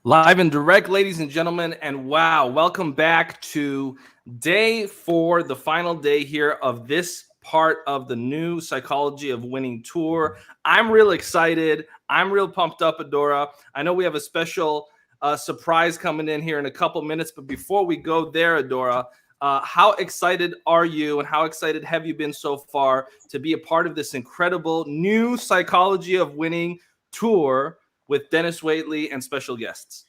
Live and direct, ladies and gentlemen, and wow, welcome back to day 4, the final day here of this part of the new Psychology of Winning tour. I'm real excited. I'm real pumped up, Adora. I know we have a special surprise coming in here in a couple minutes, but before we go there, Adora, how excited are you and how excited have you been so far to be a part of this incredible new Psychology of Winning tour with Denis Waitley and special guests?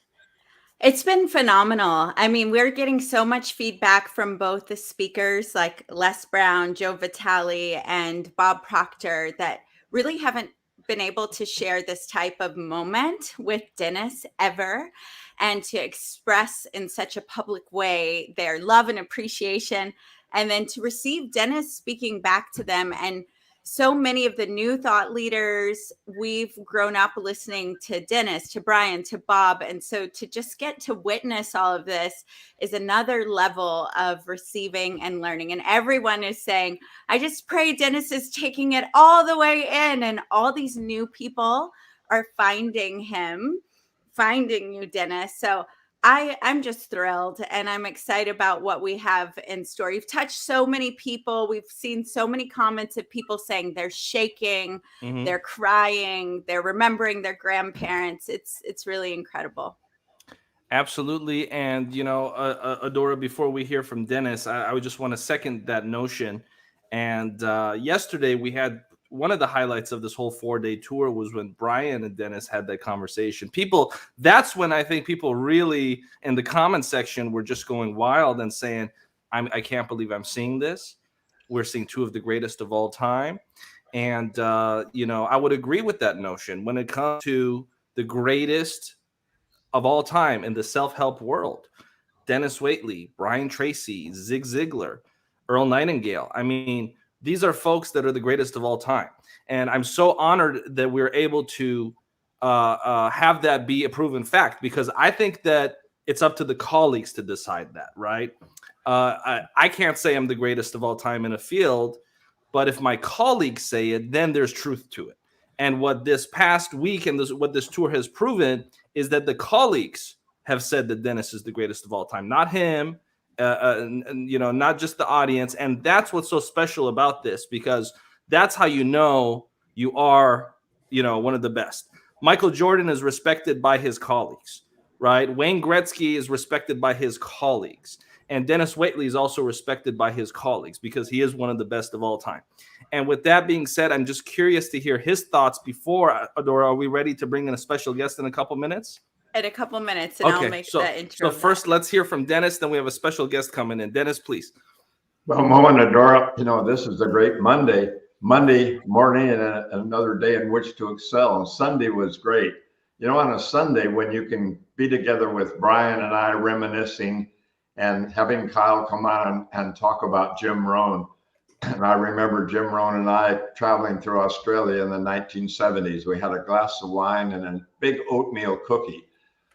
It's been phenomenal. I mean, we're getting so much feedback from both the speakers like Les Brown, Joe Vitale, and Bob Proctor that really haven't been able to share this type of moment with Denis ever, and to express in such a public way their love and appreciation, and then to receive Denis speaking back to them. And so many of the new thought leaders, we've grown up listening to Denis, to Brian, to Bob. And so to just get to witness all of this is another level of receiving and learning. And everyone is saying, I just pray Denis is taking it all the way in. And all these new people are finding him, finding you, Denis. So I'm just thrilled, and I'm excited about what we have in store. You've touched so many people. We've seen so many comments of people saying they're shaking, they're crying, they're remembering their grandparents. It's really incredible. Absolutely. And, Adora, before we hear from Denis, I would just want to second that notion. And yesterday we had one of the highlights of this whole 4-day tour was when Brian and Denis had that conversation. That's when I think people really in the comment section were just going wild and saying, I can't believe I'm seeing this. We're seeing two of the greatest of all time. And, I would agree with that notion when it comes to the greatest of all time in the self-help world. Denis Waitley, Brian Tracy, Zig Ziglar, Earl Nightingale. I mean, these are folks that are the greatest of all time. And I'm so honored that we're able to have that be a proven fact, because I think that it's up to the colleagues to decide that, right? I can't say I'm the greatest of all time in a field, but if my colleagues say it, then there's truth to it. And what this past week and what this tour has proven is that the colleagues have said that Denis is the greatest of all time, not him, not just the audience. And that's what's so special about this, because that's how you know you are, one of the best. Michael Jordan is respected by his colleagues, right? Wayne Gretzky is respected by his colleagues. And Denis Waitley is also respected by his colleagues because he is one of the best of all time. And with that being said, I'm just curious to hear his thoughts before, Adora, are we ready to bring in a special guest in a couple minutes? In a couple minutes, and I'll make that intro. So first, let's hear from Denis, then we have a special guest coming in. Denis, please. Well, Mo and Adora, this is a great Monday morning and another day in which to excel. And Sunday was great. On a Sunday when you can be together with Brian and I reminiscing and having Kyle come on and talk about Jim Rohn. And I remember Jim Rohn and I traveling through Australia in the 1970s. We had a glass of wine and a big oatmeal cookie.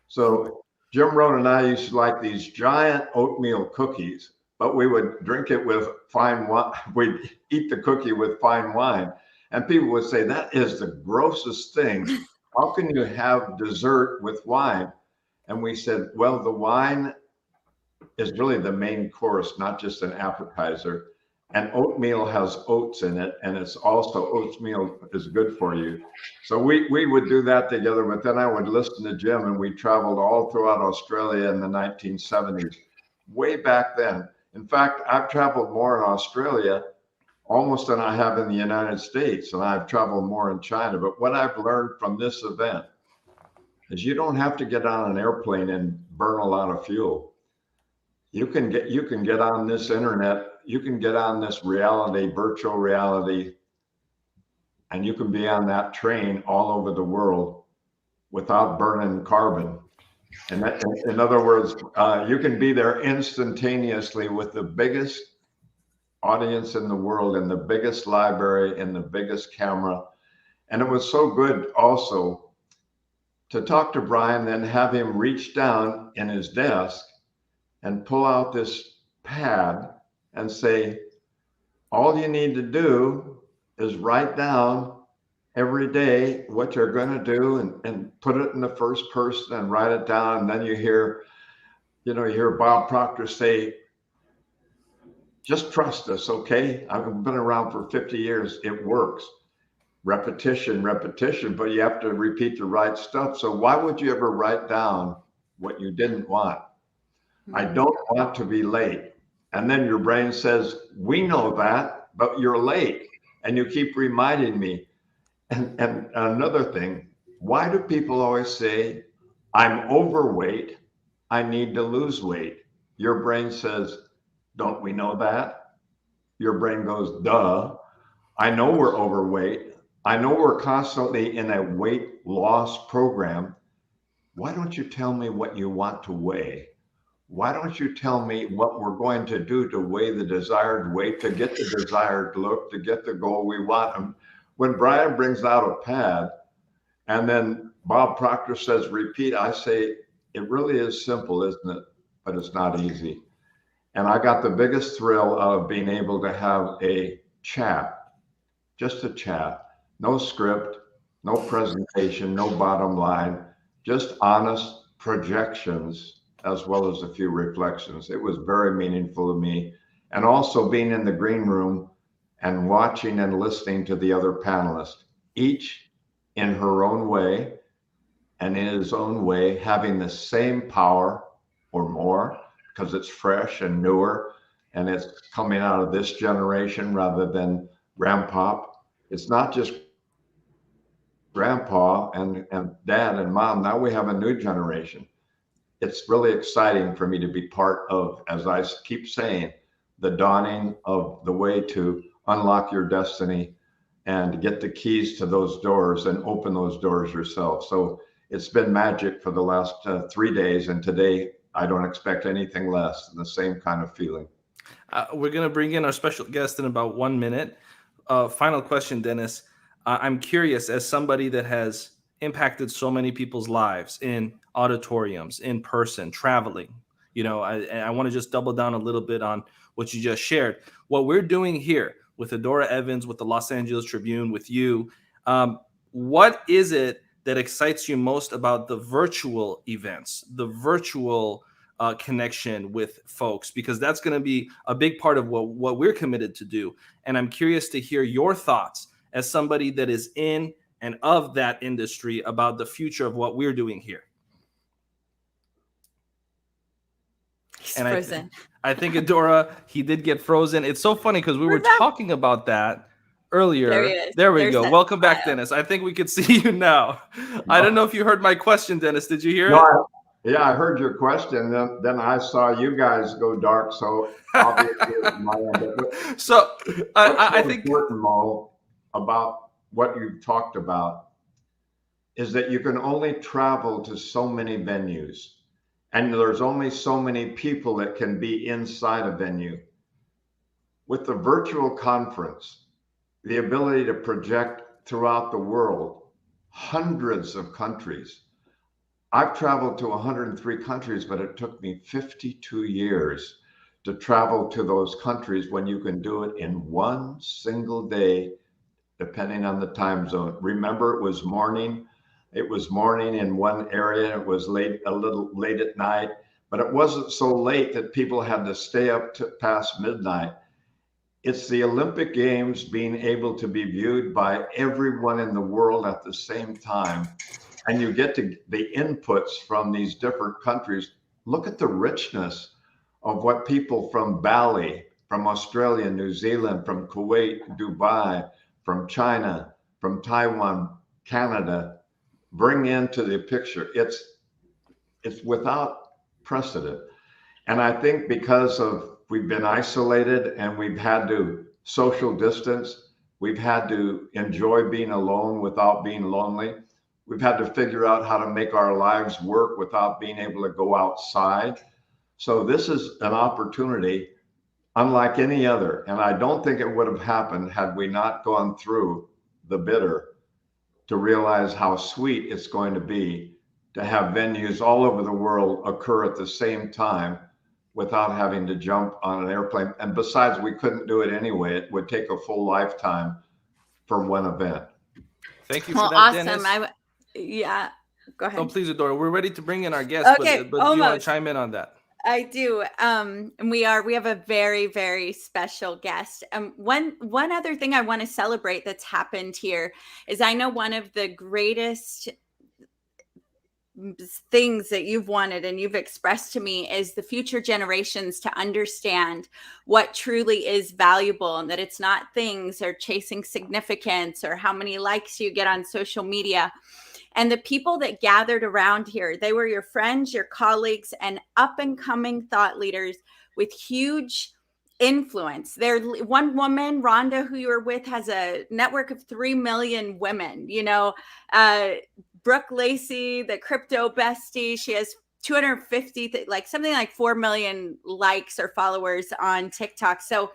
So Jim Rohn and I used to like these giant oatmeal cookies, but we would drink it with fine wine. We'd eat the cookie with fine wine. And people would say, that is the grossest thing. How can you have dessert with wine? And we said, well, the wine is really the main course, not just an appetizer. And oatmeal has oats in it, and it's also oatmeal is good for you. So we would do that together, but then I would listen to Jim, and we traveled all throughout Australia in the 1970s, way back then. In fact, I've traveled more in Australia almost than I have in the United States, and I've traveled more in China. But what I've learned from this event is you don't have to get on an airplane and burn a lot of fuel. You can get on this internet, you can get on this reality, virtual reality, and you can be on that train all over the world without burning carbon. And that, in other words, you can be there instantaneously with the biggest audience in the world, and the biggest library, and the biggest camera. And it was so good also to talk to Brian, then have him reach down in his desk and pull out this pad and say, all you need to do is write down every day what you're going to do and put it in the first person and write it down. And then you hear Bob Proctor say, just trust us, okay? I've been around for 50 years. It works. Repetition, but you have to repeat the right stuff. So why would you ever write down what you didn't want? I don't want to be late. And then your brain says, we know that, but you're late. And you keep reminding me. And another thing, why do people always say, I'm overweight, I need to lose weight? Your brain says, don't we know that? Your brain goes, duh. I know we're overweight. I know we're constantly in a weight loss program. Why don't you tell me what you want to weigh? Why don't you tell me what we're going to do to weigh the desired weight, to get the desired look, to get the goal we want? And when Brian brings out a pad and then Bob Proctor says, repeat, I say, it really is simple, isn't it? But it's not easy. And I got the biggest thrill out of being able to have a chat, just a chat, no script, no presentation, no bottom line, just honest projections, as well as a few reflections. It was very meaningful to me. And also being in the green room and watching and listening to the other panelists, each in her own way and in his own way, having the same power or more, because it's fresh and newer and it's coming out of this generation rather than grandpa. It's not just grandpa and dad and mom. Now we have a new generation. It's really exciting for me to be part of, as I keep saying, the dawning of the way to unlock your destiny and get the keys to those doors and open those doors yourself. So it's been magic for the last 3 days. And today, I don't expect anything less than the same kind of feeling. We're going to bring in our special guest in about 1 minute. Final question, Dennis. I'm curious, as somebody that has impacted so many people's lives in auditoriums, in person, traveling, I want to just double down a little bit on what you just shared. What we're doing here with Adora Evans, with the Los Angeles Tribune, with you, what is it that excites you most about the virtual events, the virtual connection with folks? Because that's going to be a big part of what we're committed to do. And I'm curious to hear your thoughts as somebody that is in and of that industry about the future of what we're doing here. He's and frozen. I think Adora, he did get frozen. It's so funny because we were talking about that earlier. There he is. There we There's go. that Welcome back, smile. Dennis. I think we could see you now. I don't know if you heard my question, Dennis. Did you hear it? Yeah, I heard your question. Then I saw you guys go dark, so obviously it's my end. So I think important, Mo, about what you've talked about is that you can only travel to so many venues, and there's only so many people that can be inside a venue. With the virtual conference, the ability to project throughout the world, hundreds of countries. I've traveled to 103 countries, but it took me 52 years to travel to those countries when you can do it in one single day, depending on the time zone. Remember, it was morning. It was morning in one area. It was a little late at night, but it wasn't so late that people had to stay up to past midnight. It's the Olympic Games being able to be viewed by everyone in the world at the same time. And you get to the inputs from these different countries. Look at the richness of what people from Bali, from Australia, New Zealand, from Kuwait, Dubai, from China, from Taiwan, Canada, bring into the picture. It's without precedent. And I think because we've been isolated and we've had to social distance, we've had to enjoy being alone without being lonely. We've had to figure out how to make our lives work without being able to go outside. So this is an opportunity unlike any other. And I don't think it would have happened had we not gone through the bitter to realize how sweet it's going to be to have venues all over the world occur at the same time without having to jump on an airplane. And besides, we couldn't do it anyway. It would take a full lifetime for one event. Thank you for Well, that, awesome. Dennis. Yeah, go Oh, ahead. please, Adora. We're ready to bring in our guest, Okay, but do you want to almost. chime in on that? I do. And we have a very, very special guest. One other thing I want to celebrate that's happened here is I know one of the greatest things that you've wanted and you've expressed to me is the future generations to understand what truly is valuable, and that it's not things or chasing significance or how many likes you get on social media. And the people that gathered around here, they were your friends, your colleagues, and up and coming thought leaders with huge influence. There, one woman, Rhonda, who you were with, has a network of 3 million women. Brooke Lacey, the crypto bestie, she has 250, like something like 4 million likes or followers on TikTok. So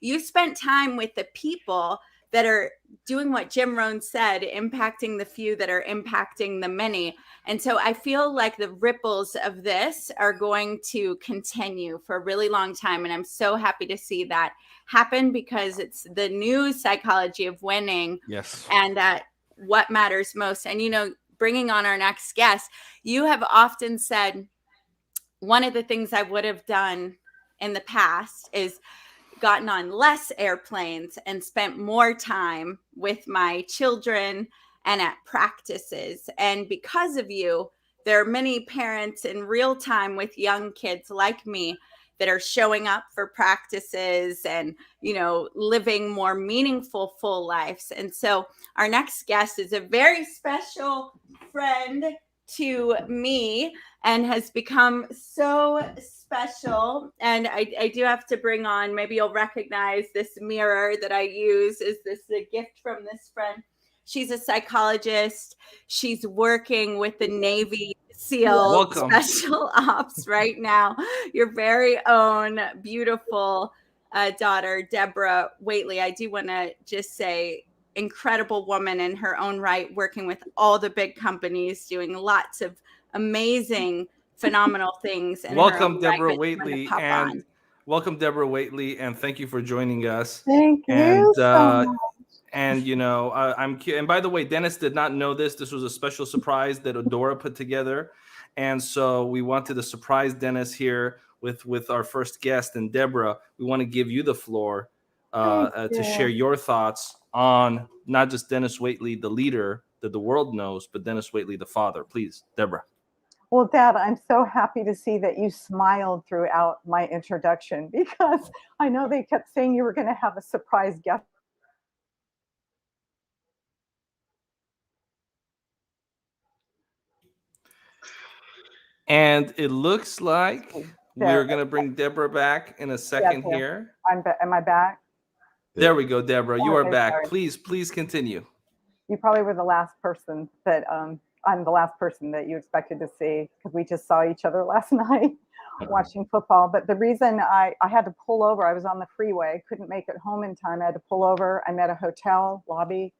you spent time with the people that are doing what Jim Rohn said, impacting the few that are impacting the many. And so I feel like the ripples of this are going to continue for a really long time. And I'm so happy to see that happen, because it's the new psychology of winning. Yes. And what matters most. And, bringing on our next guest, you have often said one of the things I would have done in the past is gotten on less airplanes and spent more time with my children and at practices. And because of you, there are many parents in real time with young kids like me that are showing up for practices and, living more meaningful, full lives. And so our next guest is a very special friend to me and has become so special. And I do have to bring on, maybe you'll recognize this mirror that I use. Is this a gift from this friend? She's a psychologist. She's working with the Navy SEAL Special Ops right now. Your very own beautiful daughter, Deborah Waitley. I do want to just say, incredible woman in her own right, working with all the big companies, doing lots of amazing, phenomenal things. Welcome, Deborah Waitley, and thank you for joining us. Thank you so much. And and by the way, Dennis did not know this. This was a special surprise that Adora put together, and so we wanted to surprise Dennis here with our first guest. And Deborah, we want to give you the floor to share your thoughts on not just Denis Waitley, the leader that the world knows, but Denis Waitley, the father. Please, Deborah. Well, Dad, I'm so happy to see that you smiled throughout my introduction, because I know they kept saying you were going to have a surprise guest. And it looks like we're going to bring Deborah back in a second here. Am I back? There we go, Deborah. You are back. Sorry. Please continue. You probably were the last person that I'm the last person that you expected to see, because we just saw each other last night watching football. But the reason I had to pull over, I was on the freeway, couldn't make it home in time. I had to pull over. I'm at a hotel lobby,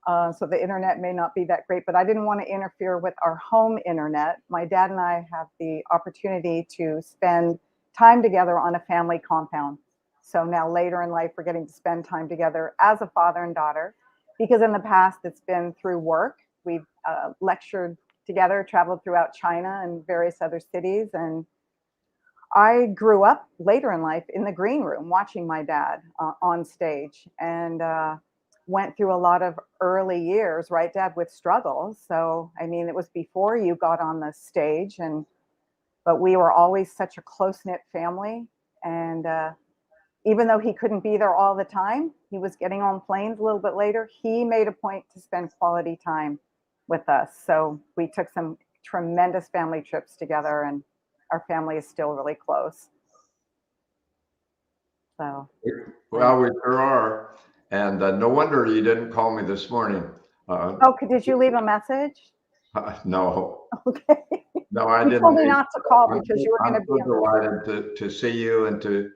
so the internet may not be that great, but I didn't want to interfere with our home internet. My dad and I have the opportunity to spend time together on a family compound. So now later in life, we're getting to spend time together as a father and daughter, because in the past it's been through work. We've lectured together, traveled throughout China and various other cities. And I grew up later in life in the green room watching my dad on stage, and went through a lot of early years, right, Dad, with struggles. So, I mean, it was before you got on the stage, but we were always such a close-knit family. And even though he couldn't be there all the time, he was getting on planes a little bit later, he made a point to spend quality time with us. So we took some tremendous family trips together, and our family is still really close. So. Well, we sure are. And no wonder you didn't call me this morning. Did you leave a message? No. Okay. No, I didn't. You told me not to call because you were going to be. I'm so delighted to see you and to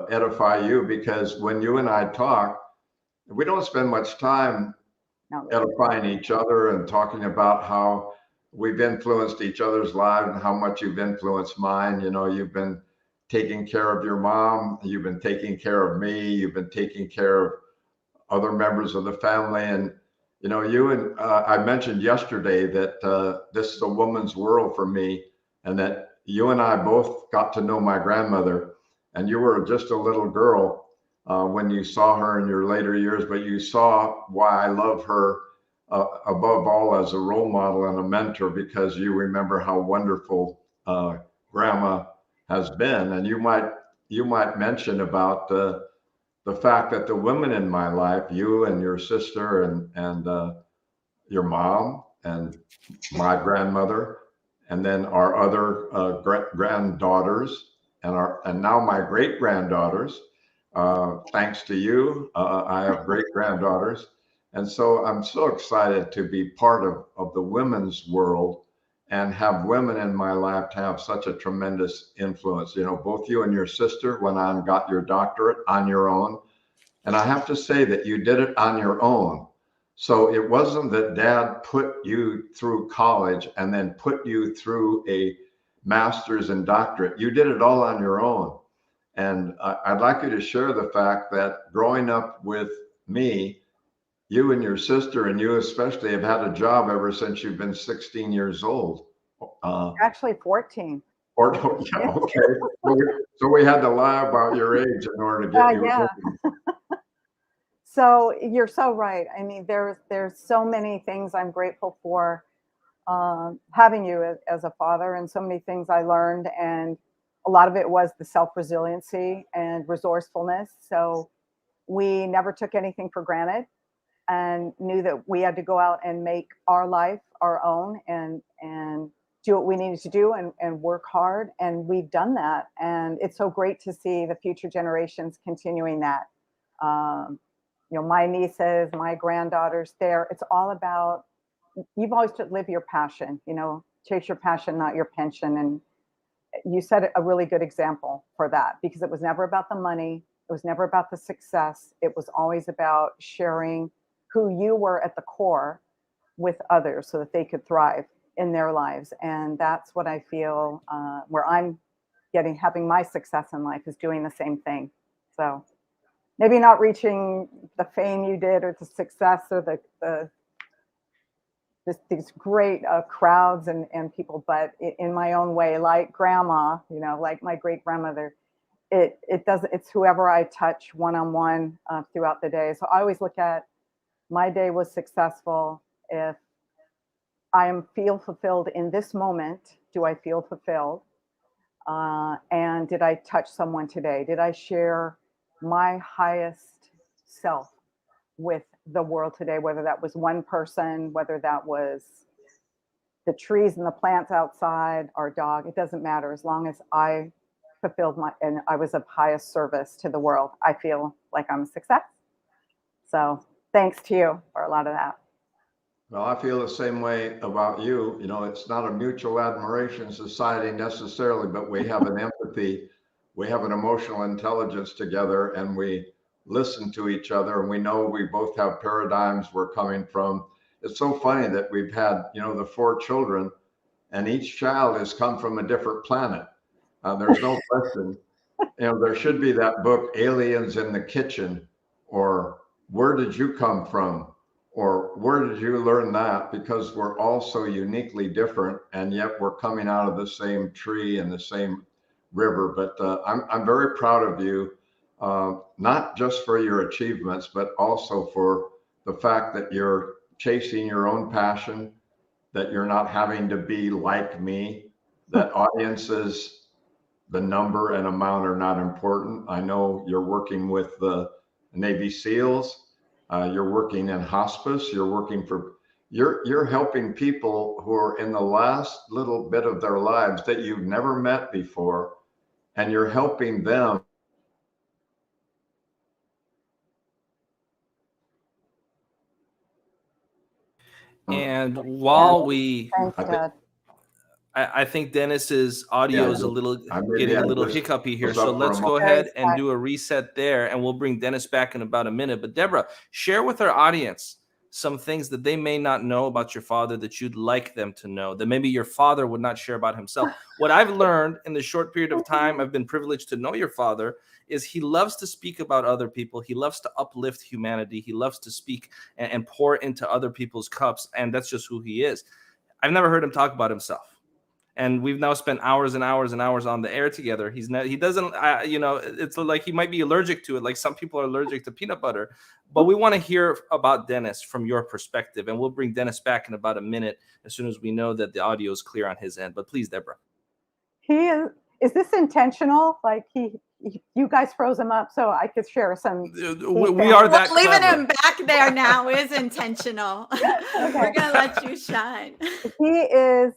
edify you, because when you and I talk, we don't spend much time edifying each other and talking about how we've influenced each other's lives and how much you've influenced mine. You've been taking care of your mom, you've been taking care of me, you've been taking care of other members of the family. And, You know, you and I mentioned yesterday that this is a woman's world for me, and that you and I both got to know my grandmother, and you were just a little girl when you saw her in your later years, but you saw why I love her above all as a role model and a mentor, because you remember how wonderful Grandma has been. And you might mention about the fact that the women in my life, you and your sister and your mom and my grandmother, and then our other granddaughters and now my great granddaughters. Thanks to you, I have great granddaughters. And so I'm so excited to be part of the women's world and have women in my life to have such a tremendous influence. You know, both you and your sister went on and got your doctorate on your own. And I have to say that you did it on your own. So it wasn't that Dad put you through college and then put you through a master's and doctorate. You did it all on your own. And I'd like you to share the fact that growing up with me, you and your sister, and you especially, have had a job ever since you've been 16 years old. Actually 14. Or, yeah, okay. So we had to lie about your age in order to get you. Yeah. So you're so right. I mean, there's so many things I'm grateful for having you as a father, and so many things I learned, and a lot of it was the self-resiliency and resourcefulness. So we never took anything for granted, and knew that we had to go out and make our life our own, and do what we needed to do, and work hard. And we've done that. And it's so great to see the future generations continuing that. You know, my nieces, my granddaughters there, it's all about, you've always to live your passion, you know, chase your passion, not your pension. And you set a really good example for that, because it was never about the money. It was never about the success. It was always about sharing who you were at the core with others so that they could thrive in their lives. And that's what I feel where I'm having my success in life, is doing the same thing. So maybe not reaching the fame you did, or the success, or these great crowds and people, but in my own way, like Grandma, you know, like my great grandmother, it's whoever I touch one-on-one throughout the day. So I always look at, my day was successful if I feel fulfilled in this moment. Do I feel fulfilled? And did I touch someone today? Did I share my highest self with the world today? Whether that was one person, whether that was the trees and the plants outside, our dog, it doesn't matter. As long as I fulfilled and I was of highest service to the world, I feel like I'm a success. So thanks to you for a lot of that. Well, I feel the same way about you. You know, it's not a mutual admiration society necessarily, but we have an empathy, we have an emotional intelligence together, and we listen to each other, and we know we both have paradigms we're coming from. It's so funny that we've had, you know, the 4 children, and each child has come from a different planet. There's no question. You know, there should be that book, Aliens in the Kitchen, or Where Did You Come From? Or where did you learn that? Because we're all so uniquely different, and yet we're coming out of the same tree and the same river. But I'm very proud of you, not just for your achievements, but also for the fact that you're chasing your own passion, that you're not having to be like me, that audiences, the number and amount are not important. I know you're working with the Navy SEALs. You're working in hospice. You're helping people who are in the last little bit of their lives that you've never met before, and you're helping them. And while we, Thanks, Dad. I think Dennis's audio is getting a little hiccupy here. So let's go ahead and do a reset there, and we'll bring Dennis back in about a minute. But Deborah, share with our audience some things that they may not know about your father that you'd like them to know, that maybe your father would not share about himself. What I've learned in the short period of time I've been privileged to know your father is he loves to speak about other people. He loves to uplift humanity. He loves to speak and pour into other people's cups. And that's just who he is. I've never heard him talk about himself. And we've now spent hours and hours and hours on the air together. He doesn't, it's like he might be allergic to it. Like some people are allergic to peanut butter. But we want to hear about Denis from your perspective. And we'll bring Denis back in about a minute as soon as we know that the audio is clear on his end. But please, Deborah. Is this intentional? Like you guys froze him up so I could share some. We are that well, leaving clever. him back there now is intentional. Okay. We're gonna let you shine. He is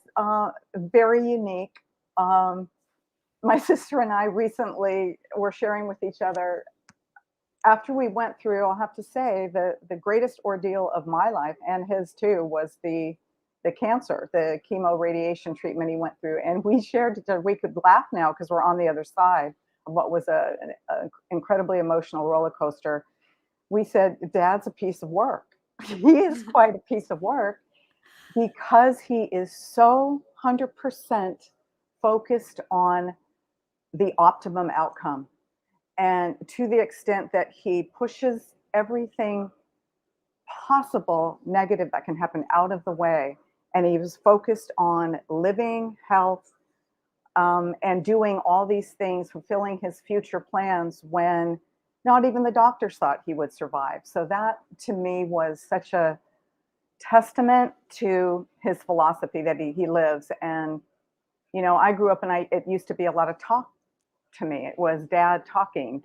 very unique. My sister and I recently were sharing with each other. After we went through, I'll have to say, the greatest ordeal of my life and his too was the cancer, the chemo radiation treatment he went through. And we shared that we could laugh now because we're on the other side of what was an incredibly emotional roller coaster. We said, Dad's a piece of work. He is quite a piece of work because he is so 100% focused on the optimum outcome. And to the extent that he pushes everything possible negative that can happen out of the way. And he was focused on living, health, and doing all these things, fulfilling his future plans when not even the doctors thought he would survive. So that to me was such a testament to his philosophy that he lives. And, I grew up and it used to be a lot of talk to me. It was dad's talking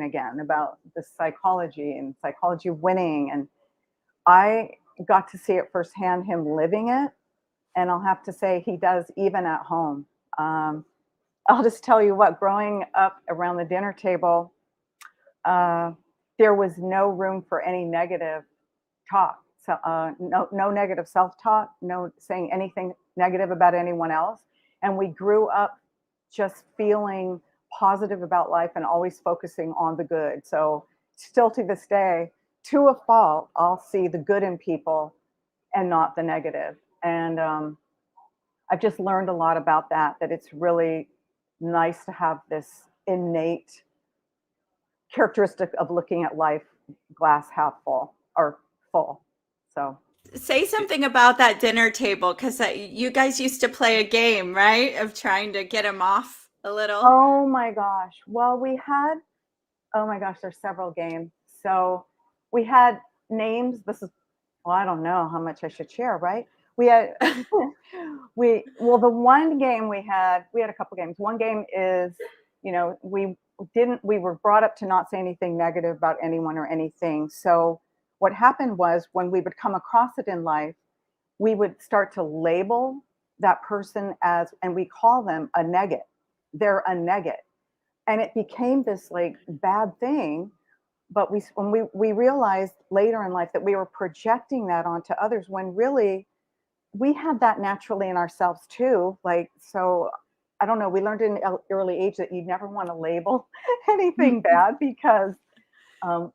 again about the psychology and psychology winning. And I got to see it firsthand, him living it. And I'll have to say he does even at home. I'll just tell you what, growing up around the dinner table, there was no room for any negative talk. So, no negative self-talk, no saying anything negative about anyone else. And we grew up just feeling positive about life and always focusing on the good. So still to this day, to a fault, I'll see the good in people and not the negative. And I've just learned a lot about that it's really nice to have this innate characteristic of looking at life glass half full or full. So say something about that dinner table, because you guys used to play a game, right, of trying to get him off a little. Oh my gosh. Well, there's several games. So we had names. I don't know how much I should share, right? We had the one game we had a couple games. One game is, we were brought up to not say anything negative about anyone or anything. So what happened was when we would come across it in life, we would start to label that person as, and we call them a negate. They're a negate. And it became this like bad thing. But when we realized later in life that we were projecting that onto others when really we had that naturally in ourselves too. Like, so I don't know, we learned in an early age that you never want to label anything bad because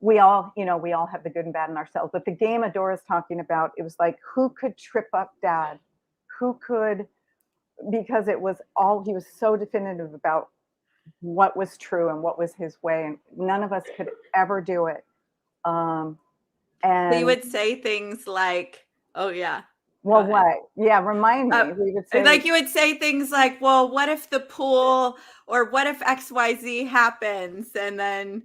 we all have the good and bad in ourselves. But the game Adora's talking about, it was like, who could trip up Dad? Who could, because he was so definitive about what was true and what was his way, and none of us could ever do it. And we would say things like, oh yeah. Well, what? Yeah, remind me. We would say, like you would say things like, well, what if the pool, or what if XYZ happens? And then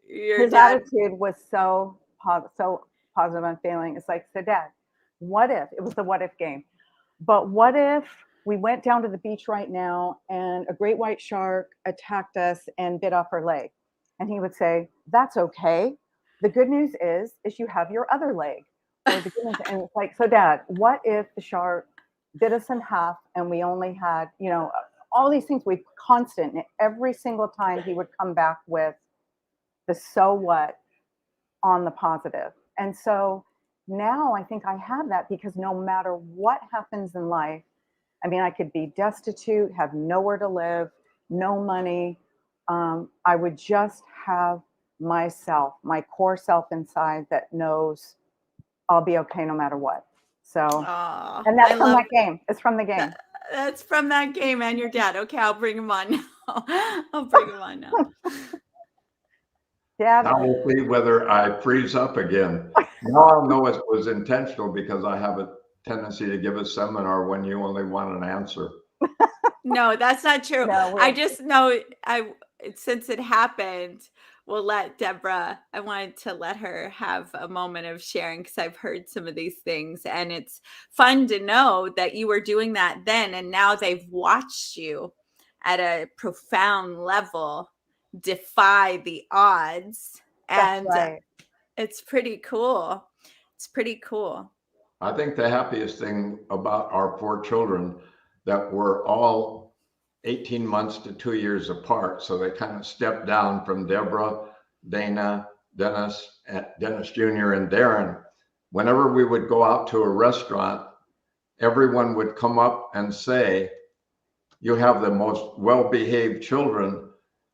his attitude was so positive and feeling. It's like, so Dad, what if, it was the what if game, but what if we went down to the beach right now and a great white shark attacked us and bit off our leg? And he would say, that's okay. The good news is you have your other leg. Or the good news, and it's like, so Dad, what if the shark bit us in half and we only had, all these things we've constant, and every single time he would come back with the so what on the positive. And so now I think I have that because no matter what happens in life, I mean, I could be destitute, have nowhere to live, no money. I would just have myself, my core self inside that knows I'll be okay no matter what. So, Aw, and that's I from love that game. It's from the game. that's from that game and your dad. Okay, I'll bring him on now. I'll bring him on now. Yeah. Now we'll see whether I freeze up again. Now I'll know it was intentional because I have a tendency to give a seminar when you only want an answer. No, that's not true. No, I just know since it happened, we'll let Deborah, I wanted to let her have a moment of sharing because I've heard some of these things, and it's fun to know that you were doing that then, and now they've watched you at a profound level defy the odds. that's And right. it's pretty cool. It's pretty cool. I think the happiest thing about our 4 children that were all 18 months to 2 years apart. So they kind of stepped down from Deborah, Dana, Dennis Jr. and Darren. Whenever we would go out to a restaurant, everyone would come up and say, "You have the most well-behaved children."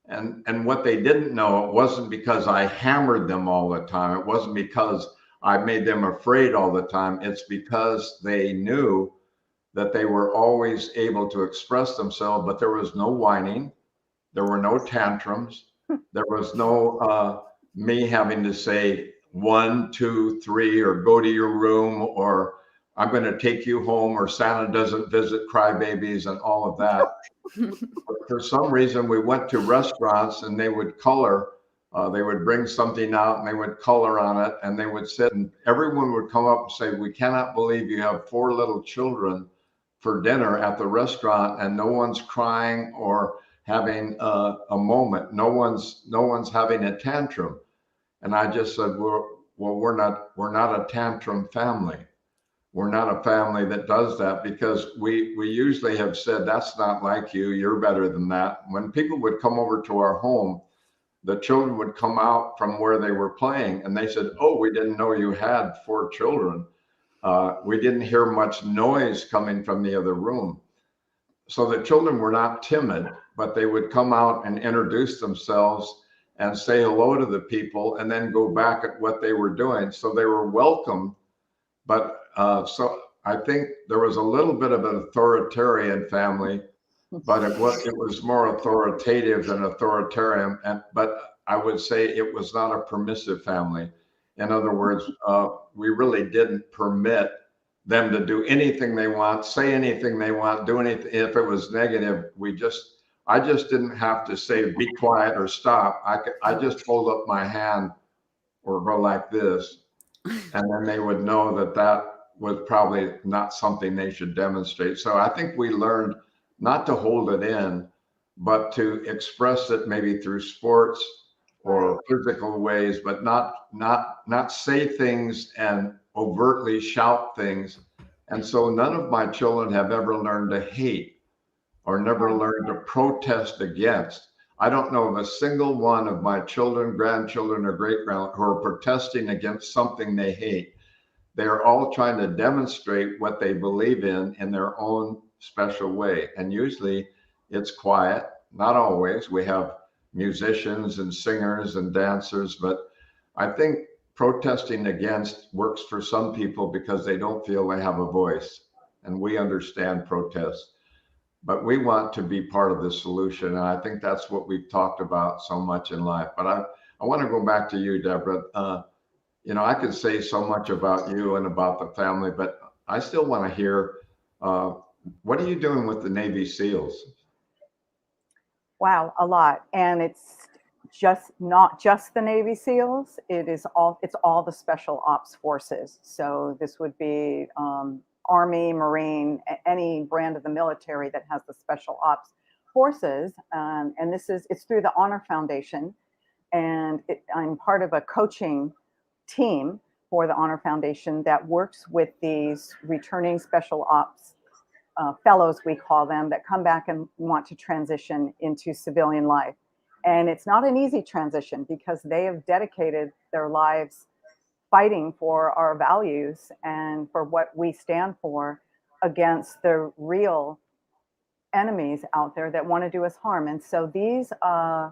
And what they didn't know, it wasn't because I hammered them all the time. It wasn't because I made them afraid all the time. It's because they knew that they were always able to express themselves, but there was no whining. There were no tantrums. There was no me having to say 1, 2, 3, or go to your room, or I'm going to take you home, or Santa doesn't visit crybabies and all of that. For some reason, we went to restaurants and they would color. They would bring something out and they would color on it, and they would sit, and everyone would come up and say, "We cannot believe you have 4 little children for dinner at the restaurant, and no one's crying or having a moment. No one's having a tantrum." And I just said, we're not a tantrum family. We're not a family that does that, because we usually have said, "That's not like you. You're better than that." When people would come over to our home, the children would come out from where they were playing and they said, "Oh, we didn't know you had 4 children. We didn't hear much noise coming from the other room." So the children were not timid, but they would come out and introduce themselves and say hello to the people and then go back at what they were doing. So they were welcome. But so I think there was a little bit of an authoritarian family, but it was more authoritative than authoritarian. But I would say it was not a permissive family. In other words, we really didn't permit them to do anything they want, say anything they want, do anything. If it was negative, I just didn't have to say be quiet or stop. I just hold up my hand or go like this, and then they would know that was probably not something they should demonstrate. So I think we learned not to hold it in, but to express it maybe through sports or physical ways, but not say things and overtly shout things. And so none of my children have ever learned to hate or never learned to protest against. I don't know of a single one of my children, grandchildren, or great-grandchildren who are protesting against something they hate. They are all trying to demonstrate what they believe in their own special way. And usually it's quiet, not always. We have musicians and singers and dancers, but I think protesting against works for some people because they don't feel they have a voice. And we understand protest, but we want to be part of the solution. And I think that's what we've talked about so much in life. But I want to go back to you, Deborah. I could say so much about you and about the family, but I still want to hear, what are you doing with the Navy SEALs? Wow, a lot. And it's not just the Navy SEALs. It's all the special ops forces. So this would be Army, Marine, any brand of the military that has the special ops forces. And it's through the Honor Foundation. And I'm part of a coaching team for the Honor Foundation that works with these returning special ops fellows, we call them, that come back and want to transition into civilian life. And it's not an easy transition because they have dedicated their lives fighting for our values and for what we stand for against the real enemies out there that want to do us harm. And so these, I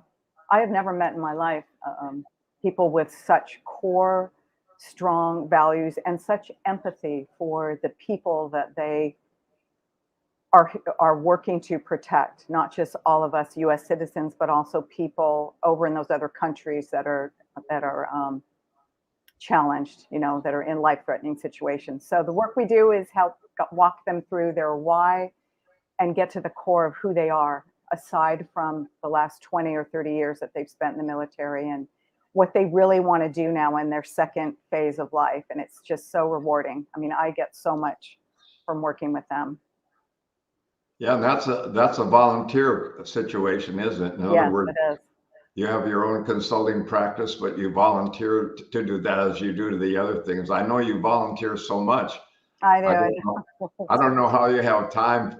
have never met in my life people with such core strong values and such empathy for the people that they are working to protect, not just all of us U.S. citizens, but also people over in those other countries that are challenged, that are in life-threatening situations. So the work we do is help walk them through their why and get to the core of who they are, aside from the last 20 or 30 years that they've spent in the military, and what they really want to do now in their second phase of life. And it's just so rewarding. I mean, I get so much from working with them. Yeah, and that's a volunteer situation, isn't it? In other words, it is. you have your own consulting practice, but you volunteer to do that as you do to the other things. I know you volunteer so much. I do. I don't know how you have time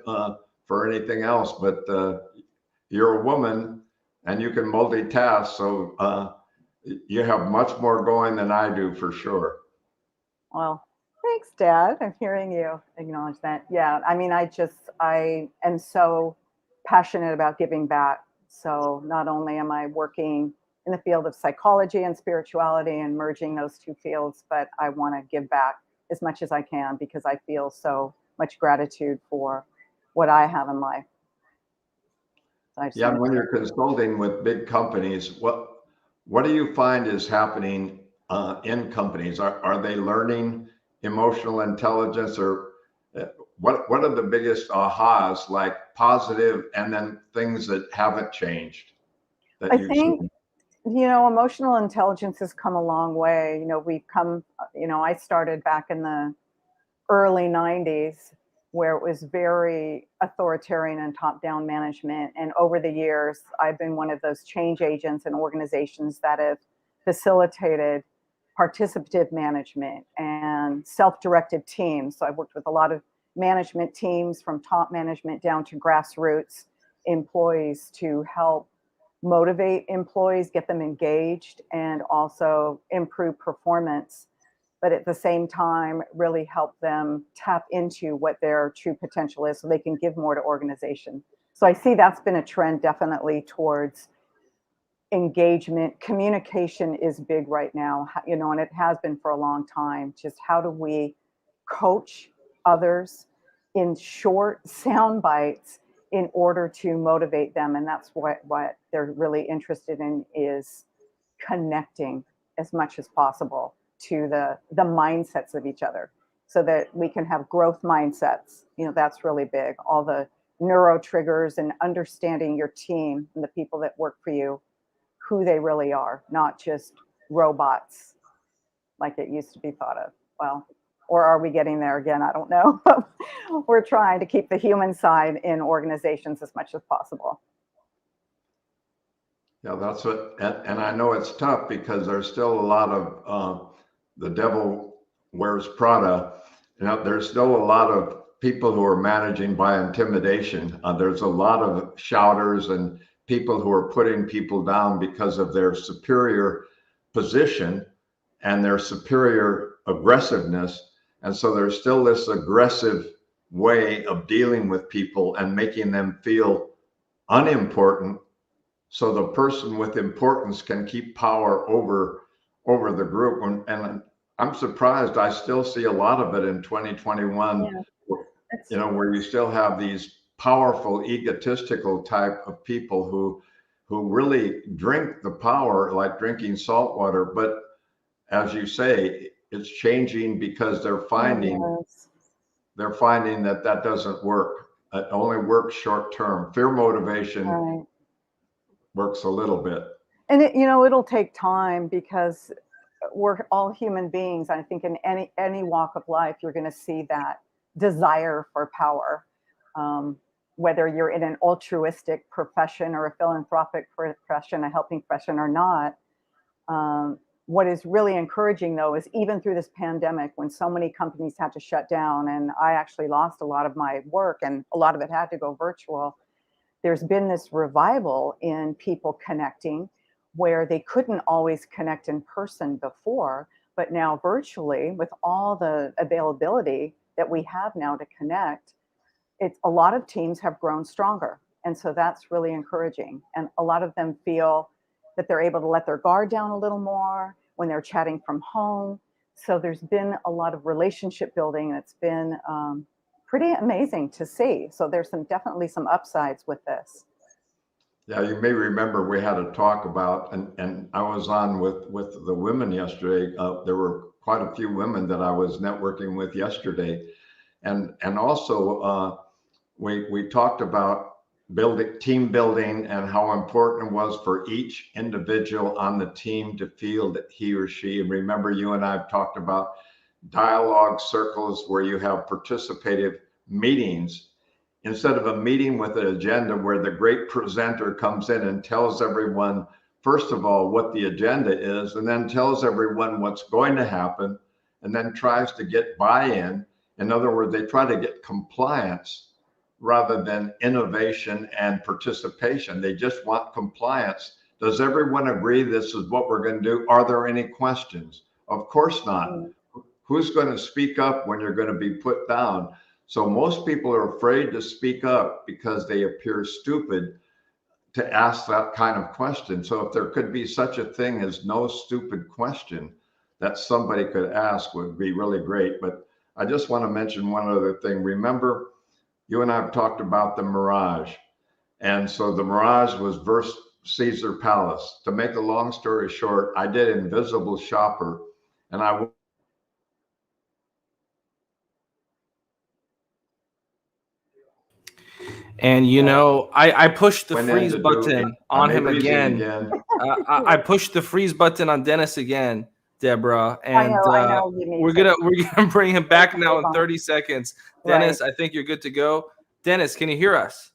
for anything else, but you're a woman and you can multitask. So you have much more going than I do, for sure. Well, thanks, Dad. I'm hearing you acknowledge that. Yeah, I mean, I am so passionate about giving back. So not only am I working in the field of psychology and spirituality and merging those two fields, but I want to give back as much as I can, because I feel so much gratitude for what I have in life. So yeah, and when you're consulting with big companies, what do you find is happening in companies? Are they learning emotional intelligence, or what are the biggest ahas, like positive, and then things that haven't changed that you've seen? Emotional intelligence has come a long way. We've come, I started back in the early 90s, where it was very authoritarian and top-down management. And over the years, I've been one of those change agents in organizations that have facilitated participative management and self-directed teams. So I've worked with a lot of management teams, from top management down to grassroots employees, to help motivate employees, get them engaged, and also improve performance, but at the same time really help them tap into what their true potential is so they can give more to organization. So I see that's been a trend definitely towards engagement. Communication is big right now, and it has been for a long time. Just how do we coach others in short sound bites in order to motivate them? And that's what they're really interested in, is connecting as much as possible to the mindsets of each other, so that we can have growth mindsets. That's really big. All the neuro triggers and understanding your team and the people that work for you, who they really are, not just robots like it used to be thought of. Well, or are we getting there again? I don't know. We're trying to keep the human side in organizations as much as possible. Yeah, that's what, and I know it's tough, because there's still a lot of the devil wears Prada. There's still a lot of people who are managing by intimidation. There's a lot of shouters and people who are putting people down because of their superior position and their superior aggressiveness. And so there's still this aggressive way of dealing with people and making them feel unimportant, so the person with importance can keep power over the group. And I'm surprised I still see a lot of it in 2021. Yeah. Where you still have these powerful, egotistical type of people who really drink the power like drinking salt water. But as you say, it's changing, because they're finding that doesn't work. It only works short term. Fear motivation works a little bit. And it'll take time, because we're all human beings. I think in any walk of life, you're going to see that desire for power, whether you're in an altruistic profession or a philanthropic profession, a helping profession or not. What is really encouraging, though, is even through this pandemic, when so many companies had to shut down, and I actually lost a lot of my work, and a lot of it had to go virtual, there's been this revival in people connecting, where they couldn't always connect in person before, but now virtually, with all the availability that we have now to connect, a lot of teams have grown stronger. And so that's really encouraging. And a lot of them feel that they're able to let their guard down a little more when they're chatting from home. So there's been a lot of relationship building. It's been pretty amazing to see. So there's definitely some upsides with this. Yeah, you may remember we had a talk about, and I was on with the women yesterday. There were quite a few women that I was networking with yesterday, and also we talked about team building and how important it was for each individual on the team to feel that he or she. And remember, you and I have talked about dialogue circles where you have participative meetings. Instead of a meeting with an agenda where the great presenter comes in and tells everyone, first of all, what the agenda is, and then tells everyone what's going to happen, and then tries to get buy-in. In other words, they try to get compliance rather than innovation and participation. They just want compliance. Does everyone agree this is what we're going to do? Are there any questions? Of course not. Who's going to speak up when you're going to be put down? So most people are afraid to speak up because they appear stupid to ask that kind of question. So if there could be such a thing as no stupid question that somebody could ask would be really great. But I just want to mention one other thing. Remember, you and I have talked about the Mirage. And so the Mirage was versus Caesar Palace. To make a long story short, I did Invisible Shopper, and I And I pushed the went freeze in to do button on him again. I pushed the freeze button on Dennis again, Deborah, and I know you need we're gonna bring him back now in 30 seconds. Dennis, Right. I think you're good to go. Dennis, can you hear us?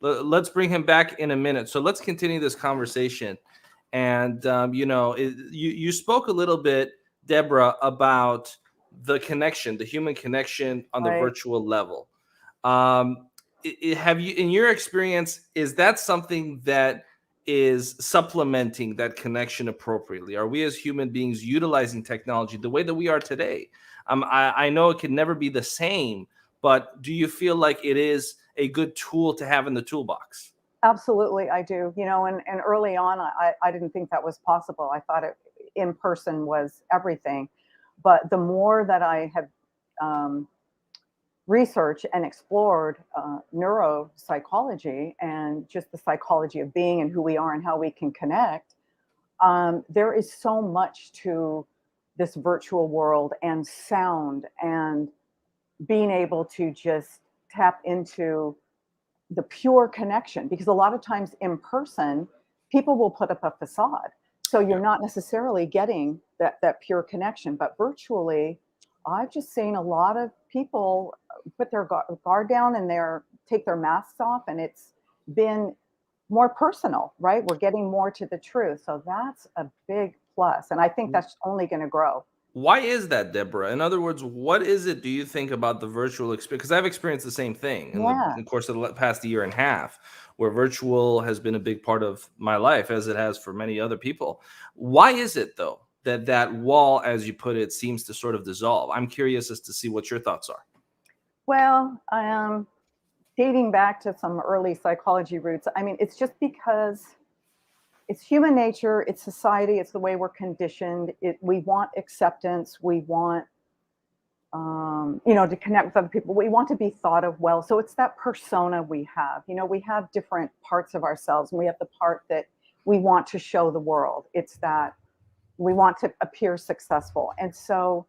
Let's bring him back in a minute. So let's continue this conversation. And you spoke a little bit, Deborah, about the connection, the human connection on the virtual level. Have you, in your experience, is that something that is supplementing that connection appropriately? Are we as human beings utilizing technology the way that we are today? I know it can never be the same, but do you feel like it is a good tool to have in the toolbox? Absolutely, I do. And early on, I didn't think that was possible. I thought in person was everything. But the more that I have researched and explored neuropsychology and just the psychology of being and who we are and how we can connect, there is so much to this virtual world and sound and being able to just tap into the pure connection, because a lot of times in person, people will put up a facade. So you're not necessarily getting that pure connection, but virtually, I've just seen a lot of people put their guard down and take their masks off, and it's been more personal, right? We're getting more to the truth. So that's a big plus. And I think that's only going to grow. Why is that, Deborah? In other words, what is it do you think about the virtual experience? Because I've experienced the same thing in the course of the past year and a half, where virtual has been a big part of my life, as it has for many other people. Why is it, though, that wall, as you put it, seems to sort of dissolve? I'm curious as to see what your thoughts are. Well, dating back to some early psychology roots, I mean, it's just because it's human nature, it's society, it's the way we're conditioned. We want acceptance, we want, to connect with other people. We want to be thought of well. So it's that persona we have. We have different parts of ourselves, and we have the part that we want to show the world. It's that we want to appear successful. And so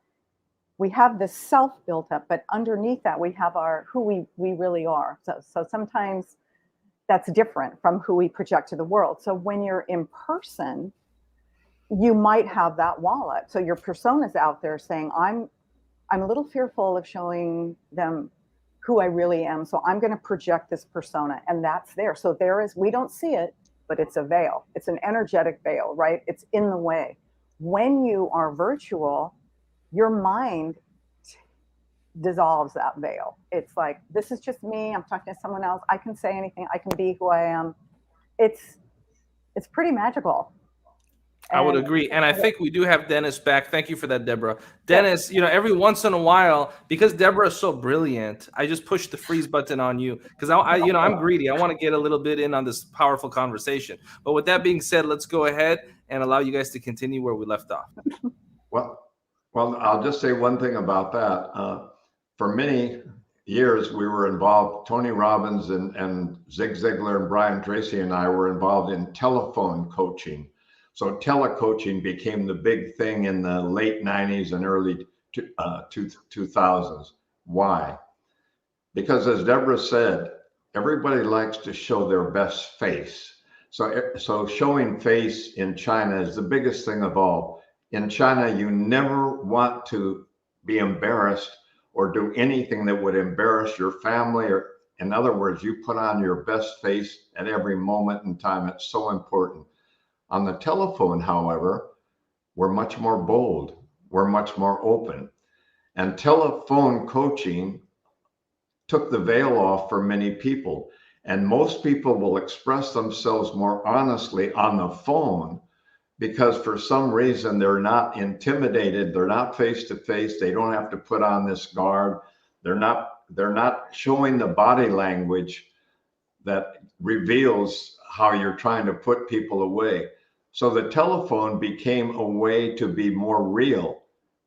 we have this self built up, but underneath that, we have who we really are. So sometimes that's different from who we project to the world. So when you're in person, you might have that wall up. So your persona's out there saying, I'm a little fearful of showing them who I really am. So I'm going to project this persona, and that's there. So we don't see it, but it's a veil. It's an energetic veil, right? It's in the way. When you are virtual, your mind dissolves that veil. It's like, this is just me. I'm talking to someone else. I can say anything. I can be who I am. It's pretty magical. I would agree. And I think we do have Dennis back. Thank you for that, Deborah. Dennis, every once in a while, because Deborah is so brilliant, I just push the freeze button on you because I'm greedy. I want to get a little bit in on this powerful conversation. But with that being said, let's go ahead and allow you guys to continue where we left off. Well, Well, I'll just say one thing about that. For many years, we were involved, Tony Robbins and Zig Ziglar and Brian Tracy and I were involved in telephone coaching. So telecoaching became the big thing in the late 90s and early 2000s. Why? Because as Deborah said, everybody likes to show their best face. So showing face in China is the biggest thing of all. In China, you never want to be embarrassed or do anything that would embarrass your family. Or, in other words, you put on your best face at every moment in time. It's so important. On the telephone, however, we're much more bold. We're much more open. And telephone coaching took the veil off for many people. And most people will express themselves more honestly on the phone because for some reason they're not intimidated. They're not face to face. They don't have to put on this guard. They're not showing the body language that reveals how you're trying to put people away. So the telephone became a way to be more real.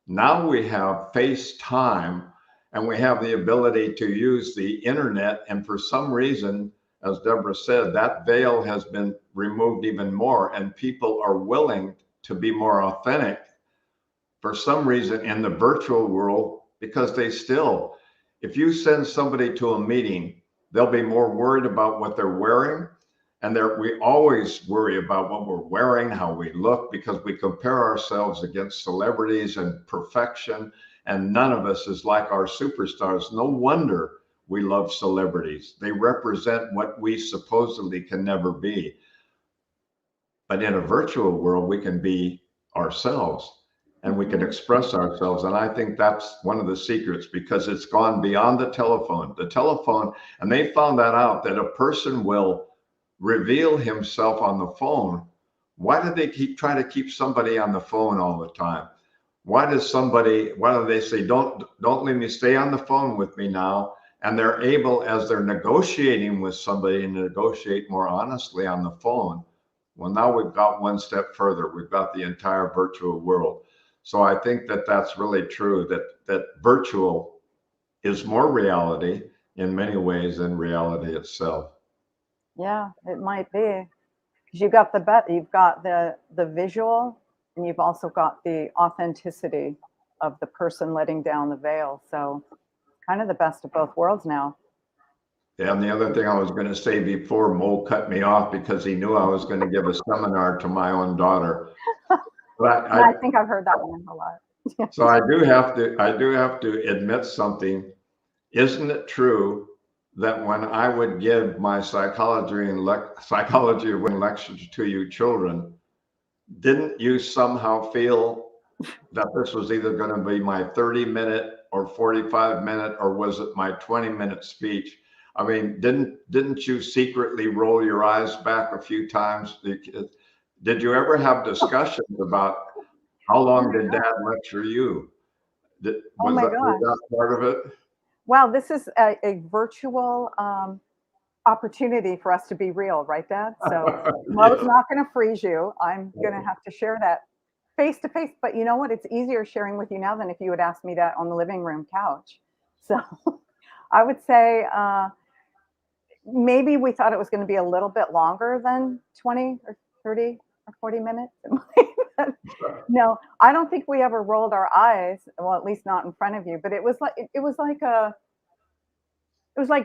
Now we have FaceTime and we have the ability to use the internet. And for some reason, as Deborah said, that veil has been removed even more and people are willing to be more authentic for some reason in the virtual world because they still, if you send somebody to a meeting, they'll be more worried about what they're wearing. And we always worry about what we're wearing, how we look, because we compare ourselves against celebrities and perfection. And none of us is like our superstars. No wonder we love celebrities. They represent what we supposedly can never be. But in a virtual world, we can be ourselves and we can express ourselves. And I think that's one of the secrets because it's gone beyond the telephone. And they found that out, that a person will reveal himself on the phone. Why do they try to keep somebody on the phone all the time? Why do they say, don't leave me, stay on the phone with me now? And they're able, as they're negotiating with somebody, to negotiate more honestly on the phone. Well, now we've got one step further. We've got the entire virtual world. So I think that that's really true, that virtual is more reality in many ways than reality itself. Yeah, it might be. Because you've got the visual, and you've also got the authenticity of the person letting down the veil. So kind of the best of both worlds now. Yeah, and the other thing I was going to say before Mo cut me off because he knew I was going to give a seminar to my own daughter. But I think I've heard that one a lot. So I do have to admit something. Isn't it true that when I would give my psychology lectures to you children, didn't you somehow feel that this was either going to be my 30-minute or 45-minute, or was it my 20-minute speech? I mean, didn't you secretly roll your eyes back a few times? Did you ever have discussions about how long did Dad lecture you? Was that part of it? Wow, this is a virtual opportunity for us to be real, right, Dad? So Mo's not going to freeze you. I'm going to have to share that face to face. But you know what? It's easier sharing with you now than if you had asked me that on the living room couch. So I would say maybe we thought it was going to be a little bit longer than 20 or 30 or 40 minutes. No, I don't think we ever rolled our eyes. Well, at least not in front of you. But it was like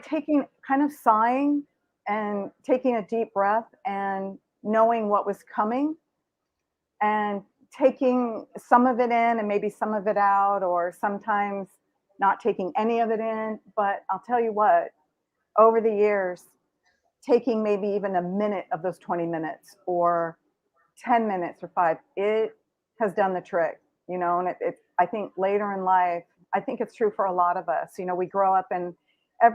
taking, kind of sighing and taking a deep breath and knowing what was coming and taking some of it in and maybe some of it out, or sometimes not taking any of it in. But I'll tell you what, over the years, taking maybe even a minute of those 20 minutes or 10 minutes or 5, it has done the trick, you know. And I think later in life, I think it's true for a lot of us. You know, we grow up and as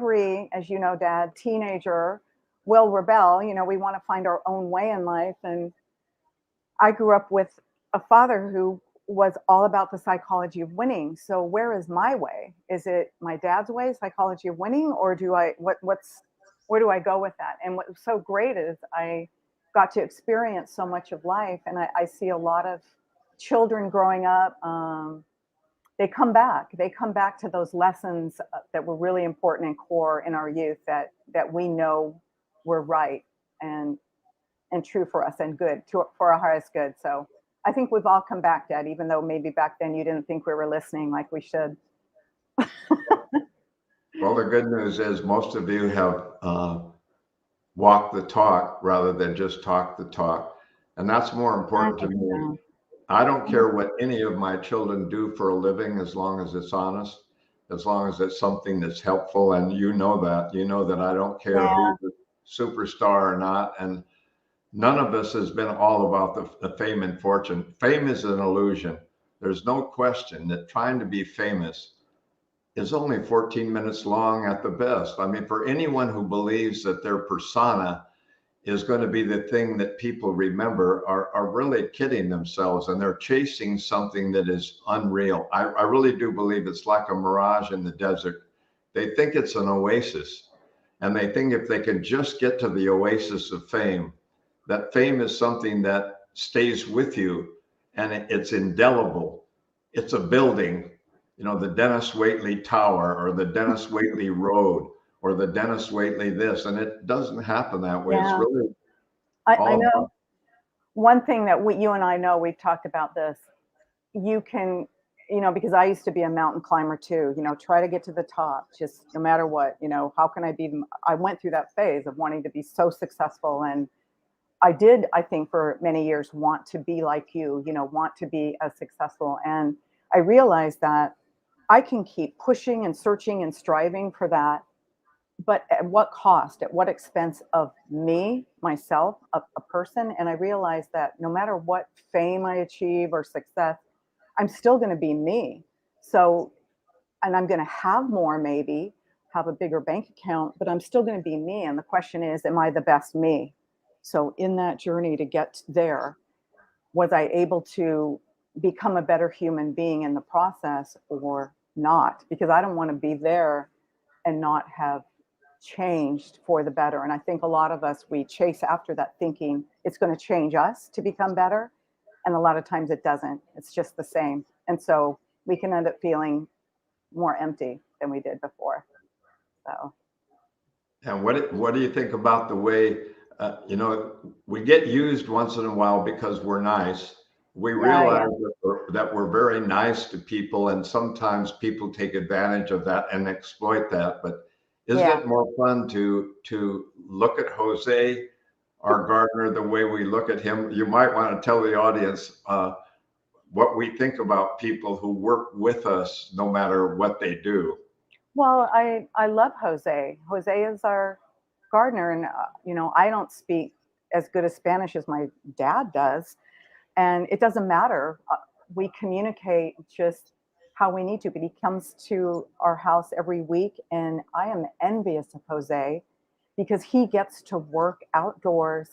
you know, Dad, teenager will rebel. You know, we want to find our own way in life. And I grew up with a father who was all about the psychology of winning. So where is my way? Is it my dad's way, psychology of winning, or where do I go with that? And what's so great is I got to experience so much of life, and I see a lot of children growing up they come back. They come back to those lessons that were really important and core in our youth that we know were right and true for us and good for our highest good. So I think we've all come back, Dad, even though maybe back then you didn't think we were listening like we should. Well, the good news is most of you have walked the talk rather than just talk the talk. And that's more important to me. So. I don't care what any of my children do for a living as long as it's honest, as long as it's something that's helpful. And you know that I don't care who's a superstar or not. And none of us has been all about the fame and fortune. Fame is an illusion. There's no question that trying to be famous is only 14 minutes long at the best. I mean, for anyone who believes that their persona is going to be the thing that people remember are really kidding themselves, and they're chasing something that is unreal. I really do believe it's like a mirage in the desert. They think it's an oasis, and they think if they can just get to the oasis of fame, that fame is something that stays with you and it's indelible. It's a building, the Denis Waitley Tower or the Denis Waitley Road or the Denis Waitley this, and it doesn't happen that way. Yeah. It's really I know one thing that you and I know, we've talked about this. You can, because I used to be a mountain climber too, try to get to the top, just no matter what, how can I be, I went through that phase of wanting to be so successful. And I did, I think for many years, want to be like you, want to be as successful. And I realized that I can keep pushing and searching and striving for that. But at what cost, at what expense of me, myself, a person? And I realized that no matter what fame I achieve or success, I'm still going to be me. So, and I'm going to have more, maybe have a bigger bank account, but I'm still going to be me. And the question is, am I the best me? So in that journey to get there, was I able to become a better human being in the process or not? Because I don't want to be there and not have changed for the better. And I think a lot of us, we chase after that thinking it's going to change us to become better. And a lot of times it doesn't. It's just the same. And so we can end up feeling more empty than we did before. So. And what do you think about the way, we get used once in a while because we're nice. We realize that we're very nice to people, and sometimes people take advantage of that and exploit that. But isn't it more fun to look at Jose, our gardener, the way we look at him? You might want to tell the audience what we think about people who work with us, no matter what they do. Well, I love Jose. Jose is our gardener, and I don't speak as good as Spanish as my dad does, and it doesn't matter. We communicate just how we need to, but he comes to our house every week, and I am envious of Jose because he gets to work outdoors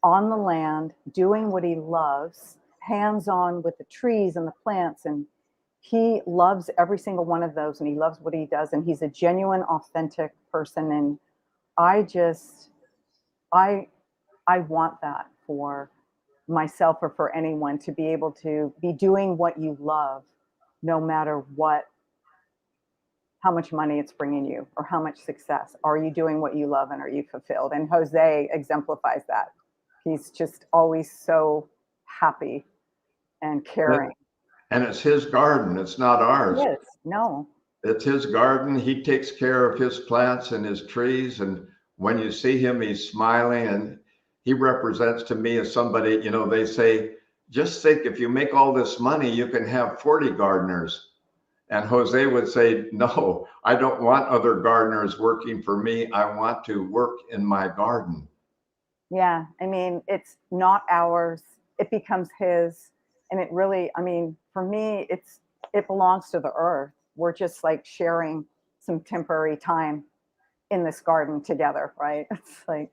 on the land, doing what he loves, hands-on with the trees and the plants, and he loves every single one of those, and he loves what he does, and he's a genuine, authentic person. And I want that for myself or for anyone, to be able to be doing what you love, no matter how much money it's bringing you or how much success. Are you doing what you love, and are you fulfilled? And Jose exemplifies that. He's just always so happy and caring. And it's his garden. It's not ours. Yes, no. It's his garden. He takes care of his plants and his trees. And when you see him, he's smiling, and he represents to me as somebody, they say, just think, if you make all this money, you can have 40 gardeners. And Jose would say, no, I don't want other gardeners working for me. I want to work in my garden. Yeah. I mean, it's not ours. It becomes his. And it really, for me, it belongs to the earth. We're just like sharing some temporary time in this garden together, right? It's like.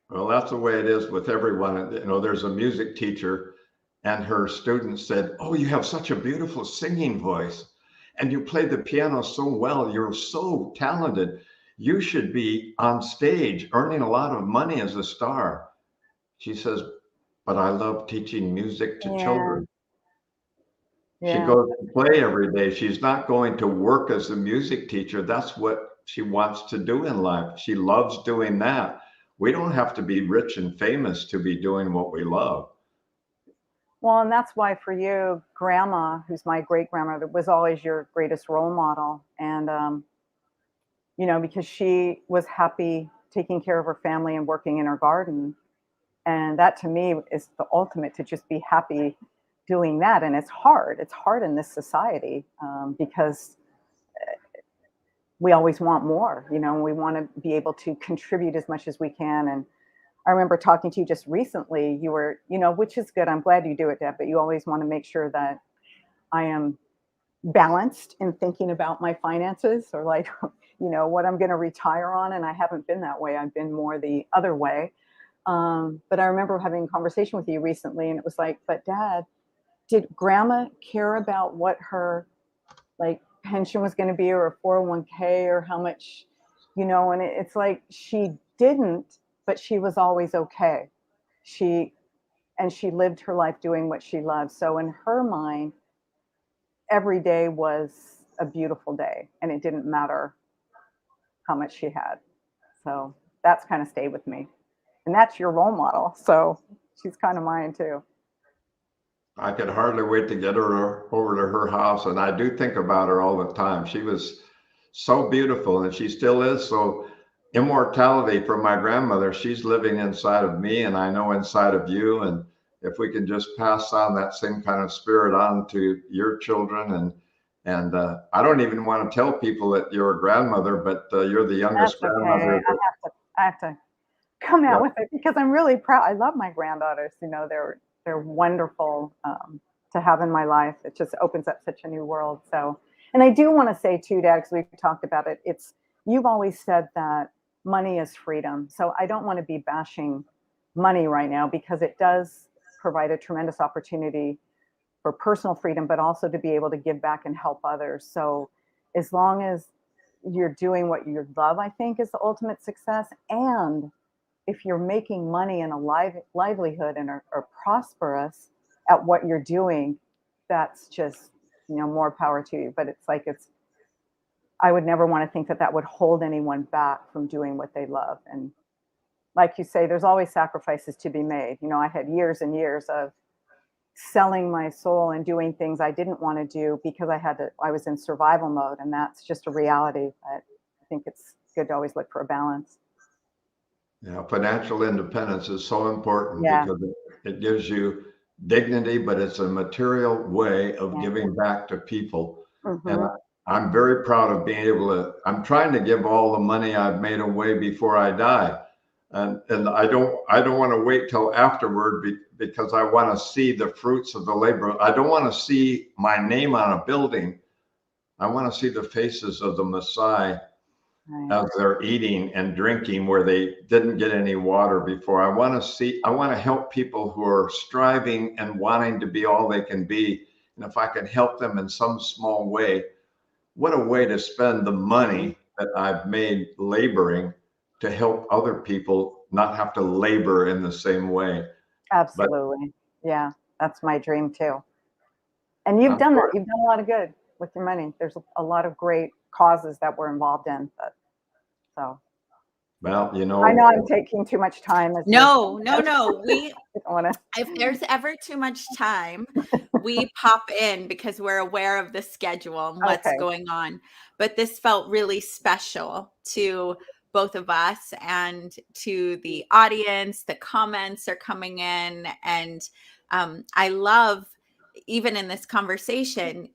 Well, that's the way it is with everyone. There's a music teacher, and her students said, oh, you have such a beautiful singing voice, and you play the piano so well. You're so talented. You should be on stage earning a lot of money as a star. She says, but I love teaching music to children. She Yeah. goes to play every day. She's not going to work as a music teacher. That's what she wants to do in life. She loves doing that. We don't have to be rich and famous to be doing what we love. Well, and that's why for you, grandma, who's my great grandmother, was always your greatest role model. And, you know, because she was happy taking care of her family and working in her garden. And that to me is the ultimate, to just be happy doing that. And it's hard. It's hard in this society because we always want more, you know, and we want to be able to contribute as much as we can. And I remember talking to you just recently, you were, you know, which is good. I'm glad you do it, Deb, but you always want to make sure that I am balanced in thinking about my finances, or like, you know, what I'm going to retire on. And I haven't been that way. I've been more the other way. But I remember having a conversation with you recently, and it was like, but Dad, did grandma care about what her like pension was going to be, or a 401k, or how much, you know? And it's like, she didn't, but she was always okay. She lived her life doing what she loved. So in her mind, every day was a beautiful day, and it didn't matter how much she had. So that's kind of stayed with me. And that's your role model. So she's kind of mine too. I could hardly wait to get her over to her house. And I do think about her all the time. She was so beautiful, and she still is. So immortality for my grandmother, she's living inside of me, and I know inside of you. And if we can just pass on that same kind of spirit on to your children, and I don't even want to tell people that you're a grandmother, but you're the youngest That's okay. grandmother. I have to come out with it because I'm really proud. I love my granddaughters. You know, they're wonderful to have in my life. It just opens up such a new world. So, and I do want to say too, Dad, because we've talked about it. You've always said that money is freedom. So I don't want to be bashing money right now, because it does provide a tremendous opportunity for personal freedom, but also to be able to give back and help others. So as long as you're doing what you love, I think is the ultimate success. And if you're making money and a livelihood and are prosperous at what you're doing, that's just, you know, more power to you. But it's like, I would never want to think that that would hold anyone back from doing what they love. And like you say, there's always sacrifices to be made. You know, I had years and years of selling my soul and doing things I didn't want to do because I was in survival mode, and that's just a reality. But I think it's good to always look for a balance. Yeah, financial independence is so important Yeah. because it gives you dignity, but it's a material way of giving back to people. Mm-hmm. And I'm very proud of being able to, I'm trying to give all the money I've made away before I die. And I don't want to wait till afterward because I want to see the fruits of the labor. I don't want to see my name on a building. I want to see the faces of the Messiah as they're eating and drinking where they didn't get any water before. I want to help people who are striving and wanting to be all they can be. And if I can help them in some small way, what a way to spend the money that I've made laboring to help other people not have to labor in the same way. Absolutely. Yeah, that's my dream too. And you've done that. You've done a lot of good with your money. There's a lot of great causes that we're involved in. Well, you know, I know I'm taking too much time. No. If there's ever too much time, we pop in because we're aware of the schedule and what's going on. But this felt really special to both of us and to the audience. The comments are coming in, and I love, even in this conversation,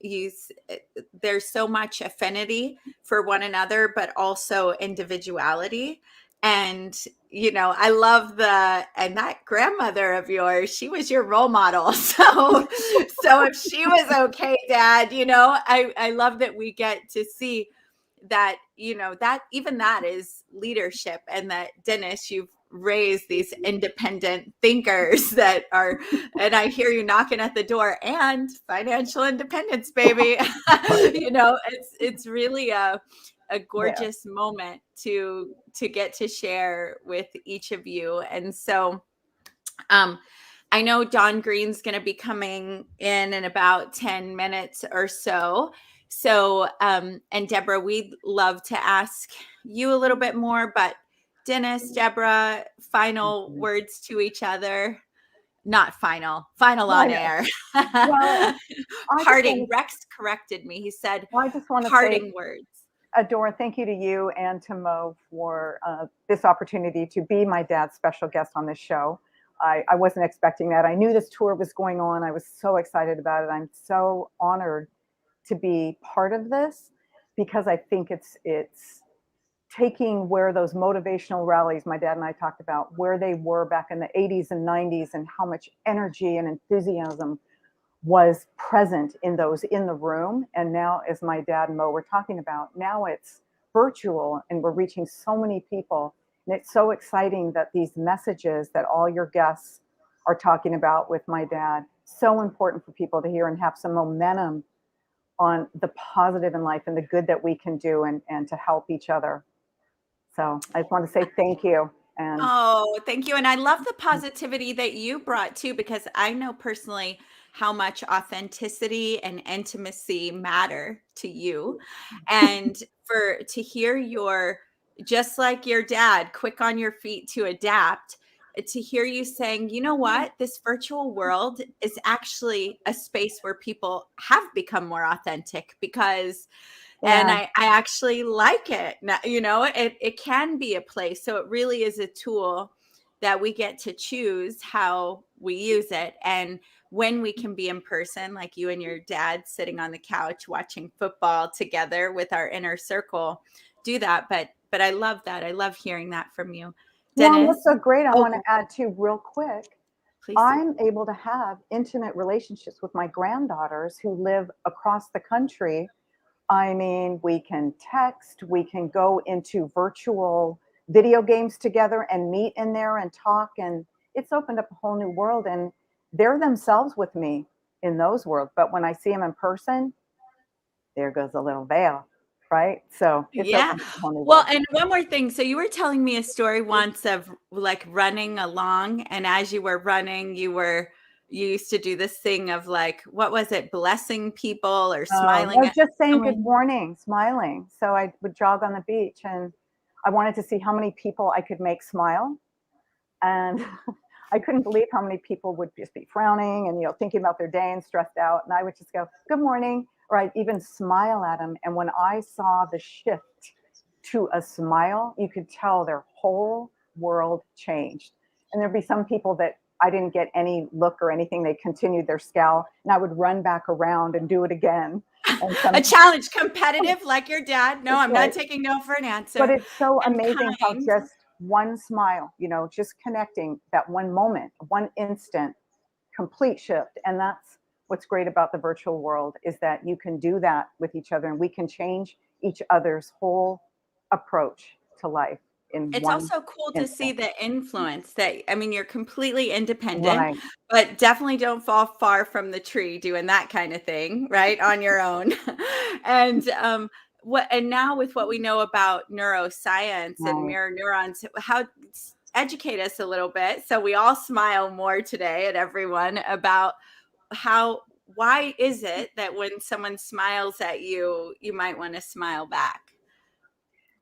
there's so much affinity for one another, but also individuality. And, you know, I love and that grandmother of yours, she was your role model. So if she was okay, Dad, you know, I love that we get to see that, you know, that even that is leadership, and that, Dennis, you've raised these independent thinkers that are, and I hear you knocking at the door, and financial independence, baby. You know, it's really a gorgeous moment to get to share with each of you. And so I I know Don Green's going to be coming in about 10 minutes or so. So, and Deborah, we'd love to ask you a little bit more, but Dennis, Deborah, final words to each other. Not final on air. Well, Parting. Rex corrected me. He said, I just want to parting say, words. Adora, thank you to you and to Mo for this opportunity to be my dad's special guest on this show. I wasn't expecting that. I knew this tour was going on. I was so excited about it. I'm so honored to be part of this because I think it's taking where those motivational rallies my dad and I talked about, where they were back in the 80s and 90s and how much energy and enthusiasm was present in those in the room. And now, as my dad and Mo were talking about, now it's virtual and we're reaching so many people. And it's so exciting that these messages that all your guests are talking about with my dad, so important for people to hear and have some momentum on the positive in life and the good that we can do and to help each other. So I just want to say thank you. And oh, thank you. And I love the positivity that you brought too, because I know personally how much authenticity and intimacy matter to you. And to hear your, just like your dad, quick on your feet to adapt, to hear you saying, you know what, this virtual world is actually a space where people have become more authentic because and I actually like it. Now, it can be a place. So it really is a tool that we get to choose how we use it. And when we can be in person, like you and your dad sitting on the couch watching football together with our inner circle, do that. But I love that. I love hearing that from you. Dennis? Well, that's so great. I want to add too real quick. Please. I'm able to have intimate relationships with my granddaughters who live across the country. I mean, we can text, we can go into virtual video games together and meet in there and talk. And it's opened up a whole new world. And they're themselves with me in those worlds. But when I see them in person, there goes a little veil, right? So it's opened up a whole new well, world. and one more thing. So you were telling me a story once of like running along. And as you were running, you used to do this thing of like, what was it? Blessing people or smiling. No, just saying good morning, smiling. So I would jog on the beach and I wanted to see how many people I could make smile. And I couldn't believe how many people would just be frowning and, thinking about their day and stressed out. And I would just go, good morning, or I'd even smile at them. And when I saw the shift to a smile, you could tell their whole world changed. And there'd be some people that I didn't get any look or anything. They continued their scowl and I would run back around and do it again. And a challenge, competitive like your dad. No, I'm not taking no for an answer. But it's so amazing how just one smile, just connecting that one moment, one instant, complete shift. And that's what's great about the virtual world is that you can do that with each other and we can change each other's whole approach to life. It's also cool to see the influence that, you're completely independent, right, but definitely don't fall far from the tree doing that kind of thing, right? On your own. And now with what we know about neuroscience and mirror neurons, educate us a little bit. So we all smile more today at everyone about why is it that when someone smiles at you, you might want to smile back?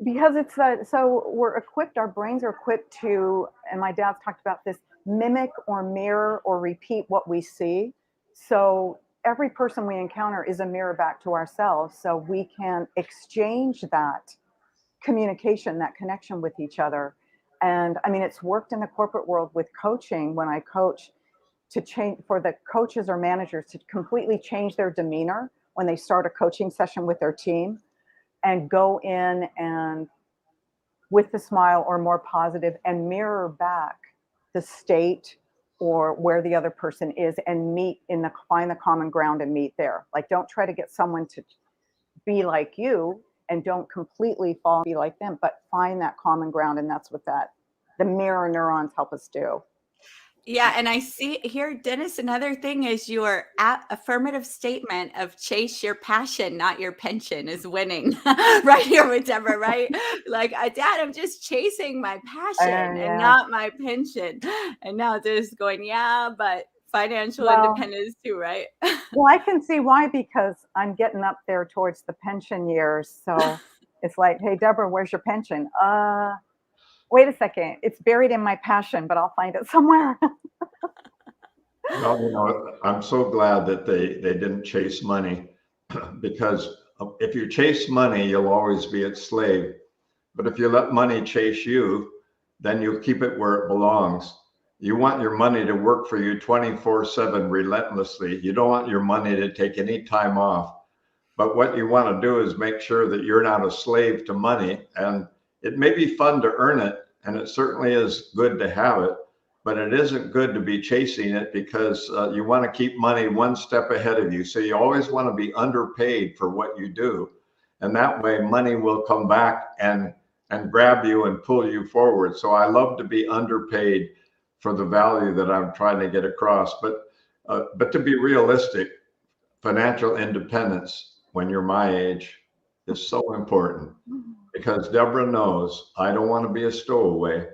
Because it's so we're equipped, our brains are equipped to, and my dad's talked about this, mimic or mirror or repeat what we see. So every person we encounter is a mirror back to ourselves. So we can exchange that communication, that connection with each other. And it's worked in the corporate world with coaching when I coach to change for the coaches or managers to completely change their demeanor when they start a coaching session with their team. And go in and with the smile or more positive and mirror back the state or where the other person is and find the common ground and meet there. Like, don't try to get someone to be like you and don't completely fall and be like them, but find that common ground. And that's what the mirror neurons help us do. Yeah, and I see here, Dennis, another thing is your affirmative statement of chase your passion, not your pension, is winning. Right here with Deborah, right? Like, Dad, I'm just chasing my passion and Yeah. not my pension. And now just going, yeah, but financial Well, independence too, right? well, I can see why, because I'm getting up there towards the pension years. So it's like, hey, Deborah, where's your pension? Wait a second. It's buried in my passion, but I'll find it somewhere. Well, I'm so glad that they didn't chase money because if you chase money, you'll always be its slave. But if you let money chase you, then you'll keep it where it belongs. You want your money to work for you 24/7 relentlessly. You don't want your money to take any time off. But what you want to do is make sure that you're not a slave to money. And it may be fun to earn it, and it certainly is good to have it, but it isn't good to be chasing it because you want to keep money one step ahead of you. So you always want to be underpaid for what you do. And that way money will come back and grab you and pull you forward. So I love to be underpaid for the value that I'm trying to get across. But to be realistic, financial independence when you're my age is so important because Deborah knows I don't want to be a stowaway.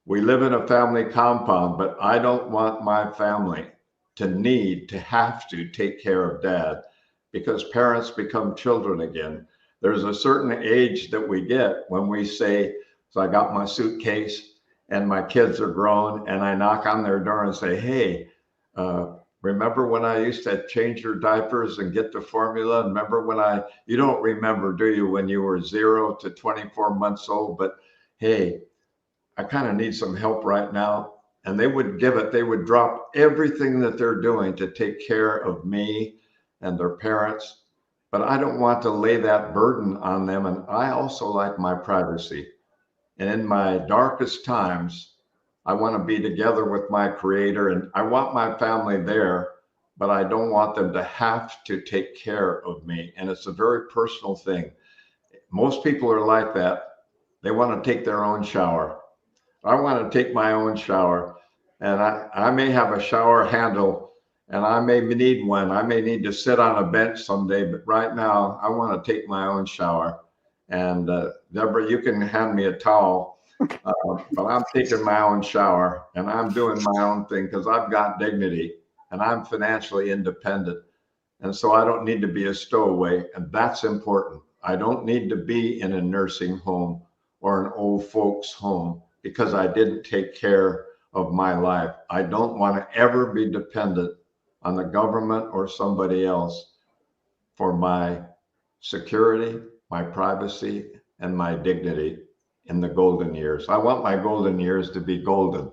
We live in a family compound, but I don't want my family to have to take care of Dad because parents become children again. There's a certain age that we get when we say, so I got my suitcase and my kids are grown and I knock on their door and say, hey, remember when I used to change your diapers and get the formula? Remember you don't remember, do you, when you were 0 to 24 months old, but hey, I kind of need some help right now. And they would give it, they would drop everything that they're doing to take care of me and their parents. But I don't want to lay that burden on them. And I also like my privacy. And in my darkest times, I want to be together with my creator and I want my family there, but I don't want them to have to take care of me. And it's a very personal thing. Most people are like that. They want to take their own shower. I want to take my own shower, and I may have a shower handle and I may need one. I may need to sit on a bench someday, but right now I want to take my own shower. And Deborah, you can hand me a towel, but I'm taking my own shower and I'm doing my own thing because I've got dignity and I'm financially independent. And so I don't need to be a stowaway, and that's important. I don't need to be in a nursing home or an old folks home because I didn't take care of my life. I don't want to ever be dependent on the government or somebody else for my security, my privacy, and my dignity in the golden years. I want my golden years to be golden.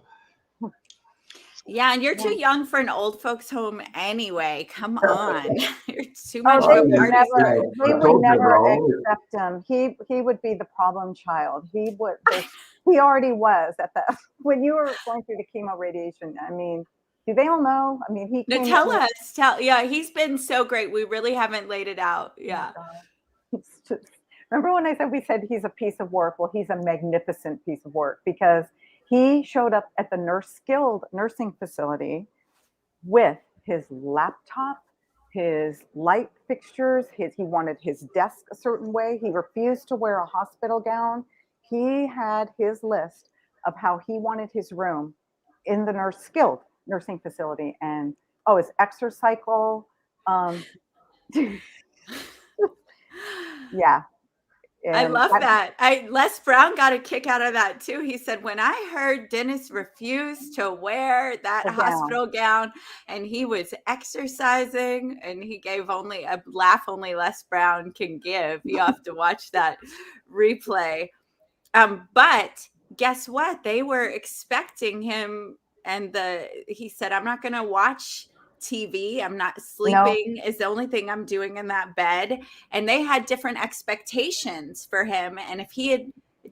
Yeah, and you're too young for an old folks home anyway. Come on. You're too much Oh, of a party star. they would never accept him. He would be the problem child. He already was at the when you were going through the chemo radiation. I mean, do they all know? I mean, he No, came tell in- us. Yeah, he's been so great. We really haven't laid it out. Yeah. Remember when we said he's a piece of work? Well, he's a magnificent piece of work because he showed up at the skilled nursing facility with his laptop, his light fixtures, he wanted his desk a certain way. He refused to wear a hospital gown. He had his list of how he wanted his room in the skilled nursing facility. And his exercise cycle. Yeah. I love that. Les Brown got a kick out of that too. He said, when I heard Dennis refused to wear that hospital gown and he was exercising, and he gave only a laugh only Les Brown can give. You have to watch that replay. But guess what? They were expecting him, and he said, I'm not going to watch TV. I'm not sleeping is the only thing I'm doing in that bed. And they had different expectations for him. And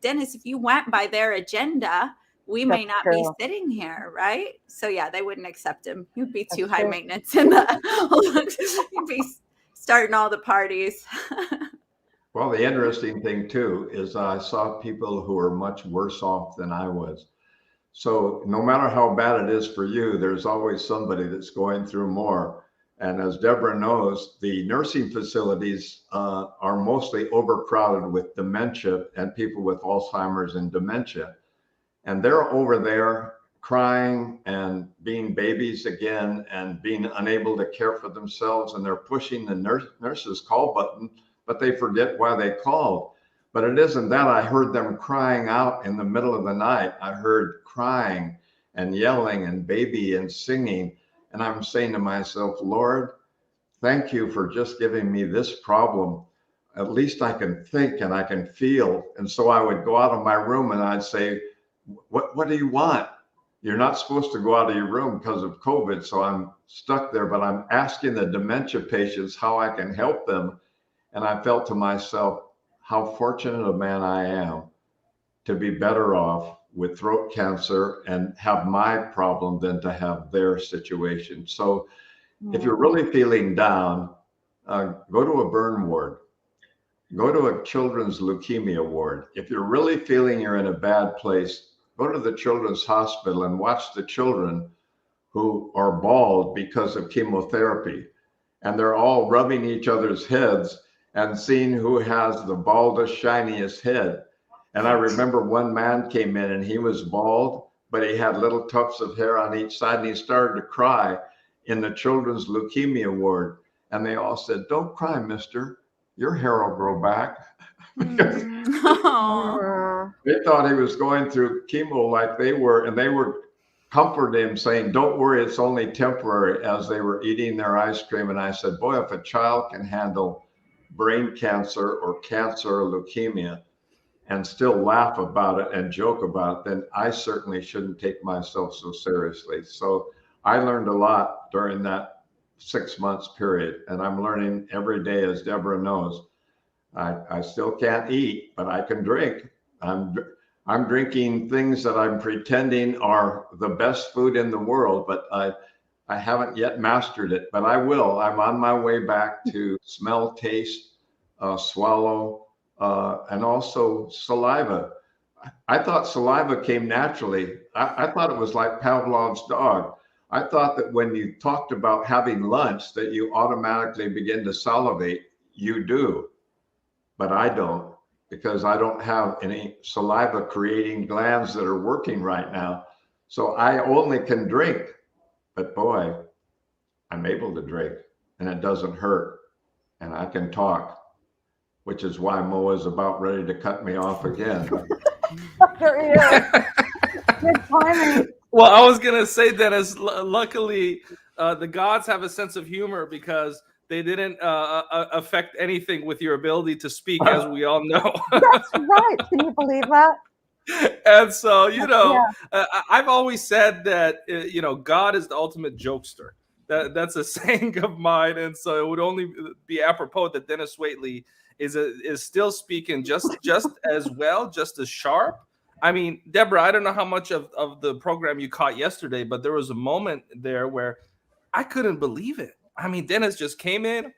Dennis, if you went by their agenda, we may not be sitting here, right? So yeah, they wouldn't accept him. He'd be too high maintenance in he'd be starting all the parties. Well, the interesting thing too is I saw people who were much worse off than I was. So no matter how bad it is for you, there's always somebody that's going through more. And as Deborah knows, the nursing facilities are mostly overcrowded with dementia and people with Alzheimer's and dementia. And they're over there crying and being babies again and being unable to care for themselves. And they're pushing the nurse's call button, but they forget why they called. But it isn't that. I heard them crying out in the middle of the night. I heard crying and yelling and baby and singing. And I'm saying to myself, Lord, thank you for just giving me this problem. At least I can think and I can feel. And so I would go out of my room and I'd say, what do you want? You're not supposed to go out of your room because of COVID. So I'm stuck there, but I'm asking the dementia patients how I can help them. And I felt to myself, how fortunate a man I am to be better off with throat cancer and have my problem than to have their situation. So if you're really feeling down, go to a burn ward, go to a children's leukemia ward. If you're really feeling you're in a bad place, go to the children's hospital and watch the children who are bald because of chemotherapy. And they're all rubbing each other's heads and seeing who has the baldest, shiniest head. And I remember one man came in and he was bald, but he had little tufts of hair on each side and he started to cry in the children's leukemia ward. And they all said, don't cry, mister, your hair will grow back. Because they thought he was going through chemo like they were, and they were comforting him saying, don't worry, it's only temporary, as they were eating their ice cream. And I said, boy, if a child can handle brain cancer or leukemia and still laugh about it and joke about it, then I certainly shouldn't take myself so seriously. So I learned a lot during that 6 months period, and I'm learning every day, as Deborah knows. I still can't eat, but I can drink. I'm drinking things that I'm pretending are the best food in the world, but I haven't yet mastered it, but I will. I'm on my way back to smell, taste, swallow, and also saliva. I thought saliva came naturally. I thought it was like Pavlov's dog. I thought that when you talked about having lunch that you automatically begin to salivate. You do, but I don't, because I don't have any saliva creating glands that are working right now. So I only can drink. But boy, I'm able to drink and it doesn't hurt and I can talk, which is why Mo is about ready to cut me off again. There he is. Good timing. Well, I was going to say, Dennis, luckily the gods have a sense of humor because they didn't affect anything with your ability to speak, as we all know. That's right. Can you believe that? And so, I've always said that, God is the ultimate jokester. That's a saying of mine. And so it would only be apropos that Denis Waitley is still speaking just as well, just as sharp. I mean, Deborah, I don't know how much of the program you caught yesterday, but there was a moment there where I couldn't believe it. I mean, Denis just came in.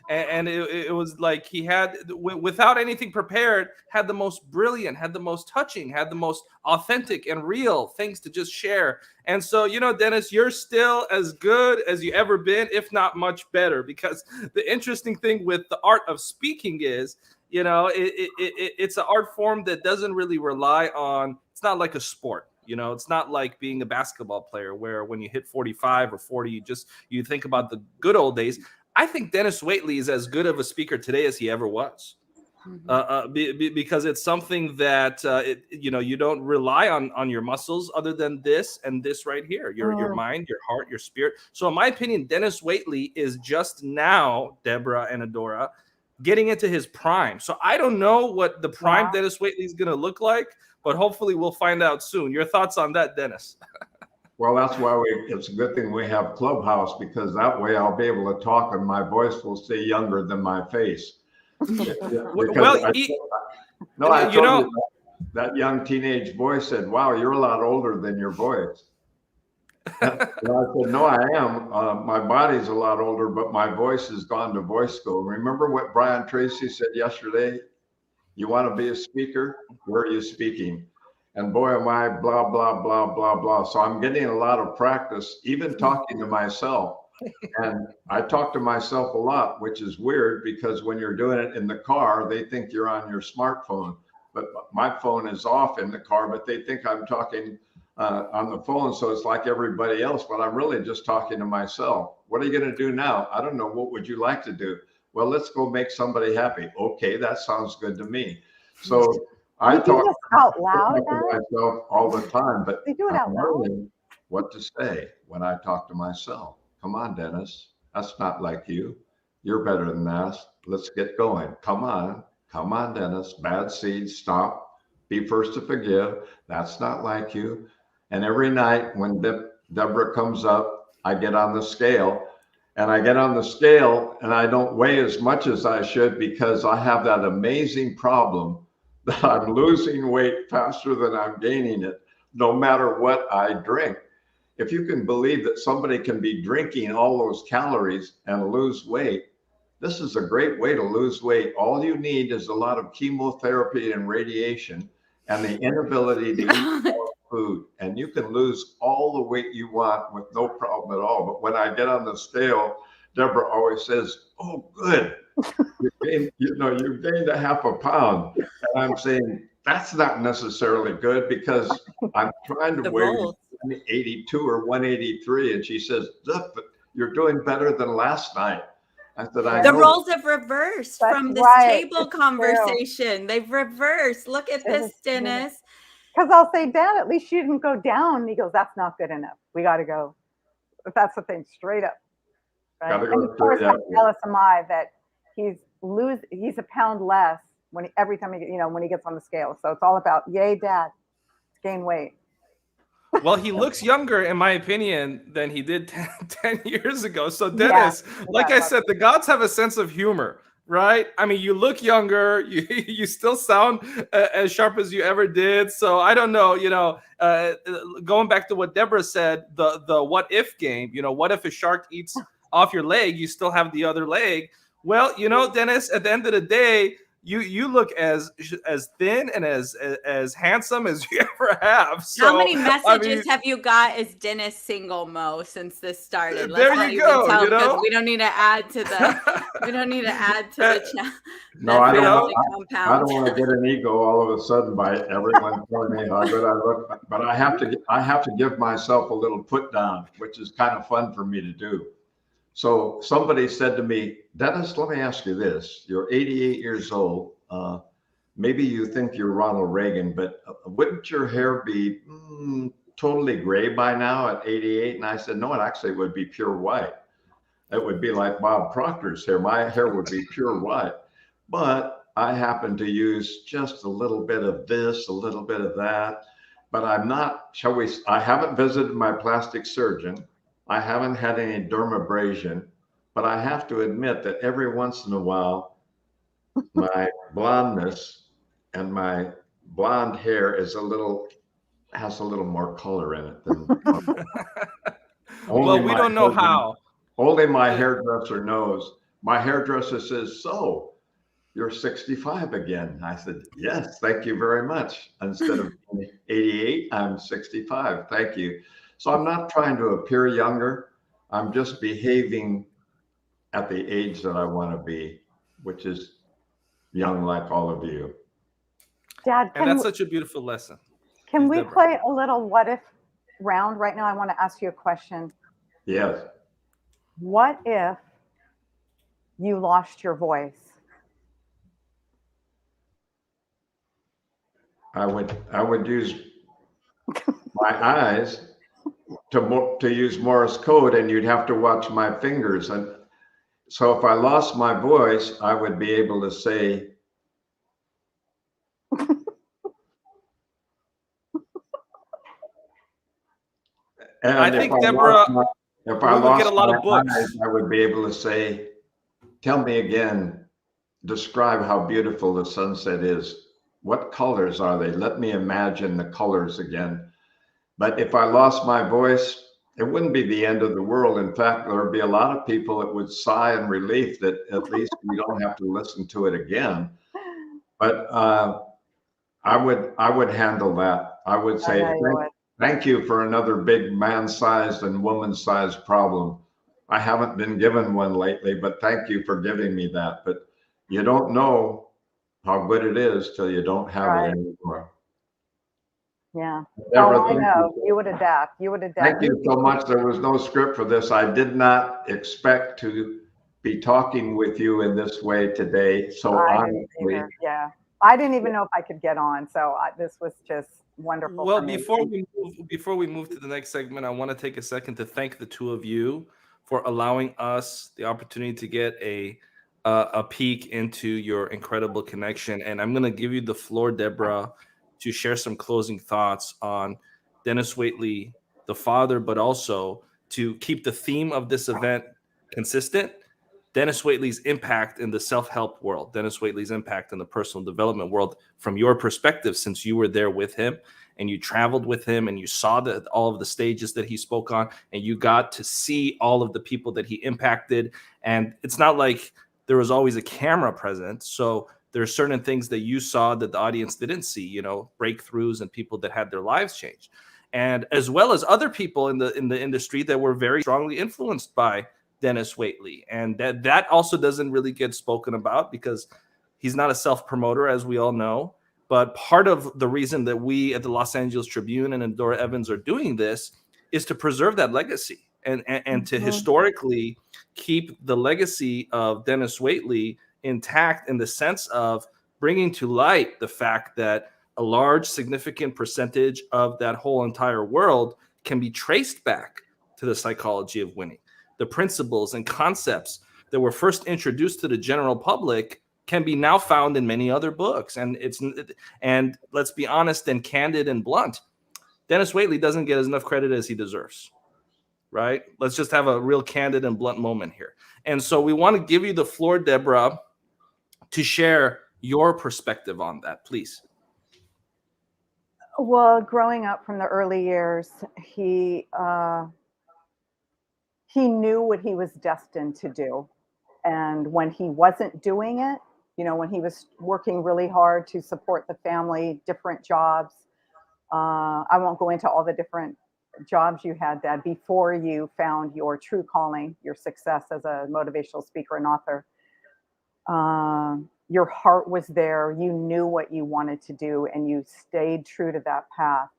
And it was like he had, without anything prepared, had the most brilliant, had the most touching, had the most authentic and real things to just share. And so, Denis, you're still as good as you ever been, if not much better, because the interesting thing with the art of speaking is, it's an art form that doesn't really rely on, it's not like a sport. It's not like being a basketball player where when you hit 45 or 40, you think about the good old days. I think Denis Waitley is as good of a speaker today as he ever was, because it's something that you don't rely on your muscles other than this and this right here, your mind, your heart, your spirit. So in my opinion, Denis Waitley is just now, Deborah and Adora, getting into his prime. So I don't know what the prime Denis Waitley is going to look like, but hopefully we'll find out soon. Your thoughts on that, Denis? Well, that's why it's a good thing we have Clubhouse, because that way I'll be able to talk and my voice will stay younger than my face. That young teenage boy said, wow, you're a lot older than your voice. And I said, no, I am. My body's a lot older, but my voice has gone to voice school. Remember what Brian Tracy said yesterday? You want to be a speaker? Where are you speaking? And boy, am I blah, blah, blah, blah, blah. So I'm getting a lot of practice, even talking to myself. And I talk to myself a lot, which is weird because when you're doing it in the car, they think you're on your smartphone. But my phone is off in the car, but they think I'm talking on the phone. So it's like everybody else, but I'm really just talking to myself. What are you going to do now? I don't know. What would you like to do? Well, let's go make somebody happy. Okay, that sounds good to me. So I You do talk this out loud, to Dad? myself all the time, but They do it out I'm loud? learning what to say when I talk to myself. Come on, Dennis. That's not like you. You're better than that. Let's get going. Come on. Come on, Dennis. Bad seeds. Stop. Be first to forgive. That's not like you. And every night when Deborah comes up, I get on the scale. And I get on the scale and I don't weigh as much as I should because I have that amazing problem that I'm losing weight faster than I'm gaining it, no matter what I drink. If you can believe that somebody can be drinking all those calories and lose weight, this is a great way to lose weight. All you need is a lot of chemotherapy and radiation and the inability to eat more food. And you can lose all the weight you want with no problem at all. But when I get on the scale, Deborah always says, "Oh, good. You've gained a half a pound." And I'm saying, that's not necessarily good because I'm trying to weigh 182 or 183. And she says, "Look, but you're doing better than last night." I said, I The know. roles have reversed That's from this right. table It's true. conversation. They've reversed. Look at this, Dennis. Because I'll say, Dad, at least you didn't go down. And he goes, that's not good enough. We got to go. But that's the thing, straight up. Right? Gotta go And of course, straight up. how jealous am I that he's a pound less every time when he gets on the scale. So it's all about, yay, Dad, gain weight. Well, he looks younger, in my opinion, than he did 10 years ago. So, Dennis, like I said, the gods have a sense of humor, right? I mean, you look younger. You still sound as sharp as you ever did. So I don't know, going back to what Deborah said, the what if game, what if a shark eats off your leg? You still have the other leg. Well, Dennis, at the end of the day, you look as thin and as handsome as you ever have. So, how many messages have you got as Dennis single, Mo, since this started? Let's there you go. Because we don't need to add to the chat. No, I don't want to get an ego all of a sudden by everyone telling me how good I look, but I have to give myself a little put down, which is kind of fun for me to do. So somebody said to me, "Dennis, let me ask you this. You're 88 years old. Maybe you think you're Ronald Reagan, but wouldn't your hair be totally gray by now at 88? And I said, "No, it actually would be pure white. It would be like Bob Proctor's hair. My hair would be pure white. But I happen to use just a little bit of this, a little bit of that. But I'm not, I haven't visited my plastic surgeon. I haven't had any dermabrasion, but I have to admit that every once in a while, my blondness and my blonde hair has a little more color in it than well, we don't know how. Only my hairdresser knows. My hairdresser says, "So you're 65 again." I said, "Yes, thank you very much. Instead of 88, I'm 65. Thank you." So I'm not trying to appear younger. I'm just behaving at the age that I want to be, which is young like all of you. Dad, and that's such a beautiful lesson. Can we play a little what if round right now? I want to ask you a question. Yes. What if you lost your voice? I would use my eyes to use Morse code, and you'd have to watch my fingers. And so if I lost my voice, I would be able to say, and I think Deborah, if I lost get a lot of books. Eyes, I would be able to say, "Tell me again, describe how beautiful the sunset is. What colors are they? Let me imagine the colors again." But if I lost my voice, it wouldn't be the end of the world. In fact, there would be a lot of people that would sigh in relief that at least we don't have to listen to it again. But I would handle that. I would I say, know you would. thank you for another big man-sized and woman-sized problem. I haven't been given one lately, but thank you for giving me that. But you don't know how good it is till you don't have it Right. anymore. Yeah. Deborah, Oh, I thank know. you. You would adapt. You would adapt. Thank you so much. There was no script for this. I did not expect to be talking with you in this way today. So I didn't honestly, either. Yeah. I didn't even know if I could get on. So this was just wonderful Well, for me. before we move to the next segment, I want to take a second to thank the two of you for allowing us the opportunity to get a peek into your incredible connection. And I'm going to give you the floor, Deborah, to share some closing thoughts on Denis Waitley, the father, but also to keep the theme of this event consistent. Denis Waitley's impact in the self-help world, Denis Waitley's impact in the personal development world from your perspective, since you were there with him and you traveled with him and you saw all of the stages that he spoke on and you got to see all of the people that he impacted. And it's not like there was always a camera present. So there are certain things that you saw that the audience didn't see, you know, breakthroughs and people that had their lives changed. And as well as other people in the industry that were very strongly influenced by Denis Waitley. And that also doesn't really get spoken about because he's not a self-promoter, as we all know. But part of the reason that we at the Los Angeles Tribune and Adora Evans are doing this is to preserve that legacy and to historically keep the legacy of Denis Waitley intact in the sense of bringing to light the fact that a large, significant percentage of that whole entire world can be traced back to the psychology of winning. The principles and concepts that were first introduced to the general public can be now found in many other books. And let's be honest and candid and blunt. Denis Waitley doesn't get enough credit as he deserves, right? Let's just have a real candid and blunt moment here. And so we want to give you the floor, Deborah, to share your perspective on that, please. Well, growing up from the early years, he knew what he was destined to do. And when he wasn't doing it, you know, when he was working really hard to support the family, different jobs, I won't go into all the different jobs you had, Dad, before you found your true calling, your success as a motivational speaker and author. Your heart was there. You knew what you wanted to do, and you stayed true to that path,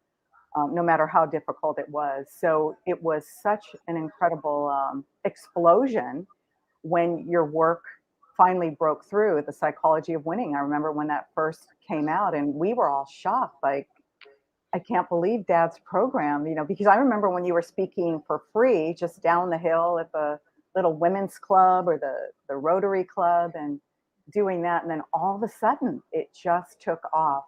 no matter how difficult it was. So it was such an incredible explosion when your work finally broke through, the psychology of winning. I remember when that first came out, and we were all shocked, like, I can't believe Dad's program, you know, because I remember when you were speaking for free just down the hill at the little women's club or the Rotary Club and doing that. And then all of a sudden it just took off.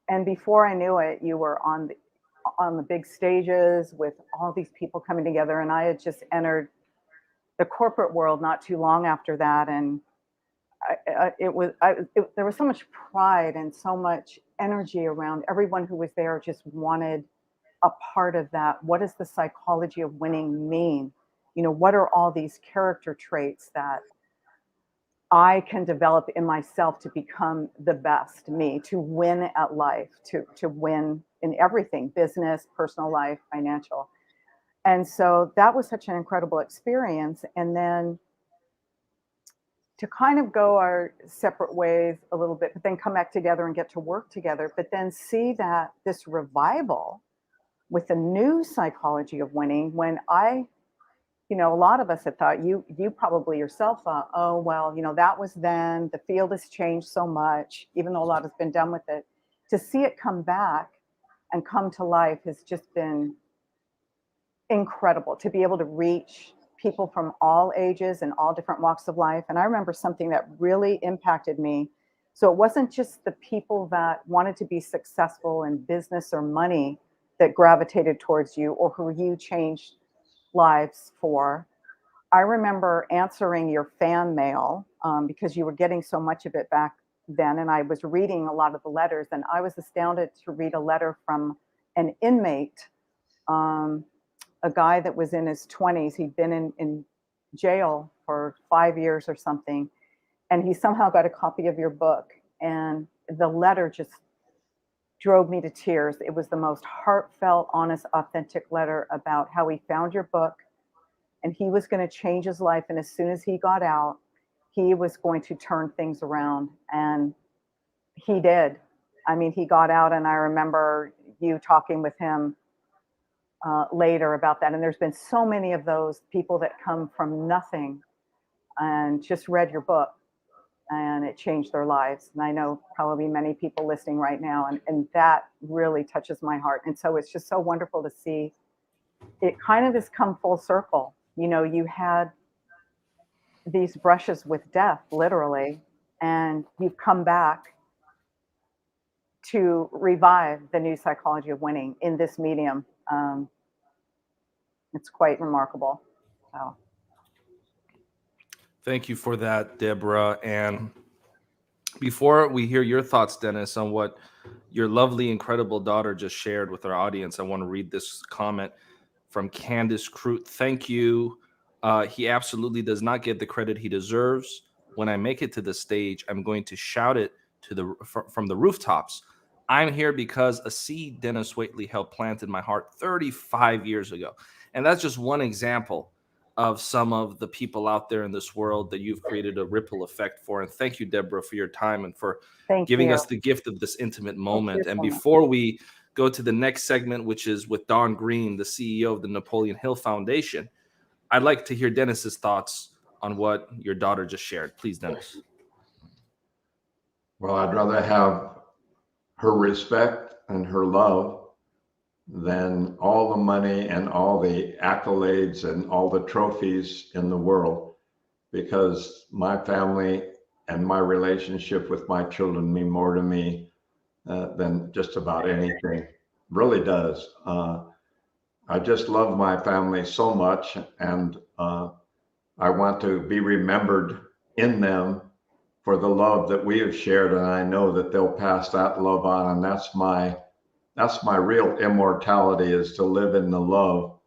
And before I knew it, you were on the big stages with all these people coming together. And I had just entered the corporate world not too long after that. And there was so much pride and so much energy around everyone who was there, just wanted a part of that. What does the psychology of winning mean? You know, what are all these character traits that I can develop in myself to become the best me, to win at life, to win in everything, business, personal life, financial. And so that was such an incredible experience. And then to kind of go our separate ways a little bit, but then come back together and get to work together, but then see that this revival with the new psychology of winning, when you know, a lot of us had thought, you probably yourself thought, oh, well, you know, that was then, the field has changed so much, even though a lot has been done with it. To see it come back and come to life has just been incredible, to be able to reach people from all ages and all different walks of life. And I remember something that really impacted me. So it wasn't just the people that wanted to be successful in business or money that gravitated towards you or who you changed lives for. I remember answering your fan mail because you were getting so much of it back then. And I was reading a lot of the letters, and I was astounded to read a letter from an inmate, a guy that was in his 20s. He'd been in jail for 5 years or something. And he somehow got a copy of your book. And the letter just drove me to tears. It was the most heartfelt, honest, authentic letter about how he found your book and he was going to change his life. And as soon as he got out, he was going to turn things around. And he did. I mean, he got out, and I remember you talking with him later about that. And there's been so many of those people that come from nothing and just read your book, and it changed their lives. And I know probably many people listening right now, and that really touches my heart. And so it's just so wonderful to see it kind of has come full circle. You know, you had these brushes with death, literally, and you've come back to revive the new psychology of winning in this medium. It's quite remarkable. So. Thank you for that, Deborah. And before we hear your thoughts, Dennis, on what your lovely, incredible daughter just shared with our audience, I want to read this comment from Candace Crute. Thank you. He absolutely does not get the credit he deserves. When I make it to the stage, I'm going to shout it from the rooftops. I'm here because a seed Denis Waitley helped plant in my heart 35 years ago. And that's just one example of some of the people out there in this world that you've created a ripple effect for. And thank you, Deborah, for your time and for giving us the gift of this intimate moment. And before we go to the next segment, which is with Don Green, the CEO of the Napoleon Hill Foundation, I'd like to hear Dennis's thoughts on what your daughter just shared. Please, Dennis. Well, I'd rather have her respect and her love than all the money and all the accolades and all the trophies in the world, because my family and my relationship with my children mean more to me than just about anything. Really does. I just love my family so much, and I want to be remembered in them for the love that we have shared, and I know that they'll pass that love on, and that's my real immortality, is to live in the love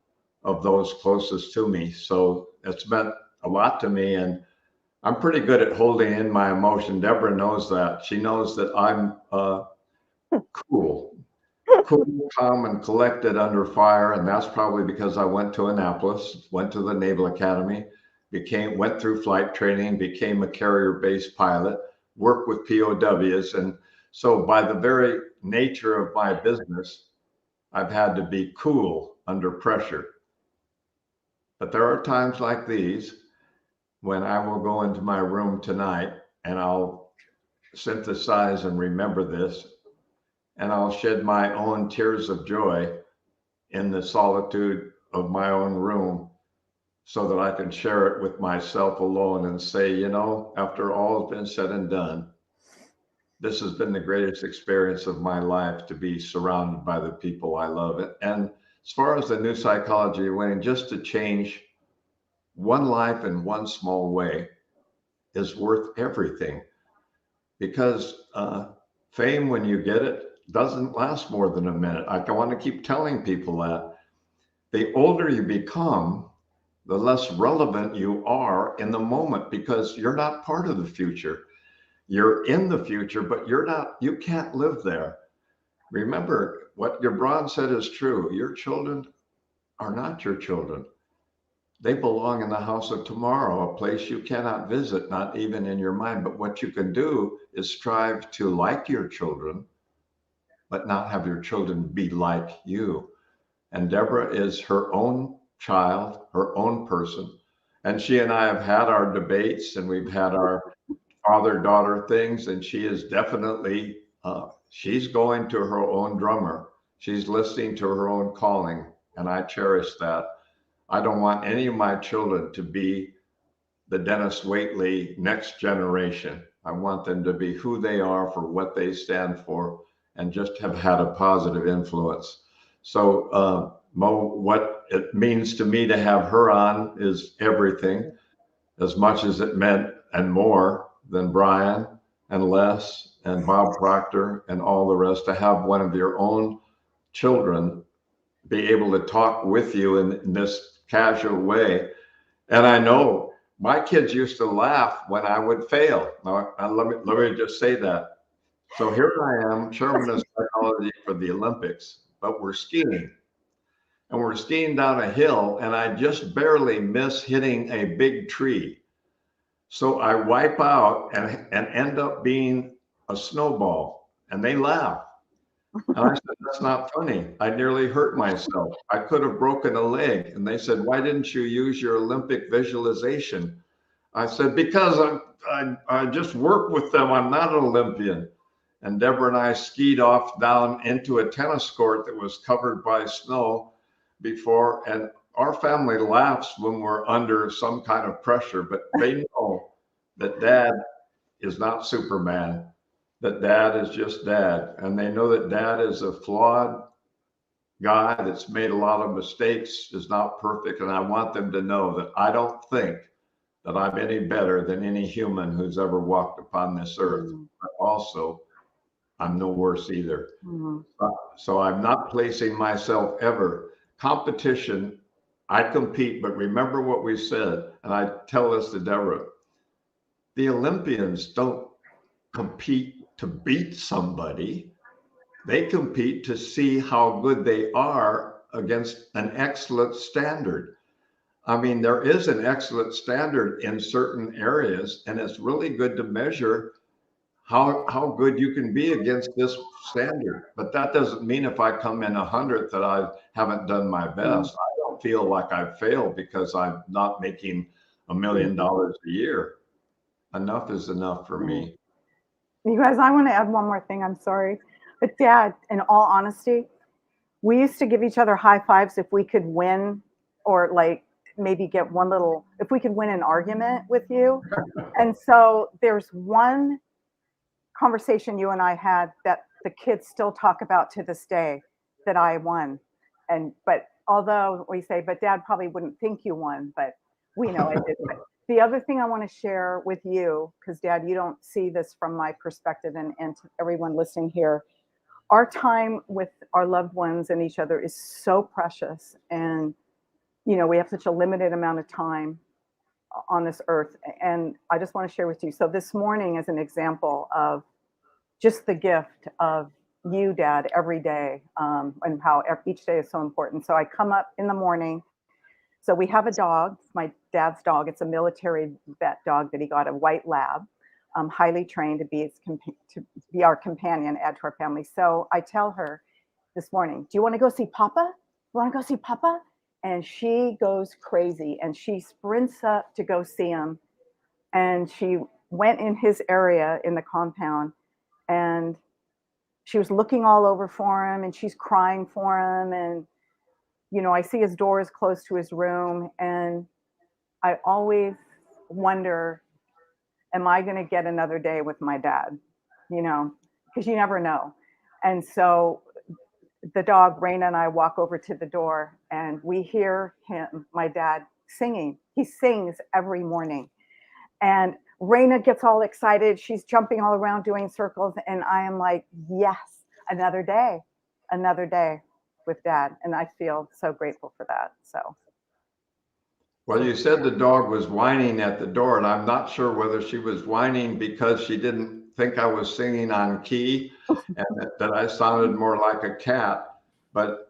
of those closest to me. So it's meant a lot to me, and I'm pretty good at holding in my emotion. Deborah knows that. She knows that I'm cool, calm, and collected under fire, and that's probably because I went to Annapolis, went to the Naval Academy, went through flight training, became a carrier-based pilot, worked with POWs, and so by the very nature of my business, I've had to be cool under pressure. But there are times like these when I will go into my room tonight and I'll synthesize and remember this, and I'll shed my own tears of joy in the solitude of my own room so that I can share it with myself alone and say, you know, after all has been said and done, this has been the greatest experience of my life, to be surrounded by the people I love. And as far as the new psychology of winning, just to change one life in one small way is worth everything, because fame, when you get it, doesn't last more than a minute. I want to keep telling people that the older you become, the less relevant you are in the moment, because you're not part of the future. You're in the future, but you can't live there. Remember, what Gibran said is true. Your children are not your children. They belong in the house of tomorrow, a place you cannot visit, not even in your mind. But what you can do is strive to like your children, but not have your children be like you. And Deborah is her own child, her own person. And she and I have had our debates, and we've had our father-daughter things, and she is definitely, she's going to her own drummer. She's listening to her own calling, and I cherish that. I don't want any of my children to be the Denis Waitley next generation. I want them to be who they are, for what they stand for, and just have had a positive influence. So Mo, what it means to me to have her on is everything, as much as it meant and more than Brian and Les and Bob Proctor and all the rest. To have one of your own children be able to talk with you in this casual way. And I know my kids used to laugh when I would fail. Now, let me just say that. So here I am, chairman of the technology for the Olympics, but we're skiing. And we're skiing down a hill, and I just barely miss hitting a big tree. So I wipe out and end up being a snowball, and they laugh. And I said, that's not funny. I nearly hurt myself. I could have broken a leg. And they said, why didn't you use your Olympic visualization? I said, because I just work with them. I'm not an Olympian. And Deborah and I skied off down into a tennis court that was covered by snow before. And our family laughs when we're under some kind of pressure, but they know that Dad is not Superman, that Dad is just Dad. And they know that Dad is a flawed guy that's made a lot of mistakes, is not perfect. And I want them to know that I don't think that I'm any better than any human who's ever walked upon this earth. But also, I'm no worse either. So I'm not placing myself ever. Competition, I compete, but remember what we said, and I tell this to Deborah, the Olympians don't compete to beat somebody. They compete to see how good they are against an excellent standard. I mean, there is an excellent standard in certain areas, and it's really good to measure how good you can be against this standard. But that doesn't mean if I come in 100th that I haven't done my best. I don't feel like I've failed because I'm not making $1 million a year. Enough is enough for me. You guys, I want to add one more thing. I'm sorry. But Dad, in all honesty, we used to give each other high fives if we could win, or like maybe get one little, if we could win an argument with you. And so there's one conversation you and I had that the kids still talk about to this day, that I won. But although we say, but Dad probably wouldn't think you won, but we know I did. But the other thing I want to share with you, because Dad, you don't see this from my perspective, and to everyone listening here, our time with our loved ones and each other is so precious. And, you know, we have such a limited amount of time on this earth. And I just want to share with you. So this morning is an example of just the gift of you, Dad, every day, and how each day is so important. So I come up in the morning. So we have a dog, my dad's dog. It's a military vet dog that he got, a white lab, highly trained to be our companion, add to our family. So I tell her this morning, do you want to go see Papa? You want to go see Papa? And she goes crazy and she sprints up to go see him. And she went in his area in the compound, and she was looking all over for him, and she's crying for him. And, you know, I see his door is close to his room, and I always wonder, am I going to get another day with my dad? You know, because you never know. And so the dog, Raina, and I walk over to the door, and we hear him, my dad, singing. He sings every morning. And Raina gets all excited. She's jumping all around doing circles. And I am like, yes, another day with Dad. And I feel so grateful for that. So. Well, you said the dog was whining at the door, and I'm not sure whether she was whining because she didn't think I was singing on key and that I sounded more like a cat. But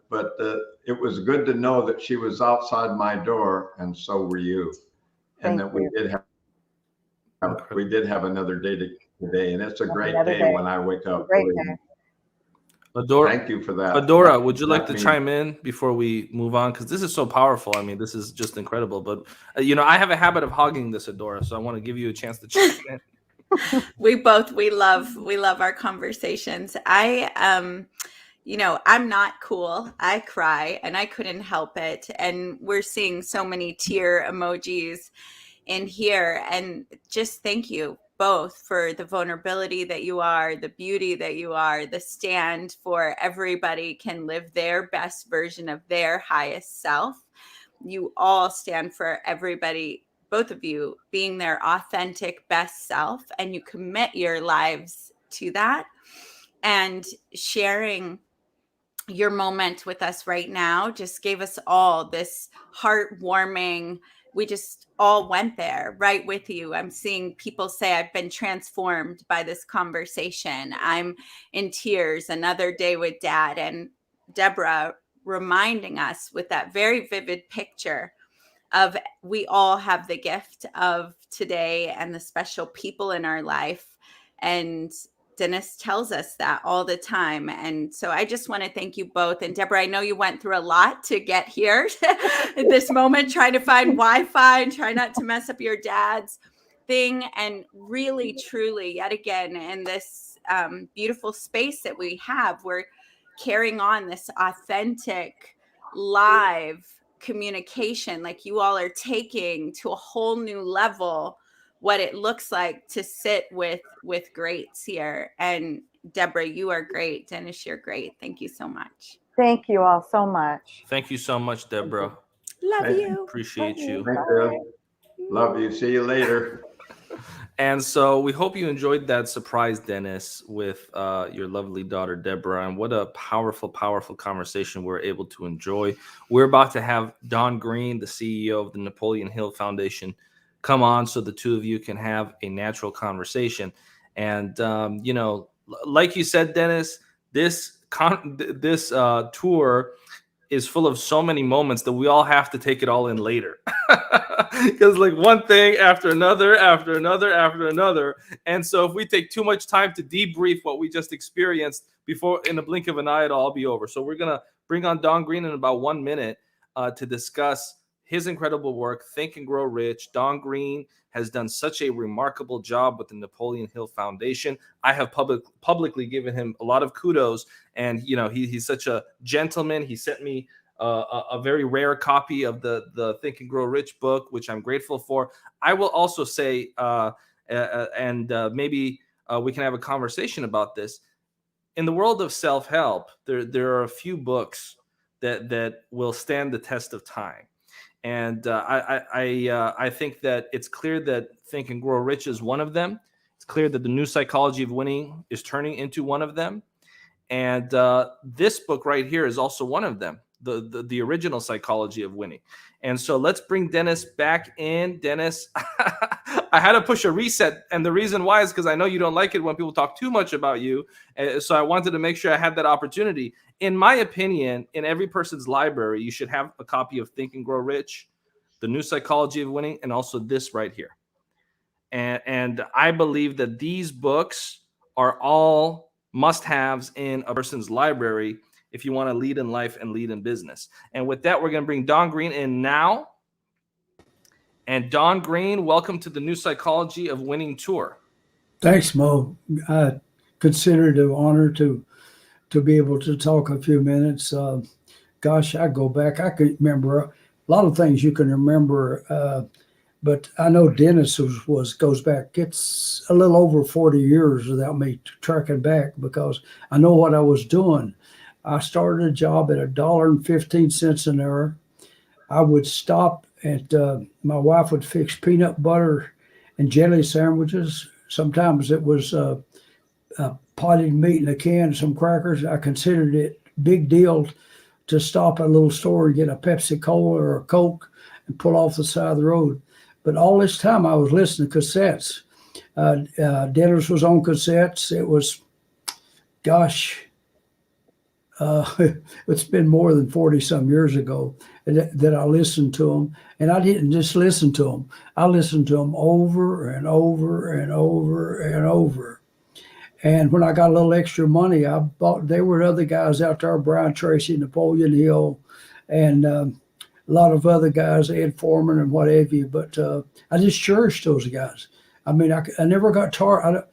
it was good to know that she was outside my door, and so were you. And that we did have another day today, and it's a great day when I wake up. Great day. Adora, thank you for that. Adora, would you like to chime in before we move on? Because this is so powerful. I mean, this is just incredible. But, you know, I have a habit of hogging this, Adora, so I want to give you a chance to chime in. We love our conversations. You know, I'm not cool. I cry and I couldn't help it. And we're seeing so many tear emojis in here. And just thank you both for the vulnerability that you are, the beauty that you are, the stand for everybody can live their best version of their highest self. You all stand for everybody, both of you, being their authentic best self, and you commit your lives to that. And sharing your moment with us right now just gave us all this heartwarming we just all went there right with you. I'm seeing people say, I've been transformed by this conversation. I'm in tears. Another day with Dad. And Deborah reminding us with that very vivid picture of we all have the gift of today and the special people in our life. And Denis tells us that all the time. And so I just want to thank you both. And Deborah, I know you went through a lot to get here at this moment, trying to find Wi-Fi and try not to mess up your dad's thing. And really, truly, yet again, in this beautiful space that we have, we're carrying on this authentic, live communication, like you all are taking to a whole new level what it looks like to sit with greats here. And Deborah, you are great. Denis, you're great. Thank you so much. Thank you all so much. Thank you so much, Deborah. Love you. Appreciate you. Thank you. Love you. See you later. And so we hope you enjoyed that surprise, Denis, with your lovely daughter, Deborah. And what a powerful, powerful conversation we're able to enjoy. We're about to have Don Green, the CEO of the Napoleon Hill Foundation, come on so the two of you can have a natural conversation. And, like you said, Denis, this tour is full of so many moments that we all have to take it all in later. Because like one thing after another, after another, after another. And so if we take too much time to debrief what we just experienced before, in the blink of an eye, it'll all be over. So we're going to bring on Don Green in about 1 minute to discuss his incredible work, Think and Grow Rich. Don Green has done such a remarkable job with the Napoleon Hill Foundation. I have publicly given him a lot of kudos. And, he's such a gentleman. He sent me a very rare copy of the Think and Grow Rich book, which I'm grateful for. I will also say, maybe we can have a conversation about this. In the world of self-help, there are a few books that will stand the test of time. And I think that it's clear that Think and Grow Rich is one of them. It's clear that The New Psychology of Winning is turning into one of them. And this book right here is also one of them, the original Psychology of Winning. And so let's bring Denis back in. Denis, I had to push a reset. And the reason why is because I know you don't like it when people talk too much about you. So I wanted to make sure I had that opportunity. In my opinion, in every person's library, you should have a copy of Think and Grow Rich, The New Psychology of Winning, and also this right here. And I believe that these books are all must-haves in a person's library if you want to lead in life and lead in business. And with that, we're going to bring Don Green in now. And Don Green, welcome to the New Psychology of Winning tour. Thanks, Mo. I consider it an honor to be able to talk a few minutes. Gosh, I go back. I can remember a lot of things you can remember, but I know Denis goes back. It's a little over 40 years without me tracking back because I know what I was doing. I started a job at $1.15 an hour. I would stop at, my wife would fix peanut butter and jelly sandwiches. Sometimes it was potted meat in a can, some crackers. I considered it big deal to stop at a little store and get a Pepsi Cola or a Coke and pull off the side of the road. But all this time I was listening to cassettes. Denis was on cassettes. It was, it's been more than 40 some years ago that I listened to them. And I didn't just listen to them. I listened to them over and over and over and over. And when I got a little extra money, there were other guys out there, Brian Tracy, Napoleon Hill, and a lot of other guys, Ed Foreman and what have you. But I just cherished those guys. I mean, I never got tired.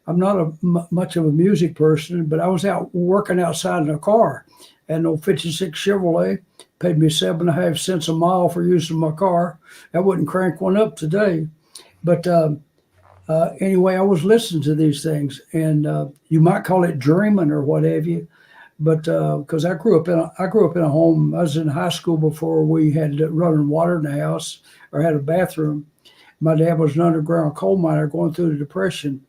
I'm not much of a music person, but I was out working outside in a car. And no 56 Chevrolet paid me 7.5 cents a mile for using my car. I wouldn't crank one up today. But anyway, I was listening to these things, and you might call it dreaming or what have you. But because I grew up in a home, I was in high school before we had running water in the house or had a bathroom. My dad was an underground coal miner going through the Depression.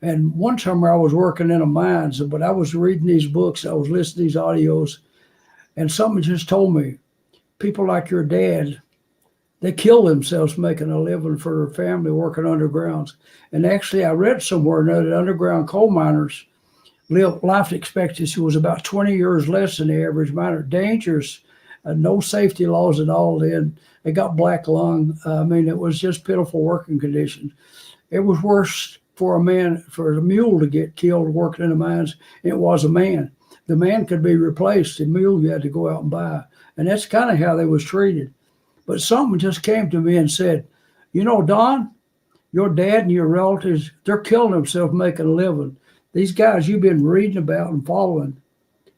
And one summer I was working in a mine, but I was reading these books, I was listening to these audios, and something just told me, people like your dad, They kill themselves making a living for their family working undergrounds. And actually, I read somewhere that underground coal miners life expectancy was about 20 years less than the average miner. Dangerous, no safety laws at all. They got black lung. I mean, it was just pitiful working conditions. It was worse for a mule to get killed working in the mines than it was a man. The man could be replaced. The mule you had to go out and buy. And that's kind of how they was treated. But someone just came to me and said, you know, Don, your dad and your relatives, they're killing themselves making a living. These guys you've been reading about and following,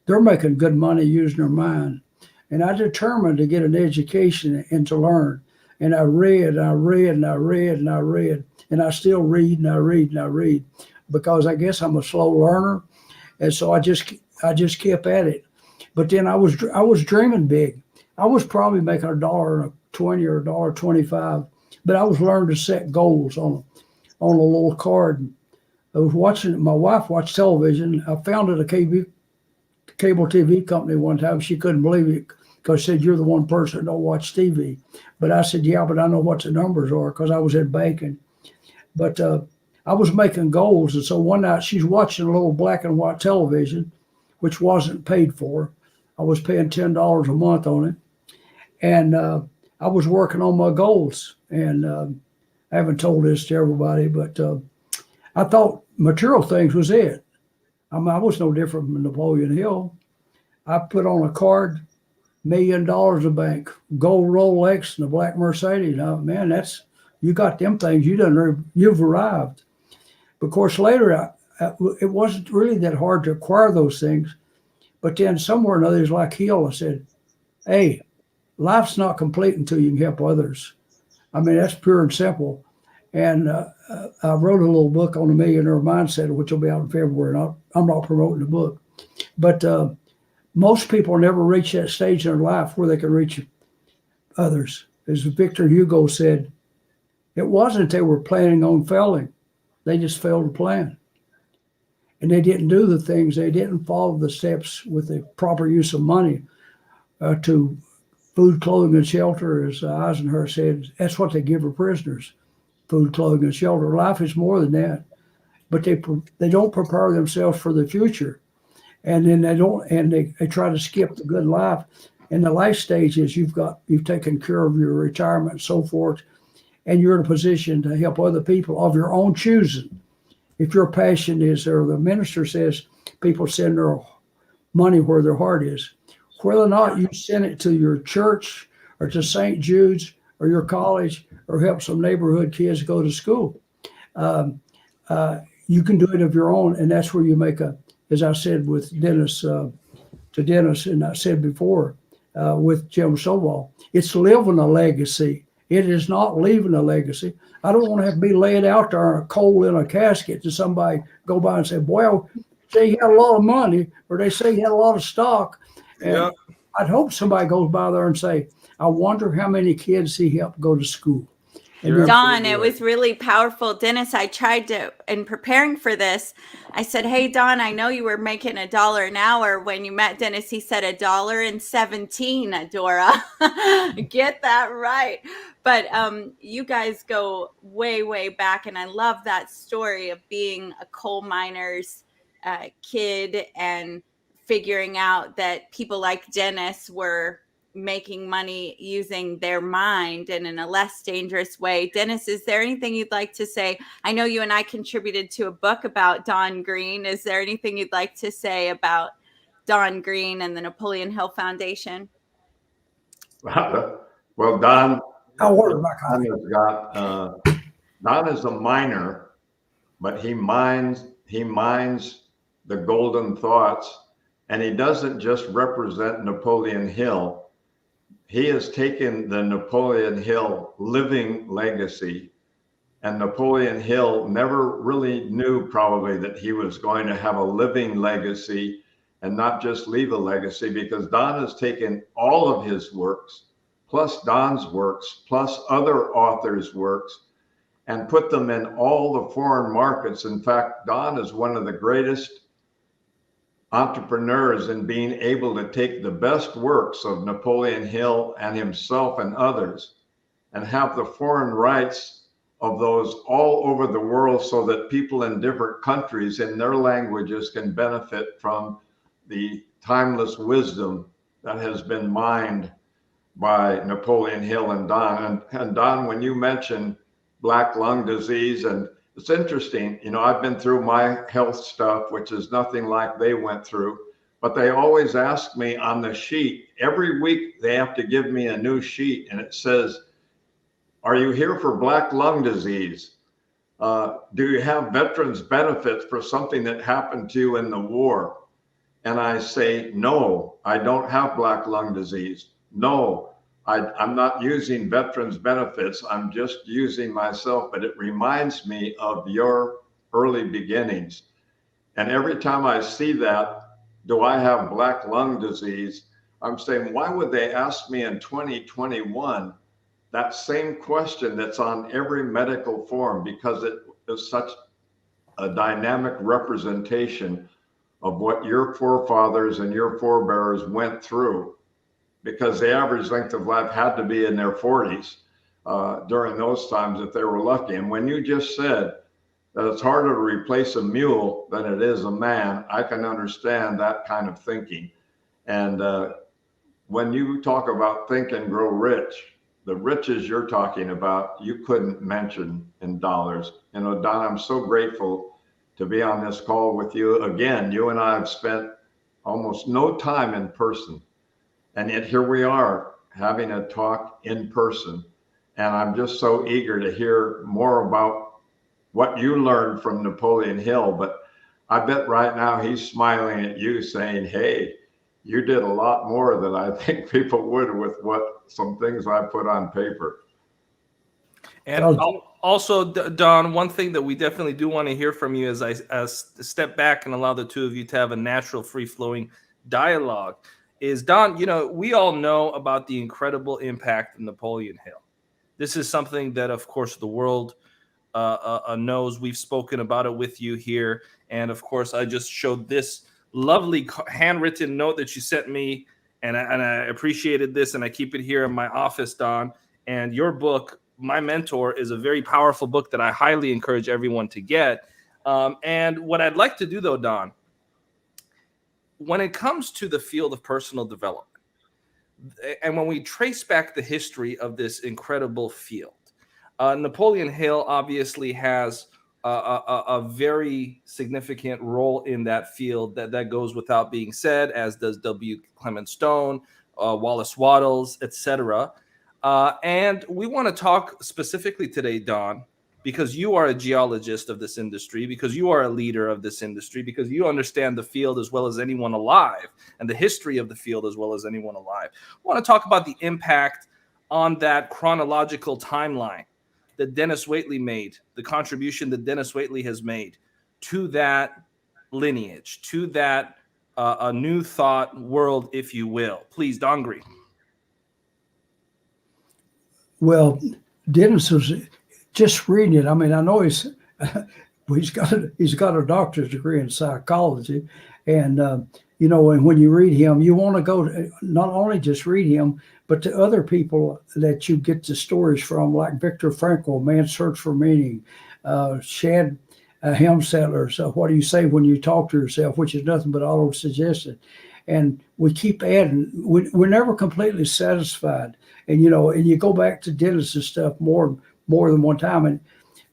they're making good money using their mind. And I determined to get an education and to learn. And I read, and I read, and I read, and I read. And I still read, and I read, and I read. Because I guess I'm a slow learner. And so I just kept at it. But then I was dreaming big. I was probably making $1.20 or $1.25, but I was learning to set goals on a little card. I was watching. My wife watched television. I founded a cable TV company one time. She couldn't believe it because she said, "You're the one person that don't watch TV." But I said, "Yeah, but I know what the numbers are because I was in banking." But I was making goals, and so one night she's watching a little black and white television, which wasn't paid for. I was paying $10 a month on it. And I was working on my goals. And I haven't told this to everybody, but I thought material things was it. I mean, I was no different from Napoleon Hill. I put on a card, $1 million a bank, gold Rolex and a black Mercedes. Now, man, you got them things. You've arrived. Of course, later, it wasn't really that hard to acquire those things. But then somewhere or another, like Hill, I said, hey, life's not complete until you can help others. I mean, that's pure and simple. And I wrote a little book on the millionaire mindset, which will be out in February. And I'm not promoting the book. But most people never reach that stage in their life where they can reach others. As Victor Hugo said, it wasn't they were planning on failing. They just failed to plan. And they didn't do the things. They didn't follow the steps with the proper use of money to food, clothing, and shelter, as Eisenhower said. That's what they give our prisoners: food, clothing, and shelter. Life is more than that, but they don't prepare themselves for the future, and then they try to skip the good life. And the life stage is you've taken care of your retirement and so forth, and you're in a position to help other people of your own choosing. If your passion is, or the minister says, people send their money where their heart is. Whether or not you send it to your church or to St. Jude's or your college or help some neighborhood kids go to school, you can do it of your own. And that's where you make as I said with Denis, to Denis, and I said before with Jim Sobol, it's living a legacy. It is not leaving a legacy. I don't want to have to be laid out there in a coal in a casket to somebody go by and say, boy, say he had a lot of money, or they say he had a lot of stock. And Yeah. I'd hope somebody goes by there and say, I wonder how many kids he helped go to school. And Don, it was really powerful. Denis, I tried to, in preparing for this, I said, hey, Don, I know you were making $1 an hour. When you met Denis, he said $1.17, Adora. Get that right. But you guys go way, way back. And I love that story of being a coal miner's kid and figuring out that people like Denis were making money using their mind and in a less dangerous way. Denis, is there anything you'd like to say? I know you and I contributed to a book about Don Green. Is there anything you'd like to say about Don Green and the Napoleon Hill Foundation? Well, Don is a miner, but he mines the golden thoughts, and he doesn't just represent Napoleon Hill. He has taken the Napoleon Hill living legacy, and Napoleon Hill never really knew probably that he was going to have a living legacy and not just leave a legacy, because Don has taken all of his works, plus Don's works, plus other authors' works, and put them in all the foreign markets. In fact, Don is one of the greatest entrepreneurs in being able to take the best works of Napoleon Hill and himself and others and have the foreign rights of those all over the world so that people in different countries in their languages can benefit from the timeless wisdom that has been mined by Napoleon Hill and Don. And Don, when you mentioned black lung disease, and it's interesting, you know, I've been through my health stuff, which is nothing like they went through, but they always ask me on the sheet, every week they have to give me a new sheet, and it says, are you here for black lung disease? Do you have veterans benefits for something that happened to you in the war? And I say, no, I don't have black lung disease. No, I'm not using veterans benefits. I'm just using myself, but it reminds me of your early beginnings. And every time I see that, do I have black lung disease? I'm saying, why would they ask me in 2021 that same question that's on every medical form? Because it is such a dynamic representation of what your forefathers and your forebears went through, because the average length of life had to be in their 40s during those times if they were lucky. And when you just said that it's harder to replace a mule than it is a man, I can understand that kind of thinking. And when you talk about Think and Grow Rich, the riches you're talking about, you couldn't mention in dollars. You know, Don, I'm so grateful to be on this call with you. Again, you and I have spent almost no time in person, and yet here we are having a talk in person. And I'm just so eager to hear more about what you learned from Napoleon Hill. But I bet right now he's smiling at you saying, hey, you did a lot more than I think people would with what some things I put on paper. And also, Don, one thing that we definitely do want to hear from you as I step back and allow the two of you to have a natural, free-flowing dialogue is, Don, you know, we all know about the incredible impact of Napoleon Hill. This is something that, of course, the world knows. We've spoken about it with you here. And, of course, I just showed this lovely handwritten note that you sent me, and I appreciated this, and I keep it here in my office, Don. And your book, My Mentor, is a very powerful book that I highly encourage everyone to get. And what I'd like to do, though, Don, when it comes to the field of personal development, and when we trace back the history of this incredible field, Napoleon Hill obviously has a very significant role in that field that goes without being said, as does W. Clement Stone, Wallace Wattles, etc. And we want to talk specifically today, Don, because you are a geologist of this industry, because you are a leader of this industry, because you understand the field as well as anyone alive, and the history of the field as well as anyone alive. I want to talk about the impact on that chronological timeline that Denis Waitley made, the contribution that Denis Waitley has made to that lineage, to that a new thought world, if you will. Please, Don Green. Well, Dennis was just reading it. I mean, I know he's got a doctorate degree in psychology, and you know, and when you read him, you want to go to not only just read him, but to other people that you get the stories from, like Viktor Frankl, Man's Search for Meaning, Shad Helmsettler's What Do You Say When You Talk to Yourself, which is nothing but auto-suggestion. And we keep adding. We're never completely satisfied. And, you know, and you go back to Dennis's stuff more than one time.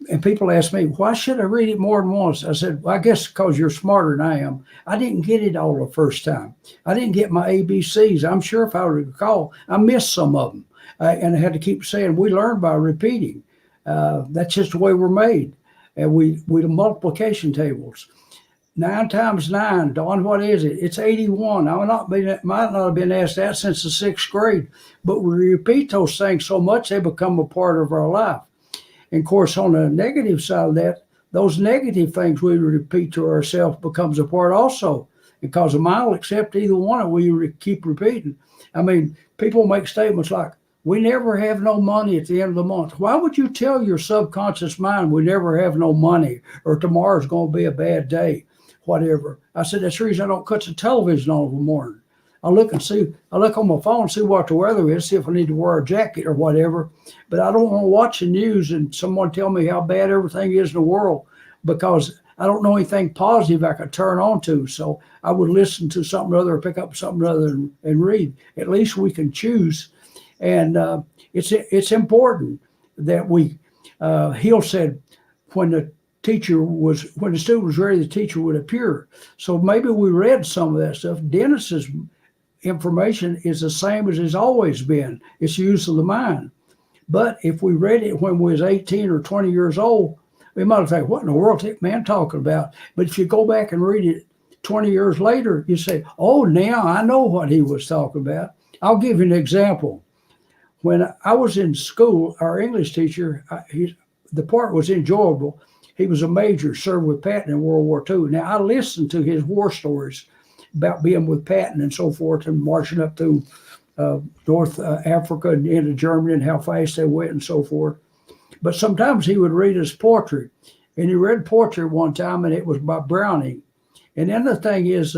And people ask me, why should I read it more than once? I said, well, I guess because you're smarter than I am. I didn't get it all the first time. I didn't get my ABCs. I'm sure if I would recall, I missed some of them. And I had to keep saying, we learn by repeating. That's just the way we're made. And we do multiplication tables. 9 times 9, Don, what is it? It's 81. I might not have been asked that since the 6th grade, but we repeat those things so much they become a part of our life. And of course, on the negative side of that, those negative things we repeat to ourselves becomes a part also, because a mind will accept either one and we keep repeating. I mean, people make statements like, we never have no money at the end of the month. Why would you tell your subconscious mind we never have no money, or tomorrow's going to be a bad day, whatever? I said, that's the reason I don't cut the television on in the morning. I look on my phone, see what the weather is, see if I need to wear a jacket or whatever. But I don't want to watch the news and someone tell me how bad everything is in the world, because I don't know anything positive I could turn on to. So I would listen to something other, or pick up something other and read. At least we can choose. And it's important that we, Hill said, when the student was ready, the teacher would appear. So maybe we read some of that stuff. Dennis's information is the same as it's always been. It's use of the mind. But if we read it when we was 18 or 20 years old, we might have thought, what in the world is that man talking about? But if you go back and read it 20 years later, you say, oh, now I know what he was talking about. I'll give you an example. When I was in school, our English teacher, the part was enjoyable. He was a major, served with Patton in World War II. Now, I listened to his war stories about being with Patton and so forth, and marching up through North Africa and into Germany, and how fast they went and so forth. But sometimes he would read us poetry. And he read poetry one time, and it was by Browning. And then the thing is,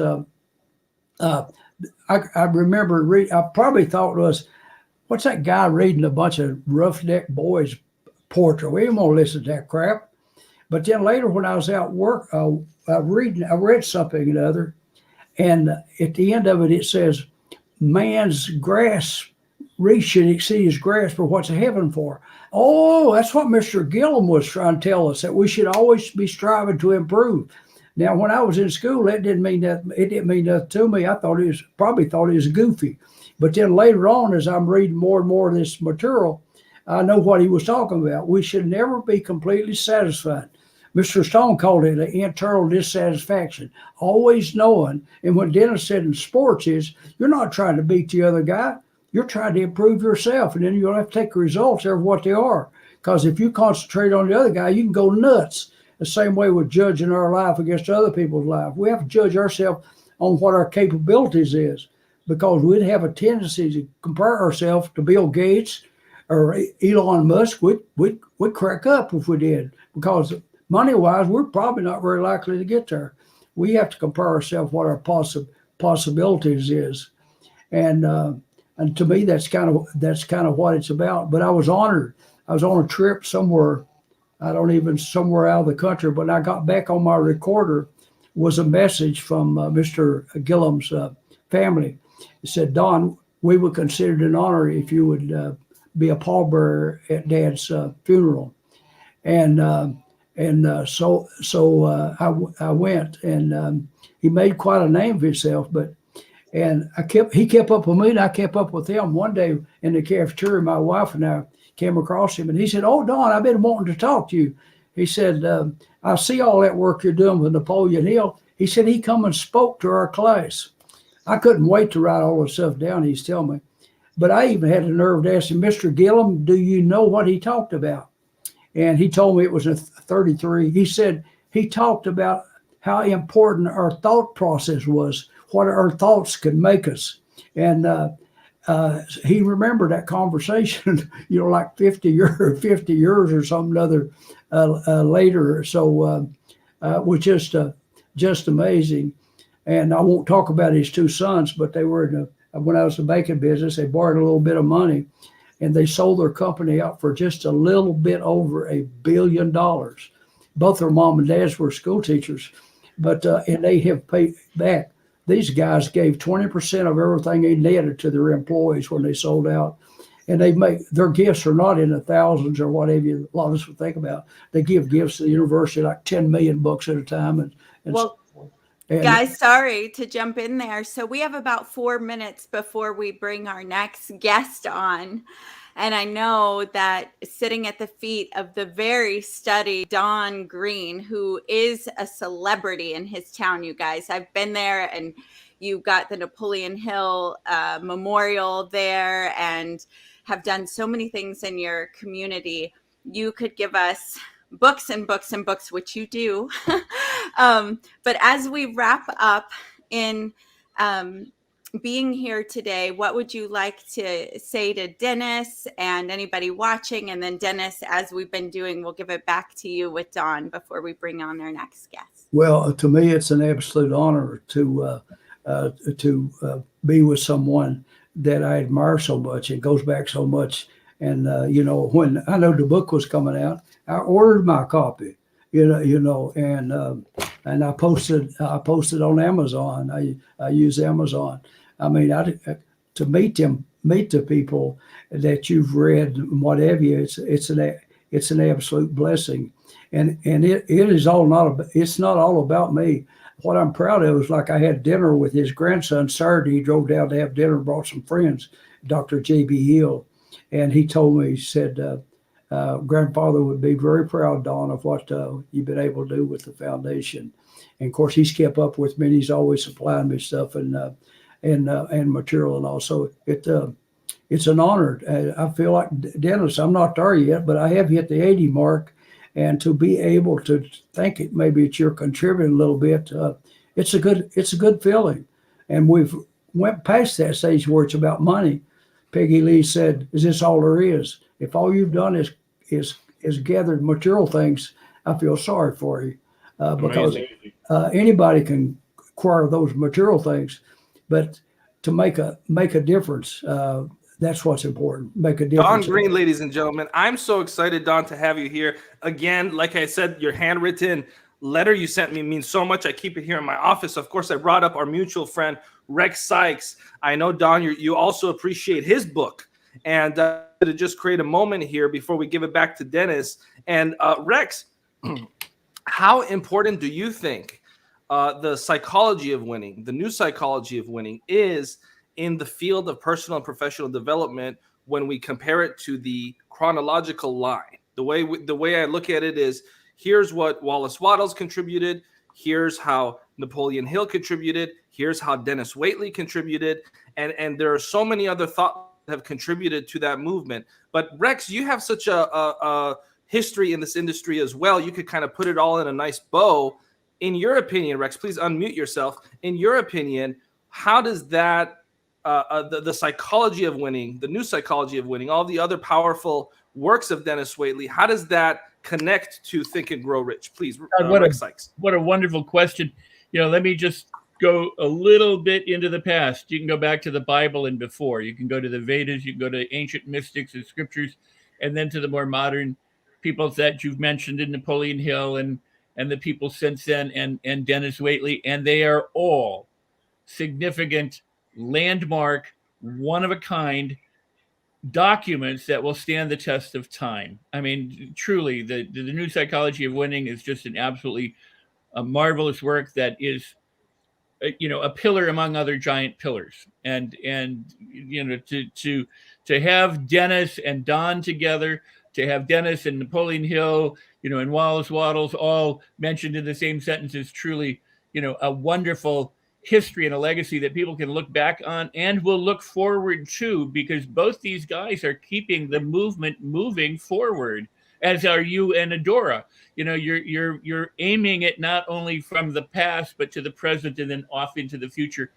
I remember, I probably thought it was, what's that guy reading a bunch of roughneck boys poetry? We ain't gonna listen to that crap. But then later, when I was out work, I read something or other, and at the end of it, it says, man's grasp reach should exceed his grasp for what's heaven for. Oh, that's what Mr. Gillum was trying to tell us, that we should always be striving to improve. Now, when I was in school, that didn't mean that. It didn't mean nothing to me. I probably thought it was goofy. But then later on, as I'm reading more and more of this material, I know what he was talking about. We should never be completely satisfied. Mr. Stone called it an internal dissatisfaction, always knowing. And what Dennis said in sports is, you're not trying to beat the other guy. You're trying to improve yourself, and then you'll have to take the results of what they are. Because if you concentrate on the other guy, you can go nuts. The same way with judging our life against other people's life. We have to judge ourselves on what our capabilities is, because we'd have a tendency to compare ourselves to Bill Gates or Elon Musk. We'd crack up if we did, because money-wise, we're probably not very likely to get there. We have to compare ourselves what our possibilities is, and to me, that's kind of what it's about. But I was honored. I was on a trip somewhere, somewhere out of the country. But I got back on my recorder was a message from Mr. Gillum's family. It said, Don, we would consider it an honor if you would be a pallbearer at Dad's funeral. And so I went, and he made quite a name for himself. And he kept up with me, and I kept up with him. One day in the cafeteria, my wife and I came across him, and he said, "Oh, Don, I've been wanting to talk to you." He said, "I see all that work you're doing with Napoleon Hill." He said he come and spoke to our class. I couldn't wait to write all the stuff down he's telling me. But I even had the nerve to ask him, Mr. Gillum, do you know what he talked about? And he told me it was a 33. He said he talked about how important our thought process was, what our thoughts could make us. And he remembered that conversation, like 50 years or something other later. So it was just amazing. And I won't talk about his two sons, but they were when I was in the banking business, they borrowed a little bit of money, and they sold their company out for just a little bit over $1 billion. Both their mom and dads were school teachers, but and they have paid back. These guys gave 20% of everything they netted to their employees when they sold out. And they make their gifts are not in the thousands or whatever a lot of us would think about. They give gifts to the university like $10 million at a time. And well, guys, sorry to jump in there. So we have about 4 minutes before we bring our next guest on. And I know that sitting at the feet of the very studied Don Green, who is a celebrity in his town, you guys. I've been there, and you got the Napoleon Hill Memorial there, and have done so many things in your community. You could give us books and books and books, which you do. But as we wrap up in being here today, what would you like to say to Dennis and anybody watching? And then Dennis, as we've been doing, we'll give it back to you with Don before we bring on our next guest. Well, to me, it's an absolute honor to to be with someone that I admire so much. It goes back so much. And when I know the book was coming out, I ordered my copy. And I posted on Amazon. I use Amazon. I mean, to meet the people that you've read, what have you, it's an absolute blessing. And it is it's not all about me. What I'm proud of is, like, I had dinner with his grandson Saturday. He drove down to have dinner, brought some friends, Dr. J.B. Hill, and he told me, he said, grandfather would be very proud, Don, of what you've been able to do with the foundation. And of course, he's kept up with me, and he's always supplying me stuff and material, and also it's an honor. I feel like, Dennis, I'm not there yet, but I have hit the 80 mark, and to be able to think it, maybe it's you're contributing a little bit. It's a good feeling, and we've went past that stage where it's about money. Peggy Lee said, "Is this all there is? If all you've done is gathered material things, I feel sorry for you, because anybody can acquire those material things, but to make a difference, that's what's important. Make a difference." Don Green, ladies and gentlemen, I'm so excited, Don, to have you here again. Like I said, your handwritten letter you sent me means so much. I keep it here in my office. Of course, I brought up our mutual friend Rex Sykes. I know, Don, you also appreciate his book, and to just create a moment here before we give it back to Dennis and Rex. How important do you think the psychology of winning, the new psychology of winning, is in the field of personal and professional development when we compare it to the chronological line? The way I look at it is, here's what Wallace Wattles contributed, here's how Napoleon Hill contributed, here's how Denis Waitley contributed, and there are so many other thoughts that have contributed to that movement. But Rex, you have such a history in this industry as well. You could kind of put it all in a nice bow. In your opinion, Rex, please unmute yourself. In your opinion, how does that the psychology of winning, the new psychology of winning, all the other powerful works of Denis Waitley, how does that connect to Think and Grow Rich? Please, Rex Sykes. What a wonderful question. Let me just go a little bit into the past. You can go back to the Bible and before. You can go to the Vedas. You can go to ancient mystics and scriptures, and then to the more modern people that you've mentioned in Napoleon Hill and the people since then, and Denis Waitley, and they are all significant, landmark, one-of-a-kind documents that will stand the test of time. I mean, truly, the new psychology of winning is just an absolutely marvelous work that is, a pillar among other giant pillars. And to have Denis and Don together, to have Denis and Napoleon Hill, and Wallace Wattles all mentioned in the same sentence is truly, a wonderful history and a legacy that people can look back on and will look forward to, because both these guys are keeping the movement moving forward, as are you and Adora. You're aiming it not only from the past, but to the present and then off into the future.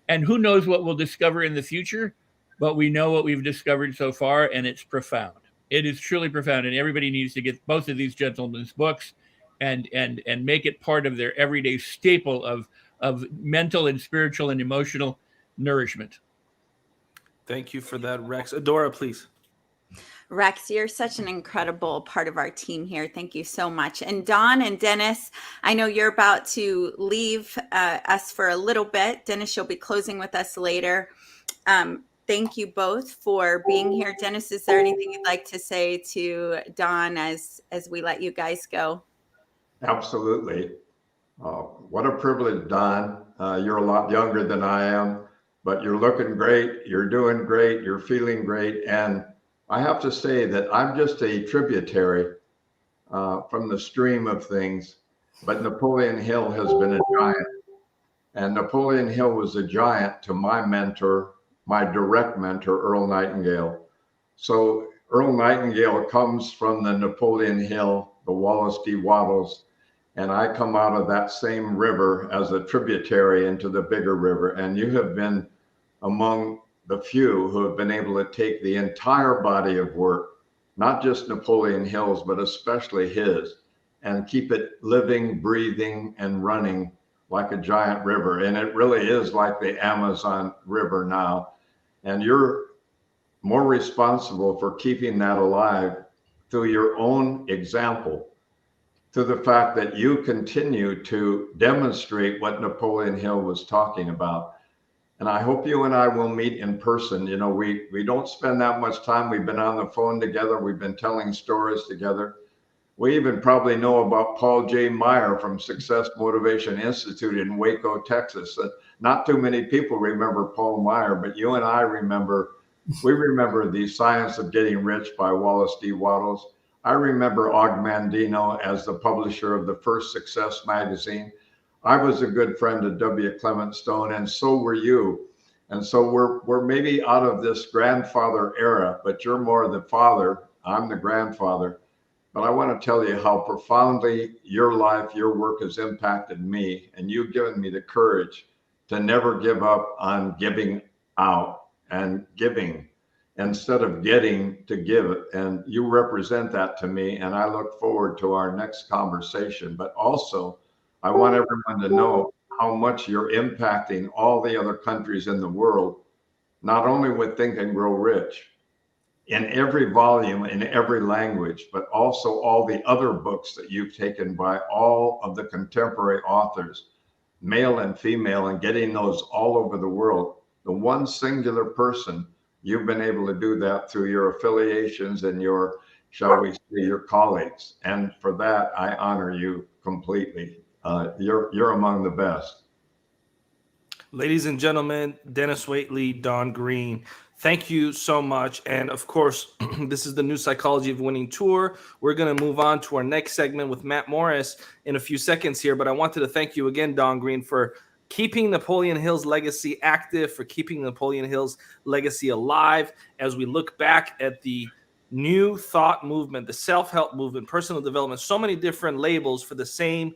And who knows what we'll discover in the future, but we know what we've discovered so far, and it's profound. It is truly profound, and everybody needs to get both of these gentlemen's books and make it part of their everyday staple of mental and spiritual and emotional nourishment. Thank you for that, Rex. Adora, please. Rex, you're such an incredible part of our team here. Thank you so much. And Don and Dennis, I know you're about to leave us for a little bit. Dennis, you'll be closing with us later. Thank you both for being here. Dennis, is there anything you'd like to say to Don as we let you guys go? Absolutely. What a privilege, Don. You're a lot younger than I am, but you're looking great. You're doing great. You're feeling great. And I have to say that I'm just a tributary from the stream of things, but Napoleon Hill has been a giant. And Napoleon Hill was a giant to my mentor, my direct mentor, Earl Nightingale. So Earl Nightingale comes from the Napoleon Hill, the Wallace D. Wattles, and I come out of that same river as a tributary into the bigger river. And you have been among the few who have been able to take the entire body of work, not just Napoleon Hill's, but especially his, and keep it living, breathing, and running like a giant river. And it really is like the Amazon River now. And you're more responsible for keeping that alive through your own example, to the fact that you continue to demonstrate what Napoleon Hill was talking about. And I hope you and I will meet in person. You know, we don't spend that much time. We've been on the phone together. We've been telling stories together. We even probably know about Paul J. Meyer from Success Motivation Institute in Waco, Texas. Not too many people remember Paul Meyer, but you and I remember. We remember The Science of Getting Rich by Wallace D. Wattles. I remember Og Mandino as the publisher of the first Success magazine. I was a good friend of W. Clement Stone, and so were you. And so we're maybe out of this grandfather era, but you're more the father. I'm the grandfather. But I want to tell you how profoundly your life, your work has impacted me, and you've given me the courage to never give up on giving out and giving instead of getting, to give it. And you represent that to me, and I look forward to our next conversation. But also, I want everyone to know how much you're impacting all the other countries in the world, not only with Think and Grow Rich, in every volume, in every language, but also all the other books that you've taken by all of the contemporary authors, male and female, and getting those all over the world. The one singular person, you've been able to do that through your affiliations and your, shall we say, your colleagues. And for that, I honor you completely. You're among the best. Ladies and gentlemen, Denis Waitley, Don Green, thank you so much. And of course, this is the New Psychology of Winning tour. We're going to move on to our next segment with Matt Morris in a few seconds here. But I wanted to thank you again, Don Green, for keeping Napoleon Hill's legacy active, for keeping Napoleon Hill's legacy alive as we look back at the new thought movement, the self-help movement, personal development, so many different labels for the same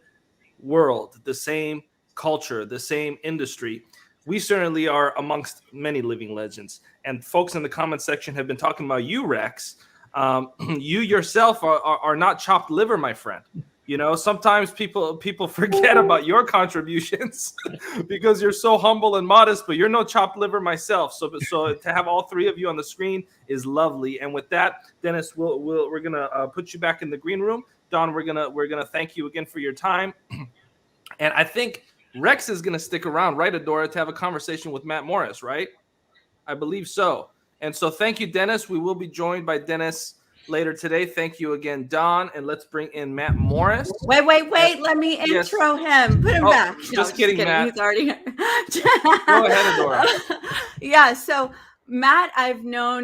world, the same culture, the same industry. We certainly are amongst many living legends. And folks in the comment section have been talking about you, Rex. You yourself are not chopped liver, my friend. You know, sometimes people forget about your contributions because you're so humble and modest, but you're no chopped liver myself. So to have all three of you on the screen is lovely. And with that, Denis, we're gonna put you back in the green room. Don, we're gonna thank you again for your time. And I think Rex is gonna stick around, right, Adora, to have a conversation with Matt Morris, right? I believe so. And so thank you, Denis. We will be joined by Denis later today. Thank you again, Don. And let's bring in Matt Morris. Wait. Let me intro him. Put him back. No, just kidding, Matt. He's already here. Go ahead, Adora. Yeah, so Matt, I've known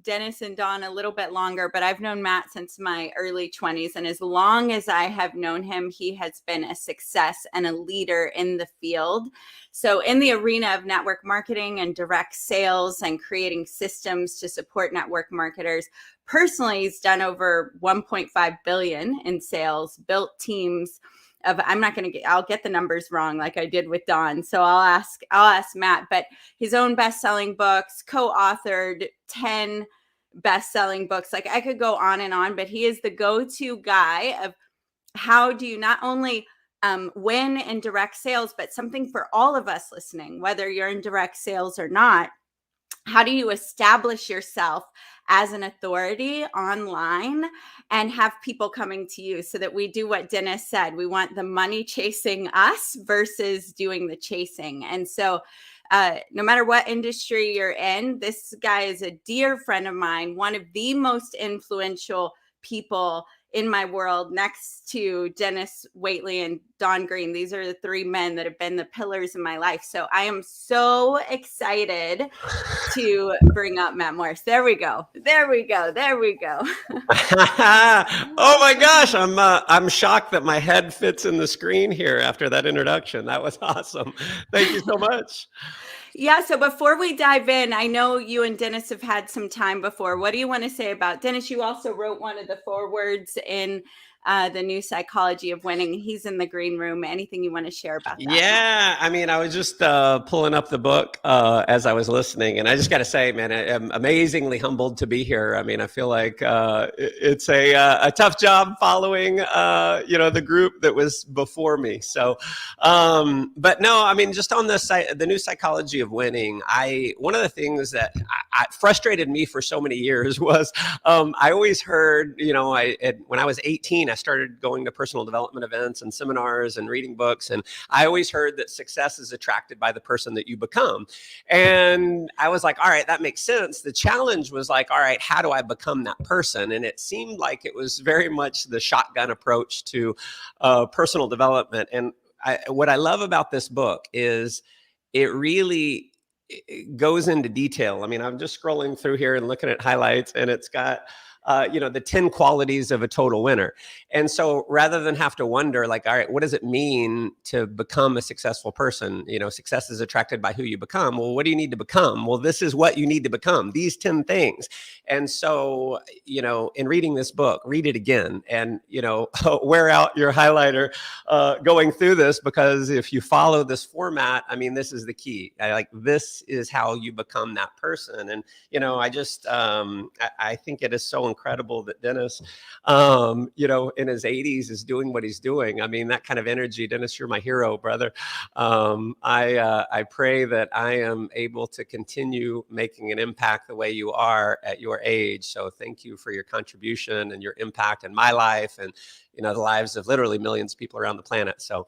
Denis and Don a little bit longer, but I've known Matt since my early 20s. And as long as I have known him, he has been a success and a leader in the field. So in the arena of network marketing and direct sales and creating systems to support network marketers, personally, he's done over 1.5 billion in sales, built teams of, I'll get the numbers wrong like I did with Don. So I'll ask Matt, but his own best-selling books, co-authored 10 best-selling books. Like I could go on and on, but he is the go-to guy of how do you not only win in direct sales, but something for all of us listening, whether you're in direct sales or not. How do you establish yourself as an authority online and have people coming to you so that we do what Denis said? We want the money chasing us versus doing the chasing. And so no matter what industry you're in, this guy is a dear friend of mine, one of the most influential people in my world next to Denis Waitley and Don Green. These are the three men that have been the pillars in my life. So I am so excited to bring up Matt Morris. There we go. Oh my gosh, I'm shocked that my head fits in the screen here after that introduction. That was awesome. Thank you so much. Yeah, so before we dive in, I know you and Denis have had some time before. What do you want to say about Denis? You also wrote one of the forewords in The New Psychology of Winning. He's in the green room. Anything you want to share about that? Yeah, I mean, I was just pulling up the book as I was listening, and I just got to say, man, I'm amazingly humbled to be here. I mean, I feel like it's a tough job following, the group that was before me. So, but no, I mean, just on the New Psychology of Winning, one of the things that frustrated me for so many years was I always heard, when I was 18, I started going to personal development events and seminars and reading books. And I always heard that success is attracted by the person that you become. And I was like, all right, that makes sense. The challenge was like, all right, how do I become that person? And it seemed like it was very much the shotgun approach to personal development. And what I love about this book is it really goes into detail. I mean, I'm just scrolling through here and looking at highlights, and it's got the 10 qualities of a total winner. And so rather than have to wonder, like, all right, what does it mean to become a successful person? Success is attracted by who you become. Well, what do you need to become? Well, this is what you need to become, these 10 things. And so, in reading this book, read it again and, wear out your highlighter going through this, because if you follow this format, I mean, this is the key. This is how you become that person. And, I think it is so incredible that Denis, in his 80s is doing what he's doing. I mean, that kind of energy. Denis, you're my hero, brother. I pray that I am able to continue making an impact the way you are at your age. So thank you for your contribution and your impact in my life and, the lives of literally millions of people around the planet. So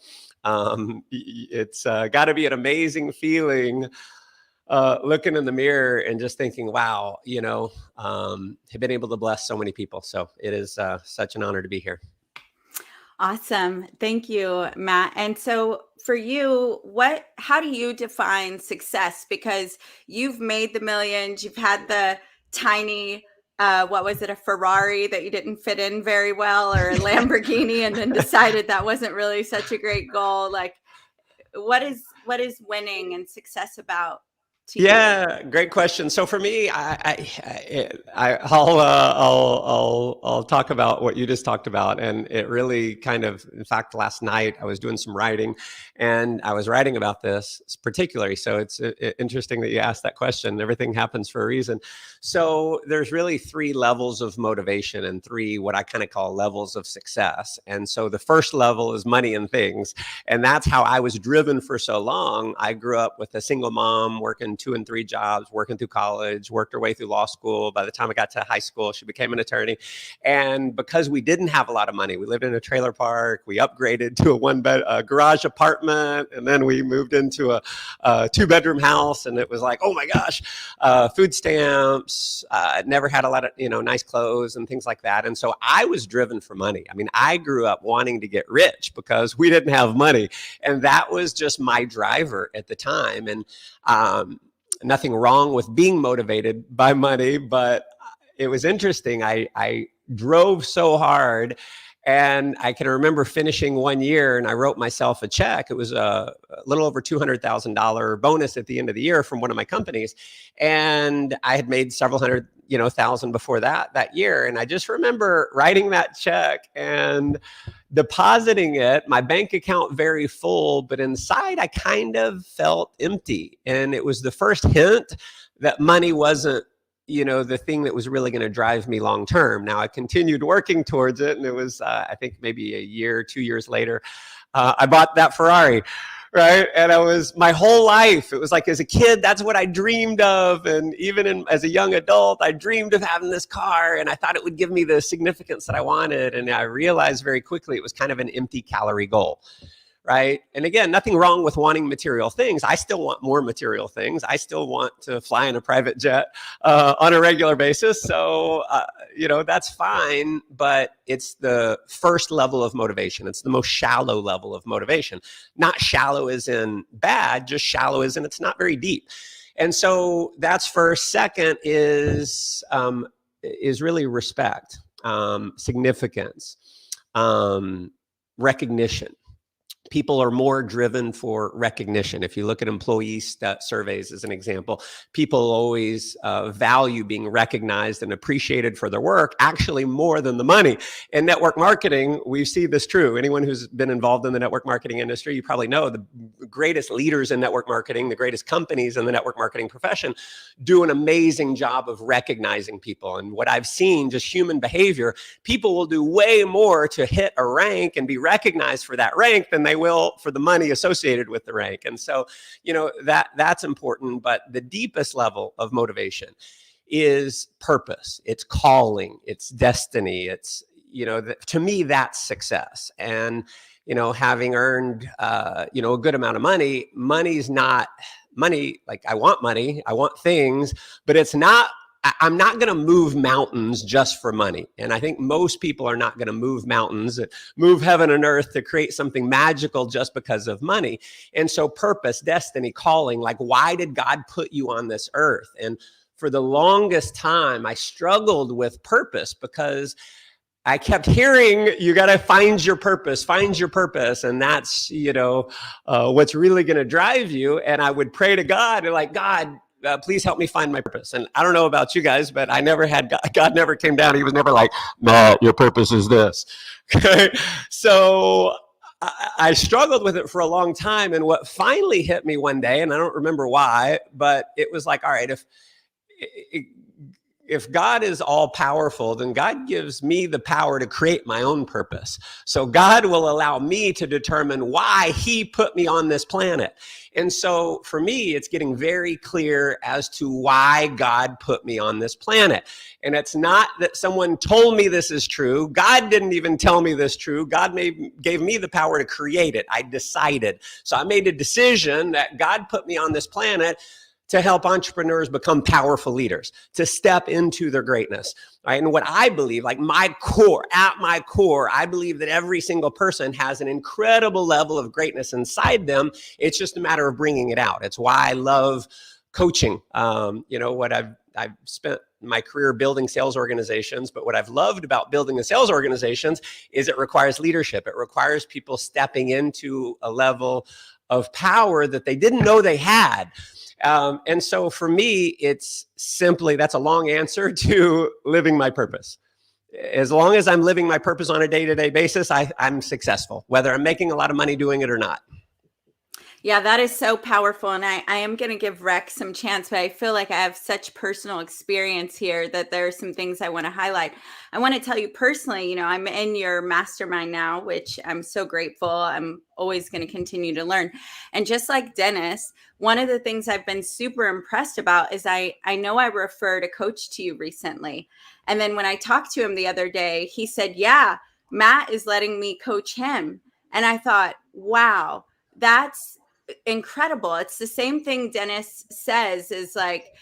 it's got to be an amazing feeling looking in the mirror and just thinking, wow, have been able to bless so many people. So it is such an honor to be here. Awesome. Thank you, Matt. And so for you, how do you define success? Because you've made the millions, you've had the tiny, what was it, a Ferrari that you didn't fit in very well, or a Lamborghini, and then decided that wasn't really such a great goal. Like, what is winning and success about? Yeah, great question. So for me, I'll talk about what you just talked about, and it really kind of, in fact, last night I was doing some writing, and I was writing about this particularly. So it's interesting that you asked that question. Everything happens for a reason. So there's really 3 levels of motivation and 3 what I kind of call levels of success. And so the first level is money and things, and that's how I was driven for so long. I grew up with a single mom working 2 and 3 jobs, working through college, worked her way through law school. By the time I got to high school, she became an attorney. And because we didn't have a lot of money, we lived in a trailer park, we upgraded to a garage apartment, and then we moved into a 2-bedroom house. And it was like, oh my gosh, food stamps, never had a lot of, nice clothes and things like that. And so I was driven for money. I mean, I grew up wanting to get rich because we didn't have money. And that was just my driver at the time. And, nothing wrong with being motivated by money, but it was interesting. I drove so hard, and I can remember finishing one year and I wrote myself a check. It was a little over $200,000 bonus at the end of the year from one of my companies. And I had made several hundred, thousand before that year. And I just remember writing that check and depositing it, my bank account very full, but inside I kind of felt empty. And it was the first hint that money wasn't, the thing that was really going to drive me long term. Now I continued working towards it, and it was, I think maybe a year, 2 years later, I bought that Ferrari. Right. And my whole life, it was like as a kid, that's what I dreamed of. And even as a young adult, I dreamed of having this car, and I thought it would give me the significance that I wanted. And I realized very quickly it was kind of an empty calorie goal. Right. And again, nothing wrong with wanting material things. I still want more material things. I still want to fly in a private jet on a regular basis. So, that's fine. But it's the first level of motivation. It's the most shallow level of motivation. Not shallow as in bad, just shallow as in it's not very deep. And so that's first. Second is really respect, significance, recognition. People are more driven for recognition. If you look at employee surveys as an example, people always value being recognized and appreciated for their work, actually more than the money. In network marketing, we see this true. Anyone who's been involved in the network marketing industry, you probably know the greatest leaders in network marketing, the greatest companies in the network marketing profession do an amazing job of recognizing people. And what I've seen, just human behavior, people will do way more to hit a rank and be recognized for that rank than they will for the money associated with the rank. And so, that's important. But the deepest level of motivation is purpose. It's calling, it's destiny. It's, to me, that's success. And, having earned, a good amount of money, money's not money. Like, I want things, but I'm not going to move mountains just for money. And I think most people are not going to move mountains, move heaven and earth to create something magical just because of money. And so purpose, destiny, calling, like, why did God put you on this earth? And for the longest time, I struggled with purpose because I kept hearing, you got to find your purpose. And that's, what's really going to drive you. And I would pray to God and like, God, please help me find my purpose. And I don't know about you guys, but I never had God never came down. He was never like, Matt, your purpose is this. So I struggled with it for a long time. And what finally hit me one day, and I don't remember why, but it was like, all right, if God is all powerful, then God gives me the power to create my own purpose. So God will allow me to determine why he put me on this planet. And so for me, it's getting very clear as to why God put me on this planet. And it's not that someone told me this is true. God didn't even tell me this true. God gave me the power to create it. I decided. So I made a decision that God put me on this planet to help entrepreneurs become powerful leaders, to step into their greatness. Right? And what I believe, like at my core, I believe that every single person has an incredible level of greatness inside them. It's just a matter of bringing it out. It's why I love coaching. What I've spent my career building sales organizations, but what I've loved about building the sales organizations is it requires leadership. It requires people stepping into a level of power that they didn't know they had. And so for me, it's simply, that's a long answer to living my purpose. As long as I'm living my purpose on a day-to-day basis, I'm successful, whether I'm making a lot of money doing it or not. Yeah, that is so powerful. And I am going to give Rex some chance, but I feel like I have such personal experience here that there are some things I want to highlight. I want to tell you personally, I'm in your mastermind now, which I'm so grateful. I'm always going to continue to learn. And just like Dennis, one of the things I've been super impressed about is I know I referred a coach to you recently. And then when I talked to him the other day, he said, yeah, Matt is letting me coach him. And I thought, wow, that's incredible. It's the same thing Dennis says, is like,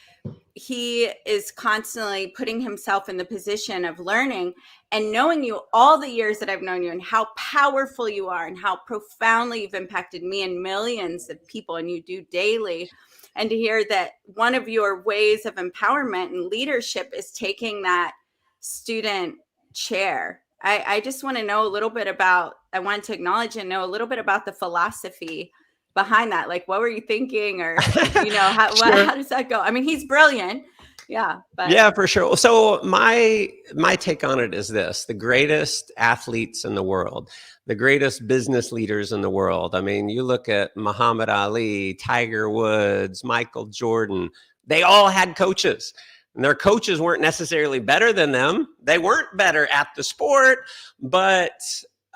he is constantly putting himself in the position of learning and knowing you all the years that I've known you and how powerful you are and how profoundly you've impacted me and millions of people, and you do daily. And to hear that one of your ways of empowerment and leadership is taking that student chair. I just want to know a little bit about, I want to acknowledge and know a little bit about the philosophy behind that. Like, what were you thinking, or how does that go? I mean, he's brilliant. Yeah. But yeah, for sure. So my take on it is this: the greatest athletes in the world, the greatest business leaders in the world. I mean, you look at Muhammad Ali, Tiger Woods, Michael Jordan, they all had coaches. And their coaches weren't necessarily better than them. They weren't better at the sport, but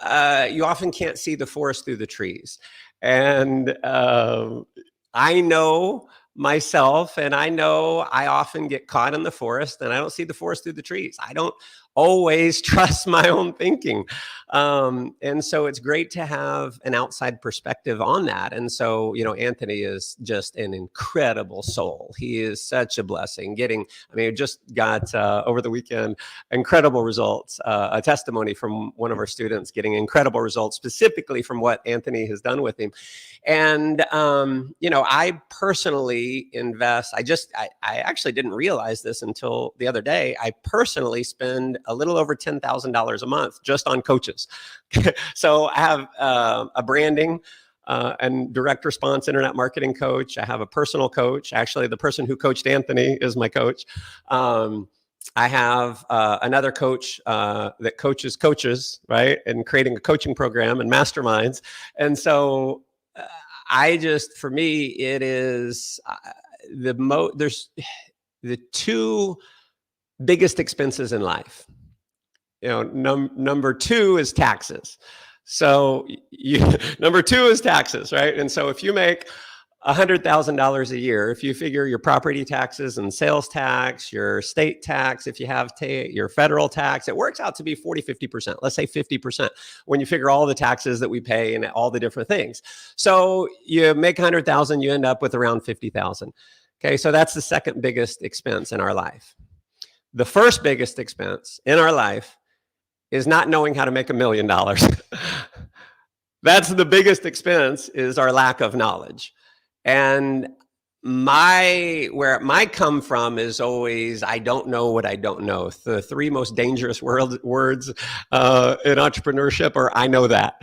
you often can't see the forest through the trees. And I know myself, and I know I often get caught in the forest and I don't see the forest through the trees. I don't always trust my own thinking. And so it's great to have an outside perspective on that. And so, Anthony is just an incredible soul. He is such a blessing. Just got over the weekend, incredible results, a testimony from one of our students getting incredible results specifically from what Anthony has done with him. And, I personally invest, I actually didn't realize this until the other day. I personally spend a little over $10,000 a month just on coaches. So I have a branding and direct response internet marketing coach. I have a personal coach. Actually, the person who coached Anthony is my coach. I have another coach that coaches coaches, right? And creating a coaching program and masterminds. And so for me, it is there's the two biggest expenses in life. Number two is taxes. So number two is taxes, right? And so if you make $100,000 a year, if you figure your property taxes and sales tax, your state tax, if you have your federal tax, it works out to be 50%. Let's say 50% when you figure all the taxes that we pay and all the different things. So you make 100,000, you end up with around 50,000. Okay, so that's the second biggest expense in our life. The first biggest expense in our life is not knowing how to make $1 million. That's the biggest expense, is our lack of knowledge. And where it might come from is always, I don't know what I don't know. The three most dangerous words in entrepreneurship are, I know that.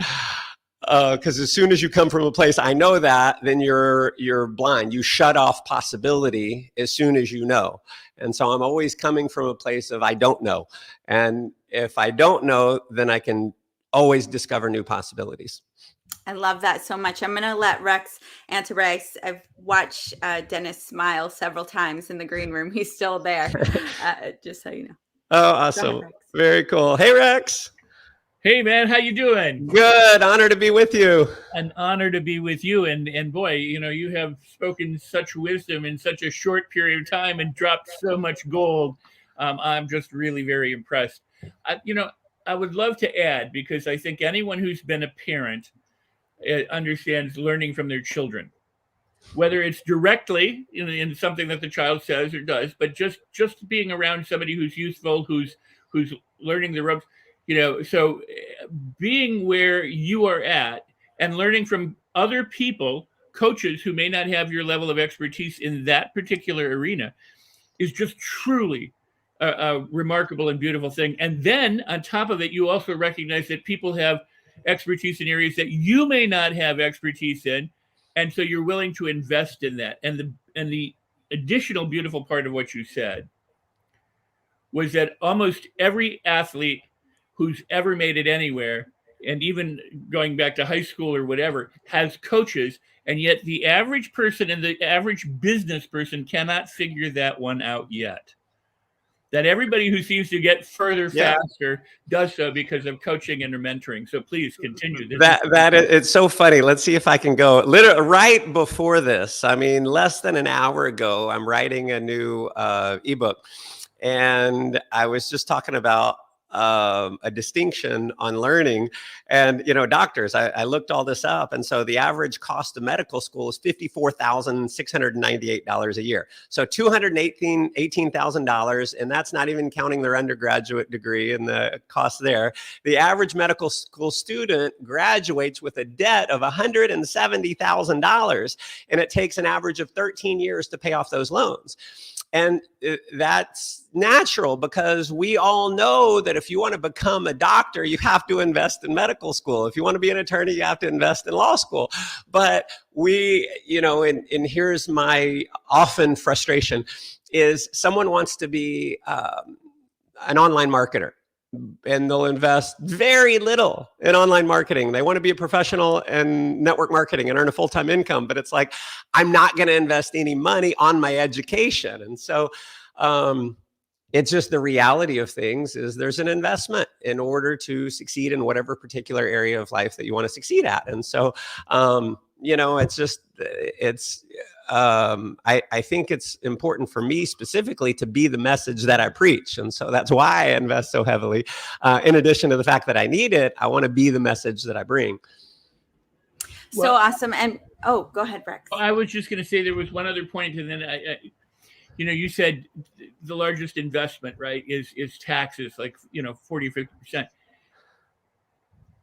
Because as soon as you come from a place, I know that, then you're blind. You shut off possibility as soon as you know. And so I'm always coming from a place of I don't know. And if I don't know, then I can always discover new possibilities. I love that so much. I'm going to let Rex answer. Rex, I've watched Denis smile several times in the green room. He's still there, just so you know. Oh, awesome. Ahead, very cool. Hey, Rex. Hey, man. How you doing? Good. Honor to be with you. An honor to be with you. And boy, you have spoken such wisdom in such a short period of time and dropped so much gold. I'm just really very impressed. I would love to add, because I think anyone who's been a parent understands learning from their children, whether it's directly in something that the child says or does, but just being around somebody who's useful, who's learning the ropes, so being where you are at and learning from other people, coaches who may not have your level of expertise in that particular arena, is just truly a remarkable and beautiful thing. And then on top of it, you also recognize that people have expertise in areas that you may not have expertise in, and so you're willing to invest in that. And the additional beautiful part of what you said was that almost every athlete who's ever made it anywhere, and even going back to high school or whatever, has coaches, and yet the average person and the average business person cannot figure that one out yet. That everybody who seems to get further faster does so because of coaching and mentoring. So please continue. It's so funny. Let's see if I can go. Literally right before this, less than an hour ago, I'm writing a new ebook, and I was just talking about a distinction on learning. And, doctors, I looked all this up. And so the average cost of medical school is $54,698 a year. So $218,000. And that's not even counting their undergraduate degree and the cost there. The average medical school student graduates with a debt of $170,000. And it takes an average of 13 years to pay off those loans. And that's natural, because we all know that if you want to become a doctor, you have to invest in medical school. If you want to be an attorney, you have to invest in law school. But and here's my often frustration, is someone wants to be an online marketer, and they'll invest very little in online marketing. They want to be a professional in network marketing and earn a full-time income, but it's like, I'm not going to invest any money on my education. And so it's just the reality of things is there's an investment in order to succeed in whatever particular area of life that you want to succeed at. And so, I think it's important for me specifically to be the message that I preach. And so that's why I invest so heavily. In addition to the fact that I need it, I want to be the message that I bring. So awesome. And go ahead, Rex. I was just going to say there was one other point, and then you said the largest investment, right, is taxes, like 40 or 50%.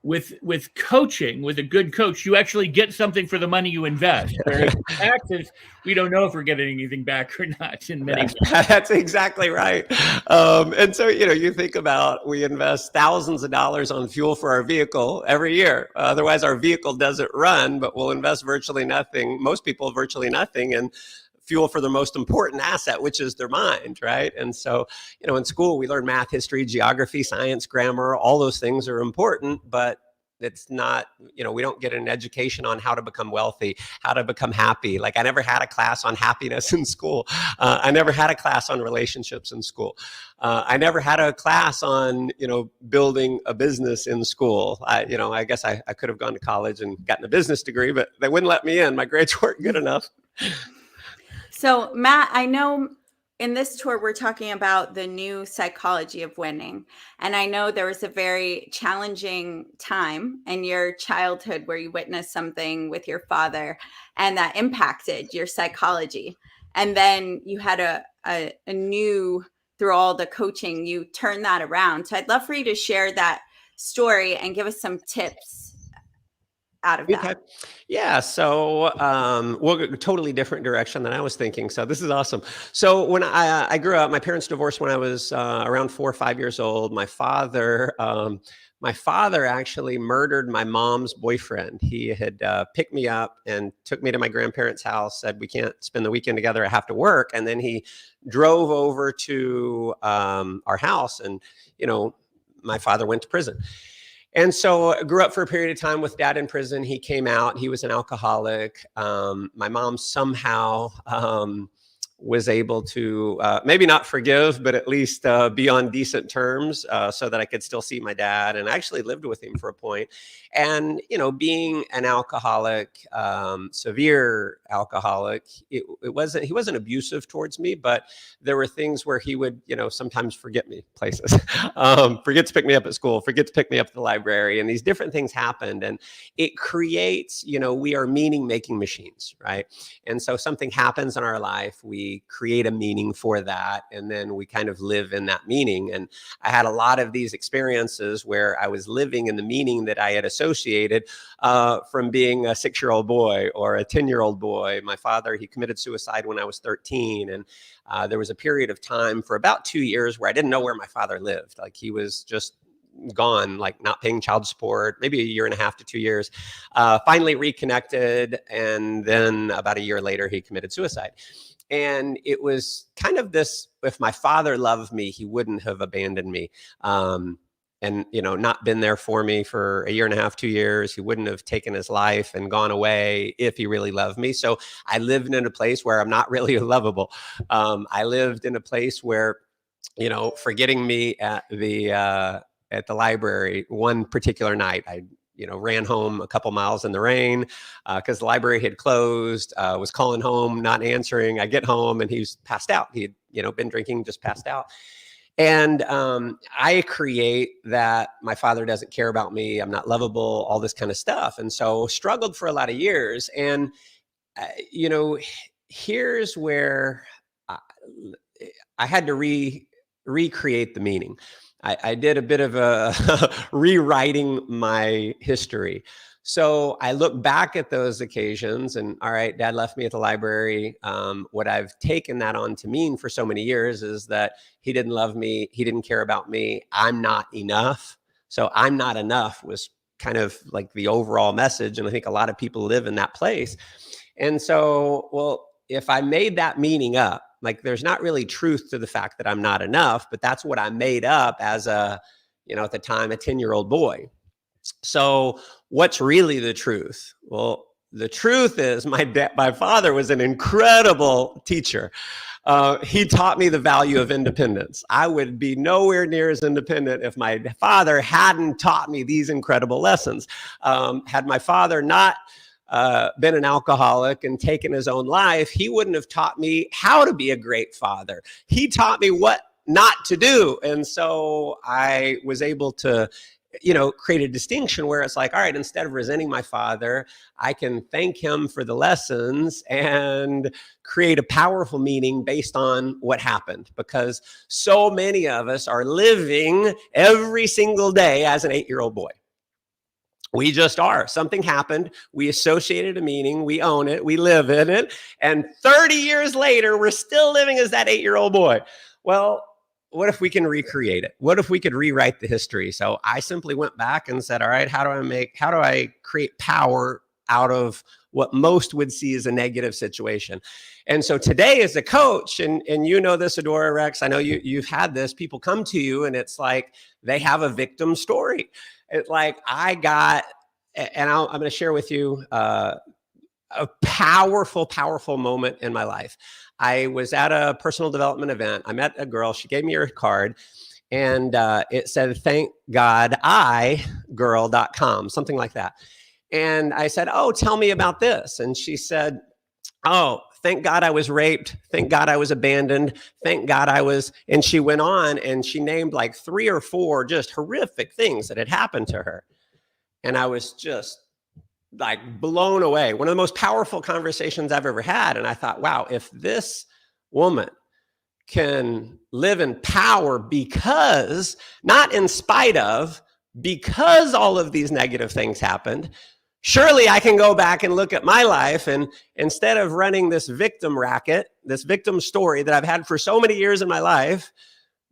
with coaching, with a good coach, you actually get something for the money you invest. Whereas taxes, we don't know if we're getting anything back or not in many ways. That's exactly right. And so, you think about, we invest thousands of dollars on fuel for our vehicle every year. Otherwise, our vehicle doesn't run, but we'll invest virtually nothing. Most people, virtually nothing in fuel for their most important asset, which is their mind, right? And so, in school, we learn math, history, geography, science, grammar, all those things are important, but it's not, we don't get an education on how to become wealthy, how to become happy. Like, I never had a class on happiness in school. I never had a class on relationships in school. I never had a class on, building a business in school. I guess I could have gone to college and gotten a business degree, but they wouldn't let me in. My grades weren't good enough. So, Matt, I know in this tour, we're talking about the new psychology of winning. And I know there was a very challenging time in your childhood where you witnessed something with your father and that impacted your psychology. And then you had a new, through all the coaching, you turned that around. So I'd love for you to share that story and give us some tips out of that. Yeah. So we'll go a totally different direction than I was thinking. So this is awesome. So when I grew up, my parents divorced when I was around 4 or 5 years old. My father actually murdered my mom's boyfriend. He had picked me up and took me to my grandparents' house, said, we can't spend the weekend together, I have to work. And then he drove over to our house, and, my father went to prison. And so I grew up for a period of time with dad in prison. He came out, he was an alcoholic. My mom somehow was able to maybe not forgive, but at least be on decent terms so that I could still see my dad. And I actually lived with him for a point. And, being an alcoholic, severe alcoholic, he wasn't abusive towards me, but there were things where he would, sometimes forget me places, forget to pick me up at school, forget to pick me up at the library. And these different things happened. And it creates, we are meaning making machines, right? And so something happens in our life, we create a meaning for that, and then we kind of live in that meaning. And I had a lot of these experiences where I was living in the meaning that I had associated from being a 6-year-old boy or a 10-year-old boy. My father, he committed suicide when I was 13. And there was a period of time for about 2 years where I didn't know where my father lived. Like, he was just gone, like not paying child support, maybe 1.5 to 2 years, finally reconnected. And then about a year later, he committed suicide. And it was kind of this, if my father loved me, he wouldn't have abandoned me. And, not been there for me for 1.5 to 2 years. He wouldn't have taken his life and gone away if he really loved me. So I lived in a place where I'm not really lovable. I lived in a place where, forgetting me at the library one particular night, I ran home a couple miles in the rain because the library had closed, was calling home, not answering. I get home and he's passed out. He had, been drinking, just passed out. And I create that my father doesn't care about me, I'm not lovable, all this kind of stuff. And so struggled for a lot of years. And, here's where I had to recreate the meaning. I did a bit of a rewriting my history. So I look back at those occasions and, all right, dad left me at the library. What I've taken that on to mean for so many years is that he didn't love me. He didn't care about me. I'm not enough. So I'm not enough was kind of like the overall message. And I think a lot of people live in that place. And so, well, if I made that meaning up, like, there's not really truth to the fact that I'm not enough, but that's what I made up as a, at the time, a 10-year-old boy. So what's really the truth? Well, the truth is my father was an incredible teacher. He taught me the value of independence. I would be nowhere near as independent if my father hadn't taught me these incredible lessons. Had my father not been an alcoholic and taken his own life, he wouldn't have taught me how to be a great father. He taught me what not to do. And so I was able to, create a distinction where it's like, all right, instead of resenting my father, I can thank him for the lessons and create a powerful meaning based on what happened. Because so many of us are living every single day as an 8-year-old boy. We just are. Something happened. We associated a meaning. We own it. We live in it. And 30 years later, we're still living as that 8-year-old boy. Well, what if we can recreate it? What if we could rewrite the history? So I simply went back and said, all right, how do I create power out of what most would see as a negative situation? And so today as a coach, and you know this, Adora, Rex, I know you've had this, people come to you and it's like they have a victim story. It's like I'm going to share with you a powerful, powerful moment in my life. I was at a personal development event. I met a girl. She gave me her card, and it said, "Thank God I girl.com," something like that. And I said, "Oh, tell me about this." And she said, "Oh, thank God I was raped. Thank God I was abandoned. Thank God I was," and she went on and she named like 3 or 4 just horrific things that had happened to her. And I was just like blown away. One of the most powerful conversations I've ever had. And I thought, wow, if this woman can live in power because, not in spite of, because all of these negative things happened, surely I can go back and look at my life, and instead of running this victim racket, this victim story that I've had for so many years in my life,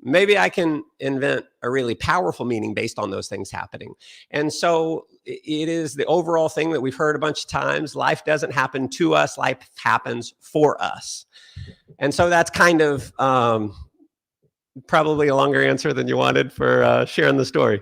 maybe I can invent a really powerful meaning based on those things happening. And so it is the overall thing that we've heard a bunch of times. Life doesn't happen to us. Life happens for us. And so that's kind of probably a longer answer than you wanted for sharing the story.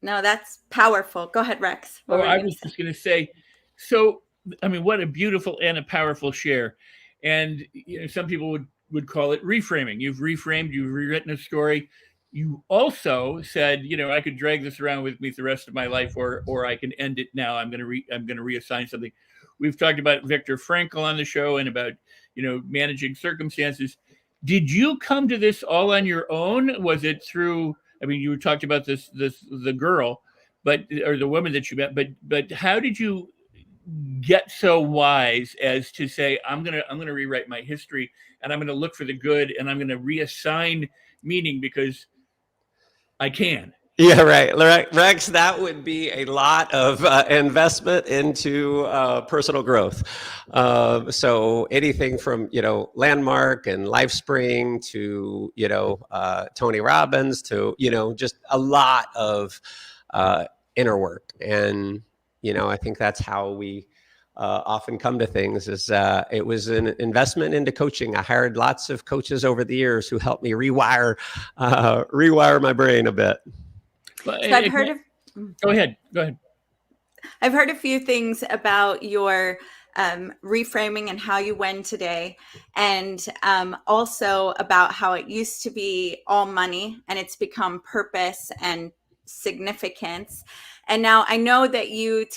No, that's powerful. Go ahead, Rex. Oh, I was just going to say, so, I mean, what a beautiful and a powerful share. And, you know, some people would call it reframing. You've reframed, you've rewritten a story. You also said, you know, I could drag this around with me the rest of my life, or I can end it now. I'm going to reassign something. We've talked about Viktor Frankl on the show and about, you know, managing circumstances. Did you come to this all on your own? Was it through, I mean, you talked about the girl, or the woman that you met, but how did you get so wise as to say, I'm gonna rewrite my history, and I'm gonna look for the good, and I'm gonna reassign meaning because I can? Yeah, right. Rex, that would be a lot of investment into personal growth. So anything from, you know, Landmark and LifeSpring to, you know, Tony Robbins to, you know, just a lot of inner work. And, you know, I think that's how we often come to things is it was an investment into coaching. I hired lots of coaches over the years who helped me rewire my brain a bit. So I've heard of. Go ahead. I've heard a few things about your reframing and how you win today, and also about how it used to be all money and it's become purpose and significance. And now I know that you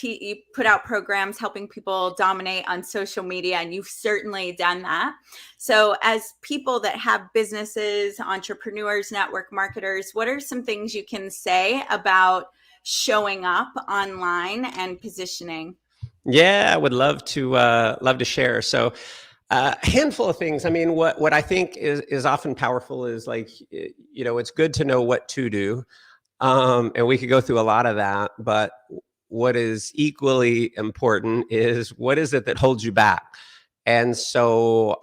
put out programs helping people dominate on social media, and you've certainly done that. So as people that have businesses, entrepreneurs, network marketers, what are some things you can say about showing up online and positioning? Yeah, I would love to share. So a handful of things. I mean, what I think is often powerful is like, you know, it's good to know what to do. And we could go through a lot of that, but what is equally important is what is it that holds you back? And so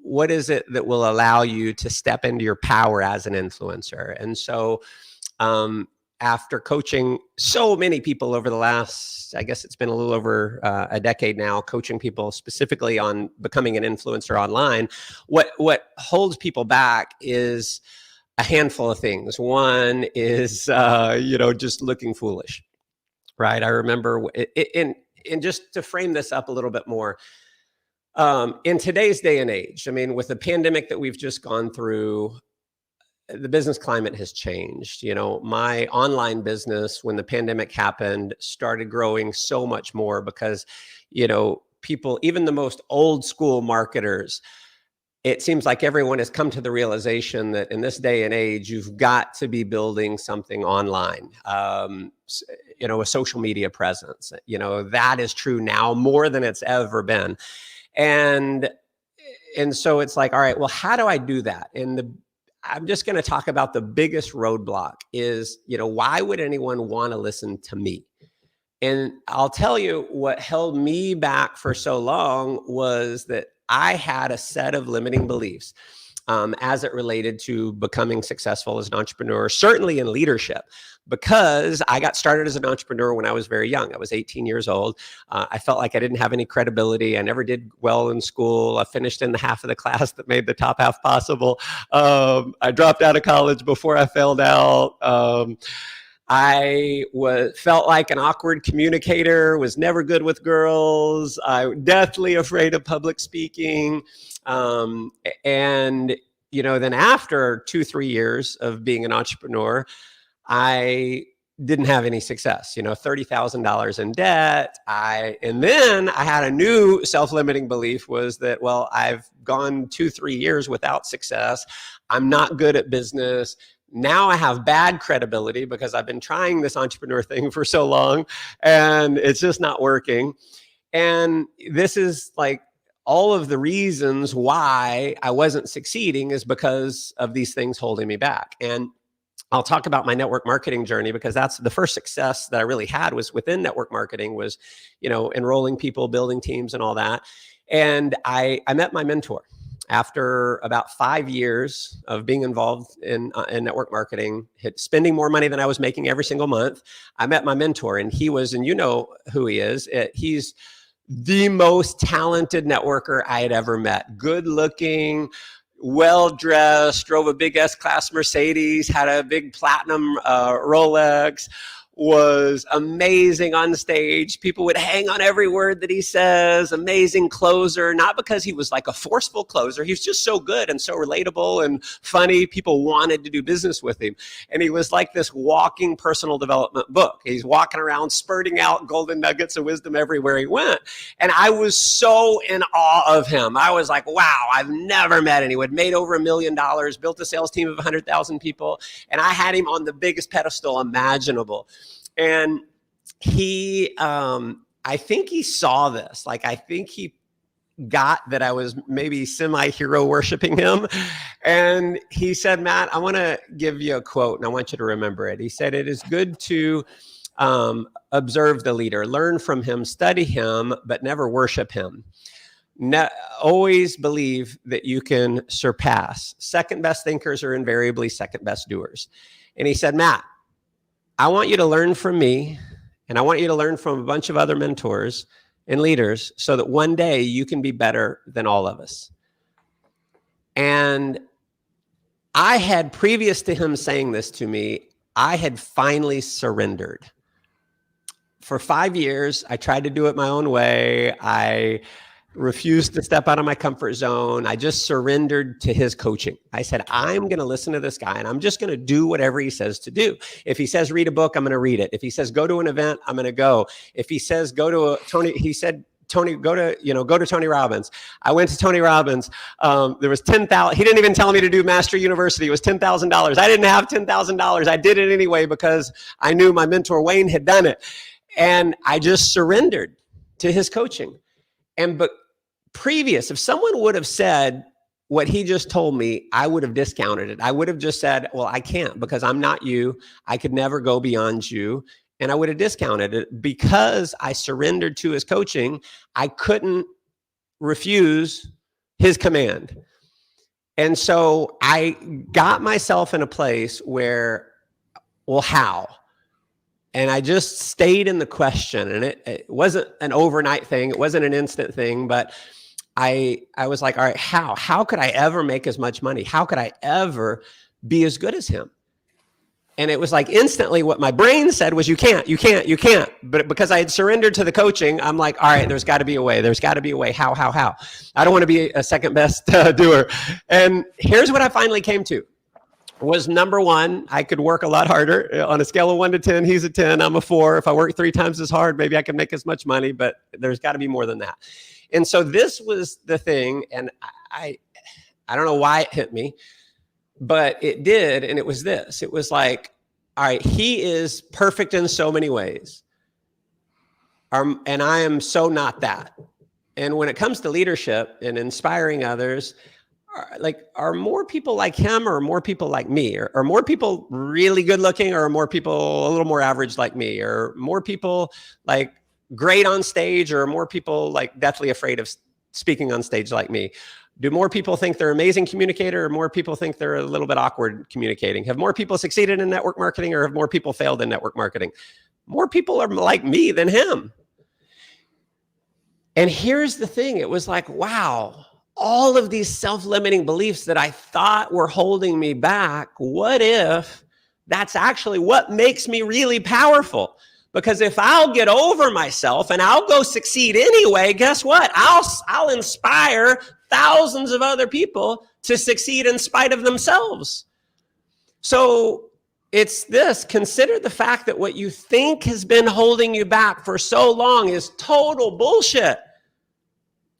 what is it that will allow you to step into your power as an influencer? And so after coaching so many people over the last, I guess it's been a little over a decade now, coaching people specifically on becoming an influencer online, what holds people back is a handful of things. One is, you know, just looking foolish, right? I remember, and just to frame this up a little bit more, in today's day and age, I mean, with the pandemic that we've just gone through, the business climate has changed. You know, my online business, when the pandemic happened, started growing so much more because, you know, people, even the most old school marketers, it seems like everyone has come to the realization that in this day and age, you've got to be building something online, you know, a social media presence. You know, that is true now more than it's ever been. And so it's like, all right, well, how do I do that? And I'm just going to talk about the biggest roadblock is, why would anyone want to listen to me? And I'll tell you what held me back for so long was that I had a set of limiting beliefs as it related to becoming successful as an entrepreneur, certainly in leadership, because I got started as an entrepreneur when I was very young. I was 18 years old. I felt like I didn't have any credibility. I never did well in school. I finished in the half of the class that made the top half possible. I dropped out of college before I failed out. Felt like an awkward communicator, was never good with girls. I was deathly afraid of public speaking. And, then after 2-3 years of being an entrepreneur, I didn't have any success, $30,000 in debt. And then I had a new self-limiting belief was that, well, I've gone 2-3 years without success. I'm not good at business. Now I have bad credibility because I've been trying this entrepreneur thing for so long and it's just not working. And this is like all of the reasons why I wasn't succeeding is because of these things holding me back. And I'll talk about my network marketing journey because that's the first success that I really had was within network marketing was, enrolling people, building teams and all that. And I met my mentor. After about 5 years of being involved in network marketing, spending more money than I was making every single month, I met my mentor, and he was, and you know who he is. He's the most talented networker I had ever met. Good looking, well-dressed, drove a big S-Class Mercedes, had a big platinum Rolex, was amazing on stage. People would hang on every word that he says, amazing closer, not because he was like a forceful closer. He was just so good and so relatable and funny. People wanted to do business with him. And he was like this walking personal development book. He's walking around spurting out golden nuggets of wisdom everywhere he went. And I was so in awe of him. I was like, wow, I've never met anyone. Made over $1 million, built a sales team of 100,000 people. And I had him on the biggest pedestal imaginable. And he, I think he saw this. Like, I think he got that I was maybe semi-hero worshiping him. And he said, Matt, I want to give you a quote and I want you to remember it. He said, it is good to observe the leader, learn from him, study him, but never worship him. Always believe that you can surpass. Second best thinkers are invariably second best doers. And he said, Matt, I want you to learn from me, and I want you to learn from a bunch of other mentors and leaders so that one day you can be better than all of us. And I had, previous to him saying this to me, I had finally surrendered. For 5 years, I tried to do it my own way. I refused to step out of my comfort zone. I just surrendered to his coaching. I said, I'm going to listen to this guy and I'm just going to do whatever he says to do. If he says, read a book, I'm going to read it. If he says, go to an event, I'm going to go. If he says, go to he said, Tony, go to Tony Robbins. I went to Tony Robbins. There was 10,000. He didn't even tell me to do Master University. It was $10,000. I didn't have $10,000. I did it anyway because I knew my mentor Wayne had done it. And I just surrendered to his coaching. But previous, if someone would have said what he just told me, I would have discounted it. I would have just said, well, I can't because I'm not you. I could never go beyond you. And I would have discounted it because I surrendered to his coaching. I couldn't refuse his command. And so I got myself in a place where, well, how? And I just stayed in the question. And it wasn't an overnight thing. It wasn't an instant thing, but I was like, all right, how could I ever make as much money? How could I ever be as good as him? And it was like instantly what my brain said was, you can't. But because I had surrendered to the coaching, I'm like, all right, there's got to be a way. There's got to be a way. How? I don't want to be a second best doer. And here's what I finally came to. Was number one, I could work a lot harder. On a scale of 1 to 10, he's a 10, I'm a 4. If I work 3 times as hard, maybe I can make as much money, but there's got to be more than that. And so this was the thing, and I don't know why it hit me, but it did, and it was this. It was like, all right, he is perfect in so many ways, and I am so not that. And when it comes to leadership and inspiring others, are more people like him or more people like me? Or are more people really good looking, or are more people a little more average like me? Or more people like great on stage, or are more people like deathly afraid of speaking on stage like me? Do more people think they're amazing communicator, or more people think they're a little bit awkward communicating? Have more people succeeded in network marketing, or have more people failed in network marketing? More people are like me than him. And here's the thing. It was like, wow, all of these self-limiting beliefs that I thought were holding me back, what if that's actually what makes me really powerful? Because if I'll get over myself and I'll go succeed anyway, guess what? I'll inspire thousands of other people to succeed in spite of themselves. So it's this: consider the fact that what you think has been holding you back for so long is total bullshit.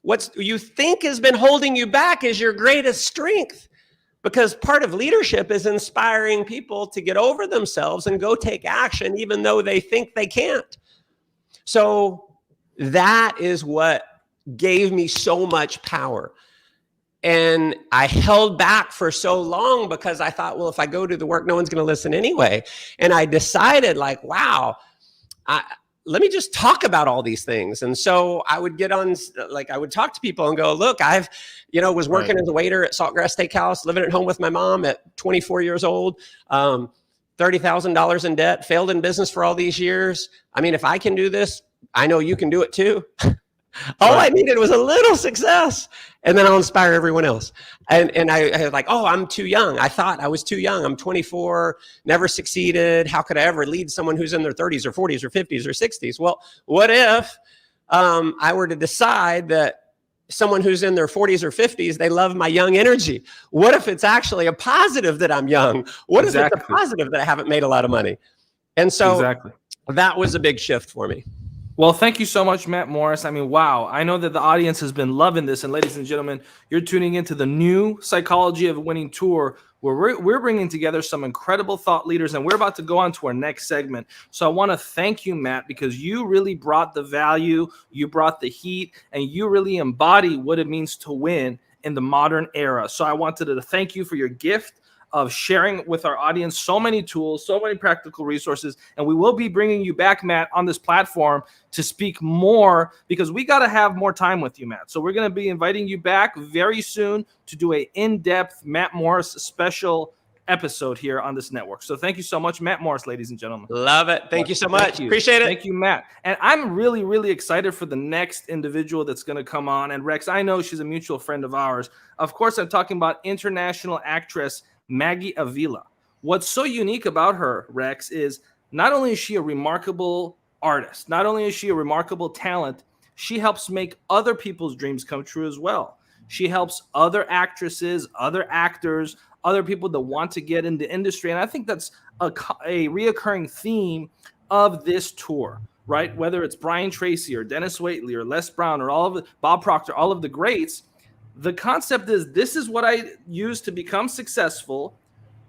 What you think has been holding you back is your greatest strength, because part of leadership is inspiring people to get over themselves and go take action, even though they think they can't. So that is what gave me so much power. And I held back for so long because I thought, well, if I go do the work, no one's going to listen anyway. And I decided, like, wow, let me just talk about all these things. And so I would get on, like, I would talk to people and go, look, I've, was working as a waiter at Saltgrass Steakhouse, living at home with my mom at 24 years old, $30,000 in debt, failed in business for all these years. I mean, if I can do this, I know you can do it too. All I needed was a little success, and then I'll inspire everyone else. And I was like, oh, I'm too young. I thought I was too young. I'm 24, never succeeded. How could I ever lead someone who's in their 30s or 40s or 50s or 60s? Well, what if I were to decide that someone who's in their 40s or 50s, they love my young energy? What if it's actually a positive that I'm young? What if it's a positive that I haven't made a lot of money? And so that was a big shift for me. Well, thank you so much, Matt Morris. I mean, wow. I know that the audience has been loving this. And ladies and gentlemen, you're tuning into the new Psychology of Winning tour, where we're bringing together some incredible thought leaders. And we're about to go on to our next segment. So I want to thank you, Matt, because you really brought the value, you brought the heat, and you really embody what it means to win in the modern era. So I wanted to thank you for your gift of sharing with our audience so many tools, so many practical resources. And we will be bringing you back, Matt, on this platform to speak more, because we got to have more time with you, Matt. So we're going to be inviting you back very soon to do a in-depth Matt Morris special episode here on this network. So thank you so much, Matt Morris, ladies and gentlemen. Love it. Thank you so much. Appreciate it. Thank you, Matt. And I'm really, really excited for the next individual that's going to come on. And Rex, I know she's a mutual friend of ours. Of course, I'm talking about international actress Maggie Avila. What's so unique about her, Rex, is not only is she a remarkable artist, not only is she a remarkable talent, she helps make other people's dreams come true as well. She helps other actresses, other actors, other people that want to get into industry. And I think that's a reoccurring theme of this tour, right? Whether it's Brian Tracy or Denis Waitley or Les Brown or all of the, Bob Proctor, all of the greats, the concept is, this is what I use to become successful.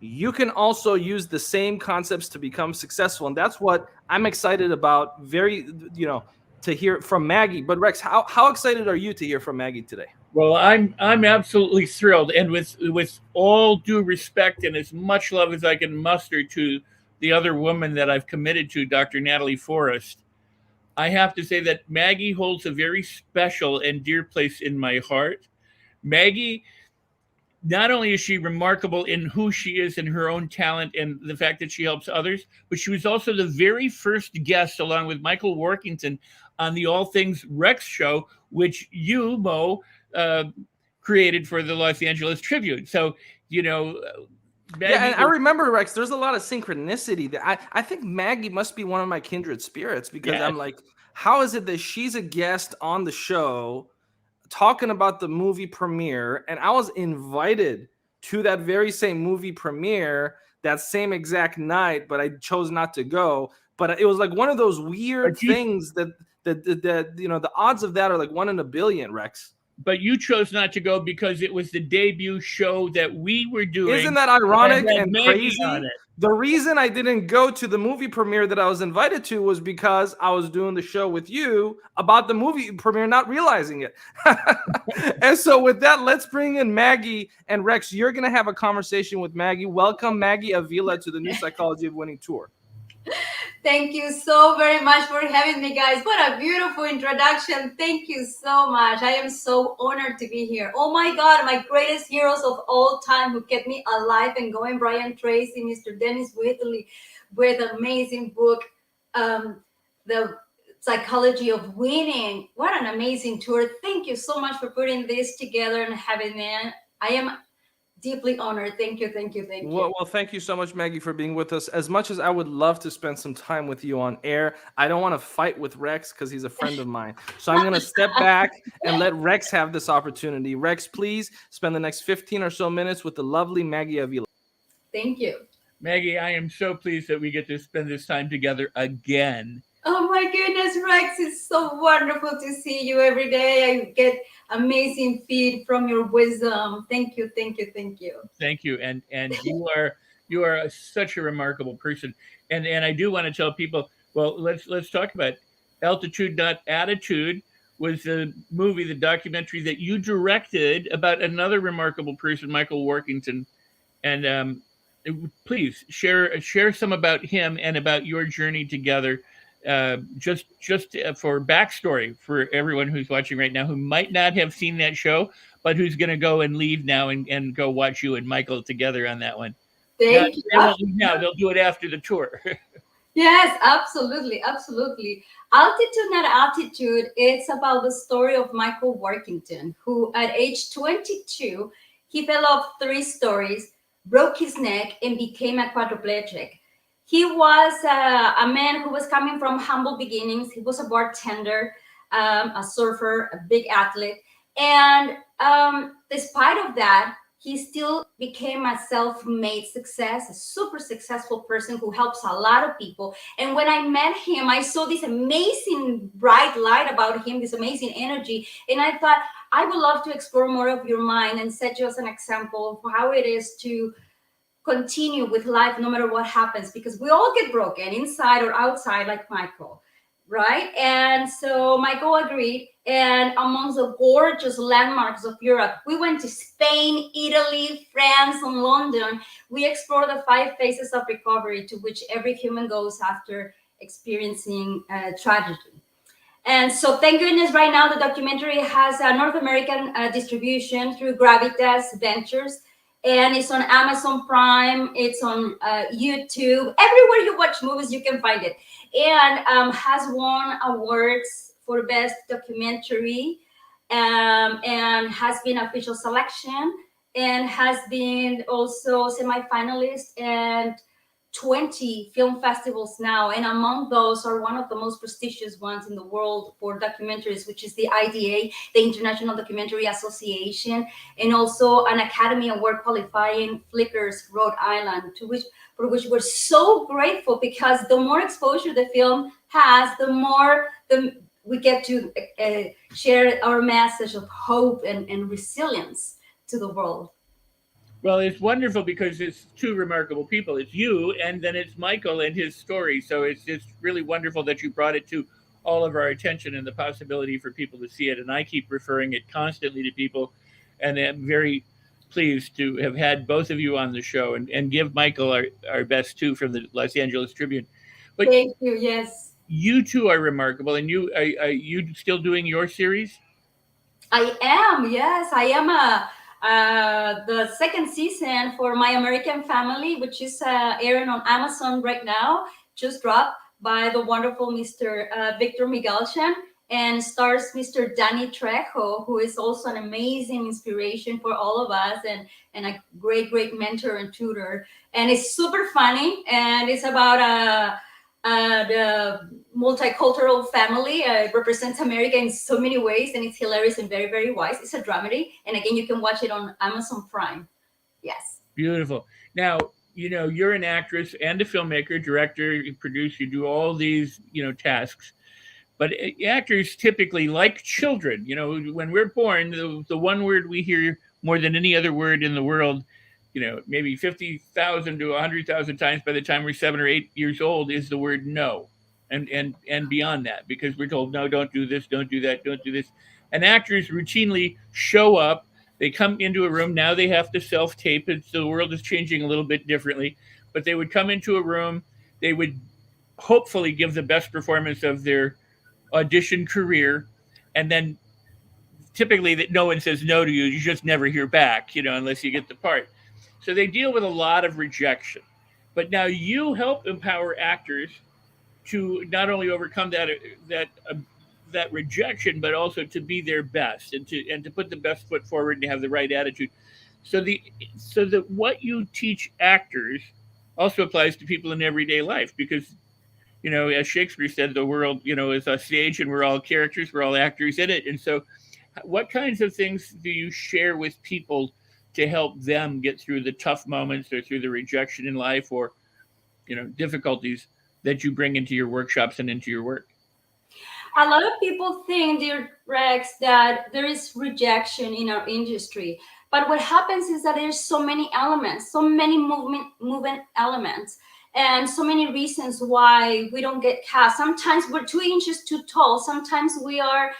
You can also use the same concepts to become successful. And that's what I'm excited about, to hear from Maggie. But Rex, how excited are you to hear from Maggie today? Well, I'm absolutely thrilled. And with all due respect and as much love as I can muster to the other woman that I've committed to, Dr. Natalie Forrest, I have to say that Maggie holds a very special and dear place in my heart. Maggie, not only is she remarkable in who she is and her own talent and the fact that she helps others, but she was also the very first guest, along with Michael Workington, on the All Things Rex show, which you, Mo, created for the Los Angeles Tribune. So, Maggie, and I remember, Rex, there's a lot of synchronicity that I think Maggie must be one of my kindred spirits, because I'm like, how is it that she's a guest on the show talking about the movie premiere, and I was invited to that very same movie premiere that same exact night, but I chose not to go. But it was like one of those weird things that the odds of that are like 1 in a billion, Rex. but you chose not to go because it was the debut show that we were doing. Isn't that ironic had and Maggie crazy? on it. The reason I didn't go to the movie premiere that I was invited to was because I was doing the show with you about the movie premiere, not realizing it. And so with that, let's bring in Maggie and Rex. You're going to have a conversation with Maggie. Welcome, Maggie Avila, to the New Psychology of Winning tour. Thank you so very much for having me, guys. What a beautiful introduction. Thank you so much. I am so honored to be here. Oh my God, my greatest heroes of all time who kept me alive and going, Brian Tracy, Mr. Denis Waitley, with an amazing book, The Psychology of Winning. What an amazing tour. Thank you so much for putting this together and having me. I am deeply honored. Thank you, thank you, thank you. Well, thank you so much, Maggie, for being with us. As much as I would love to spend some time with you on air, I don't want to fight with Rex because he's a friend of mine. So I'm going to step back and let Rex have this opportunity. Rex, please spend the next 15 or so minutes with the lovely Maggie Avila. Thank you. Maggie, I am so pleased that we get to spend this time together again. Oh my goodness, Rex, it's so wonderful to see you every day. I get amazing feed from your wisdom. Thank you, thank you, thank you. Thank you, and you are such a remarkable person. And I do want to tell people. Well, let's talk about Altitude Not Attitude was the movie, the documentary that you directed about another remarkable person, Michael Workington, and please share some about him and about your journey together. Just for backstory for everyone who's watching right now who might not have seen that show, but who's going to go and leave now and go watch you and Michael together on that one. Thank you. They won't leave now; they'll do it after the tour. Yes, absolutely, absolutely. Altitude Not Attitude. It's about the story of Michael Workington, who at age 22 he developed 3 stories, broke his neck, and became a quadriplegic. He was a man who was coming from humble beginnings. He was a bartender, a surfer, a big athlete. And despite of that, he still became a self-made success, a super successful person who helps a lot of people. And when I met him, I saw this amazing bright light about him, this amazing energy. And I thought, I would love to explore more of your mind and set you as an example of how it is to continue with life no matter what happens, because we all get broken inside or outside, like Michael, right? And so Michael agreed, and amongst the gorgeous landmarks of Europe, we went to Spain, Italy, France, and London. We explored the 5 phases of recovery to which every human goes after experiencing tragedy. And so thank goodness right now the documentary has a North American distribution through Gravitas Ventures. And it's on Amazon Prime. It's on YouTube. Everywhere you watch movies, you can find it. And has won awards for best documentary, and has been official selection, and has been also semi-finalist and 20 film festivals now, and among those are one of the most prestigious ones in the world for documentaries, which is the IDA, the International Documentary Association, and also an Academy Award qualifying Flickers Rhode Island, for which we're so grateful, because the more exposure the film has, the more we get to share our message of hope and resilience to the world. Well, it's wonderful because it's 2 remarkable people. It's you, and then it's Michael and his story. So it's really wonderful that you brought it to all of our attention and the possibility for people to see it. And I keep referring it constantly to people, and I'm very pleased to have had both of you on the show, and give Michael our best too from the Los Angeles Tribune. But thank you. Yes, you 2 are remarkable. And are you still doing your series? I am. Yes, I am the 2nd season for My American Family, which is airing on Amazon right now, just dropped by the wonderful Mr. Victor Miguelchen, and stars Mr. Danny Trejo, who is also an amazing inspiration for all of us, and a great mentor and tutor. And it's super funny, and it's about the multicultural family. Represents America in so many ways, and it's hilarious and very, very wise. It's a dramedy, and again, you can watch it on Amazon Prime. Yes. Beautiful. Now, you're an actress and a filmmaker, director, you produce, you do all these, tasks. But actors typically, like children, you know, when we're born, the one word we hear more than any other word in the world, you know, maybe 50,000 to 100,000 times by the time we're 7 or 8 years old, is the word no. And beyond that, because we're told, no, don't do this, don't do that, don't do this. And actors routinely show up, they come into a room. Now they have to self-tape it, so the world is changing a little bit differently. But they would come into a room, they would hopefully give the best performance of their audition career, and then typically that no one says no to you. You just never hear back, you know, unless you get the part. So they deal with a lot of rejection. But now you help empower actors to not only overcome that rejection, but also to be their best and to put the best foot forward and to have the right attitude. So that what you teach actors also applies to people in everyday life, because, you know, as Shakespeare said, the world, you know, is a stage and we're all characters, we're all actors in it. And so what kinds of things do you share with people to help them get through the tough moments or through the rejection in life, or, you know, difficulties that you bring into your workshops and into your work? A lot of people think, dear Rex, that there is rejection in our industry. But what happens is that there's so many elements, so many movement elements, and so many reasons why we don't get cast. Sometimes we're 2 inches too tall. Sometimes we are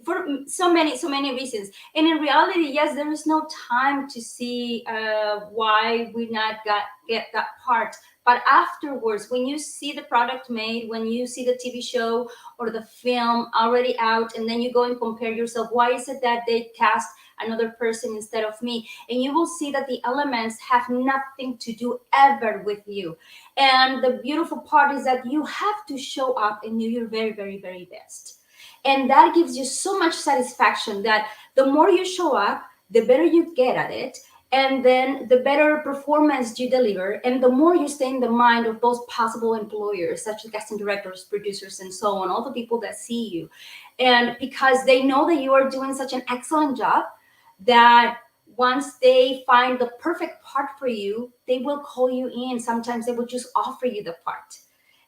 for so many reasons. And in reality, yes, there is no time to see why we not get that part. But afterwards, when you see the product made, when you see the TV show or the film already out, and then you go and compare yourself, why is it that they cast another person instead of me? And you will see that the elements have nothing to do ever with you. And the beautiful part is that you have to show up and do your very, very, very best. And that gives you so much satisfaction that the more you show up, the better you get at it. And then the better performance you deliver, and the more you stay in the mind of those possible employers, such as casting directors, producers, and so on, all the people that see you. And because they know that you are doing such an excellent job, that once they find the perfect part for you, they will call you in. Sometimes they will just offer you the part.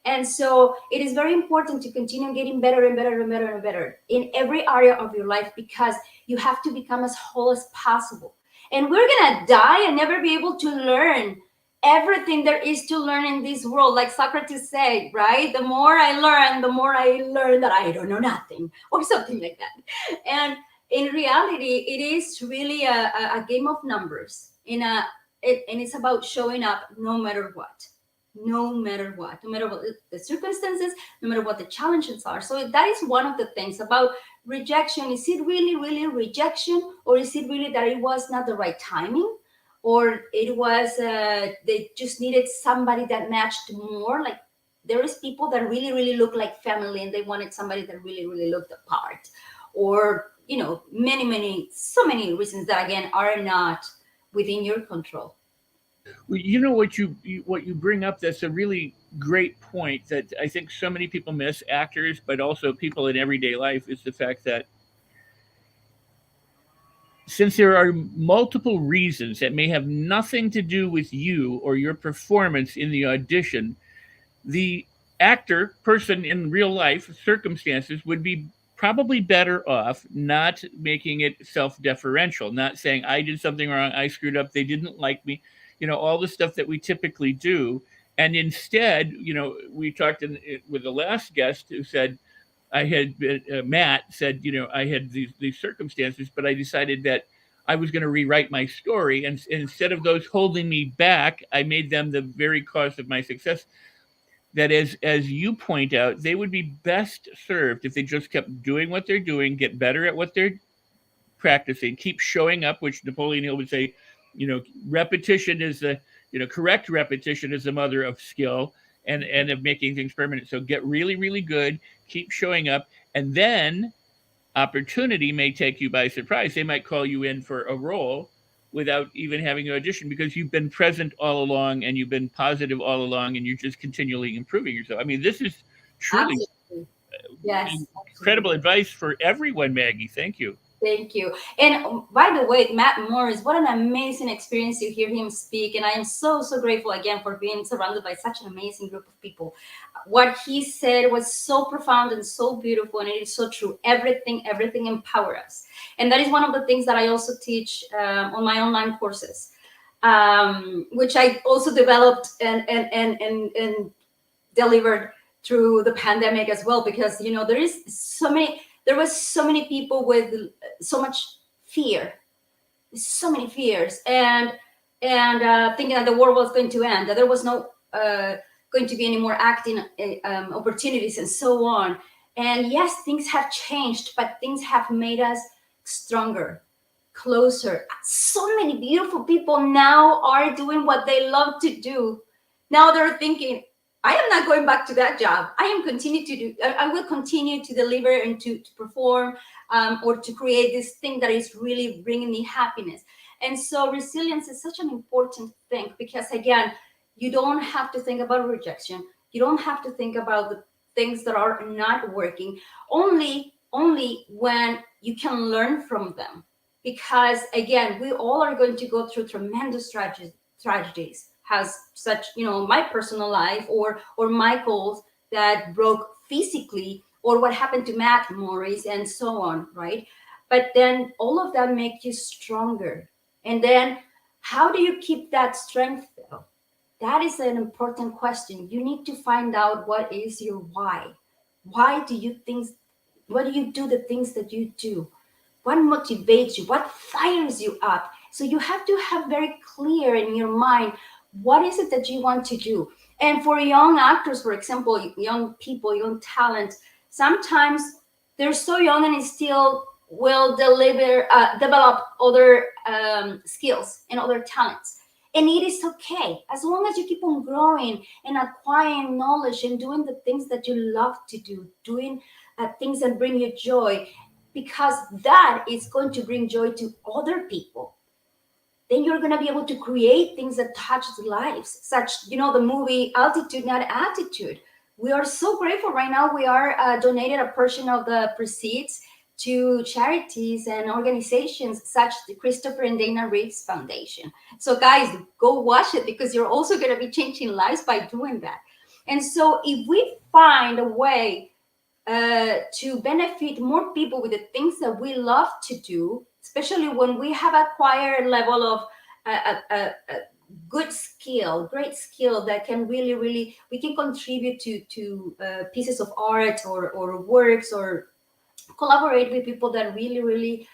And so it is very important to continue getting better and better and better and better in every area of your life, because you have to become as whole as possible. And we're going to die and never be able to learn everything there is to learn in this world. Like Socrates said, right? The more I learn, the more I learn that I don't know nothing, or something like that. And in reality, it is really a game of numbers. And it's about showing up no matter what. No matter what the circumstances, no matter what the challenges are. So that is one of the things about rejection. Is it really rejection, or is it really that it was not the right timing, or it was they just needed somebody that matched more? Like, there is people that really look like family, and they wanted somebody that really looked the part, or, you know, so many reasons that again are not within your control. You know, what you bring up, that's a really great point that I think so many people miss, actors, but also people in everyday life, is the fact that since there are multiple reasons that may have nothing to do with you or your performance in the audition, the actor, person in real life circumstances, would be probably better off not making it self-deferential, not saying, I did something wrong, I screwed up, they didn't like me, you know, all the stuff that we typically do. And instead, you know, we talked with the last guest who said, I had Matt said, you know, I had these circumstances, but I decided that I was going to rewrite my story, and instead of those holding me back, I made them the very cause of my success. That as you point out, they would be best served if they just kept doing what they're doing, get better at what they're practicing, keep showing up, which Napoleon Hill would say, you know, repetition is the, you know, correct repetition is the mother of skill and of making things permanent. So get really good, keep showing up, and then opportunity may take you by surprise. They might call you in for a role without even having an audition, because you've been present all along and you've been positive all along, and you're just continually improving yourself. I mean, this is truly Yes, incredible advice for everyone, Maggie. Thank you. Thank you. And by the way, Matt Morris, what an amazing experience to hear him speak. And I am so, so grateful again for being surrounded by such an amazing group of people. What he said was so profound and so beautiful, and it is so true. Everything empowers us. And that is one of the things that I also teach on my online courses, which I also developed and delivered through the pandemic as well, because there was so many people with so much fear, so many fears, and thinking that the world was going to end, that there was no going to be any more acting opportunities and so on. And yes, things have changed, but things have made us stronger, closer. So many beautiful people now are doing what they love to do. Now they're thinking, I am not going back to that job. I will continue to deliver and to perform or to create this thing that is really bringing me happiness. And so resilience is such an important thing, because again, you don't have to think about rejection. You don't have to think about the things that are not working, only when you can learn from them. Because again, we all are going to go through tremendous tragedies. Has such, my personal life or Michael's that broke physically, or what happened to Matt Morris and so on, right? But then all of that makes you stronger. And then how do you keep that strength though? That is an important question. You need to find out what is your why. Why do you do the things that you do? What motivates you? What fires you up? So you have to have very clear in your mind, what is it that you want to do? And for young actors, for example, young people, young talent, sometimes they're so young and still will develop other skills and other talents. And it is okay, as long as you keep on growing and acquiring knowledge and doing the things that you love to do, doing things that bring you joy, because that is going to bring joy to other people. Then you're going to be able to create things that touch lives, such, the movie Altitude, Not Attitude. We are so grateful right now. We are donated a portion of the proceeds to charities and organizations such as the Christopher and Dana Reeves Foundation. So guys, go watch it, because you're also going to be changing lives by doing that. And so if we find a way to benefit more people with the things that we love to do, especially when we have acquired a level of a good skill, great skill that can really, we can contribute to pieces of art or works, or collaborate with people that really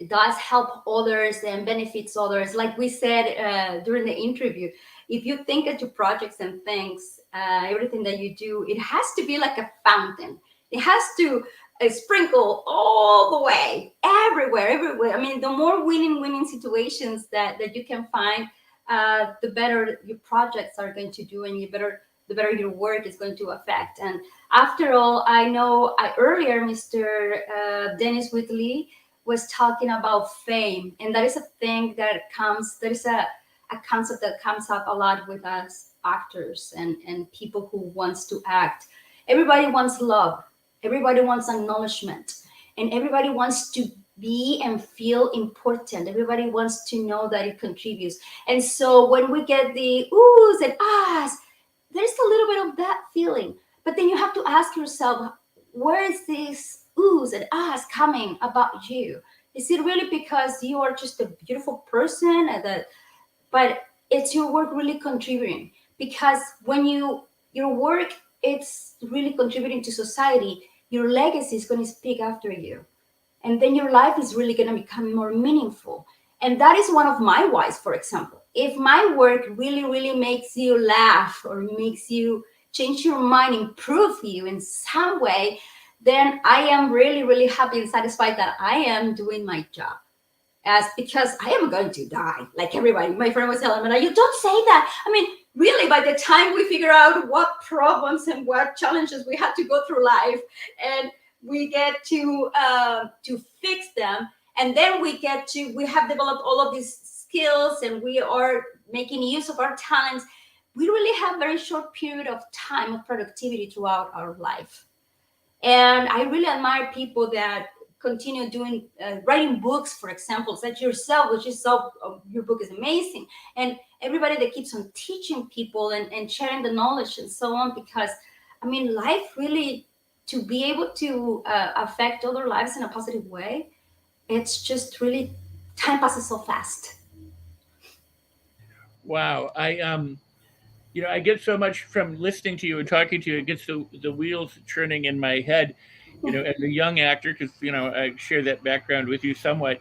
does help others and benefits others. Like we said during the interview, if you think at your projects and things, everything that you do, it has to be like a fountain. It has to sprinkle all the way, everywhere. I mean, the more winning situations that you can find, the better your projects are going to do, and the better your work is going to affect. And after all, I know earlier Mr. Denis Waitley was talking about fame, and that is a thing that is a concept that comes up a lot with us actors and people who wants to act. Everybody wants love. Everybody wants acknowledgement, and everybody wants to be and feel important. Everybody wants to know that it contributes. And so when we get the oohs and ahs, there's a little bit of that feeling. But then you have to ask yourself, where is this oohs and ahs coming about you? Is it really because you are just a beautiful person, but it's your work really contributing? Because when your work, it's really contributing to society, your legacy is going to speak after you. And then your life is really going to become more meaningful. And that is one of my whys, for example. If my work really makes you laugh, or makes you change your mind, improve you in some way, then I am really happy and satisfied that I am doing my job. Because I am going to die, like everybody. My friend was telling me, you don't say that. I mean, really, by the time we figure out what problems and what challenges we have to go through life, and we get to fix them, and then we have developed all of these skills, and we are making use of our talents, we really have a very short period of time of productivity throughout our life. And I really admire people that continue doing writing books, for example, such yourself, which is so your book is amazing, and everybody that keeps on teaching people and sharing the knowledge and so on, because I mean, life really, to be able to affect other lives in a positive way, it's just really, time passes so fast. Wow. I get so much from listening to you and talking to you. It gets the wheels turning in my head. As a young actor, because I share that background with you somewhat.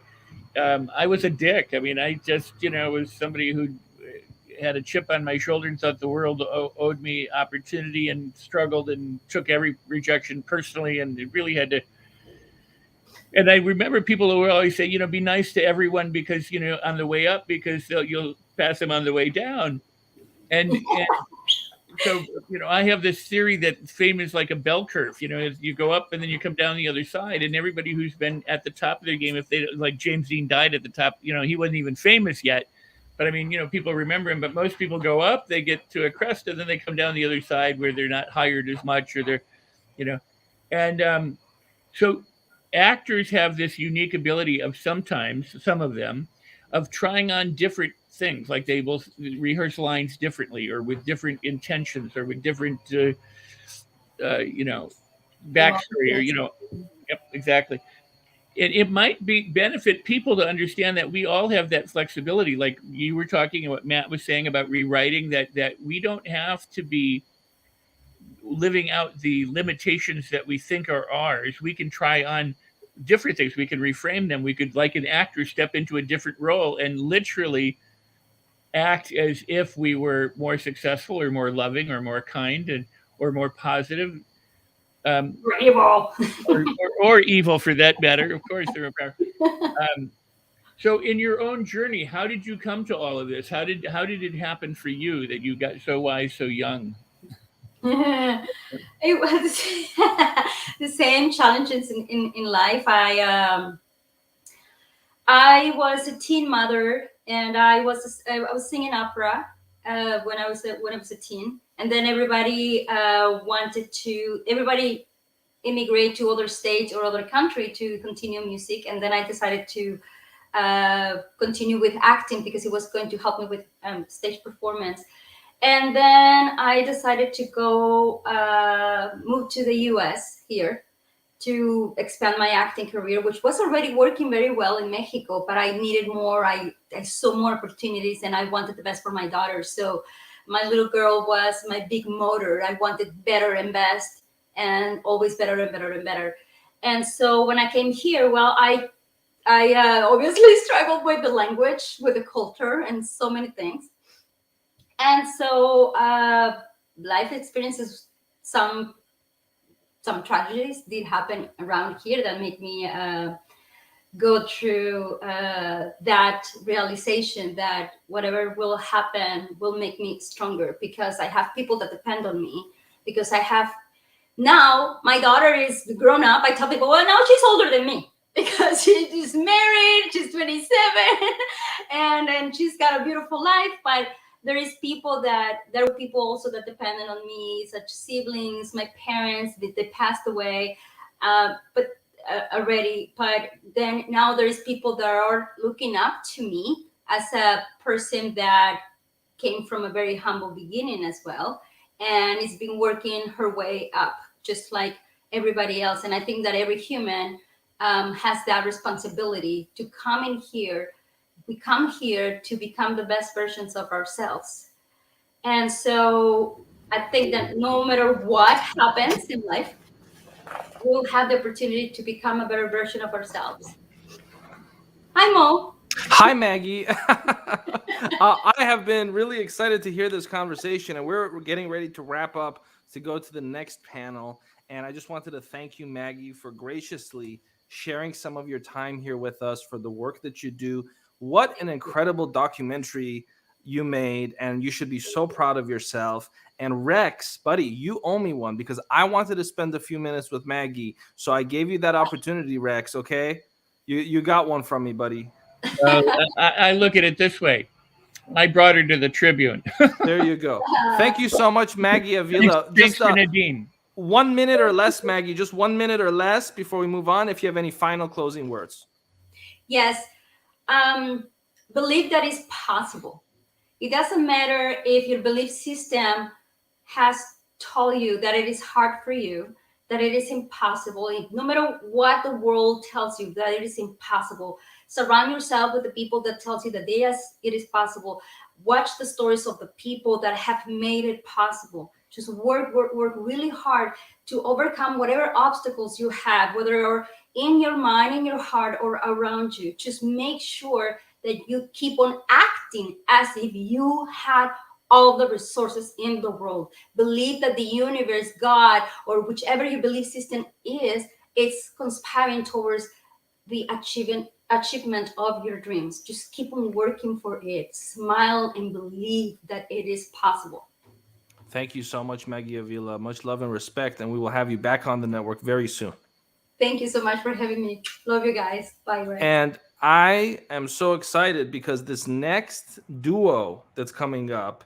I was a dick. I mean, I just was somebody who had a chip on my shoulder and thought the world owed me opportunity, and struggled and took every rejection personally, and it really had to. And I remember people who would always say, be nice to everyone because on the way up, because you'll pass them on the way down. And so, I have this theory that fame is like a bell curve. You go up and then you come down the other side. And everybody who's been at the top of their game, if they, like James Dean died at the top, he wasn't even famous yet. But I mean, people remember him. But most people go up, they get to a crest, and then they come down the other side where they're not hired as much, or they're, And so actors have this unique ability of sometimes, some of them, of trying on different things. Like they will rehearse lines differently, or with different intentions, or with different backstory, or yep, exactly. It might benefit people to understand that we all have that flexibility. Like you were talking, what Matt was saying about rewriting, that we don't have to be living out the limitations that we think are ours. We can try on different things. We can reframe them. We could, like an actor, step into a different role and literally act as if we were more successful, or more loving, or more kind, or more positive. Or evil. or evil, for that matter. Of course, there are. So, in your own journey, how did you come to all of this? How did it happen for you that you got so wise so young? It was the same challenges in life. I was a teen mother, and I was singing opera when I was a teen, and then everybody immigrate to other states or other country to continue music, and then I decided to continue with acting because it was going to help me with stage performance. And then I decided to go move to the US here to expand my acting career, which was already working very well in Mexico, but I needed more. I saw more opportunities, and I wanted the best for my daughter. So my little girl was my big motor. I wanted better and best, and always better and better and better. And so when I came here, well, I obviously struggled with the language, with the culture, and so many things. And so life experiences, some tragedies did happen around here that made me go through that realization that whatever will happen will make me stronger, because I have people that depend on me, because I have now my daughter is grown up. I tell people, well, now she's older than me because she's married, she's 27, and she's got a beautiful life. But there are people also that depended on me, such siblings, my parents, they passed away, already. But then now there's people that are looking up to me as a person that came from a very humble beginning as well, and has been working her way up just like everybody else. And I think that every human has that responsibility to come in here. We come here to become the best versions of ourselves. And so I think that no matter what happens in life, we'll have the opportunity to become a better version of ourselves. Hi, Mo. Hi, Maggie. I have been really excited to hear this conversation, and we're getting ready to wrap up to go to the next panel. And I just wanted to thank you, Maggie, for graciously sharing some of your time here with us, for the work that you do. What an incredible documentary you made, and you should be so proud of yourself. And Rex, buddy, you owe me one, because I wanted to spend a few minutes with Maggie. So I gave you that opportunity, Rex, okay? You got one from me, buddy. I look at it this way. I brought her to the Tribune. There you go. Thank you so much, Maggie Avila. Thanks for Nadine. 1 minute or less, Maggie, just 1 minute or less before we move on, if you have any final closing words. Yes. Believe that it's possible. It doesn't matter if your belief system has told you that it is hard for you, that it is impossible. No matter what the world tells you that it is impossible, surround yourself with the people that tells you that yes, it is possible. Watch the stories of the people that have made it possible. Just work really hard to overcome whatever obstacles you have, whether you're in your mind, in your heart, or around you. Just make sure that you keep on acting as if you had all the resources in the world. Believe that the universe, God, or whichever your belief system is, it's conspiring towards the achievement of your dreams. Just keep on working for it. Smile and believe that it is possible. Thank you so much, Maggie Avila. Much love and respect, and we will have you back on the network very soon. Thank you so much for having me. Love you guys. Bye, Ray. And I am so excited because this next duo that's coming up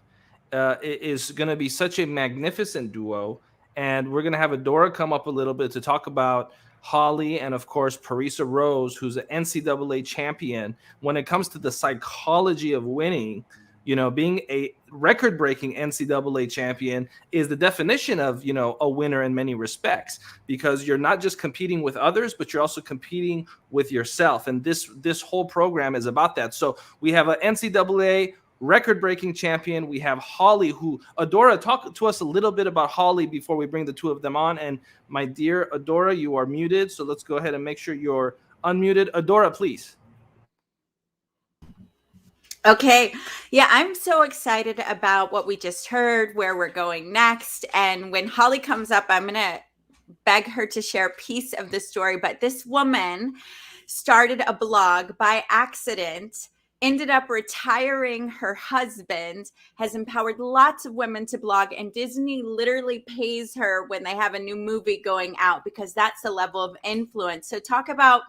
is going to be such a magnificent duo. And we're going to have Adora come up a little bit to talk about Holly and, of course, Parisa Rose, who's an NCAA champion. When it comes to the psychology of winning, you know, being a record-breaking NCAA champion is the definition of, you know, a winner in many respects, because you're not just competing with others, but you're also competing with yourself. And this whole program is about that. So we have an NCAA record-breaking champion. We have Holly, who, Adora, talk to us a little bit about Holly before we bring the two of them on. And my dear Adora, you are muted. So let's go ahead and make sure you're unmuted. Adora, please. Okay. Yeah, I'm so excited about what we just heard, where we're going next. And when Holly comes up, I'm going to beg her to share a piece of the story. But this woman started a blog by accident, ended up retiring her husband, has empowered lots of women to blog, and Disney literally pays her when they have a new movie going out, because that's the level of influence. So talk about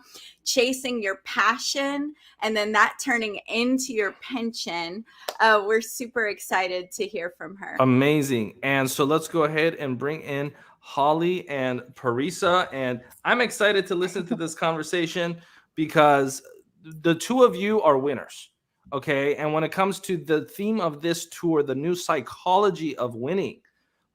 chasing your passion and then that turning into your pension. We're super excited to hear from her. Amazing. And so let's go ahead and bring in Holly and Parisa. And I'm excited to listen to this conversation because the two of you are winners. Okay. And when it comes to the theme of this tour, the new psychology of winning,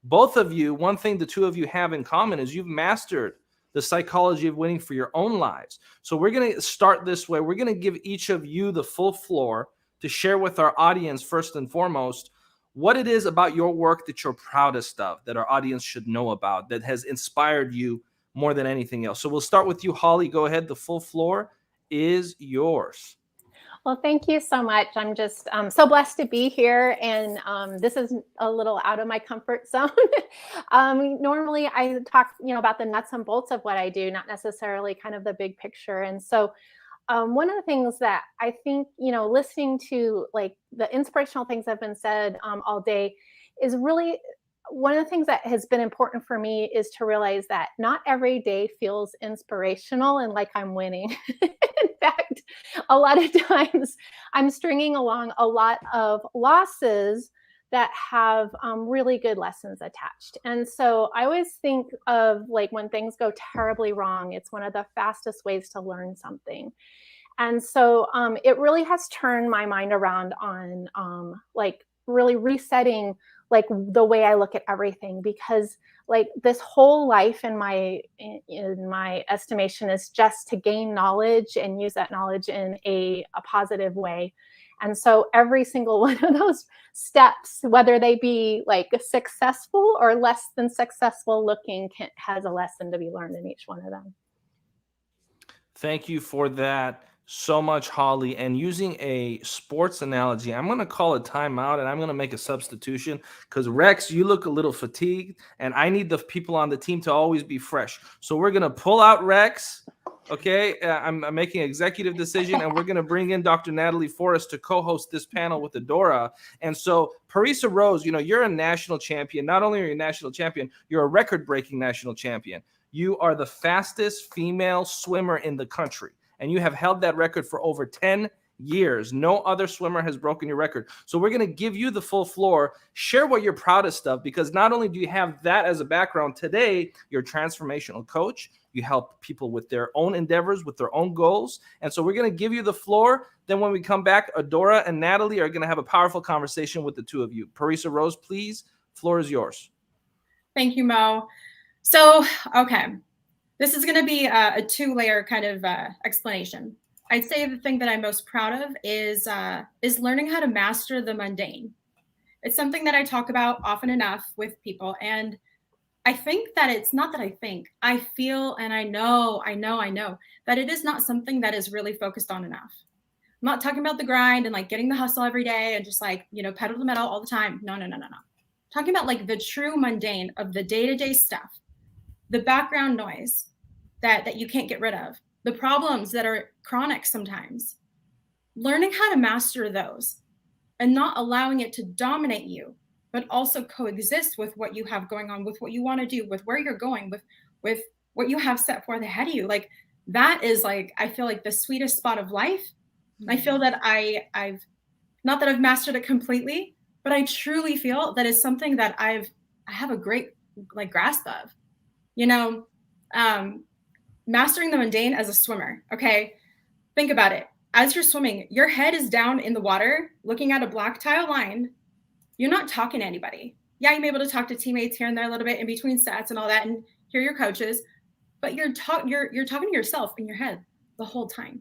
both of you, one thing the two of you have in common is you've mastered the psychology of winning for your own lives. So we're going to start this way. We're going to give each of you the full floor to share with our audience, first and foremost, what it is about your work that you're proudest of, that our audience should know about, that has inspired you more than anything else. So we'll start with you, Holly. Go ahead. The full floor is yours. Well, thank you so much. I'm just so blessed to be here. And this is a little out of my comfort zone. Normally I talk, about the nuts and bolts of what I do, not necessarily kind of the big picture. And so one of the things that I think, listening to like the inspirational things that have been said all day is really one of the things that has been important for me is to realize that not every day feels inspirational and like I'm winning. In fact, a lot of times I'm stringing along a lot of losses that have really good lessons attached. And so I always think of like when things go terribly wrong, it's one of the fastest ways to learn something. And so it really has turned my mind around on like really resetting like the way I look at everything, because like this whole life in my estimation is just to gain knowledge and use that knowledge in a positive way. And so every single one of those steps, whether they be like successful or less than successful looking, has a lesson to be learned in each one of them. Thank you for that so much, Holly. And using a sports analogy, I'm going to call a timeout and I'm going to make a substitution because Rex, you look a little fatigued and I need the people on the team to always be fresh. So we're going to pull out Rex. Okay. I'm making an executive decision and we're going to bring in Dr. Natalie Forrest to co-host this panel with Adora. And so Parisa Rose, you're a national champion. Not only are you a national champion, you're a record-breaking national champion. You are the fastest female swimmer in the country. And you have held that record for over 10 years. No other swimmer has broken your record. So we're going to give you the full floor. Share what you're proudest of, because not only do you have that as a background today, you're a transformational coach. You help people with their own endeavors, with their own goals. And so we're going to give you the floor. Then when we come back, Adora and Natalie are going to have a powerful conversation with the two of you. Parisa Rose, please, floor is yours. Thank you, Mo. So, okay, this is going to be a two-layer kind of explanation. I'd say the thing that I'm most proud of is learning how to master the mundane. It's something that I talk about often enough with people, and I think that it's not that I think, I feel, and I know that it is not something that is really focused on enough. I'm not talking about the grind and like getting the hustle every day and just like, you know, pedal to the metal all the time. No. Talking about like the true mundane of the day-to-day stuff, the background noise that you can't get rid of, the problems that are chronic sometimes, learning how to master those and not allowing it to dominate you, but also coexist with what you have going on, with what you want to do, with where you're going, with what you have set forth ahead of you. Like that is like, I feel like the sweetest spot of life. Mm-hmm. I feel that I've not that I've mastered it completely, but I truly feel that it's something that I have a great like grasp of, you know, mastering the mundane as a swimmer. Okay. Think about it. As you're swimming, your head is down in the water, looking at a black tile line. You're not talking to anybody. Yeah, you may be able to talk to teammates here and there a little bit in between sets and all that, and hear your coaches, but you're talking to yourself in your head the whole time.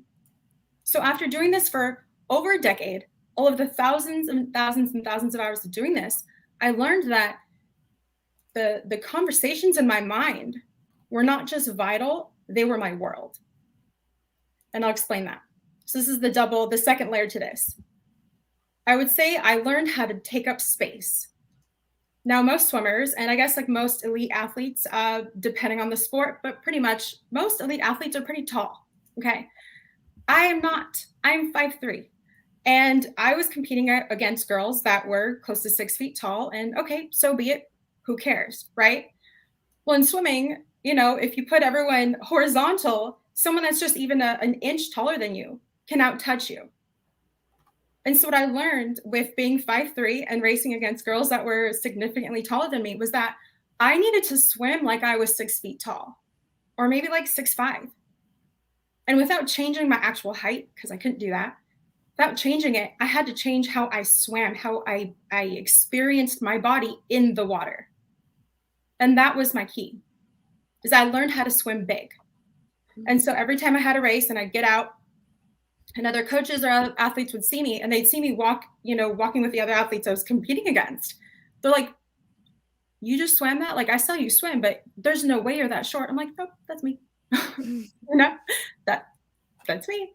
So after doing this for over a decade, all of the thousands and thousands and thousands of hours of doing this, I learned that the conversations in my mind were not just vital, they were my world. And I'll explain that. So this is the second layer to this. I would say I learned how to take up space. Now, most swimmers, and I guess like most elite athletes, depending on the sport, but pretty much most elite athletes are pretty tall, okay? I am not. I'm 5'3". And I was competing against girls that were close to 6 feet tall, and okay, so be it. Who cares, right? Well, in swimming, you know, if you put everyone horizontal, someone that's just even an inch taller than you can out-touch you. And so what I learned with being 5'3" and racing against girls that were significantly taller than me was that I needed to swim like I was 6 feet tall, or maybe like 6'5". And without changing my actual height, because I couldn't do that, without changing it, I had to change how I swam, how I experienced my body in the water. And that was my key, is I learned how to swim big. And so every time I had a race and I'd get out, and other coaches or other athletes would see me, and they'd see me walking with the other athletes I was competing against. They're like, you just swam that? Like, I saw you swim, but there's no way you're that short. I'm like, nope, that's me. You know, that's me.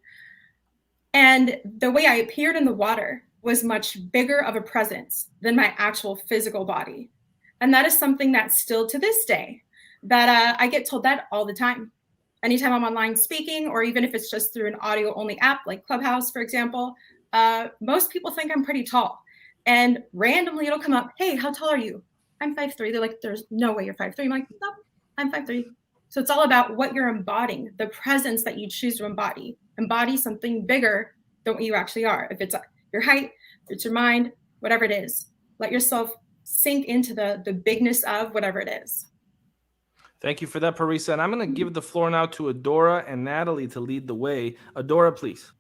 And the way I appeared in the water was much bigger of a presence than my actual physical body. And that is something that still to this day, that I get told that all the time. Anytime I'm online speaking, or even if it's just through an audio only app like Clubhouse, for example, most people think I'm pretty tall. And randomly it'll come up, hey, how tall are you? I'm 5'3". They're like, there's no way you're 5'3". I'm like, no, I'm 5'3". So it's all about what you're embodying, the presence that you choose to embody. Embody something bigger than what you actually are. If it's your height, if it's your mind, whatever it is, let yourself sink into the bigness of whatever it is. Thank you for that, Parisa. And I'm going to give the floor now to Adora and Natalie to lead the way. Adora, please.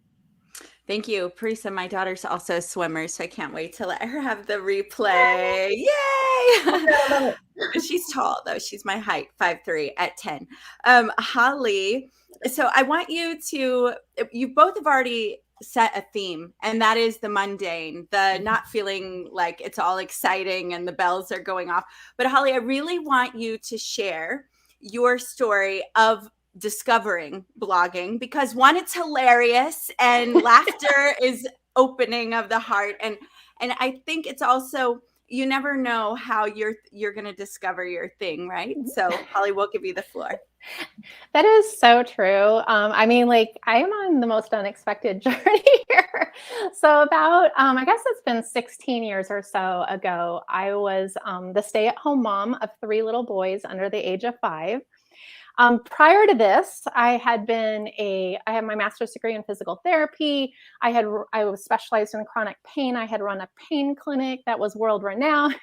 Thank you. Parisa, my daughter's also a swimmer, so I can't wait to let her have the replay. Yay! She's tall, though. She's my height, 5'3" at 10. Holly, so I want you both have already set a theme, and that is the mundane, the not feeling like it's all exciting and the bells are going off. But Holly, I really want you to share your story of discovering blogging, because one, it's hilarious and laughter is opening of the heart, and I think it's also, you never know how you're going to discover your thing, right? So Holly, we'll give you the floor. That is so true. I mean, like, I am on the most unexpected journey here. So about, I guess it's been 16 years or so ago, I was the stay-at-home mom of 3 little boys under the age of 5. Prior to this, I had my master's degree in physical therapy. I was specialized in chronic pain. I had run a pain clinic that was world renowned.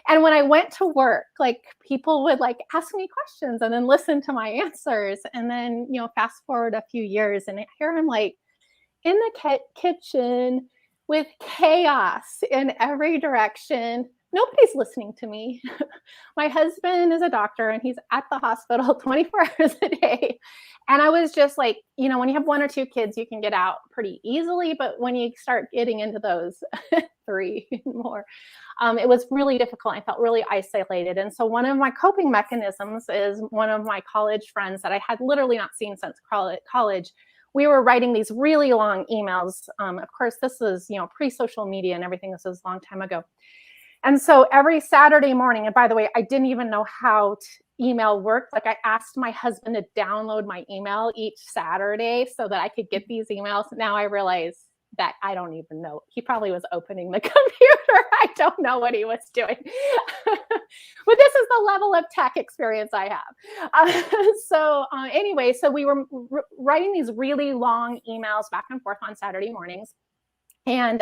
And when I went to work, like people would like ask me questions and then listen to my answers. And then, fast forward a few years and here I'm like in the kitchen with chaos in every direction. Nobody's listening to me. My husband is a doctor and he's at the hospital 24 hours a day. And I was just like, when you have 1 or 2 kids, you can get out pretty easily. But when you start getting into those 3 more, it was really difficult. I felt really isolated. And so one of my coping mechanisms is one of my college friends that I had literally not seen since college. We were writing these really long emails. Of course, this is, pre-social media and everything. This was a long time ago. And so every Saturday morning, and by the way, I didn't even know how email worked. Like I asked my husband to download my email each Saturday so that I could get these emails. Now I realize that I don't even know. He probably was opening the computer. I don't know what he was doing. But this is the level of tech experience I have. Anyway, so we were writing these really long emails back and forth on Saturday mornings. And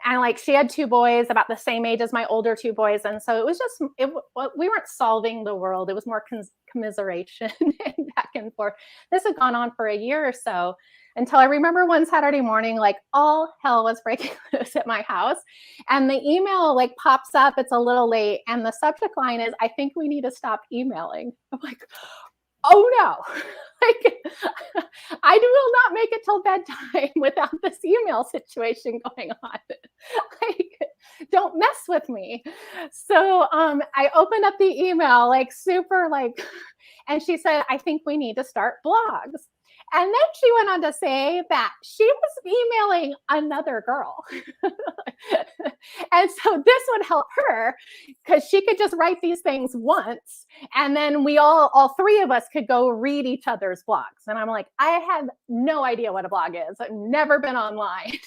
like she had 2 boys about the same age as my older 2 boys. And so it was just, we weren't solving the world. It was more commiseration and back and forth. This had gone on for a year or so until I remember one Saturday morning, like all hell was breaking loose at my house. And the email like pops up, it's a little late. And the subject line is, I think we need to stop emailing. I'm like, oh no. I will not make it till bedtime without this email situation going on. Don't mess with me. So I opened up the email and she said, I think we need to start blogs. And then she went on to say that she was emailing another girl. And so this would help her because she could just write these things once. And then we all 3 of us could go read each other's blogs. And I'm like, I have no idea what a blog is. I've never been online.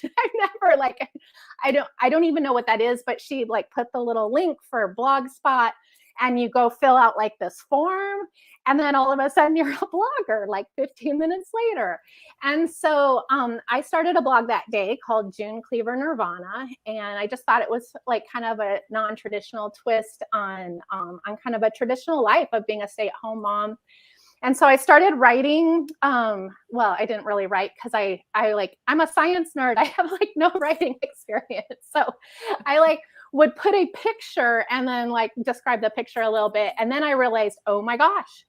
I don't even know what that is. But she put the little link for Blogspot and you go fill out this form. And then all of a sudden you're a blogger 15 minutes later. And so I started a blog that day called June Cleaver Nirvana. And I just thought it was kind of a non-traditional twist on kind of a traditional life of being a stay-at-home mom. And so I started writing. Well, I didn't really write because I'm a science nerd. I have no writing experience. So I would put a picture and then describe the picture a little bit. And then I realized, oh my gosh,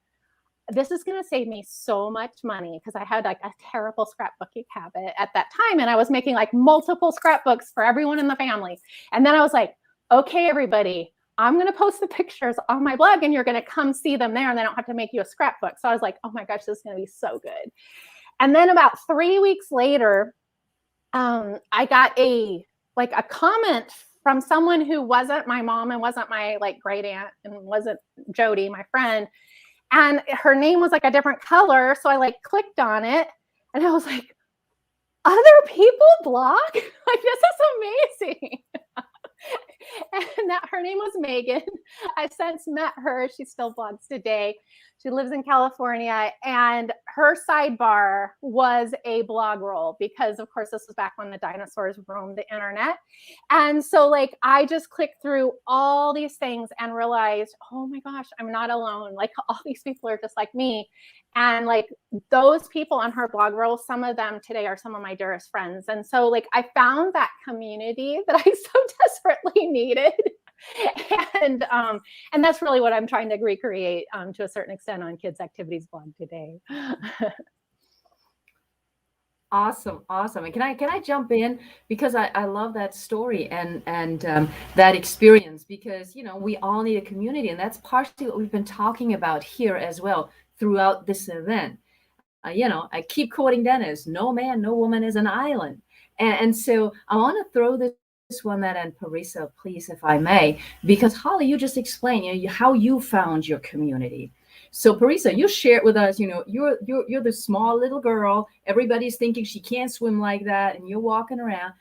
this is going to save me so much money because I had a terrible scrapbooking habit at that time. And I was making multiple scrapbooks for everyone in the family. And then I was like, okay, everybody, I'm going to post the pictures on my blog and you're going to come see them there and I don't have to make you a scrapbook. So I was like, oh my gosh, this is going to be so good. And then about 3 weeks later, I got a comment from someone who wasn't my mom and wasn't my great aunt and wasn't Jody, my friend. And her name was a different color. So I clicked on it and I was like, other people blog? This is amazing. And her name was Megan. I since met her. She still blogs today. She lives in California. And her sidebar was a blog roll because, of course, this was back when the dinosaurs roamed the internet. And so, I just clicked through all these things and realized, oh my gosh, I'm not alone. All these people are just like me. And those people on her blog roll, some of them today are some of my dearest friends. And so I found that community that I so desperately needed. And that's really what I'm trying to recreate to a certain extent on Kids Activities blog today. Awesome. And can I jump in because I love that story and that experience because we all need a community and that's partially what we've been talking about here as well throughout this event. I keep quoting Dennis: "No man, no woman is an island," and so I want to throw this one at and Parisa, please, if I may, because Holly, you just explained how you found your community. So Parisa, you shared with us, you're the small little girl. Everybody's thinking she can't swim like that, and you're walking around.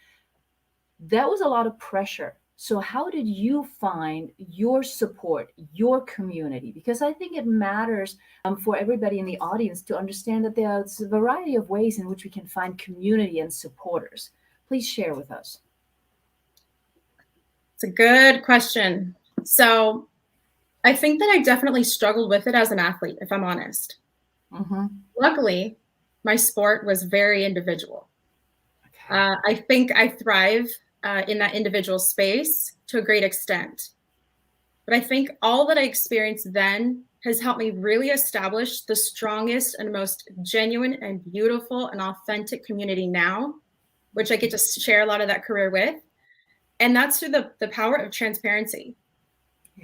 That was a lot of pressure. So how did you find your support, your community? Because I think it matters for everybody in the audience to understand that there's a variety of ways in which we can find community and supporters. Please share with us. It's a good question. So I think that I definitely struggled with it as an athlete, if I'm honest. Luckily, my sport was very individual. I think I thrive in that individual space to a great extent. But I think all that I experienced then has helped me really establish the strongest and most genuine and beautiful and authentic community now, which I get to share a lot of that career with. And that's through the power of transparency.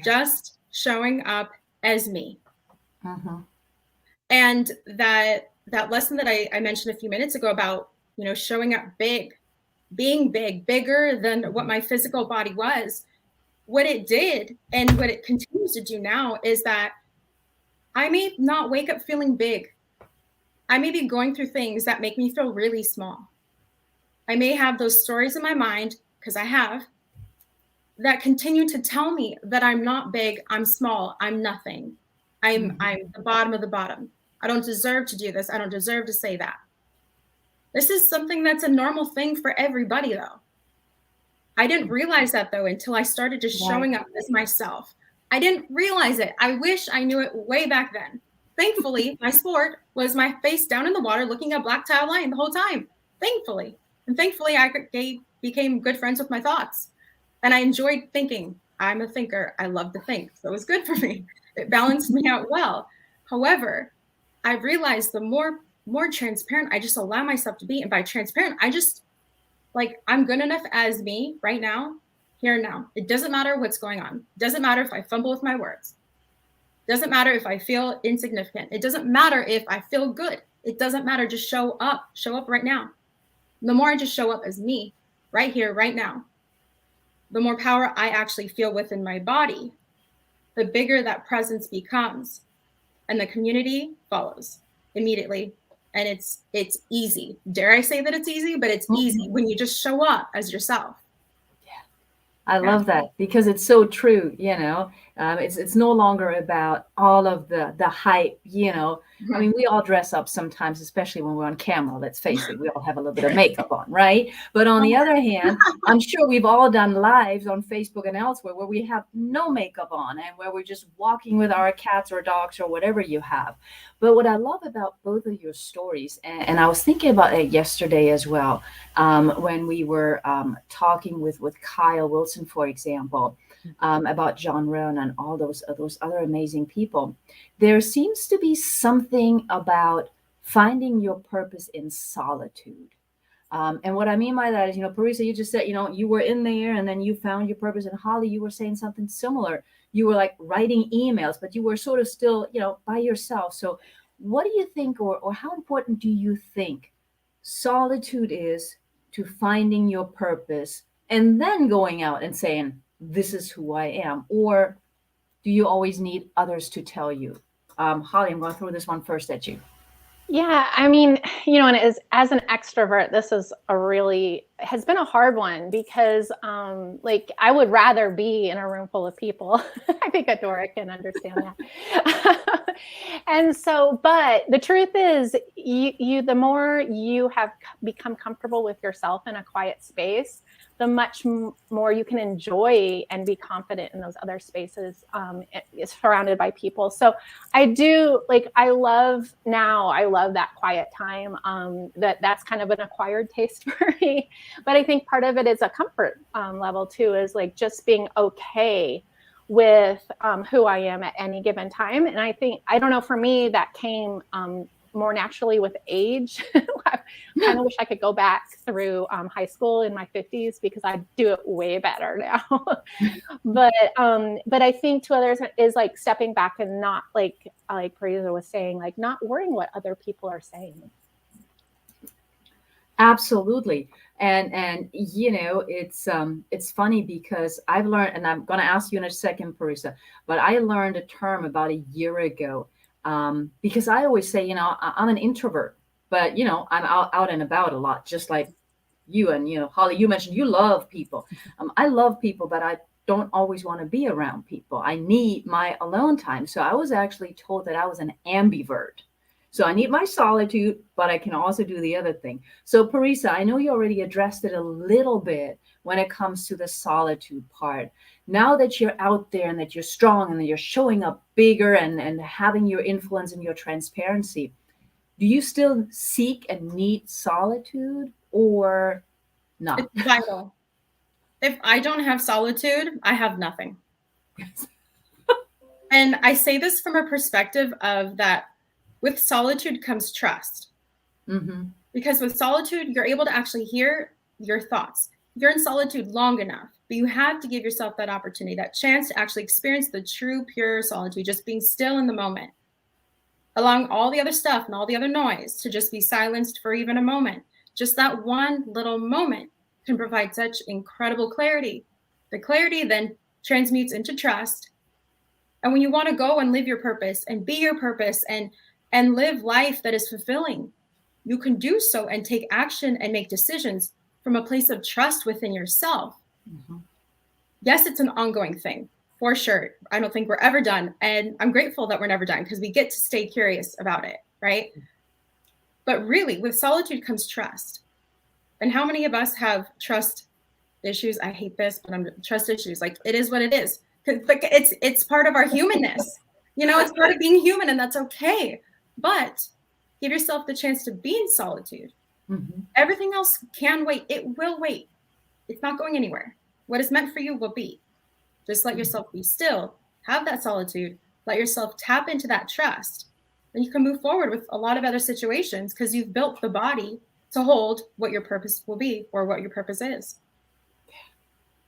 Just showing up as me. And that lesson that I mentioned a few minutes ago about, showing up big, being big, bigger than what my physical body was, what it did and what it continues to do now is that I may not wake up feeling big. I may be going through things that make me feel really small. I may have those stories in my mind, because I have, that continue to tell me that I'm not big, I'm small, I'm nothing. I'm the bottom of the bottom. I don't deserve to do this. I don't deserve to say that. This is something that's a normal thing for everybody, though. I didn't realize that, though, until I started just showing up as myself. I didn't realize it. I wish I knew it way back then. Thankfully, my sport was my face down in the water looking at black tile line the whole time. Thankfully. And thankfully, I became good friends with my thoughts. And I enjoyed thinking. I'm a thinker. I love to think. So it was good for me. It balanced me out well. However, I realized the more transparent I just allow myself to be, and by transparent, I just, I'm good enough as me right now, here and now. It doesn't matter what's going on. It doesn't matter if I fumble with my words. It doesn't matter if I feel insignificant. It doesn't matter if I feel good. It doesn't matter. Just show up right now. The more I just show up as me right here, right now, the more power I actually feel within my body, the bigger that presence becomes, and the community follows immediately. And it's easy. Dare I say that it's easy? But it's easy when you just show up as yourself. I love that, because it's so true. It's no longer about all of the hype. I mean, we all dress up sometimes, especially when we're on camera. Let's face it, we all have a little bit of makeup on, right? But on the other hand, I'm sure we've all done lives on Facebook and elsewhere where we have no makeup on and where we're just walking with our cats or dogs or whatever you have. But what I love about both of your stories, and I was thinking about it yesterday as well, when we were talking with Kyle Wilson, for example, about John Rohn and all those other amazing people. There seems to be something about finding your purpose in solitude. And what I mean by that is, Parisa, you just said, you were in there and then you found your purpose. And Holly, you were saying something similar. You were writing emails, but you were sort of still, by yourself. So what do you think, or how important do you think solitude is to finding your purpose and then going out and saying, this is who I am? Or do you always need others to tell you? Holly, I'm going to throw this one first at you. Yeah, I mean, and as an extrovert, this is has been a hard one because I would rather be in a room full of people. I think Adora can understand that. And so, but the truth is the more you have become comfortable with yourself in a quiet space, the much more you can enjoy and be confident in those other spaces surrounded by people. So I love that quiet time. That's kind of an acquired taste for me. But I think part of it is a comfort level too, is just being okay with who I am at any given time. And I don't know, for me, that came more naturally with age. I kind of wish I could go back through high school in my 50s because I do it way better now. But I think to others is stepping back and not like Parisa was saying, not worrying what other people are saying. Absolutely. And it's funny because I've learned, and I'm going to ask you in a second, Parisa, but I learned a term about a year ago. Because I always say, I'm an introvert, but I'm out and about a lot, just like you. And, you know, Holly, you mentioned you love people. I love people, but I don't always want to be around people. I need my alone time. So I was actually told that I was an ambivert. So I need my solitude, but I can also do the other thing. So Parisa, I know you already addressed it a little bit when it comes to the solitude part. Now that you're out there and that you're strong and that you're showing up bigger and having your influence and your transparency, do you still seek and need solitude or not? It's vital. If I don't have solitude, I have nothing. And I say this from a perspective of that with solitude comes trust. Mm-hmm. Because with solitude, you're able to actually hear your thoughts. You're in solitude long enough, but you have to give yourself that opportunity, that chance to actually experience the true, pure solitude, just being still in the moment, allowing all the other stuff and all the other noise to just be silenced for even a moment. Just that one little moment can provide such incredible clarity. The clarity then transmutes into trust. And when you want to go and live your purpose and be your purpose and live life that is fulfilling, you can do so and take action and make decisions from a place of trust within yourself. Mm-hmm. Yes, it's an ongoing thing, for sure. I don't think we're ever done. And I'm grateful that we're never done because we get to stay curious about it, right? But really, with solitude comes trust. And how many of us have trust issues? I hate this, but I'm trust issues. Like, it is what it is. Like, it's part of our humanness. You know, it's part of being human, and that's okay. But give yourself the chance to be in solitude. Mm-hmm. Everything else can wait. It will wait. It's not going anywhere. What is meant for you will be. Just let yourself be still. Have that solitude. Let yourself tap into that trust. Then you can move forward with a lot of other situations because you've built the body to hold what your purpose will be or what your purpose is.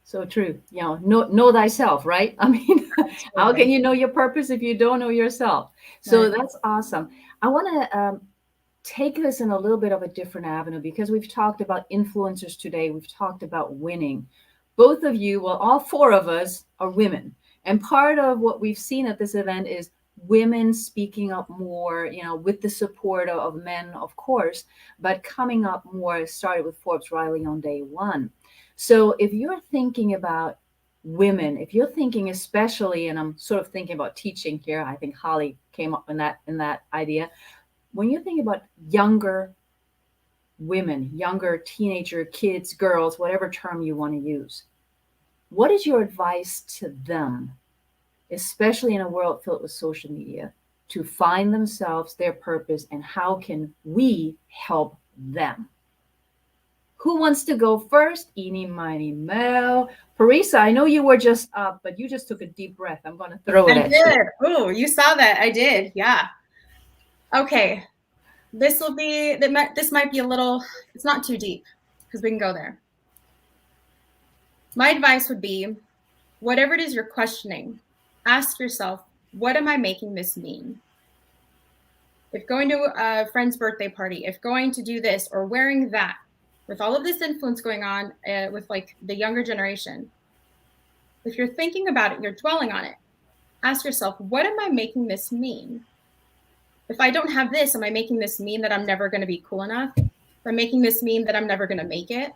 So true. You know thyself, right? I mean, how can you know your purpose if you don't know yourself? So that's awesome. I want to take this in a little bit of a different avenue because we've talked about influencers today. We've talked about winning. Both of you, well, all four of us are women. And part of what we've seen at this event is women speaking up more, you know, with the support of men, of course, but coming up more. Started with Forbes Riley on day one. So if you're thinking about women, if you're thinking especially, and I'm sort of thinking about teaching here, I think Holly came up in that idea. When you think about younger women, younger teenager, kids, girls, whatever term you want to use, what is your advice to them, especially in a world filled with social media, to find themselves, their purpose, and how can we help them? Who wants to go first? Eeny, miny, mo. Parisa, I know you were just up, but you just took a deep breath. I'm going to throw it at you. I did. Oh, you saw that. I did. Yeah. Okay. This might be a little, it's not too deep because we can go there. My advice would be, whatever it is you're questioning, ask yourself, what am I making this mean? If going to a friend's birthday party, if going to do this or wearing that, with all of this influence going on with like the younger generation, if you're thinking about it, you're dwelling on it, ask yourself, what am I making this mean? If I don't have this, am I making this mean that I'm never going to be cool enough? Am I making this mean that I'm never going to make it?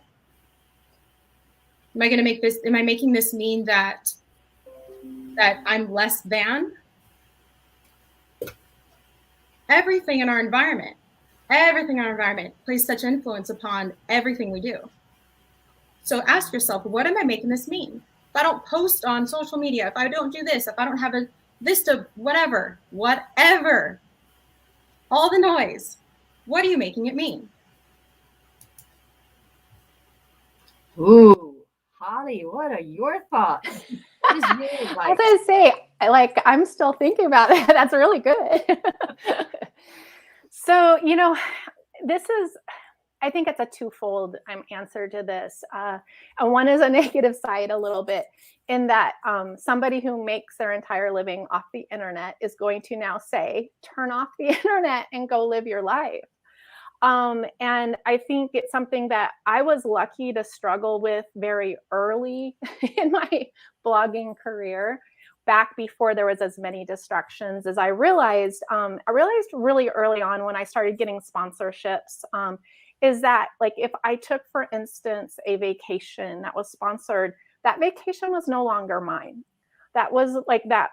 Am I making this mean that I'm less than? Everything in our environment plays such influence upon everything we do. So ask yourself, what am I making this mean? If I don't post on social media, if I don't do this, if I don't have a list of whatever, all the noise, what are you making it mean? Ooh, Holly, what are your thoughts? What is your advice? I was going to say, I'm still thinking about it. That's really good. So, you know, I think it's a twofold answer to this. And one is a negative side a little bit in that somebody who makes their entire living off the internet is going to now say, turn off the internet and go live your life. And I think it's something that I was lucky to struggle with very early in my blogging career, back before there was as many distractions as I realized really early on when I started getting sponsorships. is that, like, if I took, for instance, a vacation that was sponsored, that vacation was no longer mine. That was like that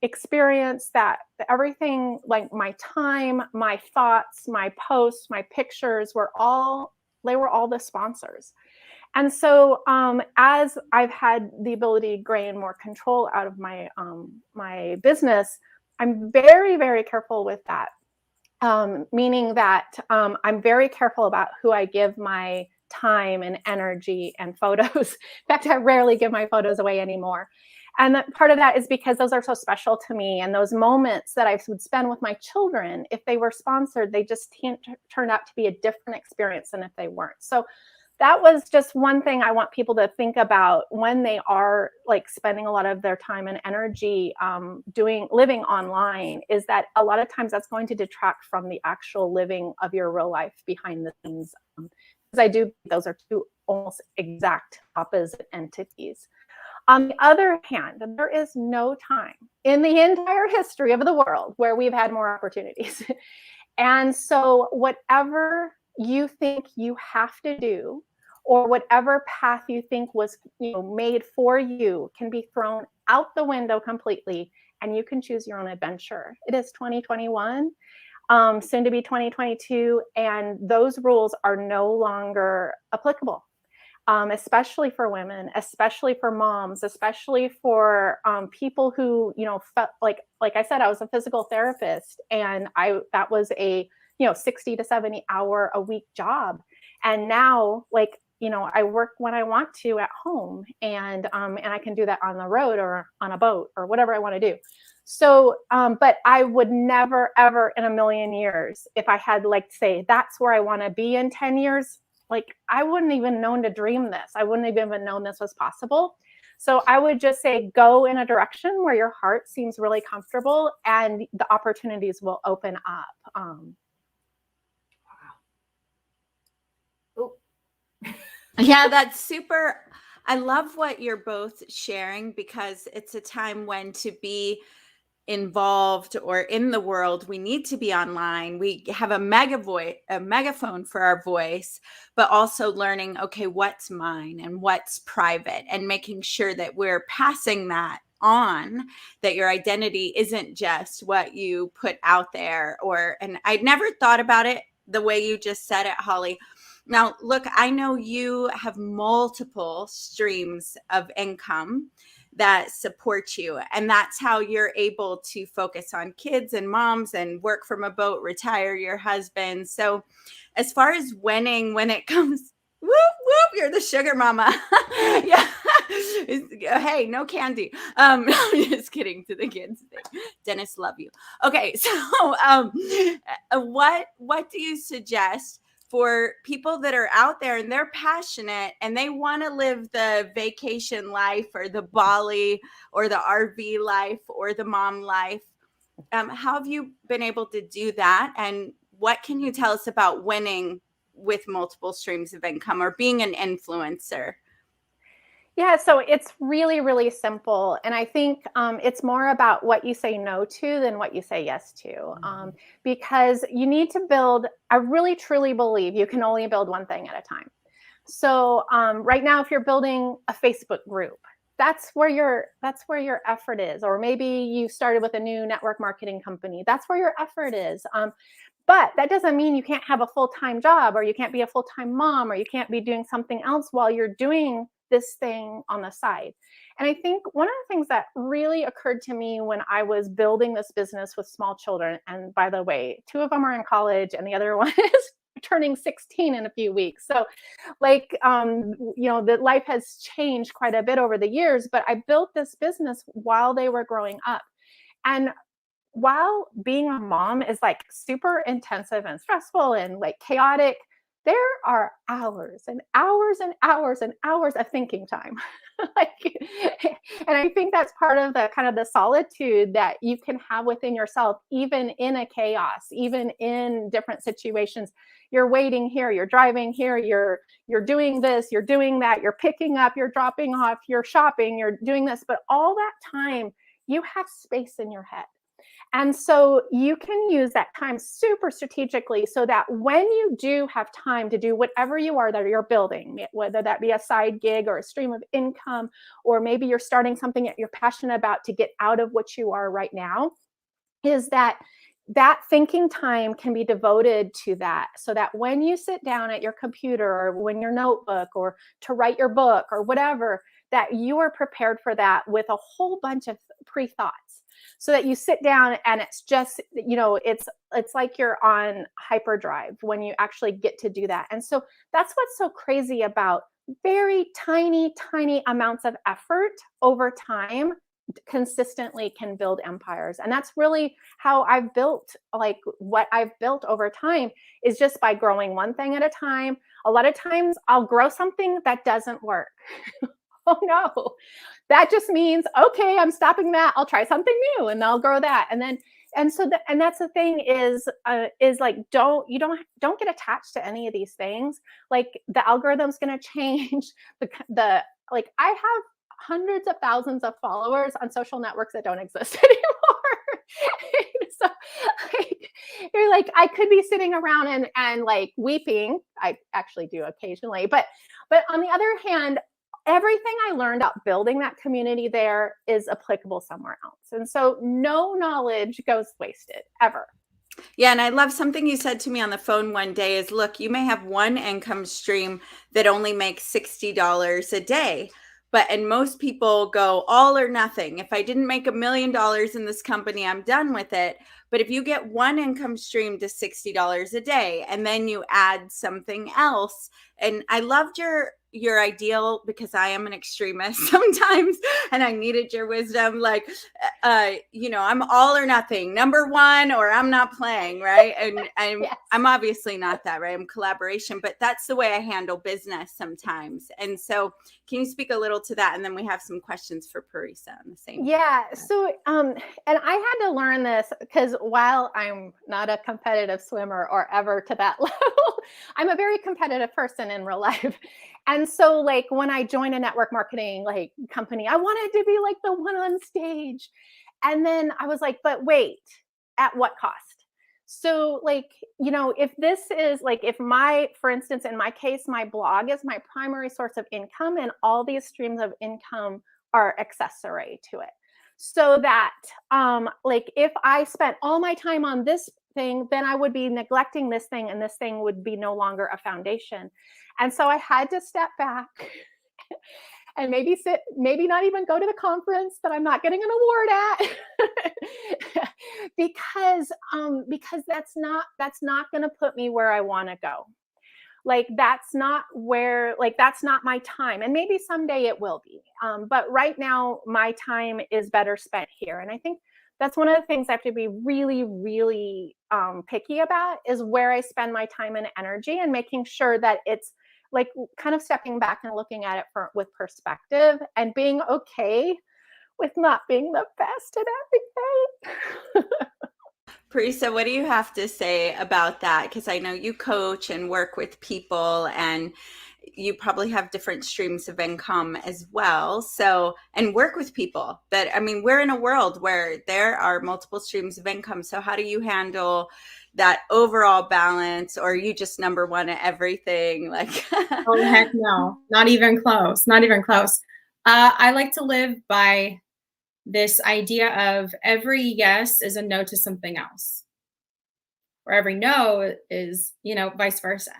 experience, that everything, like my time, my thoughts, my posts, my pictures were all the sponsors. And so as I've had the ability to gain more control out of my my business, I'm very, very careful with that. Meaning that I'm very careful about who I give my time and energy and photos. In fact, I rarely give my photos away anymore. And that part of that is because those are so special to me. And those moments that I would spend with my children, if they were sponsored, they just turned out to be a different experience than if they weren't. So that was just one thing I want people to think about when they are like spending a lot of their time and energy living online, is that a lot of times that's going to detract from the actual living of your real life behind the scenes. Because those are two almost exact opposite entities. On the other hand, there is no time in the entire history of the world where we've had more opportunities. And so whatever you think you have to do, or whatever path you think was made for you, can be thrown out the window completely, and you can choose your own adventure. It is 2021, soon to be 2022, and those rules are no longer applicable. Especially for women, especially for moms, especially for people who, felt like I said, I was a physical therapist, and that was a 60 to 70 hour a week job. And now, I work when I want to at home, and I can do that on the road or on a boat or whatever I want to do. So, but I would never, ever in a million years, if I had say, that's where I want to be in 10 years, I wouldn't even known to dream this. I wouldn't have even known this was possible. So I would just say, go in a direction where your heart seems really comfortable, and the opportunities will open up. Yeah, that's super. I love what you're both sharing, because it's a time when to be involved or in the world, we need to be online. We have a megaphone for our voice, but also learning, okay, what's mine and what's private, and making sure that we're passing that on, that your identity isn't just what you put out there. And I'd never thought about it the way you just said it, Holly. Now, look, I know you have multiple streams of income that support you, and that's how you're able to focus on kids and moms and work from a boat, retire your husband. So as far as winning when it comes, whoop, whoop, you're the sugar mama. Yeah. Hey, no candy. I'm just kidding to the kids. Dennis, love you. Okay. So what do you suggest for people that are out there and they're passionate and they want to live the vacation life or the Bali or the RV life or the mom life? How have you been able to do that? And what can you tell us about winning with multiple streams of income or being an influencer? Yeah, so it's really, really simple. And I think it's more about what you say no to than what you say yes to. Because you need to build, I really, truly believe you can only build one thing at a time. So right now, if you're building a Facebook group, that's where your effort is. Or maybe you started with a new network marketing company. That's where your effort is. But that doesn't mean you can't have a full-time job, or you can't be a full-time mom, or you can't be doing something else while you're doing this thing on the side. And I think one of the things that really occurred to me when I was building this business with small children, and by the way, 2 of them are in college and the other one is turning 16 in a few weeks. So the life has changed quite a bit over the years, but I built this business while they were growing up. And while being a mom is super intensive and stressful and chaotic, there are hours and hours and hours and hours of thinking time. And I think that's part of the kind of the solitude that you can have within yourself, even in a chaos, even in different situations. You're waiting here, you're driving here, you're doing this, you're doing that, you're picking up, you're dropping off, you're shopping, you're doing this, but all that time you have space in your head. And so you can use that time super strategically so that when you do have time to do whatever you are that you're building, whether that be a side gig or a stream of income, or maybe you're starting something that you're passionate about to get out of what you are right now, is that thinking time can be devoted to that, so that when you sit down at your computer or when your notebook or to write your book or whatever, that you are prepared for that with a whole bunch of pre-thoughts, so that you sit down and it's just, it's like you're on hyperdrive when you actually get to do that. And so that's what's so crazy about very tiny amounts of effort over time consistently can build empires. And that's really how I've built, like what I've built over time is just by growing one thing at a time. A lot of times I'll grow something that doesn't work. Oh no, that just means, okay, I'm stopping that. I'll try something new and I'll grow that. And that's the thing is like, don't get attached to any of these things. Like the algorithm's going to change. Like I have hundreds of thousands of followers on social networks that don't exist anymore. So like, you're like, I could be sitting around and like weeping. I actually do occasionally, but on the other hand, everything I learned about building that community there is applicable somewhere else. And so no knowledge goes wasted ever. Yeah, and I love something you said to me on the phone one day is, look, you may have one income stream that only makes $60 a day. And most people go all or nothing. If I didn't make $1 million in this company, I'm done with it. But if you get one income stream to $60 a day, and then you add something else, and I loved your ideal, because I am an extremist sometimes, and I needed your wisdom. Like, I'm all or nothing, number one, or I'm not playing, right? And Yes. I'm obviously not that, right? I'm collaboration, but that's the way I handle business sometimes. And so, can you speak a little to that? And then we have some questions for Parisa on the same. Yeah. So, and I had to learn this because while I'm not a competitive swimmer or ever to that level, I'm a very competitive person in real life. And so like when I joined a network marketing like company, I wanted to be like the one on stage. And then I was like, but wait, at what cost? So like, if this is like, for instance, in my case, my blog is my primary source of income and all these streams of income are accessory to it. So that like if I spent all my time on this thing, then I would be neglecting this thing and this thing would be no longer a foundation. And so I had to step back and maybe not even go to the conference that I'm not getting an award at because that's not going to put me where I want to go. Like that's not my time. And maybe someday it will be. But right now my time is better spent here. And I think that's one of the things I have to be really, really picky about is where I spend my time and energy, and making sure that it's like kind of stepping back and looking at it with perspective and being okay with not being the best at everything. Parisa, what do you have to say about that? Because I know you coach and work with people, and you probably have different streams of income as well. So, and work with people we're in a world where there are multiple streams of income. So how do you handle that overall balance, or are you just number one at everything? Like, oh, heck no, not even close. Not even close. I like to live by this idea of every yes is a no to something else, or every no is, vice versa.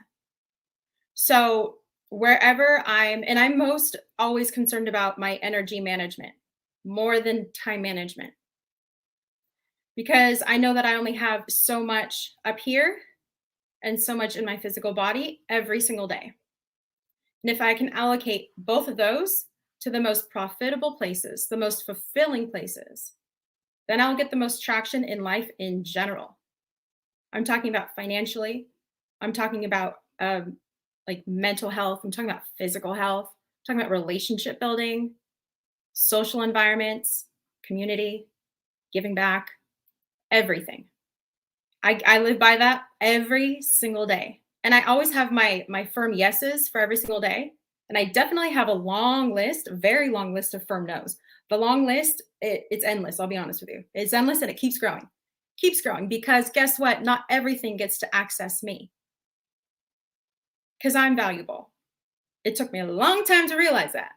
So wherever I'm most always concerned about my energy management more than time management, because I know that I only have so much up here and so much in my physical body every single day. And if I can allocate both of those to the most profitable places, the most fulfilling places, then I'll get the most traction in life in general. I'm talking about financially. I'm talking about like mental health. I'm talking about physical health. I'm talking about relationship building, social environments, community, giving back, everything. I live by that every single day. And I always have my firm yeses for every single day. And I definitely have a very long list of firm no's. The long list, it's endless. I'll be honest with you. It's endless and it keeps growing. keeps growing, because guess what? Not everything gets to access me, because I'm valuable. It took me a long time to realize that.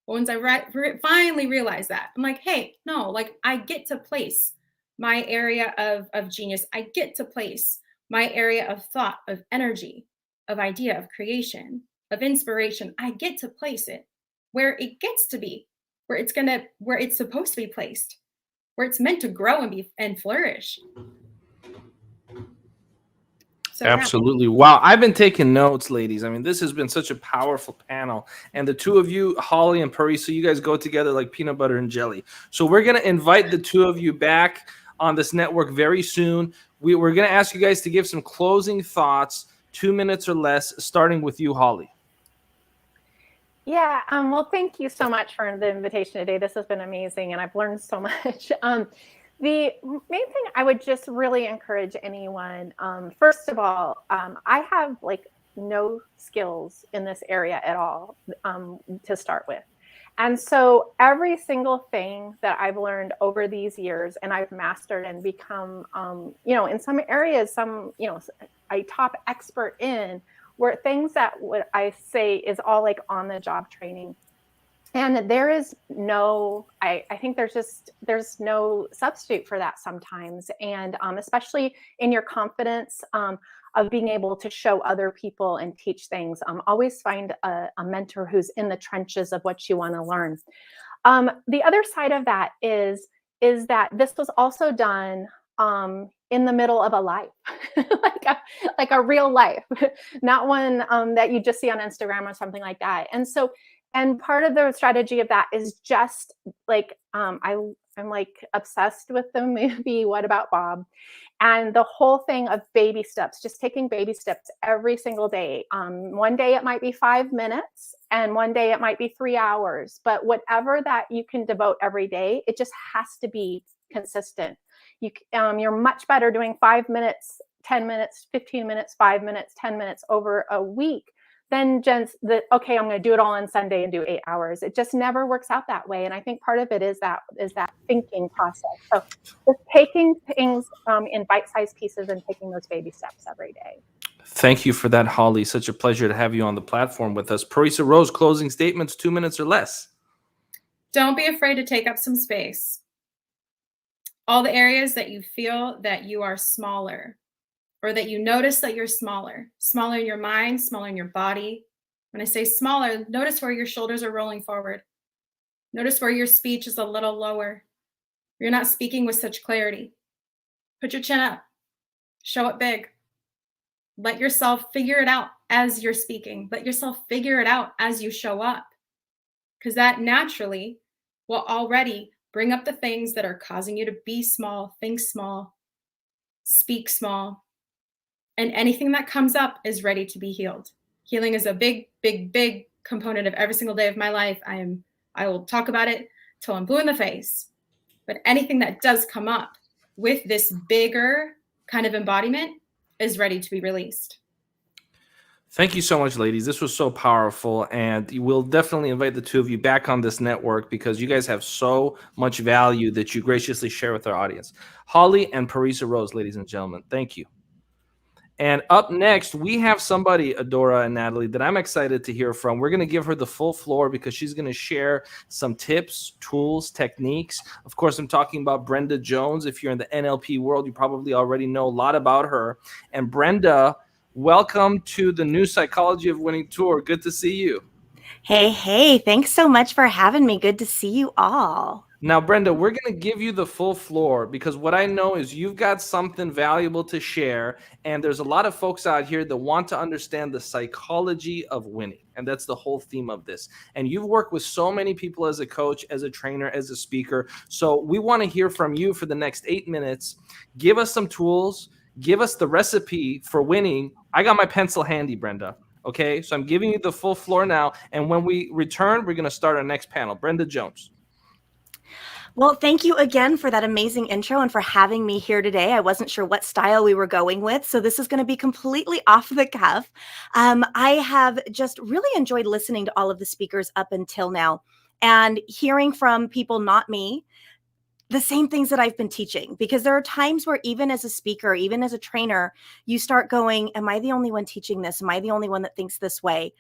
But once I finally realized that, I'm like, hey, no, like I get to place my area of genius. I get to place my area of thought, of energy, of idea, of creation, of inspiration. I get to place it where it gets to be, where it's supposed to be placed, where it's meant to grow and flourish. So, Absolutely. Wow. I've been taking notes, ladies. I mean, this has been such a powerful panel. And the two of you, Holly and Parisa, you guys go together like peanut butter and jelly. So we're going to invite the two of you back on this network very soon. We're going to ask you guys to give some closing thoughts, 2 minutes or less, starting with you, Holly. Yeah, well, thank you so much for the invitation today. This has been amazing, and I've learned so much. The main thing I would just really encourage anyone, first of all, I have like no skills in this area at all to start with. And so every single thing that I've learned over these years and I've mastered and become, in some areas, a top expert in, were things that what I say is all like on the job training. And there is no, I think there's no substitute for that sometimes. And especially in your confidence of being able to show other people and teach things. Always find a mentor who's in the trenches of what you want to learn. The other side of that is that this was also done in the middle of a life, like a real life, not one that you just see on Instagram or something like that. And part of the strategy of that is just like, I'm like obsessed with the movie What About Bob? And the whole thing of baby steps, just taking baby steps every single day. One day it might be 5 minutes and one day it might be 3 hours, but whatever that you can devote every day, it just has to be consistent. You're much better doing 5 minutes, 10 minutes, 15 minutes, 5 minutes, 10 minutes over a week than just okay, I'm going to do it all on Sunday and do 8 hours. It just never works out that way. And I think part of it is that thinking process. So just taking things in bite-sized pieces and taking those baby steps every day. Thank you for that, Holly. Such a pleasure to have you on the platform with us. Parisa Rose, closing statements, 2 minutes or less. Don't be afraid to take up some space. All the areas that you feel that you are smaller, or that you notice that you're smaller in your mind, smaller in your body. When I say smaller, notice where your shoulders are rolling forward. Notice where your speech is a little lower. You're not speaking with such clarity. Put your chin up. Show it big. Let yourself figure it out as you're speaking. Let yourself figure it out as you show up. Because that naturally will already bring up the things that are causing you to be small, think small, speak small. And anything that comes up is ready to be healed. Healing is a big, big, big component of every single day of my life. I will talk about it till I'm blue in the face. But anything that does come up with this bigger kind of embodiment is ready to be released. Thank you so much, ladies. This was so powerful, and we'll definitely invite the two of you back on this network because you guys have so much value that you graciously share with our audience. Holly and Parisa Rose, ladies and gentlemen, thank you. And up next, we have somebody, Adora and Natalie, that I'm excited to hear from. We're going to give her the full floor because she's going to share some tips, tools, techniques. Of course, I'm talking about Brenda Jones. If you're in the NLP world, you probably already know a lot about her. And Brenda, welcome to the New Psychology of Winning Tour. Good to see you. Hey, thanks so much for having me. Good to see you all. Now, Brenda, we're going to give you the full floor because what I know is you've got something valuable to share. And there's a lot of folks out here that want to understand the psychology of winning. And that's the whole theme of this. And you've worked with so many people as a coach, as a trainer, as a speaker. So we want to hear from you for the next 8 minutes. Give us some tools. Give us the recipe for winning. I got my pencil handy, Brenda. Okay, so I'm giving you the full floor now. And when we return, we're going to start our next panel. Brenda Jones. Well, thank you again for that amazing intro and for having me here today. I wasn't sure what style we were going with, so this is going to be completely off the cuff. I have just really enjoyed listening to all of the speakers up until now and hearing from people, not me, the same things that I've been teaching, because there are times where even as a speaker, even as a trainer, you start going, am I the only one teaching this? Am I the only one that thinks this way?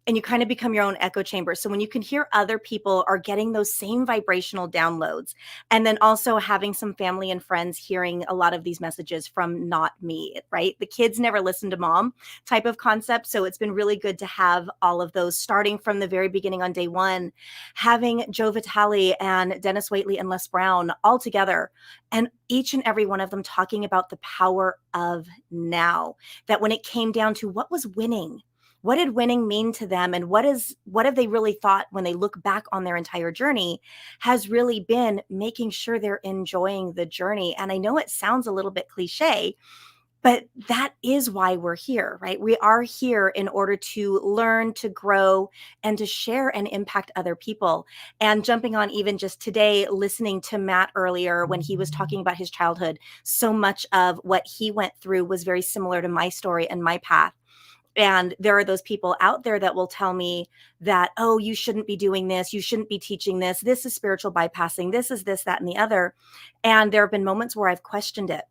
And you kind of become your own echo chamber. So when you can hear other people are getting those same vibrational downloads, and then also having some family and friends hearing a lot of these messages from not me, right? The kids never listen to mom type of concept. So it's been really good to have all of those starting from the very beginning on day one, having Joe Vitale and Denis Waitley and Les Brown all together, and each and every one of them talking about the power of now, that when it came down to what was winning, what did winning mean to them? And what have they really thought when they look back on their entire journey, has really been making sure they're enjoying the journey. And I know it sounds a little bit cliche, but that is why we're here, right? We are here in order to learn, to grow, and to share and impact other people. And jumping on even just today, listening to Matt earlier when he was talking about his childhood, so much of what he went through was very similar to my story and my path. And there are those people out there that will tell me that, oh, you shouldn't be doing this. You shouldn't be teaching this. This is spiritual bypassing. This is this, that, and the other. And there have been moments where I've questioned it.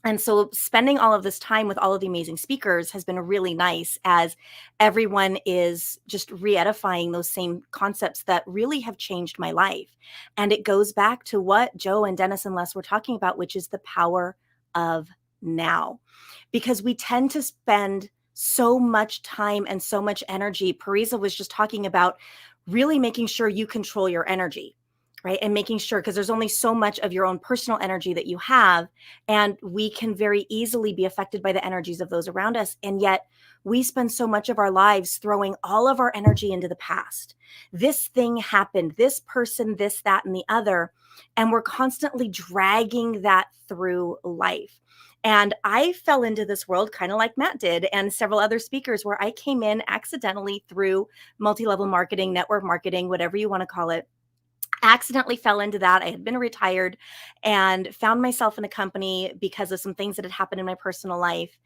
And so spending all of this time with all of the amazing speakers has been really nice, as everyone is just re-edifying those same concepts that really have changed my life. And it goes back to what Joe and Denis and Les were talking about, which is the power of now. Because we tend to spend so much time and so much energy. Parisa was just talking about really making sure you control your energy, right? And making sure, because there's only so much of your own personal energy that you have, and we can very easily be affected by the energies of those around us. And yet we spend so much of our lives throwing all of our energy into the past. This thing happened, this person, this, that, and the other. And we're constantly dragging that through life. And I fell into this world kind of like Matt did and several other speakers, where I came in accidentally through multi-level marketing, network marketing, whatever you want to call it. Accidentally fell into that. I had been retired and found myself in a company because of some things that had happened in my personal life.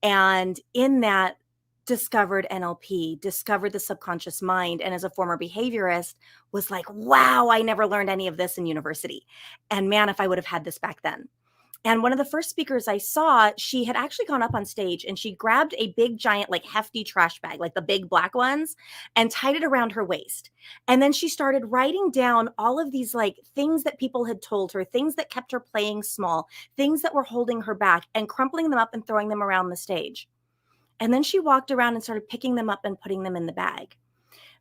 And in that, discovered NLP, discovered the subconscious mind. And as a former behaviorist, was like, wow, I never learned any of this in university. And man, if I would have had this back then. And one of the first speakers I saw, she had actually gone up on stage and she grabbed a big, giant, like hefty trash bag, like the big black ones, and tied it around her waist. And then she started writing down all of these like things that people had told her, things that kept her playing small, things that were holding her back, and crumpling them up and throwing them around the stage. And then she walked around and started picking them up and putting them in the bag.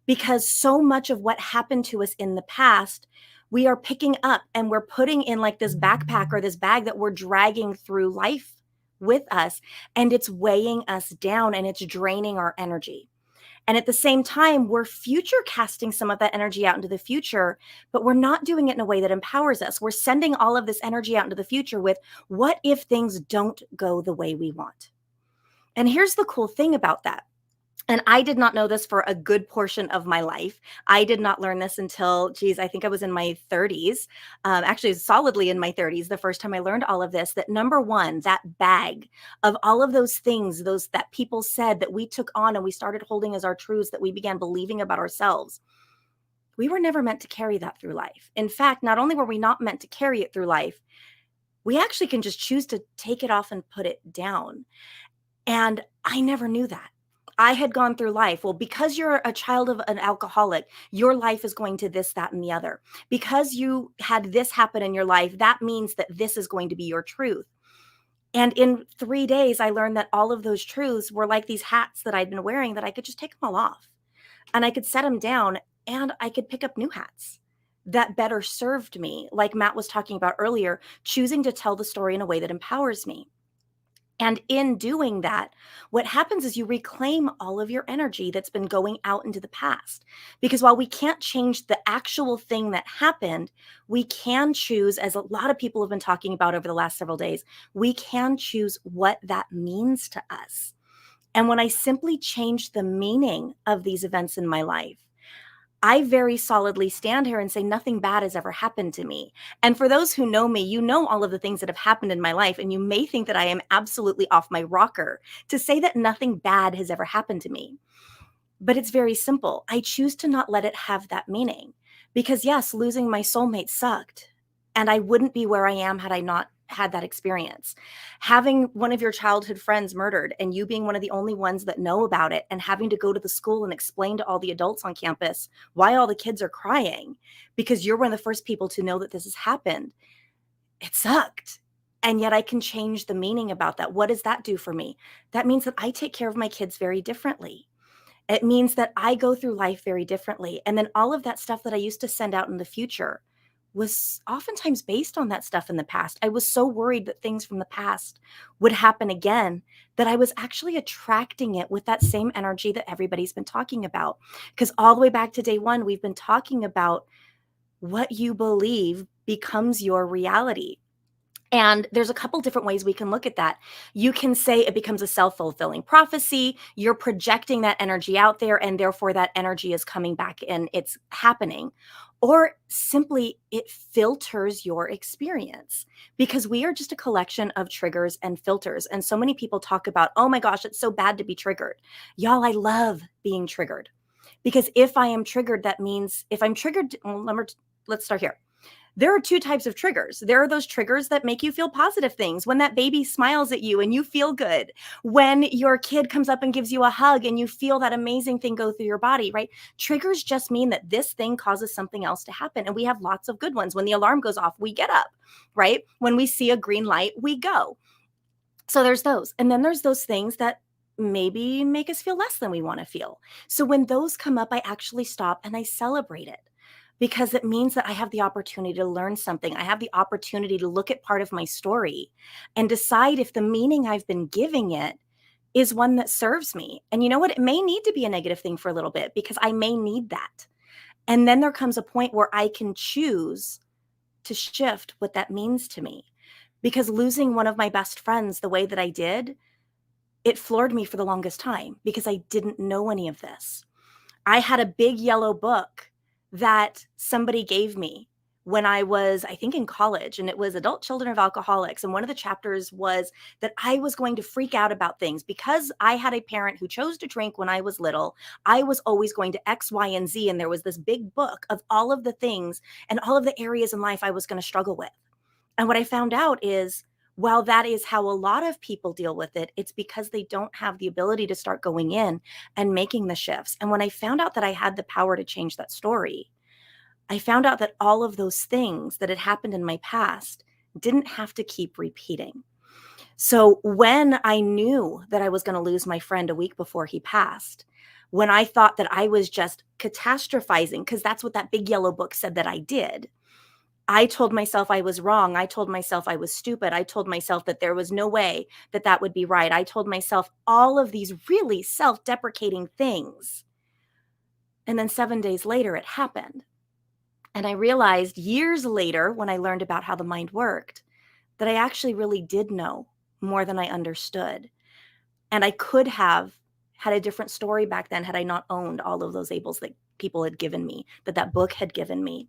Because so much of what happened to us in the past, we are picking up and we're putting in like this backpack or this bag that we're dragging through life with us. And it's weighing us down and it's draining our energy. And at the same time, we're future casting some of that energy out into the future, but we're not doing it in a way that empowers us. We're sending all of this energy out into the future with, what if things don't go the way we want? And here's the cool thing about that. And I did not know this for a good portion of my life. I did not learn this until, I think I was in my 30s, actually solidly in my 30s, the first time I learned all of this, that number one, that bag of all of those things, those that people said that we took on and we started holding as our truths, that we began believing about ourselves. We were never meant to carry that through life. In fact, not only were we not meant to carry it through life, we actually can just choose to take it off and put it down. And I never knew that. I had gone through life. Well, because you're a child of an alcoholic, your life is going to this, that, and the other. Because you had this happen in your life, that means that this is going to be your truth. And in 3 days, I learned that all of those truths were like these hats that I'd been wearing, that I could just take them all off. And I could set them down and I could pick up new hats that better served me. Like Matt was talking about earlier, choosing to tell the story in a way that empowers me. And in doing that, what happens is you reclaim all of your energy that's been going out into the past. Because while we can't change the actual thing that happened, we can choose, as a lot of people have been talking about over the last several days, we can choose what that means to us. And when I simply changed the meaning of these events in my life, I very solidly stand here and say nothing bad has ever happened to me. And for those who know me, you know all of the things that have happened in my life, and you may think that I am absolutely off my rocker to say that nothing bad has ever happened to me. But it's very simple. I choose to not let it have that meaning. Because yes, losing my soulmate sucked. And I wouldn't be where I am had I not had that experience. Having one of your childhood friends murdered and you being one of the only ones that know about it, and having to go to the school and explain to all the adults on campus why all the kids are crying because you're one of the first people to know that this has happened. It sucked. And yet I can change the meaning about that. What does that do for me? That means that I take care of my kids very differently. It means that I go through life very differently. And then all of that stuff that I used to send out in the future was oftentimes based on that stuff in the past. I was so worried that things from the past would happen again that I was actually attracting it with that same energy that everybody's been talking about. Because all the way back to day one, we've been talking about what you believe becomes your reality. And there's a couple different ways we can look at that. You can say it becomes a self-fulfilling prophecy. You're projecting that energy out there, and therefore that energy is coming back and it's happening. Or simply it filters your experience, because we are just a collection of triggers and filters. And so many people talk about, oh my gosh, it's so bad to be triggered. Y'all, I love being triggered, because if I am triggered, that means if I'm triggered, let's start here. There are two types of triggers. There are those triggers that make you feel positive things. When that baby smiles at you and you feel good. When your kid comes up and gives you a hug and you feel that amazing thing go through your body, right? Triggers just mean that this thing causes something else to happen. And we have lots of good ones. When the alarm goes off, we get up, right? When we see a green light, we go. So there's those. And then there's those things that maybe make us feel less than we want to feel. So when those come up, I actually stop and I celebrate it, because it means that I have the opportunity to learn something. I have the opportunity to look at part of my story and decide if the meaning I've been giving it is one that serves me. And you know what? It may need to be a negative thing for a little bit, because I may need that. And then there comes a point where I can choose to shift what that means to me. Because losing one of my best friends the way that I did, it floored me for the longest time, because I didn't know any of this. I had a big yellow book that somebody gave me when I was, I think, in college, and it was Adult Children of Alcoholics. And one of the chapters was that I was going to freak out about things because I had a parent who chose to drink when I was little. I was always going to X, Y, and Z. And there was this big book of all of the things and all of the areas in life I was going to struggle with. And what I found out is, while that is how a lot of people deal with it, it's because they don't have the ability to start going in and making the shifts. And when I found out that I had the power to change that story, I found out that all of those things that had happened in my past didn't have to keep repeating. So when I knew that I was going to lose my friend a week before he passed, when I thought that I was just catastrophizing, because that's what that big yellow book said that I did, I told myself I was wrong. I told myself I was stupid. I told myself that there was no way that that would be right. I told myself all of these really self-deprecating things. And then 7 days later, it happened. And I realized years later, when I learned about how the mind worked, that I actually really did know more than I understood. And I could have had a different story back then had I not owned all of those labels that people had given me, that book had given me.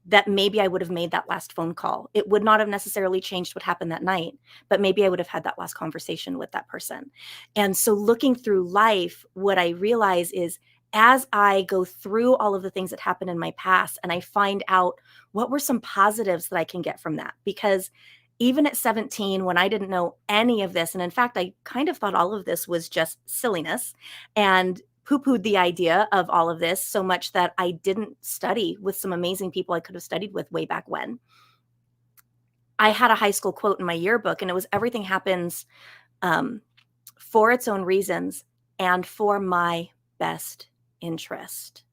That maybe I would have made that last phone call. It would not have necessarily changed what happened that night, but maybe I would have had that last conversation with that person. And so looking through life, what I realize is, as I go through all of the things that happened in my past, and I find out what were some positives that I can get from that. Because even at 17, when I didn't know any of this, and in fact, I kind of thought all of this was just silliness and poo-pooed the idea of all of this so much that I didn't study with some amazing people I could have studied with way back when. I had a high school quote in my yearbook, and it was, everything happens for its own reasons and for my best interest.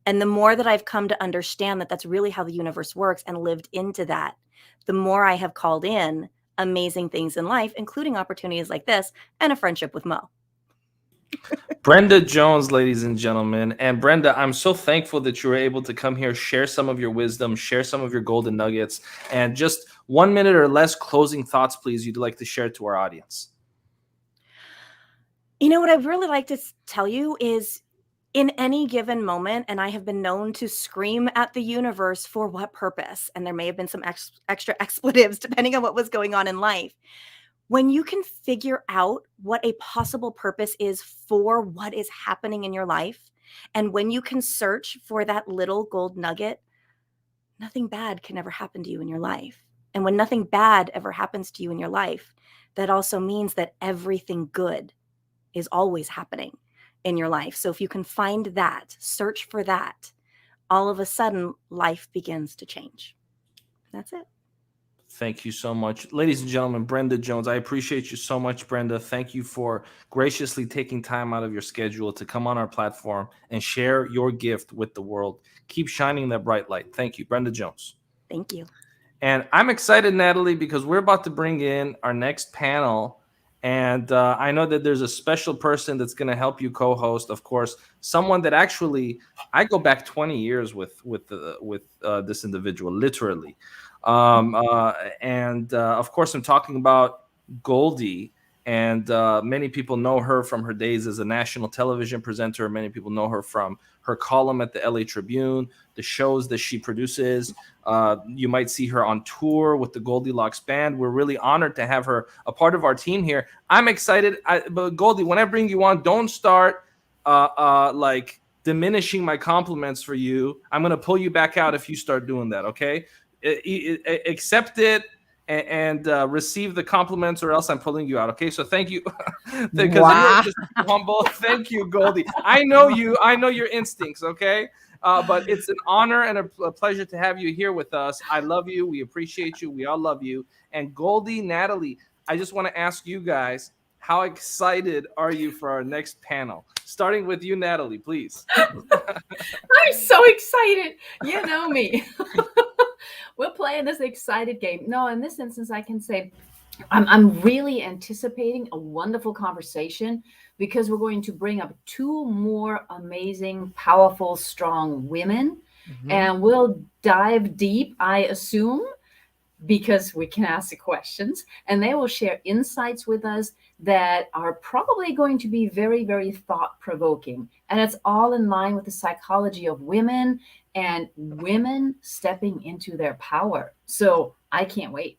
And the more that I've come to understand that that's really how the universe works and lived into that, the more I have called in amazing things in life, including opportunities like this and a friendship with Mo. Brenda Jones, ladies and gentlemen. And Brenda, I'm so thankful that you were able to come here, share some of your wisdom, share some of your golden nuggets, and just 1 minute or less closing thoughts, please, you'd like to share to our audience. You know, what I'd really like to tell you is, in any given moment, and I have been known to scream at the universe for what purpose, and there may have been some extra expletives depending on what was going on in life. When you can figure out what a possible purpose is for what is happening in your life, and when you can search for that little gold nugget, nothing bad can ever happen to you in your life. And when nothing bad ever happens to you in your life, that also means that everything good is always happening in your life. So if you can find that, search for that, all of a sudden life begins to change. That's it. Thank you so much. Ladies and gentlemen, Brenda Jones, I appreciate you so much, Brenda. Thank you for graciously taking time out of your schedule to come on our platform and share your gift with the world. Keep shining that bright light. Thank you, Brenda Jones. Thank you. And I'm excited, Natalie, because we're about to bring in our next panel. And I know that there's a special person that's going to help you co-host, of course, someone that actually I go back 20 years with this individual, literally. And of course, I'm talking about Goldie. And many people know her from her days as a national television presenter. Many people know her from her column at the LA Tribune, the shows that she produces. You might see her on tour with the Goldilocks Band. We're really honored to have her a part of our team here. I'm excited. But Goldie, when I bring you on, don't start like diminishing my compliments for you. I'm going to pull you back out if you start doing that, okay? Accept it and receive the compliments, or else I'm pulling you out. Okay, so thank you because you're just humble. Thank you, Goldie. I know you. I know your instincts. Okay, but it's an honor and a pleasure to have you here with us. I love you. We appreciate you. We all love you. And Goldie, Natalie, I just want to ask you guys, how excited are you for our next panel? Starting with you, Natalie, please. I'm so excited. You know me. We're playing this excited game. No, in this instance, I can say I'm really anticipating a wonderful conversation because we're going to bring up two more amazing, powerful, strong women. Mm-hmm. And we'll dive deep, I assume, because we can ask the questions, and they will share insights with us that are probably going to be very, very thought-provoking. And it's all in line with the psychology of women and women stepping into their power. So I can't wait.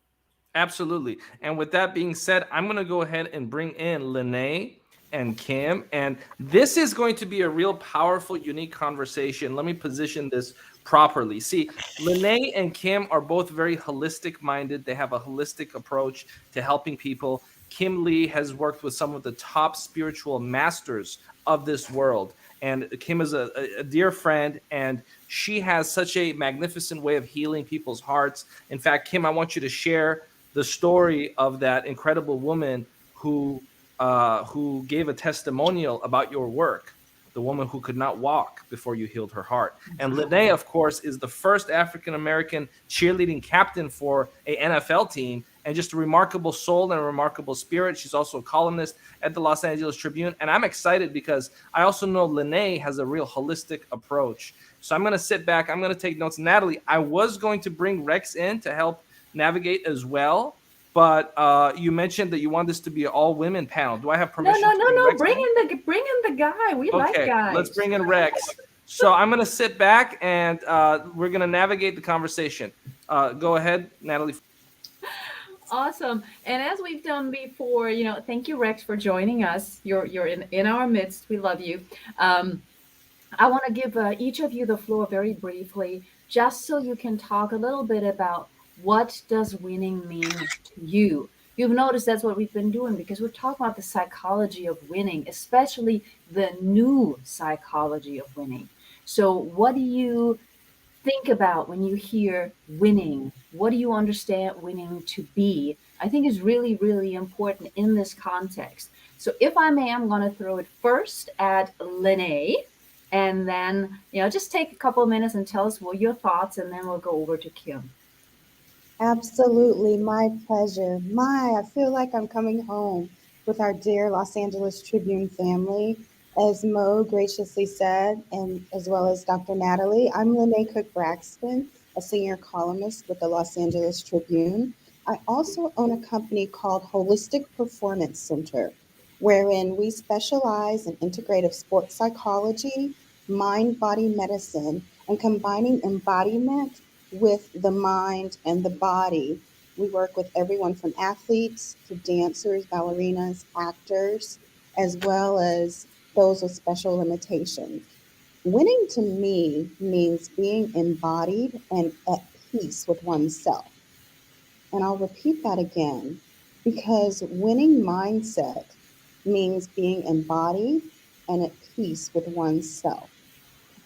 Absolutely. And with that being said, I'm going to go ahead and bring in Lene and Kim. And this is going to be a real powerful, unique conversation. Let me position this properly. See, Lene and Kim are both very holistic minded. They have a holistic approach to helping people. Kim Lee has worked with some of the top spiritual masters of this world. And Kim is a dear friend, and she has such a magnificent way of healing people's hearts. In fact, Kim, I want you to share the story of that incredible woman who gave a testimonial about your work, the woman who could not walk before you healed her heart. And Lene, of course, is the first African-American cheerleading captain for a NFL team, and just a remarkable soul and a remarkable spirit. She's also a columnist at the Los Angeles Tribune. And I'm excited because I also know Lene has a real holistic approach. So I'm going to sit back. I'm going to take notes. Natalie, I was going to bring Rex in to help navigate as well. But you mentioned that you want this to be an all-women panel. Do I have permission? No. Bring in the guy. We like guys. Let's bring in Rex. So I'm going to sit back and we're going to navigate the conversation. Go ahead, Natalie. Awesome. And as we've done before, thank you, Rex, for joining us. You're in our midst. We love you. I want to give each of you the floor very briefly, just so you can talk a little bit about what does winning mean to you. You've noticed that's what we've been doing because we're talking about the psychology of winning, especially the new psychology of winning. So what do you think about when you hear winning? What do you understand winning to be? I think is really, really important in this context. So if I may, I'm going to throw it first at Lene, and then, just take a couple of minutes and tell us what your thoughts, and then we'll go over to Kim. Absolutely, my pleasure. I feel like I'm coming home with our dear Los Angeles Tribune family. As Mo graciously said, and as well as Dr. Natalie, I'm Lene Cook-Braxton, a senior columnist with the Los Angeles Tribune. I also own a company called Holistic Performance Center, wherein we specialize in integrative sports psychology, mind-body medicine, and combining embodiment with the mind and the body. We work with everyone from athletes to dancers, ballerinas, actors, as well as those with special limitations. Winning to me means being embodied and at peace with oneself. And I'll repeat that again because winning mindset means being embodied and at peace with oneself.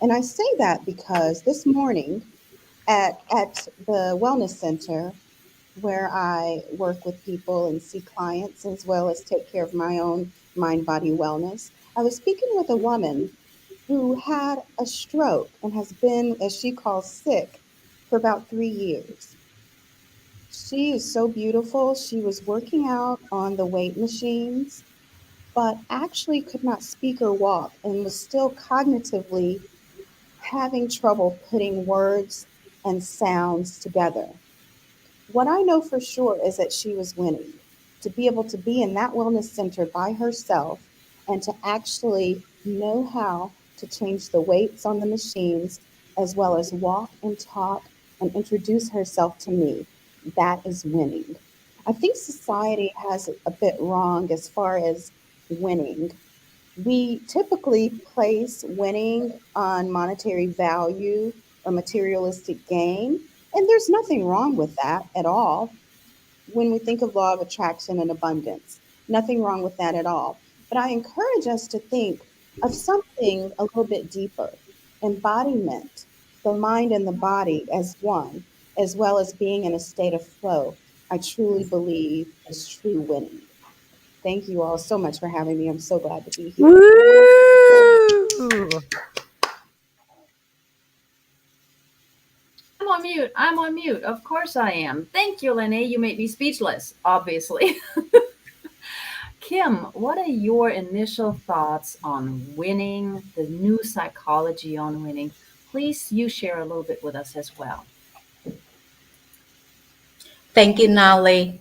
And I say that because this morning at the Wellness Center, where I work with people and see clients as well as take care of my own mind body wellness, I was speaking with a woman who had a stroke and has been, as she calls, sick for about 3 years. She is so beautiful. She was working out on the weight machines, but actually could not speak or walk and was still cognitively having trouble putting words and sounds together. What I know for sure is that she was winning. To be able to be in that wellness center by herself and to actually know how to change the weights on the machines, as well as walk and talk and introduce herself to me, that is winning. I think society has it a bit wrong as far as winning. We typically place winning on monetary value or materialistic gain, and there's nothing wrong with that at all. When we think of law of attraction and abundance, nothing wrong with that at all. But I encourage us to think of something a little bit deeper. Embodiment, the mind and the body as one, as well as being in a state of flow, I truly believe is true winning. Thank you all so much for having me. I'm so glad to be here. Woo! I'm on mute. I'm on mute. Of course I am. Thank you, Lene. You made me speechless, obviously. Kim, what are your initial thoughts on winning, the new psychology on winning? Please, you share a little bit with us as well. Thank you, Nali.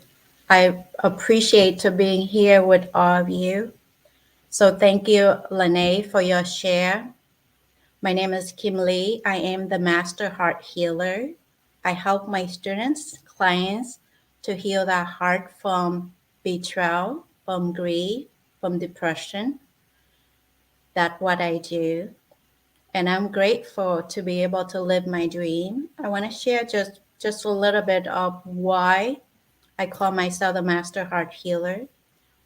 I appreciate to being here with all of you. So thank you, Lene, for your share. My name is Kim Lee. I am the Master Heart Healer. I help my students, clients to heal their heart from betrayal, from grief, from depression. That's what I do. And I'm grateful to be able to live my dream. I want to share just a little bit of why I call myself the Master Heart Healer.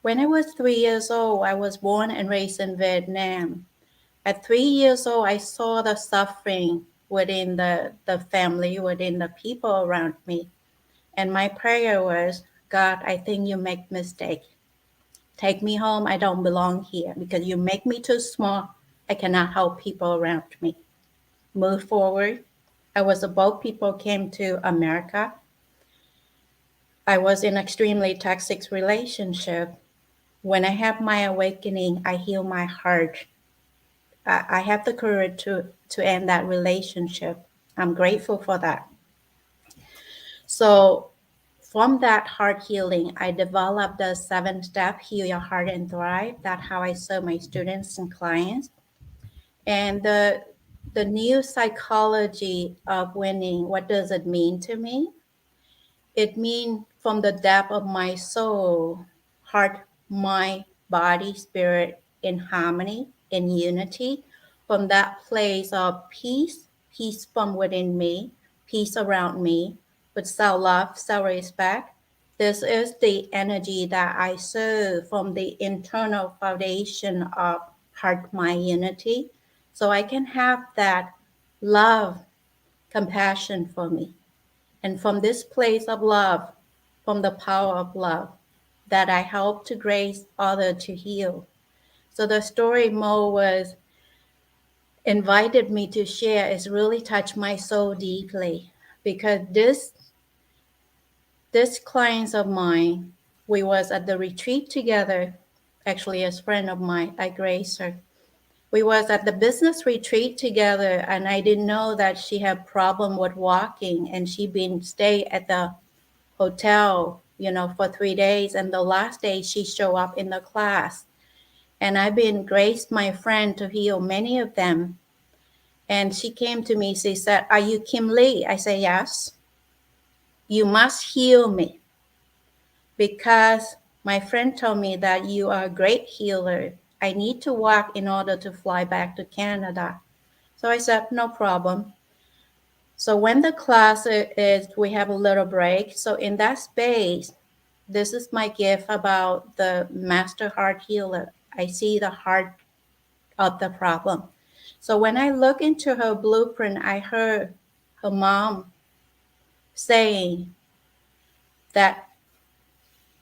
When I was 3 years old, I was born and raised in Vietnam. At 3 years old, I saw the suffering within the family, within the people around me. And my prayer was, God, I think you make mistake. Take me home. I don't belong here because you make me too small. I cannot help people around me. Move forward. I was a boat people came to America. I was in extremely toxic relationship. When I have my awakening, I heal my heart. I have the courage to end that relationship. I'm grateful for that. So from that heart healing, I developed the 7-step Heal Your Heart and Thrive. That's how I serve my students and clients. And the new psychology of winning, what does it mean to me? It means from the depth of my soul, heart, mind, body, spirit in harmony, in unity, from that place of peace, peace from within me, peace around me, with self-love, self-respect. This is the energy that I serve from the internal foundation of heart, mind, unity. So I can have that love, compassion for me. And from this place of love, from the power of love, that I help to grace others to heal. So the story Mo was invited me to share is really touched my soul deeply because this clients of mine, we was at the retreat together, actually as friend of mine, I graced her. We was at the business retreat together and I didn't know that she had problem with walking and she been stay at the hotel, for 3 days. And the last day she showed up in the class. And I've been graced my friend to heal many of them. And she came to me, she said, "Are you Kim Lee?" I said, "Yes." "You must heal me because my friend told me that you are a great healer. I need to walk in order to fly back to Canada." So I said, no problem. So when the class is, we have a little break. So in that space, this is my gift about the master heart healer. I see the heart of the problem. So when I look into her blueprint, I heard her mom saying that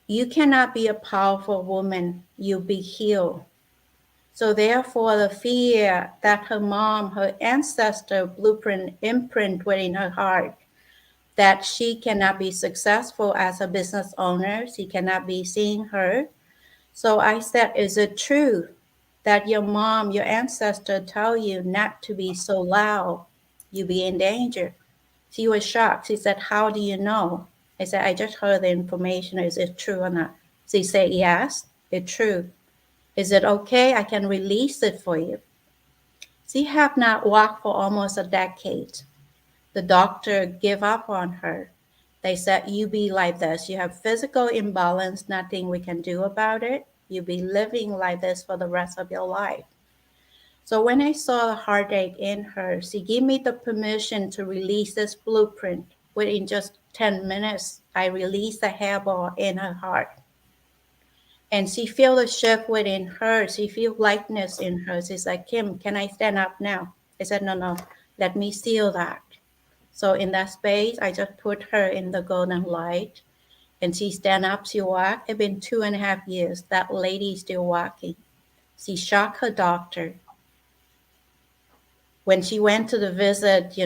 you cannot be a powerful woman, you be healed. So therefore, the fear that her mom, her ancestor blueprint imprint within her heart, that she cannot be successful as a business owner, she cannot be seeing her. So I said, is it true that your mom, your ancestor tell you not to be so loud, you be in danger? She was shocked. She said, how do you know? I said, I just heard the information. Is it true or not? She said, yes, it's true. Is it okay? I can release it for you. She have not walked for almost a decade. The doctor gave up on her. They said, you be like this. You have physical imbalance, nothing we can do about it. You be living like this for the rest of your life. So when I saw the heartache in her, she gave me the permission to release this blueprint. Within just 10 minutes, I released the hairball in her heart. And she feel a shift within her. She feel lightness in her. She's like, Kim, can I stand up now? I said, no, let me seal that. So in that space, I just put her in the golden light. And she stand up, she walk. It's been 2.5 years. That lady is still walking. She shocked her doctor. When she went to the visit,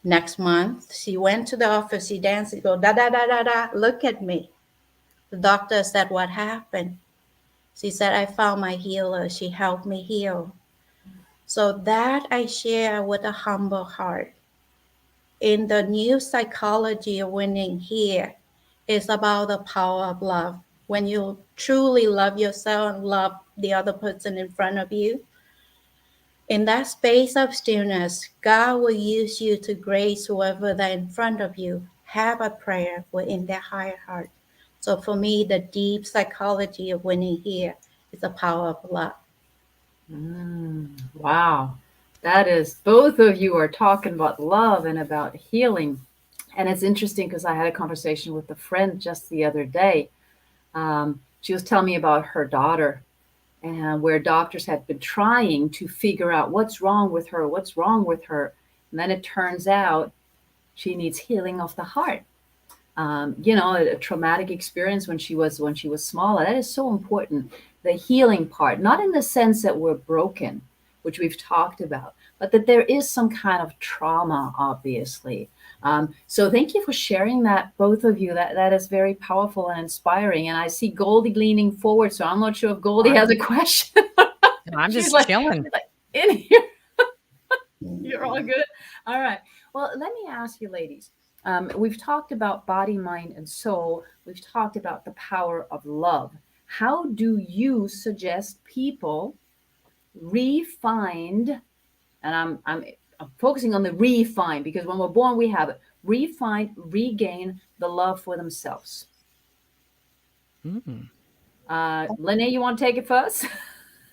next month, she went to the office, she danced, she go, da, da, da, da, da, look at me. The doctor said, what happened? She said, I found my healer. She helped me heal. So that I share with a humble heart. In the new psychology of winning here is about the power of love. When you truly love yourself and love the other person in front of you, in that space of stillness, God will use you to grace whoever that in front of you have a prayer within their higher heart. So for me, the deep psychology of winning here is the power of love. Wow. That is, both of you are talking about love and about healing. And it's interesting because I had a conversation with a friend just the other day. She was telling me about her daughter and where doctors had been trying to figure out what's wrong with her. And then it turns out she needs healing of the heart. A traumatic experience when she was small. And that is so important. The healing part, not in the sense that we're broken, which we've talked about, but that there is some kind of trauma, obviously. So thank you for sharing that, both of you. That is very powerful and inspiring. And I see Goldie leaning forward, so I'm not sure if Goldie has a question. I'm just She's chilling. like, in here. You're all good. All right. Well, let me ask you, ladies. We've talked about body, mind, and soul. We've talked about the power of love. How do you suggest people refind, and I'm focusing on the refine, because when we're born, we have it, regain the love for themselves? Lene, you want to take it first?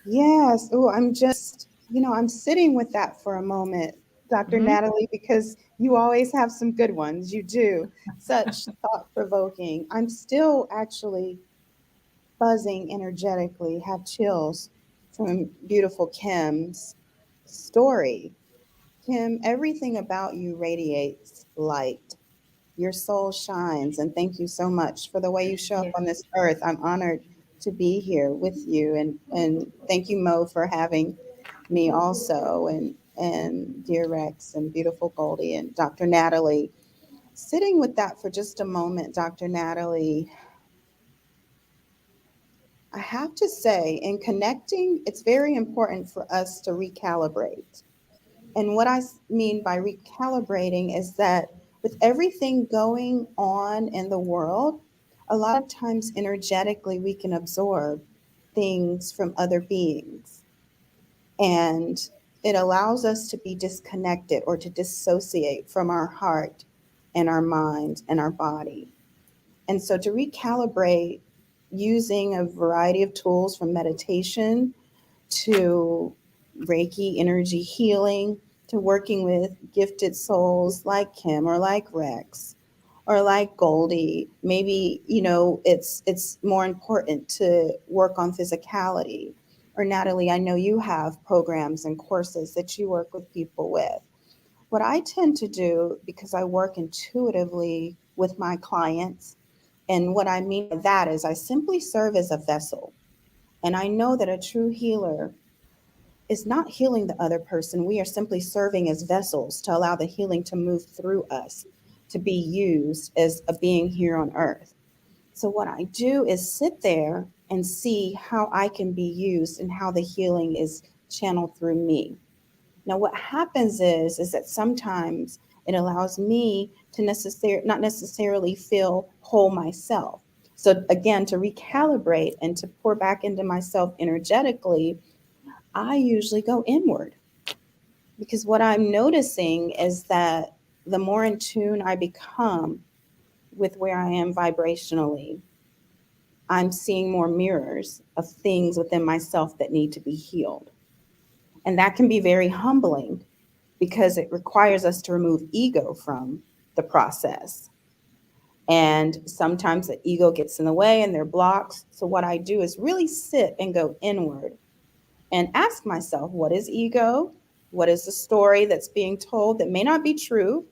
Yes. Oh, I'm just, I'm sitting with that for a moment, Dr. Natalie, because you always have some good ones. You do. Such thought-provoking. I'm still actually buzzing energetically, have chills from beautiful Kim's story. Kim, everything about you radiates light. Your soul shines, and thank you so much for the way you show up on this earth. I'm honored to be here with you, and thank you, Mo, for having me also, and dear Rex and beautiful Goldie and Dr. Natalie. Sitting with that for just a moment, Dr. Natalie, I have to say, in connecting, it's very important for us to recalibrate. And what I mean by recalibrating is that with everything going on in the world, a lot of times energetically we can absorb things from other beings. And it allows us to be disconnected or to dissociate from our heart and our mind and our body. And so to recalibrate using a variety of tools from meditation to Reiki energy healing to working with gifted souls like Kim or like Rex or like Goldie. Maybe, it's more important to work on physicality. Or Natalie, I know you have programs and courses that you work with people with. What I tend to do, because I work intuitively with my clients, and what I mean by that is I simply serve as a vessel. And I know that a true healer is not healing the other person. We are simply serving as vessels to allow the healing to move through us, to be used as a being here on earth. So what I do is sit there and see how I can be used and how the healing is channeled through me. Now, what happens is that sometimes it allows me to not necessarily feel whole myself. So again, to recalibrate and to pour back into myself energetically, I usually go inward, because what I'm noticing is that the more in tune I become with where I am vibrationally, I'm seeing more mirrors of things within myself that need to be healed. And that can be very humbling because it requires us to remove ego from the process. And sometimes the ego gets in the way and there are blocks. So what I do is really sit and go inward and ask myself, what is ego? What is the story that's being told that may not be true?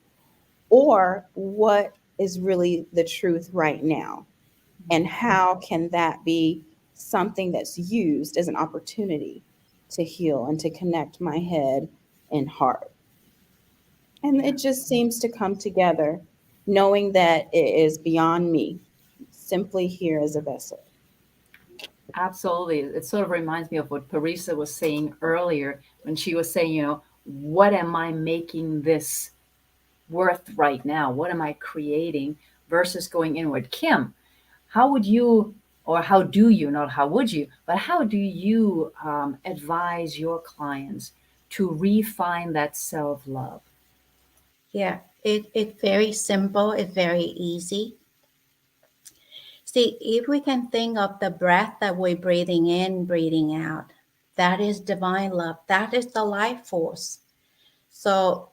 Or what is really the truth right now? And how can that be something that's used as an opportunity to heal and to connect my head and heart? And it just seems to come together, knowing that it is beyond me, simply here as a vessel. Absolutely. It sort of reminds me of what Parisa was saying earlier when she was saying, what am I making this worth right now? What am I creating versus going inward? Kim, how would you, or how do you, not how would you, but how do you advise your clients to refine that self-love? Yeah, it's very simple, it's very easy. See, if we can think of the breath that we're breathing in, breathing out, that is divine love. That is the life force. So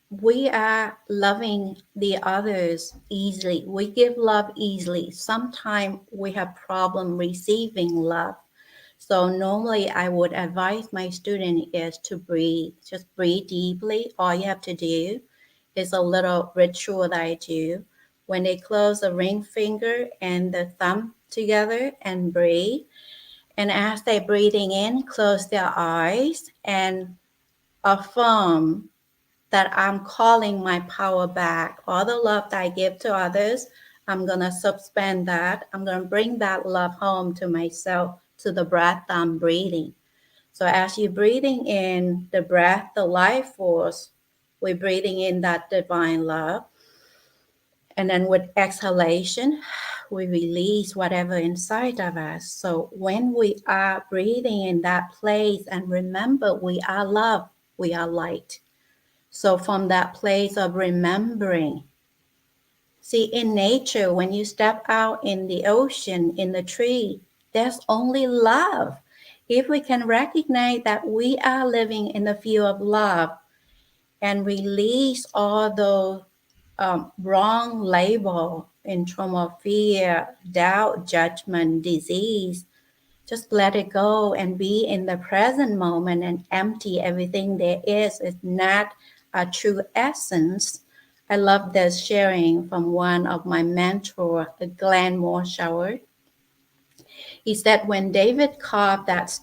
we are loving the others easily. We give love easily. Sometimes we have problem receiving love. So normally I would advise my student is to breathe. Just breathe deeply. All you have to do is a little ritual that I do. When they close the ring finger and the thumb together and breathe. And as they're breathing in, close their eyes and affirm that I'm calling my power back. All the love that I give to others, I'm going to suspend that. I'm going to bring that love home to myself, to the breath I'm breathing. So as you're breathing in the breath, the life force, we're breathing in that divine love. And then with exhalation, we release whatever inside of us. So when we are breathing in that place, and remember, we are love, we are light. So from that place of remembering, see, in nature, when you step out in the ocean, in the tree, there's only love. If we can recognize that we are living in the field of love and release all those wrong label in terms of fear, doubt, judgment, disease, just let it go and be in the present moment and empty everything there is. It's not a true essence. I love this sharing from one of my mentors, Glenn Morshower. He said when David carved that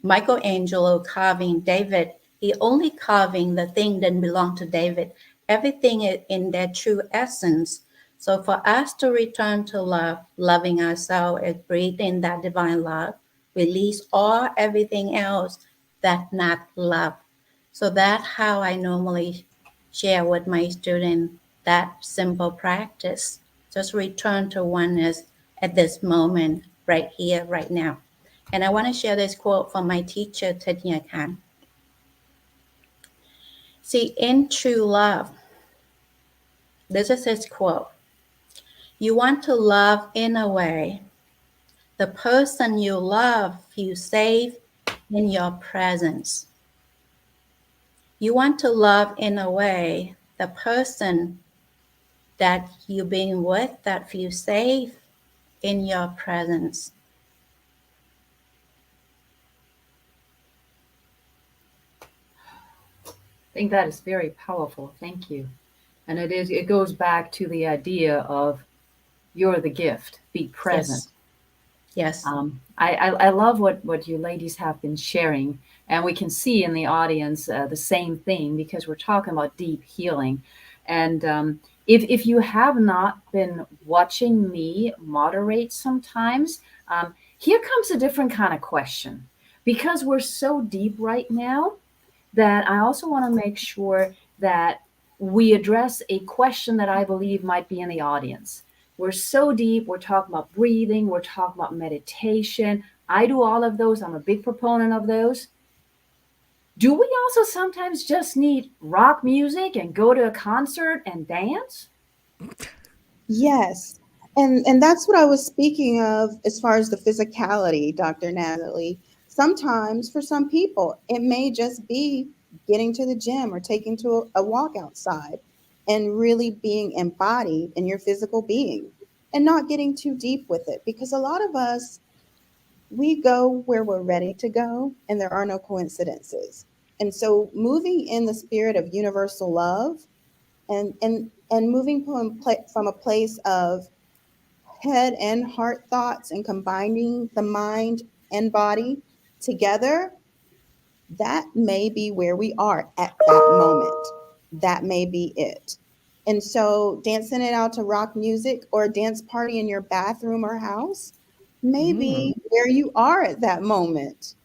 Michelangelo carving David, he only carving the thing that belonged to David. Everything is in their true essence. So for us to return to love, loving ourselves is breathing that divine love, release everything else that's not love. So that's how I normally share with my students that simple practice. Just return to oneness at this moment, right here, right now. And I want to share this quote from my teacher, Tanya Khan. See, in true love, this is his quote. You want to love in a way the person you love feels safe, in your presence. You want to love in a way the person that you've been with that feels safe in your presence. I think that is very powerful. Thank you. And it goes back to the idea of you're the gift, be present. Yes. I love what you ladies have been sharing, and we can see in the audience the same thing, because we're talking about deep healing. And if you have not been watching me moderate sometimes, here comes a different kind of question, because we're so deep right now that I also want to make sure that we address a question that I believe might be in the audience. We're so deep. We're talking about breathing. We're talking about meditation. I do all of those. I'm a big proponent of those. Do we also sometimes just need rock music and go to a concert and dance? Yes. And that's what I was speaking of as far as the physicality, Dr. Natalie. Sometimes for some people, it may just be getting to the gym or taking to a walk outside and really being embodied in your physical being and not getting too deep with it. Because a lot of us, we go where we're ready to go and there are no coincidences. And so moving in the spirit of universal love and moving from a place of head and heart thoughts and combining the mind and body together, that may be where we are at that moment. That may be it. And so dancing it out to rock music or a dance party in your bathroom or house may be where you are at that moment.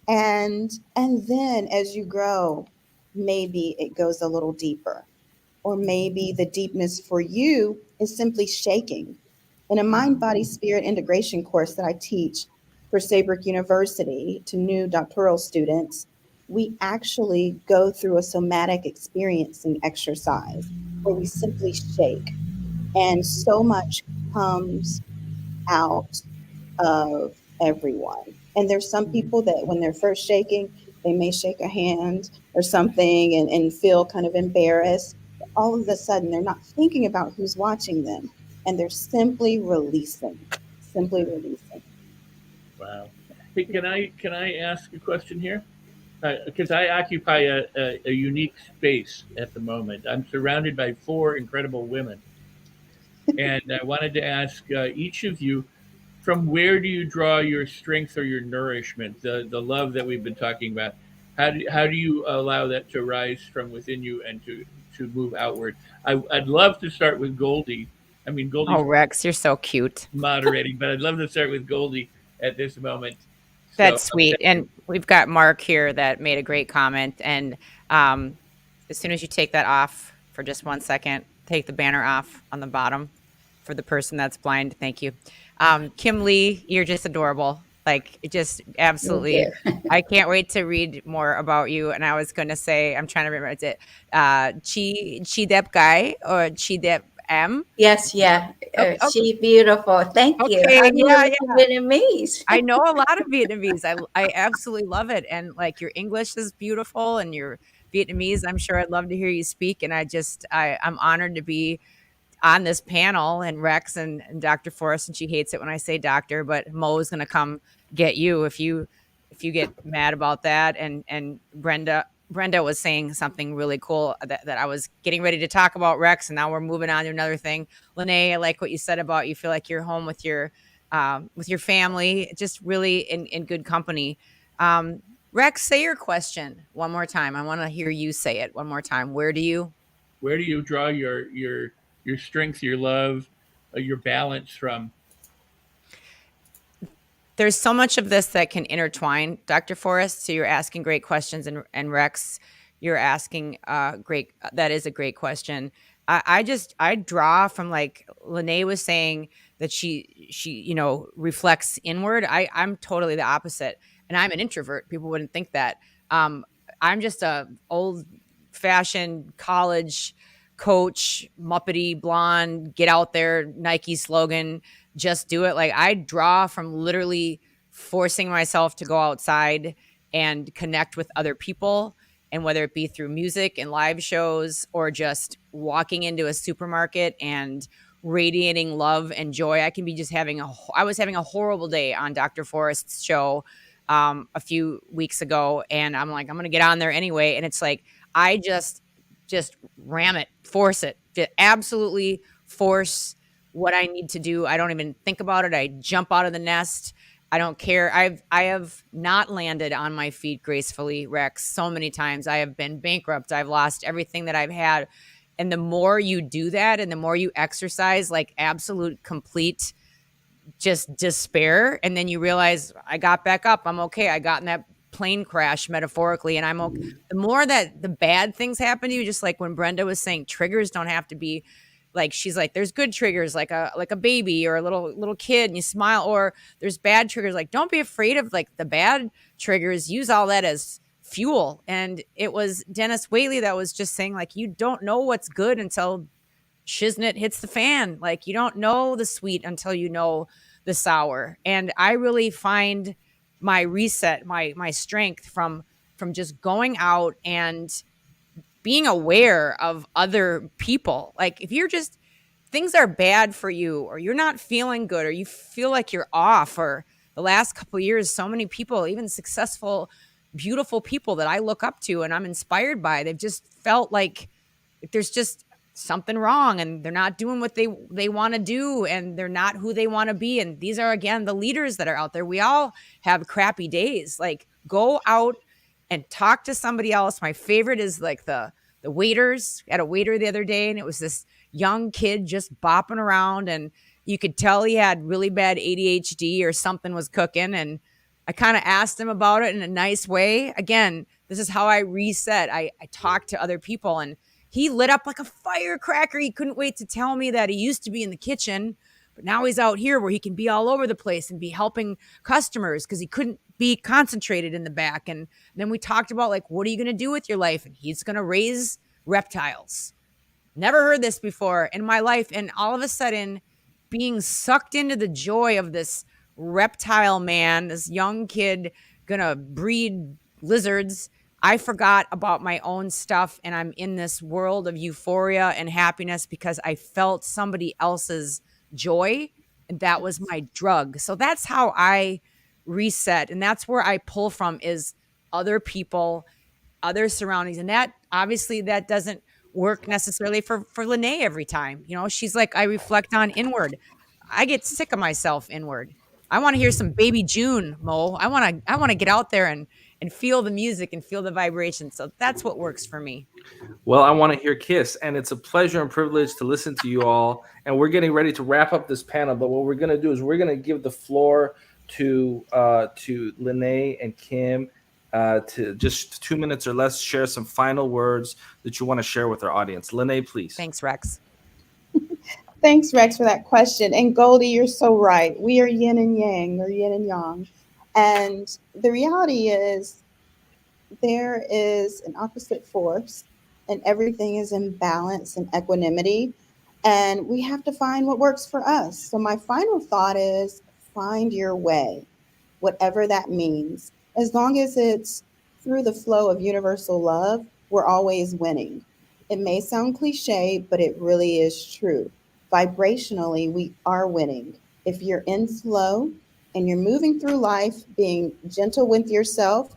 And then as you grow, maybe it goes a little deeper. Or maybe the deepness for you is simply shaking. In a mind, body, spirit integration course that I teach for Saybrook University to new doctoral students, we actually go through a somatic experiencing exercise where we simply shake. And so much comes out of everyone. And there's some people that when they're first shaking, they may shake a hand or something and feel kind of embarrassed. But all of a sudden, they're not thinking about who's watching them and they're simply releasing, simply releasing. Wow. Hey, can I ask a question here? Because I occupy a unique space at the moment. I'm surrounded by 4 incredible women. And I wanted to ask each of you, from where do you draw your strength or your nourishment, the love that we've been talking about? How do you allow that to rise from within you and to move outward? I'd love to start with Goldie. I mean, Goldie's Oh, Rex, you're so cute. moderating, but I'd love to start with Goldie at this moment. That's So, sweet. And we've got Mark here that made a great comment. And as soon as you take that off for just 1 second, take the banner off on the bottom for the person that's blind. Thank you. Kim Lee, you're just adorable. Like, just absolutely. I can't wait to read more about you. And I was going to say, I'm trying to remember, is it Chi Dep Guy or Chi Dep M? Yes, yeah. Okay. She's beautiful. Thank you. Okay, yeah. Vietnamese. I know a lot of Vietnamese. I absolutely love it. And like your English is beautiful and your Vietnamese, I'm sure I'd love to hear you speak. And I'm honored to be on this panel, and Rex and Dr. Forrest, and she hates it when I say doctor, but Mo's going to come get you if you get mad about that. And Brenda was saying something really cool that I was getting ready to talk about, Rex, and now we're moving on to another thing. Lene, I like what you said about you feel like you're home with your family, just really in good company. Rex, say your question one more time. I want to hear you say it one more time. Where do you draw your strength, your love, your balance from? There's so much of this that can intertwine, Dr. Forrest. So you're asking great questions, and Rex, you're asking that is a great question. I draw from, like Lene was saying, that she reflects inward. I'm totally the opposite, and I'm an introvert. People wouldn't think that. I'm just a old fashioned college coach, muppety blonde, get out there, Nike slogan, just do it. Like, I draw from literally forcing myself to go outside and connect with other people. And whether it be through music and live shows or just walking into a supermarket and radiating love and joy, I can be just I was having a horrible day on Dr. Forrest's show a few weeks ago. And I'm like, I'm going to get on there anyway. And it's like, I just ram it, force it, to absolutely force what I need to do. I don't even think about it. I jump out of the nest. I don't care. I have not landed on my feet gracefully, Rex, so many times. I have been bankrupt. I've lost everything that I've had. And the more you do that and the more you exercise like absolute complete just despair, and then you realize I got back up. I'm okay. I got in that plane crash metaphorically, and I'm okay. The more that the bad things happen to you, just like when Brenda was saying, triggers don't have to be like, she's like, there's good triggers like a baby or a little kid and you smile, or there's bad triggers. Like, don't be afraid of like the bad triggers. Use all that as fuel. And it was Denis Waitley that was just saying, like, you don't know what's good until shiznit hits the fan. Like, you don't know the sweet until you know the sour. And I really find my reset, my strength from just going out and being aware of other people. Like, if you're just, things are bad for you, or you're not feeling good, or you feel like you're off, or the last couple of years, so many people, even successful, beautiful people that I look up to and I'm inspired by, they've just felt like there's just something wrong and they're not doing what they want to do and they're not who they want to be. And these are, again, the leaders that are out there. We all have crappy days. Like, go out and talk to somebody else. My favorite is like the waiters. I had a waiter the other day, and it was this young kid just bopping around, and you could tell he had really bad ADHD or something was cooking. And I kind of asked him about it in a nice way. Again, this is how I reset. I talk to other people, and he lit up like a firecracker. He couldn't wait to tell me that he used to be in the kitchen, but now he's out here where he can be all over the place and be helping customers because he couldn't be concentrated in the back. And then we talked about, like, what are you going to do with your life? And he's going to raise reptiles. Never heard this before in my life. And all of a sudden, being sucked into the joy of this reptile man, this young kid going to breed lizards, I forgot about my own stuff, and I'm in this world of euphoria and happiness because I felt somebody else's joy, and that was my drug. So that's how I reset, and that's where I pull from, is other people, other surroundings. And that, obviously, that doesn't work necessarily for Lene every time. You know, she's like, I reflect on inward. I get sick of myself inward. I want to hear some Baby June, Mo. I want to get out there and feel the music and feel the vibration. So that's what works for me. Well, I want to hear Kiss, and it's a pleasure and privilege to listen to you all. And we're getting ready to wrap up this panel, but what we're going to do is we're going to give the floor to Lene and Kim to just 2 minutes or less share some final words that you want to share with our audience. Lene, please. Thanks, Rex. Thanks, Rex, for that question. And Goldie, you're so right. We are yin and yang, or yin and yang. And the reality is there is an opposite force, and everything is in balance and equanimity. And we have to find what works for us. So my final thought is, find your way, whatever that means. As long as it's through the flow of universal love, we're always winning. It may sound cliche, but it really is true. Vibrationally, we are winning. If you're in flow and you're moving through life, being gentle with yourself,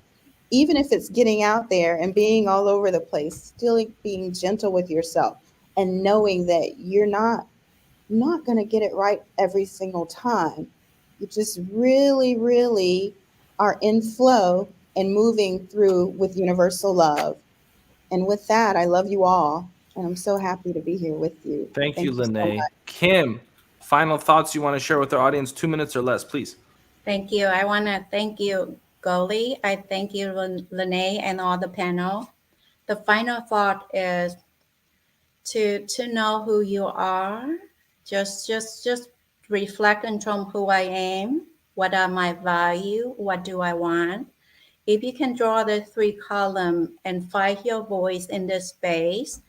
even if it's getting out there and being all over the place, still being gentle with yourself and knowing that you're not going to get it right every single time. You just really, really are in flow and moving through with universal love. And with that, I love you all. And I'm so happy to be here with you. Thank you, so Lene. much. Kim, final thoughts you want to share with our audience, 2 minutes or less, please. Thank you. I want to thank you, Goldie. I thank you, Lene, and all the panel. The final thought is to know who you are. Just reflect on who I am. What are my values? What do I want? If you can draw the 3 columns and find your voice in this space,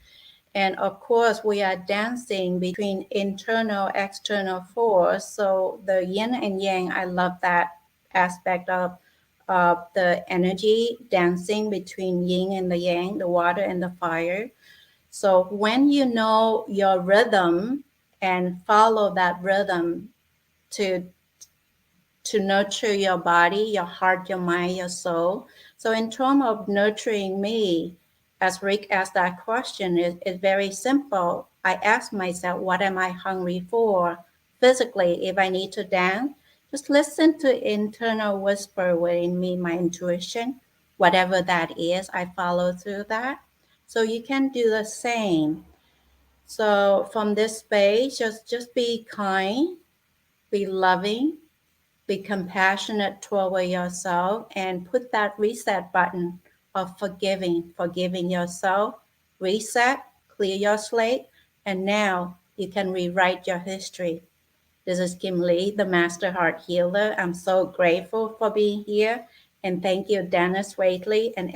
and of course, we are dancing between internal, external force. So the yin and yang, I love that aspect of of the energy dancing between yin and the yang, the water and the fire. So when you know your rhythm and follow that rhythm to nurture your body, your heart, your mind, your soul. So in terms of nurturing me, as Rick asked that question, it's very simple. I ask myself, what am I hungry for? Physically, if I need to dance, just listen to internal whisper within me, my intuition. Whatever that is, I follow through that. So you can do the same. So from this space, just be kind, be loving, be compassionate toward yourself, and put that reset button of forgiving yourself, reset, clear your slate, and now you can rewrite your history. This is Kim Lee, the Master Heart Healer. I'm so grateful for being here, and thank you, Denis Waitley, and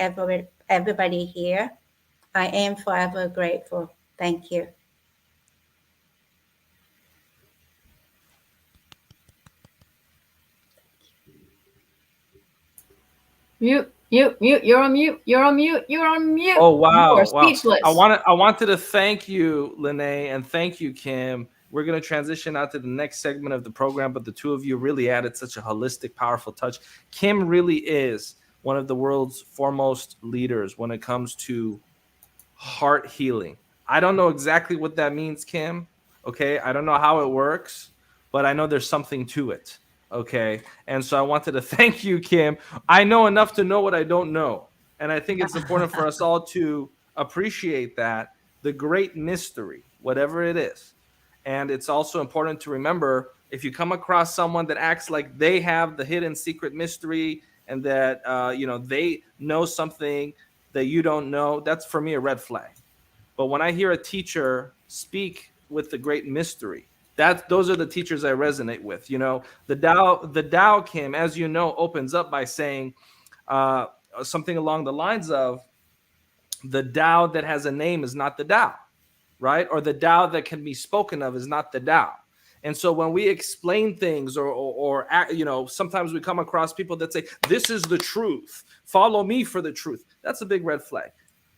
everybody here. I am forever grateful. Thank you. Mute. You're on mute. You're on mute. You're on mute. Oh, wow. You are Wow. speechless. I wanted to thank you, Lene, and thank you, Kim. We're going to transition out to the next segment of the program, but the two of you really added such a holistic, powerful touch. Kim really is one of the world's foremost leaders when it comes to heart healing. I don't know exactly what that means, Kim. Okay. I don't know how it works, but I know there's something to it. Okay. And so I wanted to thank you, Kim. I know enough to know what I don't know. And I think it's important for us all to appreciate that, the great mystery, whatever it is. And it's also important to remember, if you come across someone that acts like they have the hidden secret mystery and that they know something that you don't know, that's for me a red flag. But when I hear a teacher speak with the great mystery, those are the teachers I resonate with. The Tao, Kim, as you know, opens up by saying something along the lines of, the Tao that has a name is not the Tao, right? Or the Tao that can be spoken of is not the Tao. And so when we explain things or sometimes we come across people that say, this is the truth, follow me for the truth. That's a big red flag.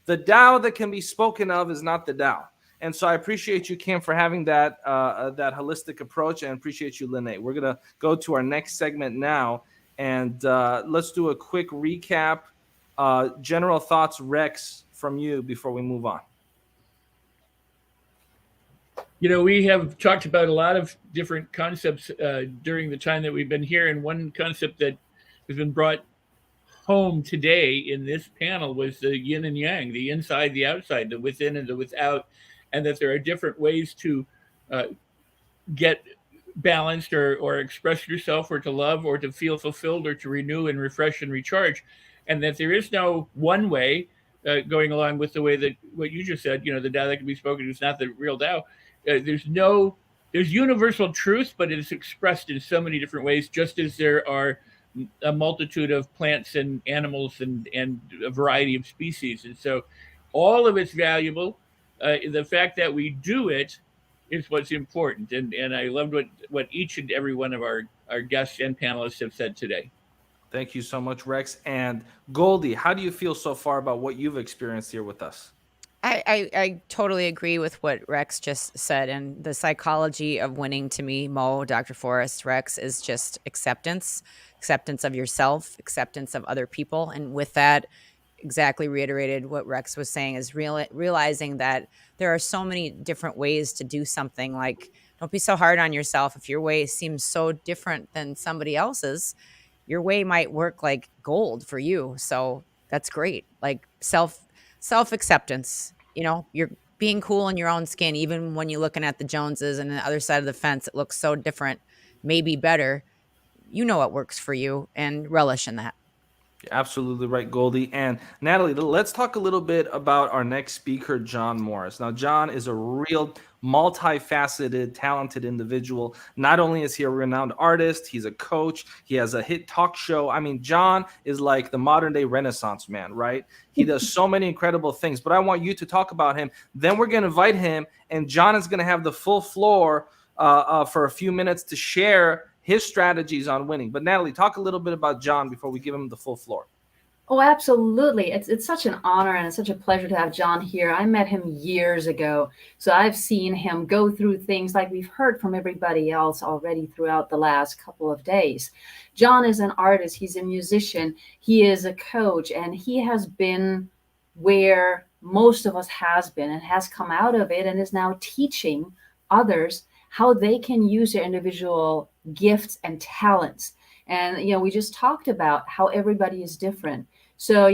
The Tao that can be spoken of is not the Tao. And so I appreciate you, Kim, for having that holistic approach, and appreciate you, Lene. We're going to go to our next segment now, and let's do a quick recap. General thoughts, Rex, from you before we move on. We have talked about a lot of different concepts during the time that we've been here. And one concept that has been brought home today in this panel was the yin and yang, the inside, the outside, the within and the without, and that there are different ways to get balanced or express yourself, or to love, or to feel fulfilled, or to renew and refresh and recharge. And that there is no one way, going along with the way that what you just said, the Tao that can be spoken is not the real Tao. There's universal truth, but it's expressed in so many different ways, just as there are a multitude of plants and animals and a variety of species. And so all of it's valuable. The fact that we do it is what's important. And I loved what each and every one of our guests and panelists have said today. Thank you so much, Rex. And Goldie, how do you feel so far about what you've experienced here with us? I totally agree with what Rex just said. And the psychology of winning, to me, Mo, Dr. Forrest, Rex, is just acceptance of yourself, acceptance of other people. And with that, exactly reiterated what Rex was saying, is realizing that there are so many different ways to do something. Like, don't be so hard on yourself. If your way seems so different than somebody else's, your way might work like gold for you. So that's great. Like self-acceptance, you're being cool in your own skin, even when you're looking at the Joneses and the other side of the fence, it looks so different, maybe better. You know what works for you, and relish in that. You're absolutely right, Goldie. And Natalie, let's talk a little bit about our next speaker, John Morris. Now, John is a real multifaceted, talented individual. Not only is he a renowned artist, he's a coach, he has a hit talk show. I mean, John is like the modern day Renaissance man, right? He does so many incredible things, but I want you to talk about him. Then we're going to invite him, and John is going to have the full floor for a few minutes to share his strategies on winning. But Natalie, talk a little bit about John before we give him the full floor. Oh, absolutely. It's such an honor and it's such a pleasure to have John here. I met him years ago. So I've seen him go through things like we've heard from everybody else already throughout the last couple of days. John is an artist. He's a musician. He is a coach, and he has been where most of us has been and has come out of it and is now teaching others how they can use their individual gifts and talents. And, we just talked about how everybody is different. So,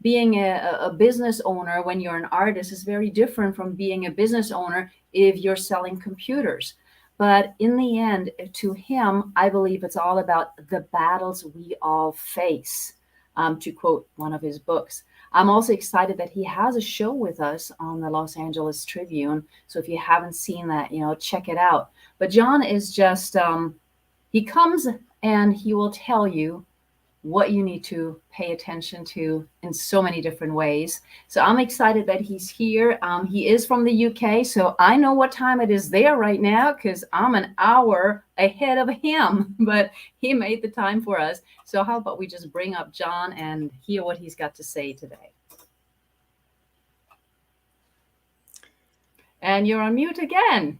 being a business owner when you're an artist is very different from being a business owner if you're selling computers. But in the end, to him, I believe it's all about the battles we all face, to quote one of his books. I'm also excited that he has a show with us on the Los Angeles Tribune. So if you haven't seen that, check it out. But John is just, he comes and he will tell you what you need to pay attention to in so many different ways. So I'm excited that he's here. He is from the UK, so I know what time it is there right now because I'm an hour ahead of him, but he made the time for us. So how about we just bring up John and hear what he's got to say today. And you're on mute again.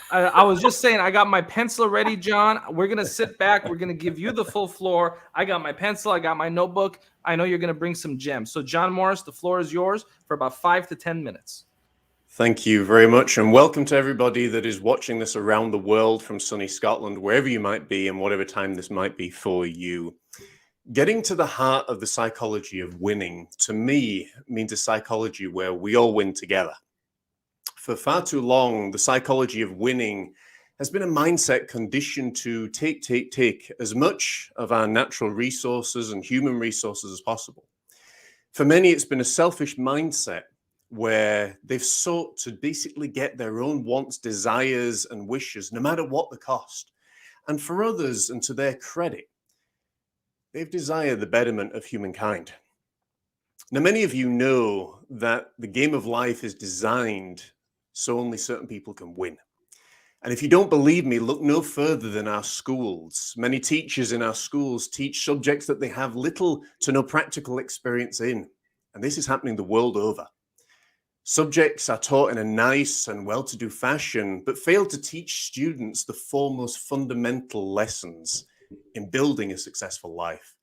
I was just saying, I got my pencil ready, John. We're going to sit back. We're going to give you the full floor. I got my pencil. I got my notebook. I know you're going to bring some gems. So, John Morris, the floor is yours for about 5 to 10 minutes. Thank you very much. And welcome to everybody that is watching this around the world from sunny Scotland, wherever you might be and whatever time this might be for you. Getting to the heart of the psychology of winning, to me, means a psychology where we all win together. For far too long, the psychology of winning has been a mindset conditioned to take as much of our natural resources and human resources as possible. For many, it's been a selfish mindset where they've sought to basically get their own wants, desires, and wishes, no matter what the cost. And for others, and to their credit, they've desired the betterment of humankind. Now, many of you know that the game of life is designed so only certain people can win. And if you don't believe me, look no further than our schools. Many teachers in our schools teach subjects that they have little to no practical experience in. And this is happening the world over. Subjects are taught in a nice and well-to-do fashion, but fail to teach students the four most fundamental lessons in building a successful life: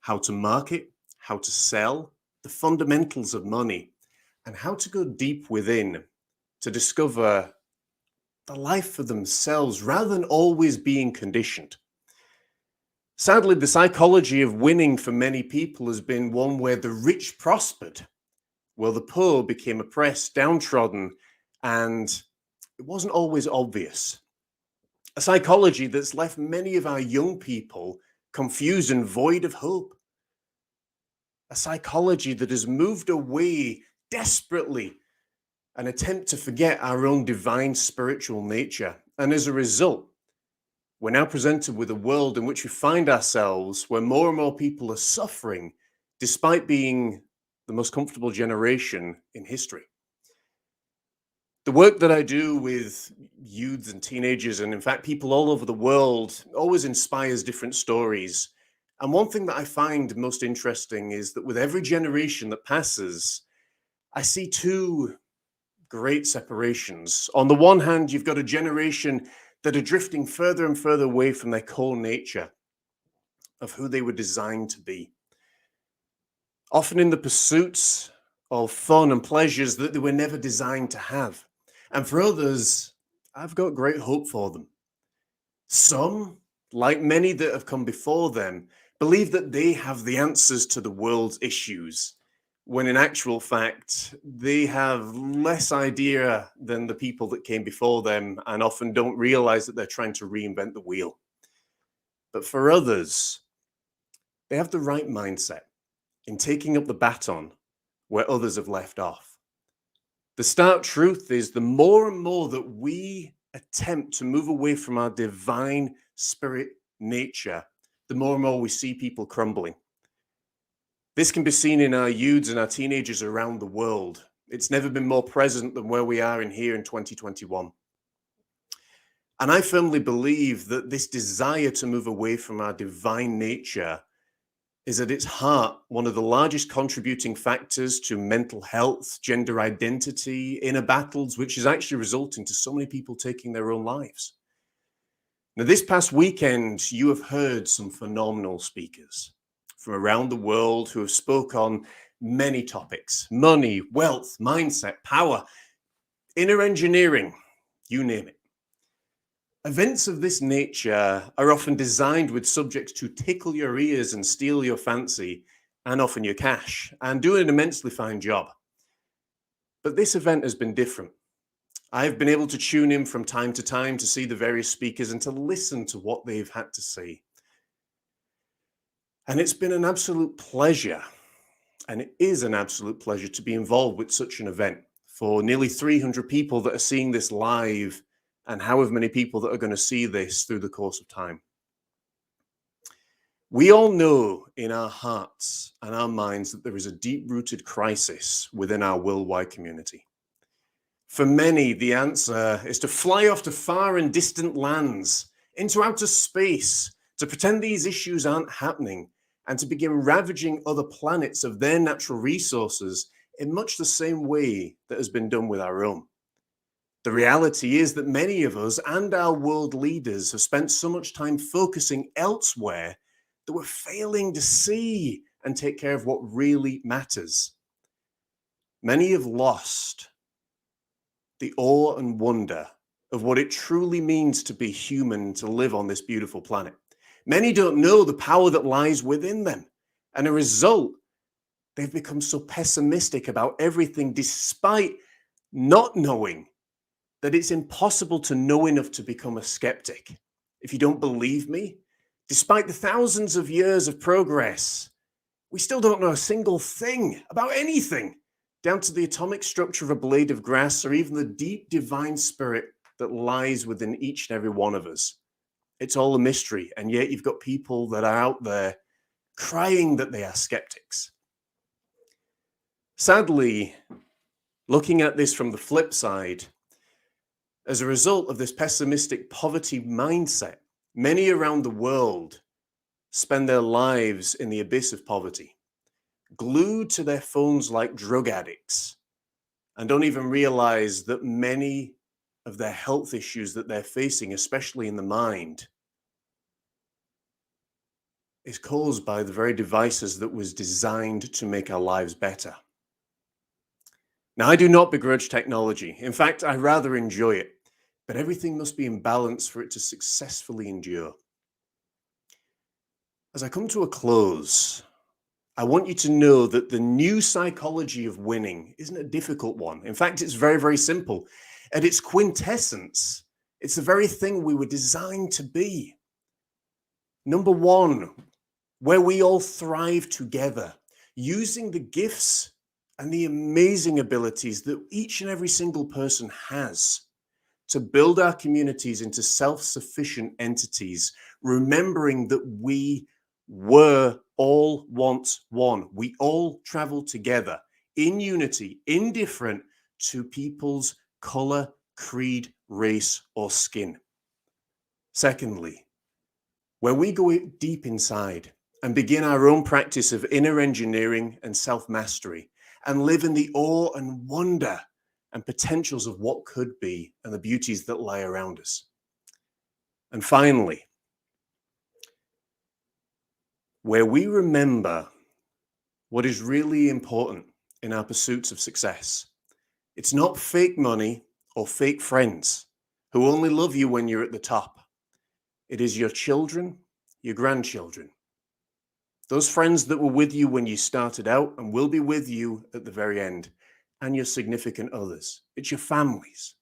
how to market, how to sell, the fundamentals of money, and how to go deep within to discover the life for themselves rather than always being conditioned. Sadly, the psychology of winning for many people has been one where the rich prospered, while the poor became oppressed, downtrodden, and it wasn't always obvious. A psychology that's left many of our young people confused and void of hope. A psychology that has moved away desperately an attempt to forget our own divine spiritual nature. And as a result, we're now presented with a world in which we find ourselves where more and more people are suffering despite being the most comfortable generation in history. The work that I do with youths and teenagers, and in fact, people all over the world, always inspires different stories. And one thing that I find most interesting is that with every generation that passes, I see two great separations. On the one hand, you've got a generation that are drifting further and further away from their core nature of who they were designed to be, often in the pursuits of fun and pleasures that they were never designed to have. And for others, I've got great hope for them. Some, like many that have come before them, believe that they have the answers to the world's issues, when in actual fact, they have less idea than the people that came before them and often don't realize that they're trying to reinvent the wheel. But for others, they have the right mindset in taking up the baton where others have left off. The stark truth is the more and more that we attempt to move away from our divine spirit nature, the more and more we see people crumbling. This can be seen in our youths and our teenagers around the world. It's never been more present than where we are in here in 2021. And I firmly believe that this desire to move away from our divine nature is at its heart one of the largest contributing factors to mental health, gender identity, inner battles, which is actually resulting to so many people taking their own lives. Now, this past weekend, you have heard some phenomenal speakers from around the world who have spoke on many topics: money, wealth, mindset, power, inner engineering, you name it. Events of this nature are often designed with subjects to tickle your ears and steal your fancy and often your cash, and do an immensely fine job. But this event has been different. I've been able to tune in from time to time to see the various speakers and to listen to what they've had to say. And it's been an absolute pleasure, and it is an absolute pleasure to be involved with such an event for nearly 300 people that are seeing this live, and however many people that are going to see this through the course of time. We all know in our hearts and our minds that there is a deep-rooted crisis within our worldwide community. For many, the answer is to fly off to far and distant lands, into outer space, to pretend these issues aren't happening, and to begin ravaging other planets of their natural resources in much the same way that has been done with our own. The reality is that many of us and our world leaders have spent so much time focusing elsewhere that we're failing to see and take care of what really matters. Many have lost the awe and wonder of what it truly means to be human, to live on this beautiful planet. Many don't know the power that lies within them. And as a result, they've become so pessimistic about everything, despite not knowing that it's impossible to know enough to become a skeptic. If you don't believe me, despite the thousands of years of progress, we still don't know a single thing about anything, down to the atomic structure of a blade of grass, or even the deep divine spirit that lies within each and every one of us. It's all a mystery, and yet you've got people that are out there crying that they are skeptics. Sadly, looking at this from the flip side, as a result of this pessimistic poverty mindset, many around the world spend their lives in the abyss of poverty, glued to their phones like drug addicts, and don't even realize that many of their health issues that they're facing, especially in the mind, is caused by the very devices that was designed to make our lives better. Now, I do not begrudge technology. In fact, I rather enjoy it. But everything must be in balance for it to successfully endure. As I come to a close, I want you to know that the new psychology of winning isn't a difficult one. In fact, it's very, very simple. At its quintessence, it's the very thing we were designed to be. Number one, where we all thrive together, using the gifts and the amazing abilities that each and every single person has to build our communities into self-sufficient entities, remembering that we were all once one. We all travel together in unity, indifferent to people's color, creed, race, or skin. Secondly, where we go deep inside and begin our own practice of inner engineering and self-mastery, and live in the awe and wonder and potentials of what could be and the beauties that lie around us. And finally, where we remember what is really important in our pursuits of success. It's not fake money or fake friends who only love you when you're at the top. It is your children, your grandchildren, those friends that were with you when you started out and will be with you at the very end, and your significant others. It's your families.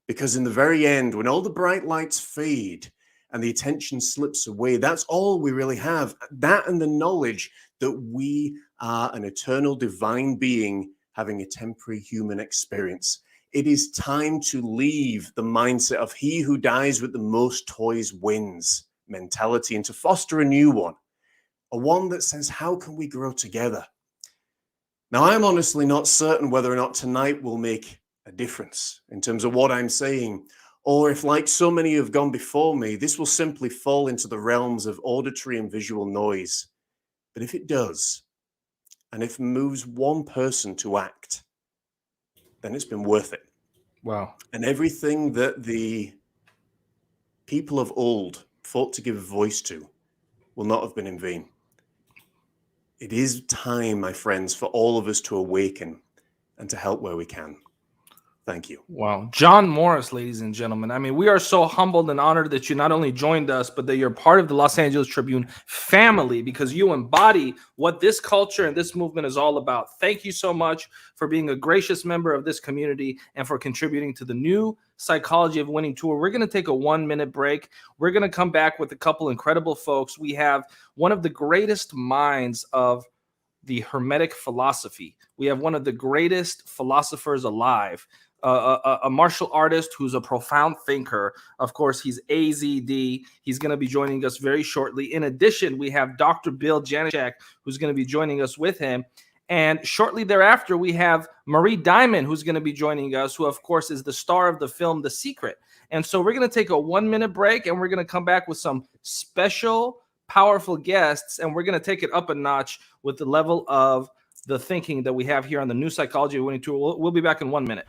Because in the very end, when all the bright lights fade and the attention slips away, that's all we really have. That and the knowledge that we are an eternal divine being having a temporary human experience. It is time to leave the mindset of he who dies with the most toys wins mentality and to foster a new one. A one that says, how can we grow together? Now, I'm honestly not certain whether or not tonight will make a difference in terms of what I'm saying. Or if, like so many who have gone before me, this will simply fall into the realms of auditory and visual noise. But if it does, and if it moves one person to act, then it's been worth it. Wow. And everything that the people of old fought to give voice to will not have been in vain. It is time, my friends, for all of us to awaken and to help where we can. Thank you. Wow. John Morris, ladies and gentlemen. I mean, we are so humbled and honored that you not only joined us, but that you're part of the Los Angeles Tribune family, because you embody what this culture and this movement is all about. Thank you so much for being a gracious member of this community and for contributing to the new Psychology of Winning tour. We're going to take a 1-minute break. We're going to come back with a couple incredible folks. We have one of the greatest minds of the Hermetic philosophy. We have one of the greatest philosophers alive, a martial artist who's a profound thinker. Of course, he's AZD. He's going to be joining us very shortly. In addition, we have Dr. Bill Janishak, who's going to be joining us with him. And shortly thereafter, we have Marie Diamond, who's going to be joining us, who, of course, is the star of the film The Secret. And so we're going to take a 1-minute break, and we're going to come back with some special, powerful guests, and we're going to take it up a notch with the level of the thinking that we have here on the new Psychology of Winning tour. We'll be back in 1 minute.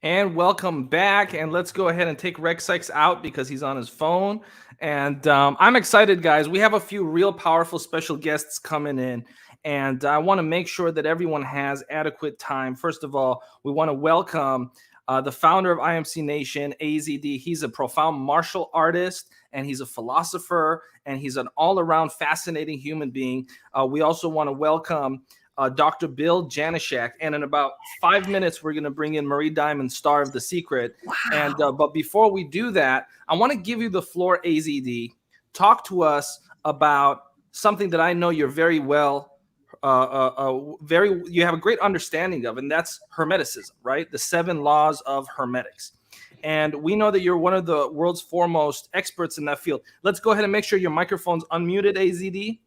And welcome back. And let's go ahead and take Rex Sykes out because he's on his phone. And I'm excited, guys. We have a few real powerful special guests coming in. And I want to make sure that everyone has adequate time. First of all, we want to welcome the founder of IMC Nation, AZD. He's a profound martial artist, and he's a philosopher, and he's an all-around fascinating human being. We also want to welcome Dr. Bill Janishak, and in about 5 minutes, we're going to bring in Marie Diamond, star of The Secret. Wow. And but before we do that, I want to give you the floor, AZD. Talk to us about something that I know you're very well, you have a great understanding of, and that's Hermeticism, right? The 7 laws of Hermetics. And we know that you're one of the world's foremost experts in that field. Let's go ahead and make sure your microphone's unmuted, AZD,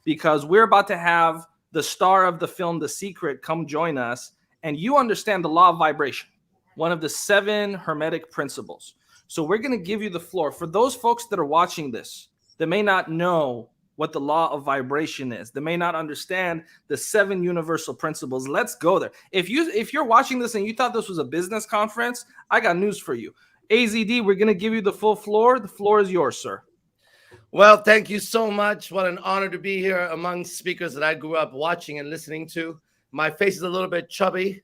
because we're about to have the star of the film, The Secret, come join us, and you understand the law of vibration, one of the 7 Hermetic principles. So we're going to give you the floor. For those folks that are watching this, that may not know what the law of vibration is, they may not understand the 7 universal principles. Let's go there. If you're watching this and you thought this was a business conference, I got news for you. AZD, we're going to give you the full floor. The floor is yours, sir. Well, thank you so much. What an honor to be here among speakers that I grew up watching and listening to. My face is a little bit chubby,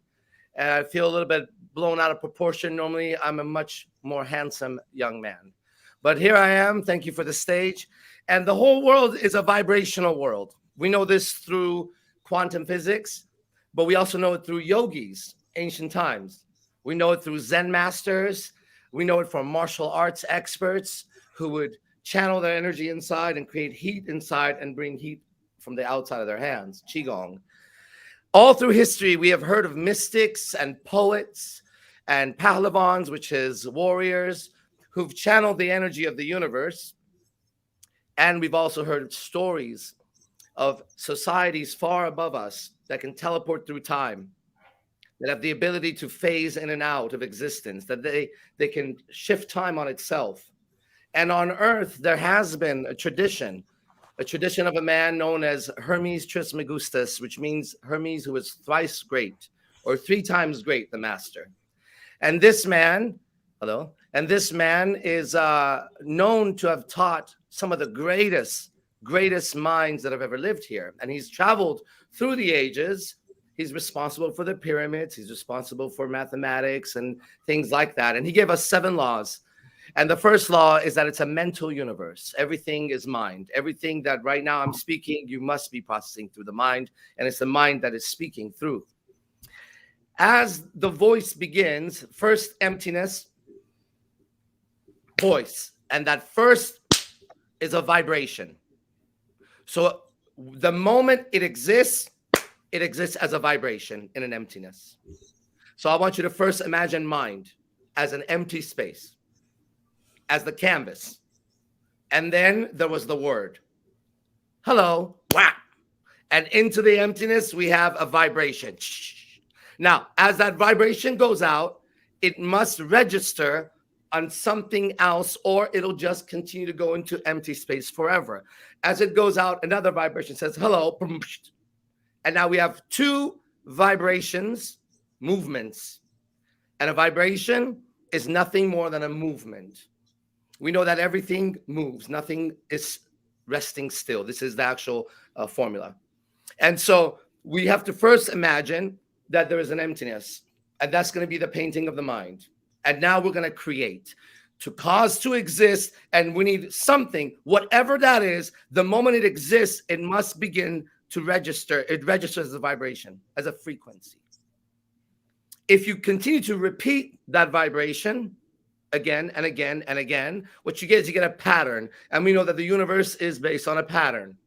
and I feel a little bit blown out of proportion. Normally, I'm a much more handsome young man. But here I am. Thank you for the stage. And the whole world is a vibrational world. We know this through quantum physics, but we also know it through yogis, ancient times. We know it through Zen masters. We know it from martial arts experts who would channel their energy inside and create heat inside and bring heat from the outside of their hands, Qigong. All through history, we have heard of mystics and poets and Pahlavans, which is warriors, who've channeled the energy of the universe. And we've also heard stories of societies far above us that can teleport through time, that have the ability to phase in and out of existence, that they can shift time on itself. And on Earth, there has been a tradition of a man known as Hermes Trismegistus, which means Hermes who is thrice great, or 3 times great, the master. And this man Hello. And this man is known to have taught some of the greatest minds that have ever lived here. And he's traveled through the ages. He's responsible for the pyramids. He's responsible for mathematics and things like that. And he gave us 7 laws. And the first law is that it's a mental universe. Everything is mind. Everything that right now I'm speaking, you must be processing through the mind. And it's the mind that is speaking through. As the voice begins, first emptiness, voice. And that first is a vibration. So the moment it exists as a vibration in an emptiness. So I want you to first imagine mind as an empty space, as the canvas. And then there was the word. Hello, whap. And into the emptiness, we have a vibration. Now, as that vibration goes out, it must register on something else, or it'll just continue to go into empty space forever. As it goes out, another vibration says, hello. And now we have 2 vibrations, movements. And a vibration is nothing more than a movement. We know that everything moves. Nothing is resting still. This is the actual formula. And so we have to first imagine that there is an emptiness. And that's going to be the painting of the mind. And now we're going to create, to cause to exist. And we need something, whatever that is, the moment it exists, it must begin to register. It registers as a vibration, as a frequency. If you continue to repeat that vibration again and again and again, what you get is you get a pattern. And we know that the universe is based on a pattern.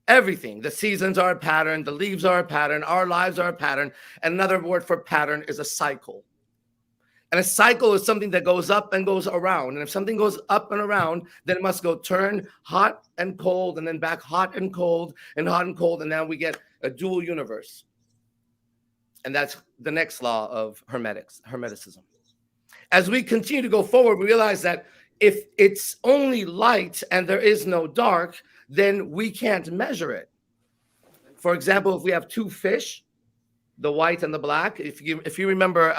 Everything, the seasons are a pattern, the leaves are a pattern, our lives are a pattern. And another word for pattern is a cycle. And a cycle is something that goes up and goes around. And if something goes up and around, then it must go turn hot and cold, and then back hot and cold, and hot and cold. And now we get a dual universe. And that's the next law of Hermeticism. As we continue to go forward, we realize that if it's only light and there is no dark, then we can't measure it. For example, if we have 2 fish, the white and the black. If you remember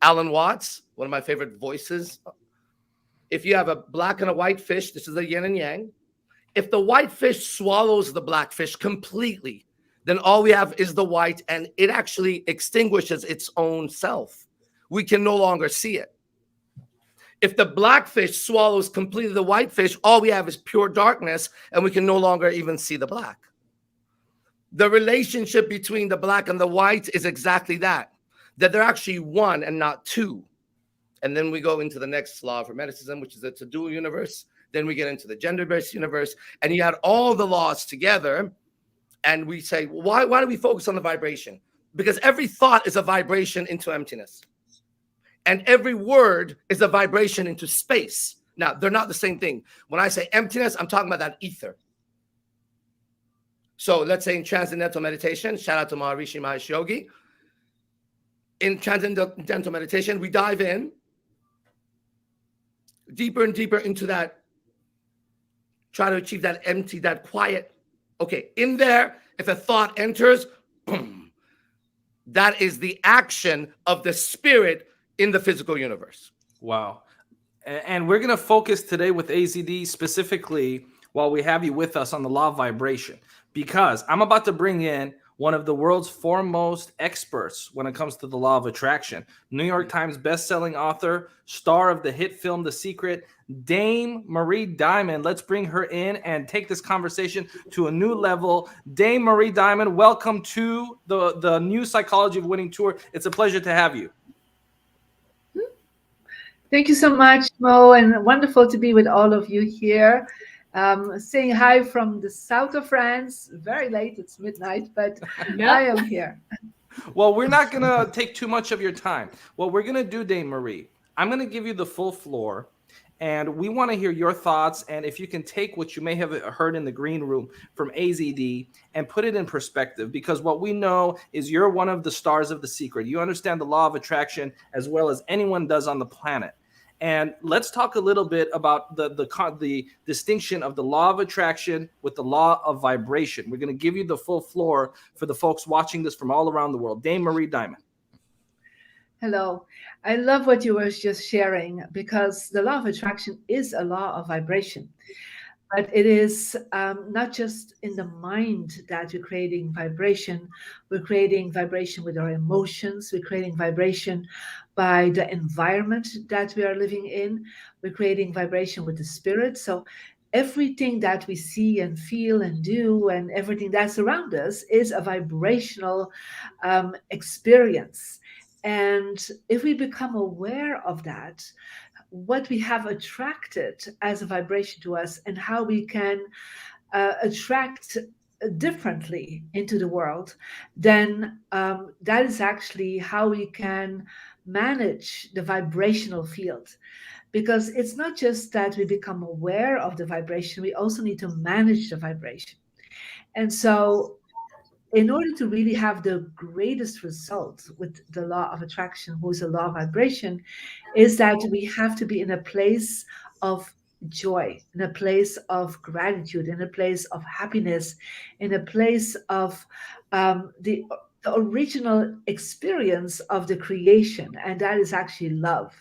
Alan Watts, one of my favorite voices. If you have a black and a white fish, this is a yin and yang. If the white fish swallows the black fish completely, then all we have is the white, and it actually extinguishes its own self. We can no longer see it. If the black fish swallows completely the white fish, all we have is pure darkness, and we can no longer even see the black. The relationship between the black and the white is exactly that they're actually one and not 2. And then we go into the next law of Hermeticism, which is it's a dual universe. Then we get into the gender-based universe, and you add all the laws together, and we say, why do we focus on the vibration? Because every thought is a vibration into emptiness. And every word is a vibration into space. Now, they're not the same thing. When I say emptiness, I'm talking about that ether. So let's say in Transcendental Meditation, shout out to Maharishi Mahesh Yogi. In Transcendental Meditation, we dive in deeper and deeper into that, try to achieve that empty, that quiet. Okay, in there, if a thought enters, boom, that is the action of the spirit in the physical universe. Wow. And we're going to focus today with AZD specifically while we have you with us on the law of vibration, because I'm about to bring in one of the world's foremost experts when it comes to the law of attraction. New York Times bestselling author, star of the hit film The Secret, Dame Marie Diamond. Let's bring her in and take this conversation to a new level. Dame Marie Diamond, welcome to the New Psychology of Winning Tour. It's a pleasure to have you. Thank you so much, Mo, and wonderful to be with all of you here. Saying hi from the south of France. Very late, it's midnight, but I am here. Well, we're not going to take too much of your time. What we're going to do, Dame Marie, I'm going to give you the full floor, and we want to hear your thoughts, and if you can take what you may have heard in the green room from AZD and put it in perspective, because what we know is you're one of the stars of The Secret. You understand the law of attraction as well as anyone does on the planet. And let's talk a little bit about the distinction of the law of attraction with the law of vibration. We're going to give you the full floor for the folks watching this from all around the world. Dame Marie Diamond. Hello. I love what you were just sharing because the law of attraction is a law of vibration. But it is not just in the mind that we're creating vibration. We're creating vibration with our emotions. We're creating vibration by the environment that we are living in. We're creating vibration with the spirit. So everything that we see and feel and do and everything that's around us is a vibrational experience. And if we become aware of that, what we have attracted as a vibration to us and how we can attract differently into the world, then that is actually how we can manage the vibrational field. Because it's not just that we become aware of the vibration, we also need to manage the vibration. And so in order to really have the greatest result with the law of attraction, who's a law of vibration, is that we have to be in a place of joy, in a place of gratitude, in a place of happiness, in a place of the original experience of the creation, and that is actually love.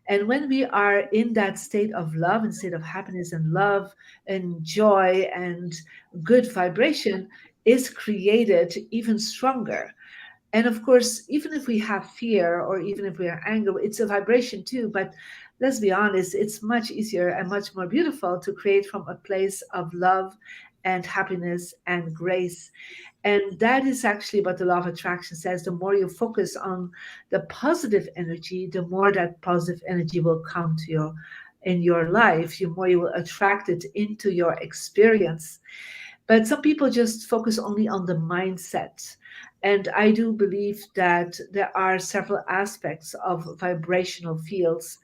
And when we are in that state of love and state of happiness and love and joy and good vibration is created even stronger. And of course, even if we have fear or even if we are angry, it's a vibration too. But let's be honest, it's much easier and much more beautiful to create from a place of love and happiness and grace. And that is actually what the law of attraction says. The more you focus on the positive energy, the more that positive energy will come to you in your life, the more you will attract it into your experience. But some people just focus only on the mindset. And I do believe that there are several aspects of vibrational fields.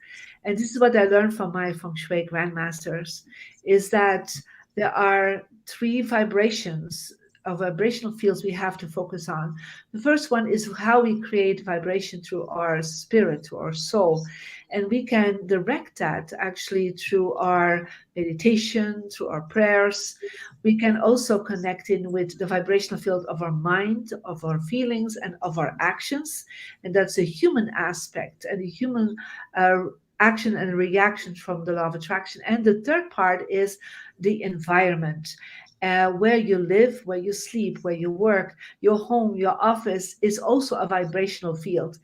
And this is what I learned from my feng shui grandmasters, is that there are three vibrations of vibrational fields we have to focus on. The first one is how we create vibration through our spirit, through our soul. And we can direct that actually through our meditation, through our prayers. We can also connect in with the vibrational field of our mind, of our feelings, and of our actions. And that's a human aspect and a human action and reaction from the law of attraction. And the third part is the environment. Where you live, where you sleep, where you work, your home, your office is also a vibrational field.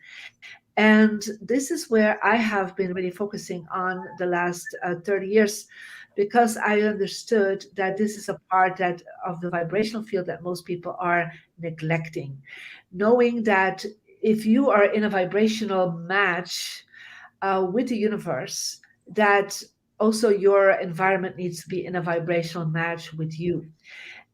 And this is where I have been really focusing on the last 30 years, because I understood that this is a part that of the vibrational field that most people are neglecting. Knowing that if you are in a vibrational match with the universe, that also your environment needs to be in a vibrational match with you.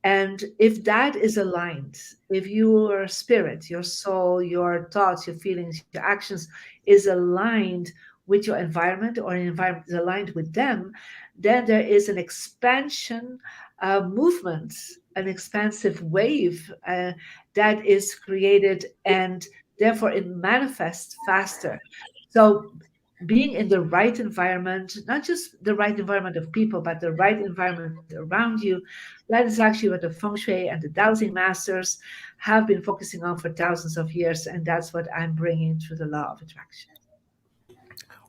And if that is aligned, if your spirit, your soul, your thoughts, your feelings, your actions is aligned with your environment, or an environment is aligned with them, then there is an expansion movement, an expansive wave that is created, and therefore it manifests faster. So being in the right environment, not just the right environment of people, but the right environment around you, that is actually what the feng shui and the dowsing masters have been focusing on for thousands of years. And that's what I'm bringing through the law of attraction.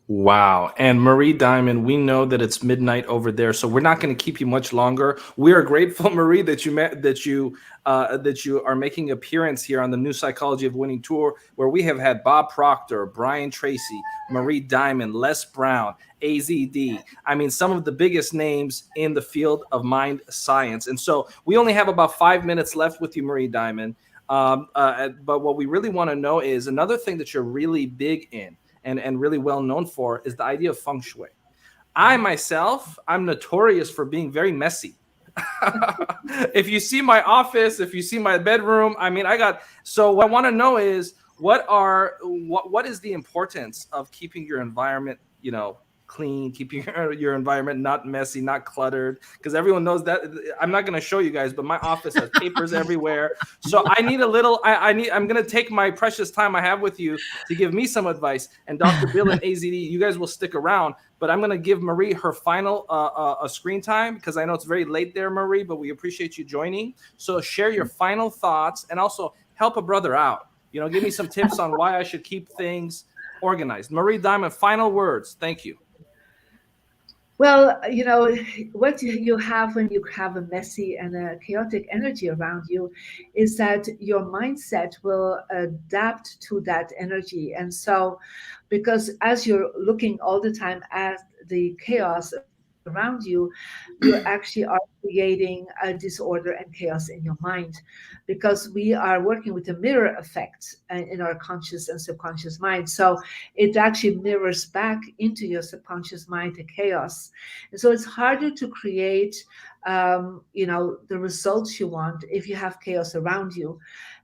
Wow. And Marie Diamond, we know that it's midnight over there, so we're not going to keep you much longer. We are grateful, Marie, that you are making appearance here on the New Psychology of Winning tour, where we have had Bob Proctor, Brian Tracy, Marie Diamond, Les Brown, AZD. I mean, some of the biggest names in the field of mind science. And so we only have about 5 minutes left with you, Marie Diamond. But what we really want to know is another thing that you're really big in and really well known for is the idea of feng shui. I'm notorious for being very messy. If you see my office, if you see my bedroom, so what I want to know is what is the importance of keeping your environment, clean, keeping your environment not messy, not cluttered, because everyone knows that. I'm not going to show you guys, but my office has papers everywhere. So I need I'm going to take my precious time I have with you to give me some advice. And Dr. Bill and AZD, you guys will stick around, but I'm going to give Marie her final screen time, because I know it's very late there, Marie, but we appreciate you joining. So share your final thoughts and also help a brother out. Give me some tips on why I should keep things organized. Marie Diamond, final words. Thank you. Well, what you have when you have a messy and a chaotic energy around you is that your mindset will adapt to that energy. And so, because as you're looking all the time at the chaos around you, you actually are creating a disorder and chaos in your mind, because we are working with a mirror effect in our conscious and subconscious mind. So it actually mirrors back into your subconscious mind the chaos. And so it's harder to create the results you want if you have chaos around you.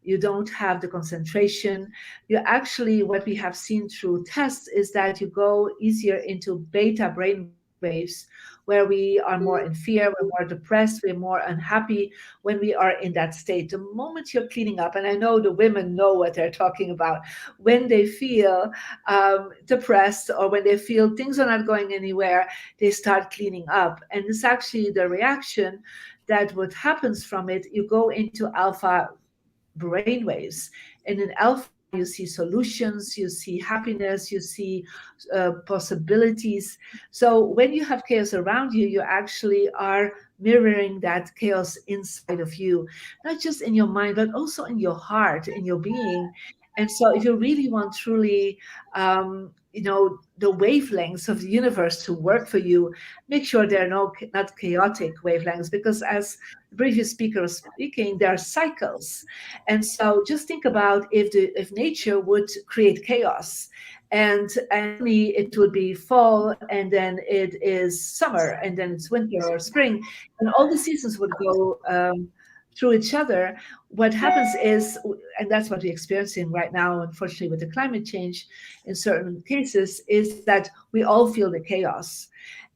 You don't have the concentration. You actually, what we have seen through tests is that you go easier into beta brain waves, where we are more in fear, we're more depressed, we're more unhappy when we are in that state. The moment you're cleaning up, and I know the women know what they're talking about, when they feel depressed or when they feel things are not going anywhere, they start cleaning up. And it's actually the reaction that what happens from it, you go into alpha brainwaves. And in alpha, you see solutions, you see happiness, you see possibilities. So when you have chaos around you, you actually are mirroring that chaos inside of you, not just in your mind, but also in your heart, in your being. And so if you really want truly, the wavelengths of the universe to work for you, make sure they're not chaotic wavelengths, because as the previous speaker was speaking, there are cycles. And so just think about if nature would create chaos, and it would be fall, and then it is summer, and then it's winter or spring, and all the seasons would go through each other. What happens is, and that's what we're experiencing right now, unfortunately, with the climate change in certain cases, is that we all feel the chaos.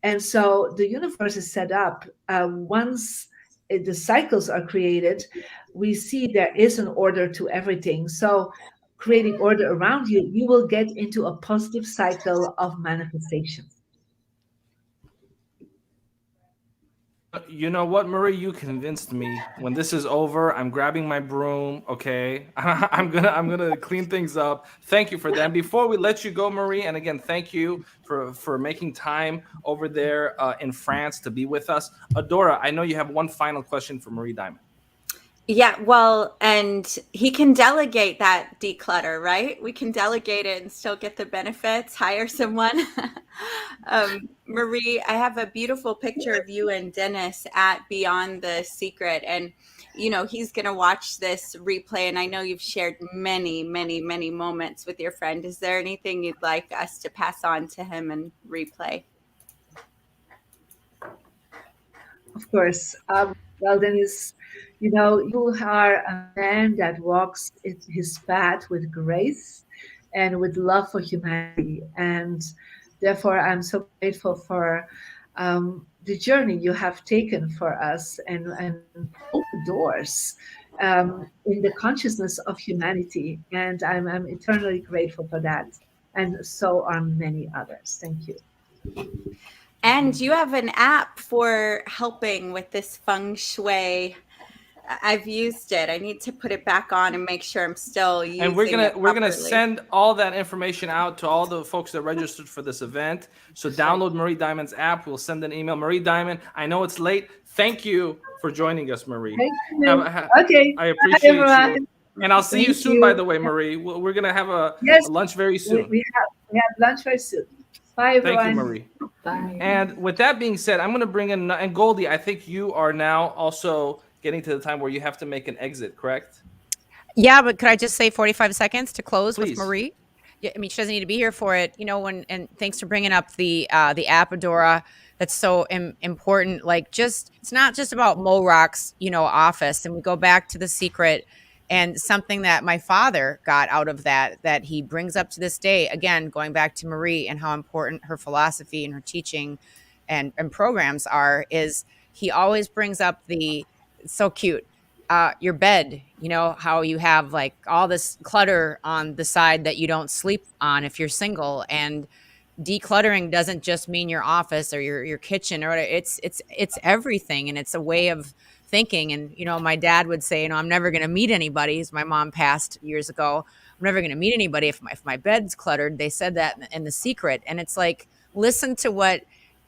And so the universe is set up. Once the cycles are created, we see there is an order to everything. So creating order around you, you will get into a positive cycle of manifestation. You know what, Marie? You convinced me. When this is over, I'm grabbing my broom. Okay, I'm gonna clean things up. Thank you for that. And before we let you go, Marie, and again, thank you for making time over there in France to be with us. Adora, I know you have one final question for Marie Diamond. Yeah, well, and he can delegate that declutter, right? We can delegate it and still get the benefits, hire someone. Marie, I have a beautiful picture of you and Denis at Beyond the Secret. And, he's going to watch this replay. And I know you've shared many, many, many moments with your friend. Is there anything you'd like us to pass on to him and replay? Of course. Well, Denis, you are a man that walks his path with grace and with love for humanity. And therefore, I'm so grateful for the journey you have taken for us and open doors in the consciousness of humanity. And I'm eternally grateful for that. And so are many others. Thank you. And you have an app for helping with this feng shui. I've used it. I need to put it back on and make sure I'm still using it. And we're gonna send all that information out to all the folks that registered for this event. So download Marie Diamond's app. We'll send an email. Marie Diamond, I know it's late. Thank you for joining us, Marie. Thank you. Okay. I appreciate you. And I'll see you soon, by the way, Marie. We're gonna have a lunch very soon. We have lunch very soon. Bye, everyone. Thank you, Marie. Bye. And with that being said, I'm going to bring in, and Goldie, I think you are now also getting to the time where you have to make an exit, correct? Yeah, but could I just say 45 seconds to close Please. with Marie? Yeah, I mean, she doesn't need to be here for it, and thanks for bringing up the app, Adora. That's so important. Like, it's not just about Mo Rock's, office. And we go back to The Secret. And something that my father got out of that he brings up to this day, again, going back to Marie and how important her philosophy and her teaching and programs are, is he always brings up it's so cute, your bed, how you have like all this clutter on the side that you don't sleep on if you're single. And decluttering doesn't just mean your office or your kitchen or whatever. It's everything. And it's a way of thinking. And, you know, my dad would say, you know, I'm never going to meet anybody. As my mom passed years ago, I'm never going to meet anybody if my bed's cluttered. They said that in The Secret. And it's like, listen to what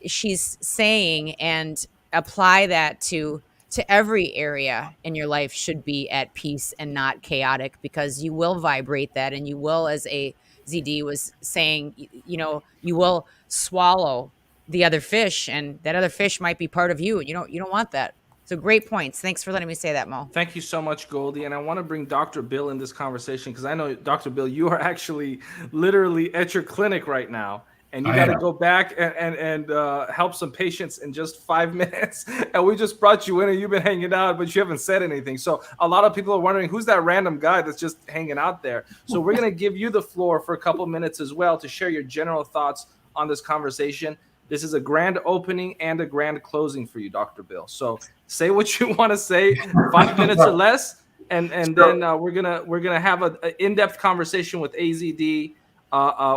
she's saying and apply that to every area in your life should be at peace and not chaotic, because you will vibrate that, and you will, as ZD was saying, you know, you will swallow the other fish, and that other fish might be part of you, and you don't want that. So great points. Thanks for letting me say that, Mo. Thank you so much, Goldie. And I want to bring Dr. Bill in this conversation, because I know, Dr. Bill, you are actually literally at your clinic right now. And you got to go back and help some patients in just 5 minutes. And we just brought you in and you've been hanging out, but you haven't said anything. So a lot of people are wondering, who's that random guy that's just hanging out there? So we're going to give you the floor for a couple minutes as well to share your general thoughts on this conversation. This is a grand opening and a grand closing for you, Dr. Bill. So say what you want to say, 5 minutes or less. And then we're gonna have an in-depth conversation with AZD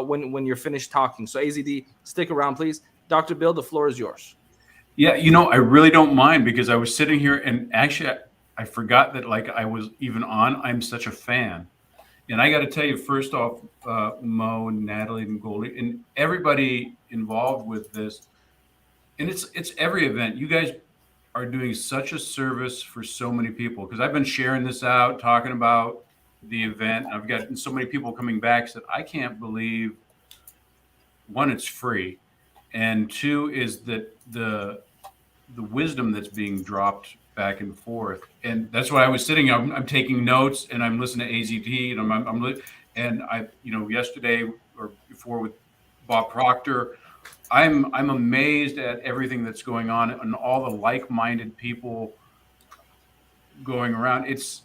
when you're finished talking. So AZD, stick around, please. Dr. Bill, the floor is yours. Yeah, you know, I really don't mind, because I was sitting here and actually I forgot that like I was even on. I'm such a fan. And I got to tell you, first off, Mo and Natalie and Goldie and everybody involved with this, and it's every event. You guys are doing such a service for so many people, because I've been sharing this out, talking about the event. I've got so many people coming back said, I can't believe, one, it's free, and two is that the wisdom that's being dropped back and forth. And that's why I was sitting, I'm taking notes and I'm listening to AZT, and I, you know, yesterday or before with Bob Proctor, I'm amazed at everything that's going on and all the like-minded people going around. It's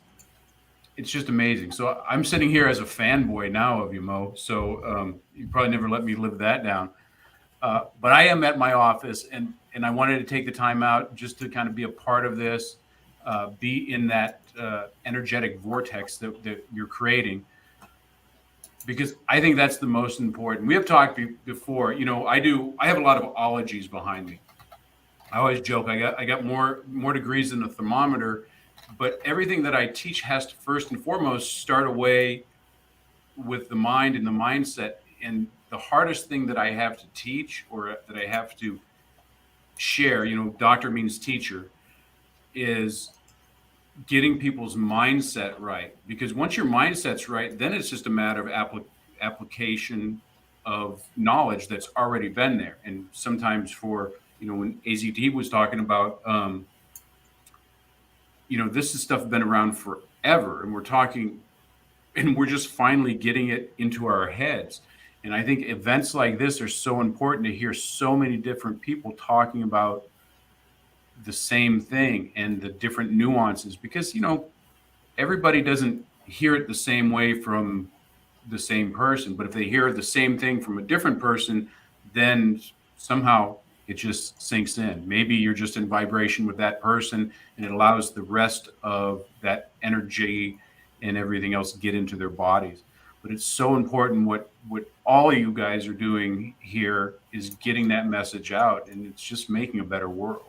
just amazing. So I'm sitting here as a fanboy now of you, Mo. So you probably never let me live that down. But I am at my office, and I wanted to take the time out just to kind of be a part of this, be in that energetic vortex that you're creating, because I think that's the most important. We have talked before, you know, I have a lot of ologies behind me. I always joke, I got more degrees than a thermometer, but everything that I teach has to first and foremost start away with the mind and the mindset. And the hardest thing that I have to teach, or that I have to share, you know, doctor means teacher, is getting people's mindset right. Because once your mindset's right, then it's just a matter of application of knowledge that's already been there. And sometimes for, you know, when AZT was talking about, you know, this is stuff been around forever, and we're talking, and we're just finally getting it into our heads. And I think events like this are so important to hear so many different people talking about the same thing and the different nuances, because, you know, everybody doesn't hear it the same way from the same person. But if they hear the same thing from a different person, then somehow it just sinks in. Maybe you're just in vibration with that person, and it allows the rest of that energy and everything else to get into their bodies. But it's so important what all of you guys are doing here is getting that message out, and it's just making a better world.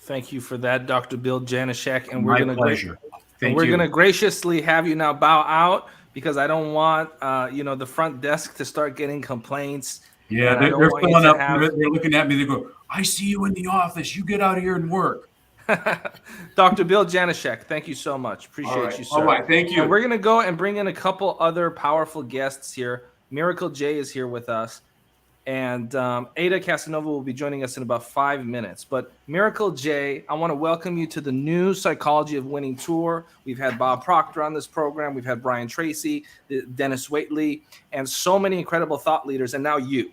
Thank you for that, Dr. Bill Janishek. And My pleasure. We're going to graciously have you now bow out, because I don't want you know, the front desk to start getting complaints. Yeah, they're filling up. They're looking at me. They go, I see you in the office. You get out of here and work. Dr. Bill Janishek, thank you so much. Appreciate you, sir. All right, thank you. And we're going to go and bring in a couple other powerful guests here. Miracle J is here with us. And Ada Casanova will be joining us in about 5 minutes. But Miracle J, I want to welcome you to the new Psychology of Winning tour. We've had Bob Proctor on this program. We've had Brian Tracy, Denis Waitley, and so many incredible thought leaders, and now you.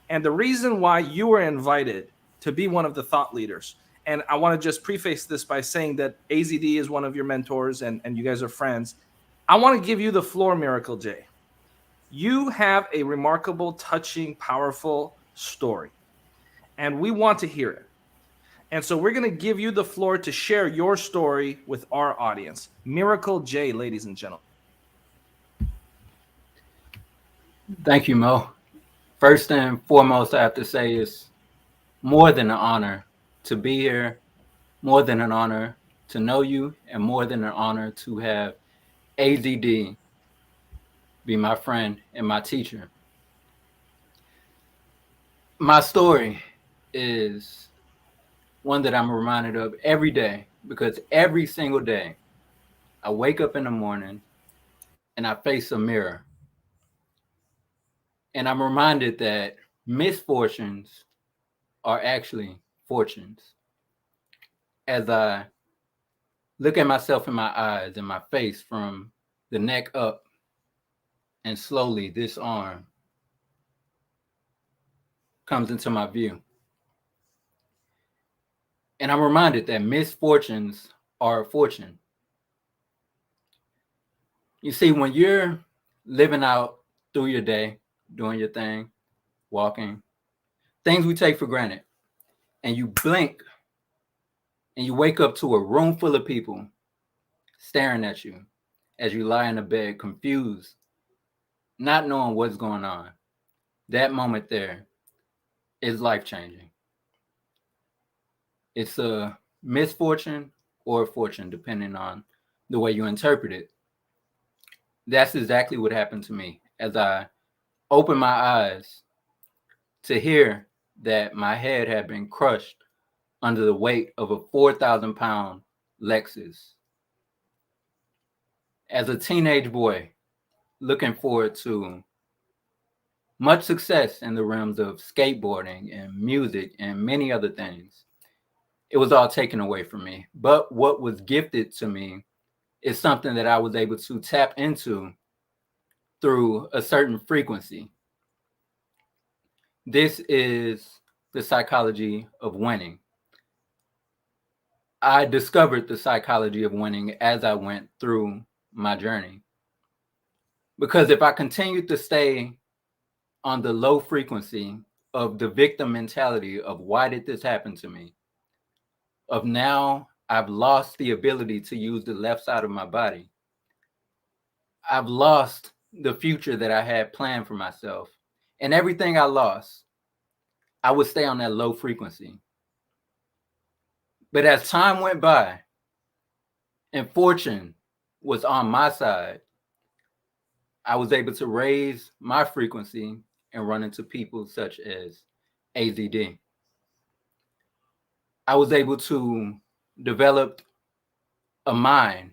And the reason why you were invited to be one of the thought leaders, and I want to just preface this by saying that AZD is one of your mentors, and you guys are friends. I want to give you the floor, Miracle J. You have a remarkable, touching, powerful story, and we want to hear it. And so we're going to give you the floor to share your story with our audience. Miracle J, ladies and gentlemen. Thank you, Mo. First and foremost, I have to say it's more than an honor to be here more than an honor to know you, and more than an honor to have AZD be my friend and my teacher. My story is one that I'm reminded of every day, because every single day I wake up in the morning and I face a mirror. And I'm reminded that misfortunes are actually fortunes. As I look at myself in my eyes and my face from the neck up, and slowly this arm comes into my view. And I'm reminded that misfortunes are a fortune. You see, when you're living out through your day, doing your thing, walking, things we take for granted, and you blink and you wake up to a room full of people staring at you as you lie in the bed, confused, not knowing what's going on. That moment there is life-changing. It's a misfortune or a fortune, depending on the way you interpret it. That's exactly what happened to me as I opened my eyes to hear that my head had been crushed under the weight of a 4,000-pound Lexus. As a teenage boy, looking forward to much success in the realms of skateboarding and music and many other things, it was all taken away from me. But what was gifted to me is something that I was able to tap into through a certain frequency. This is the psychology of winning. I discovered the psychology of winning as I went through my journey. Because if I continued to stay on the low frequency of the victim mentality of why did this happen to me, of now I've lost the ability to use the left side of my body, I've lost the future that I had planned for myself, and everything I lost, I would stay on that low frequency. But as time went by and fortune was on my side, I was able to raise my frequency and run into people such as AZD. I was able to develop a mind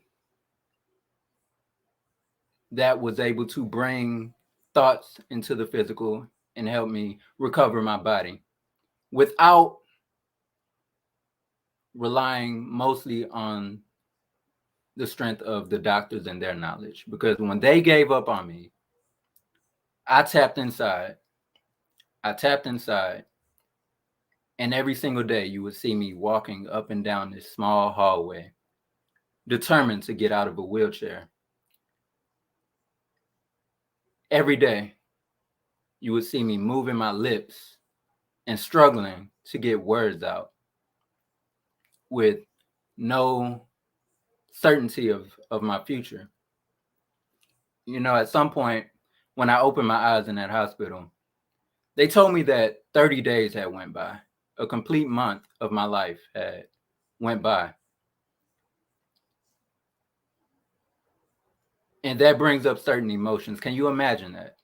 that was able to bring thoughts into the physical and help me recover my body without relying mostly on the strength of the doctors and their knowledge. Because when they gave up on me, I tapped inside. And every single day you would see me walking up and down this small hallway, determined to get out of a wheelchair. Every day you would see me moving my lips and struggling to get words out with no certainty of my future. You know, at some point when I opened my eyes in that hospital, they told me that 30 days had went by. A complete month of my life had went by. And that brings up certain emotions. Can you imagine that?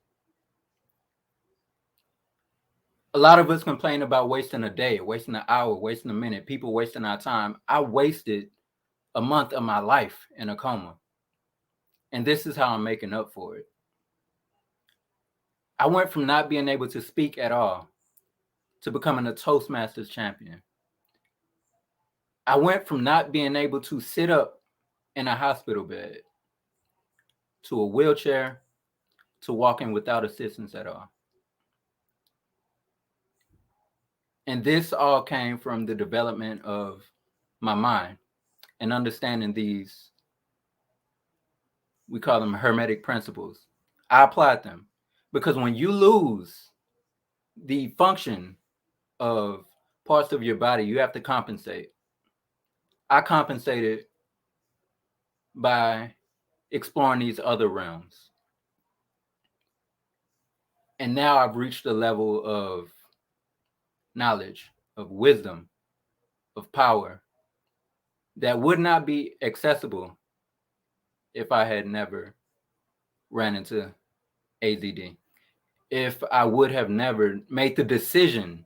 A lot of us complain about wasting a day, wasting an hour, wasting a minute, people wasting our time. I wasted a month of my life in a coma. And this is how I'm making up for it. I went from not being able to speak at all to becoming a Toastmasters champion. I went from not being able to sit up in a hospital bed to a wheelchair to walking without assistance at all. And this all came from the development of my mind and understanding these, we call them hermetic principles. I applied them because when you lose the function of parts of your body, you have to compensate. I compensated by exploring these other realms. And now I've reached a level of knowledge, of wisdom, of power that would not be accessible if I had never ran into AZD. If I would have never made the decision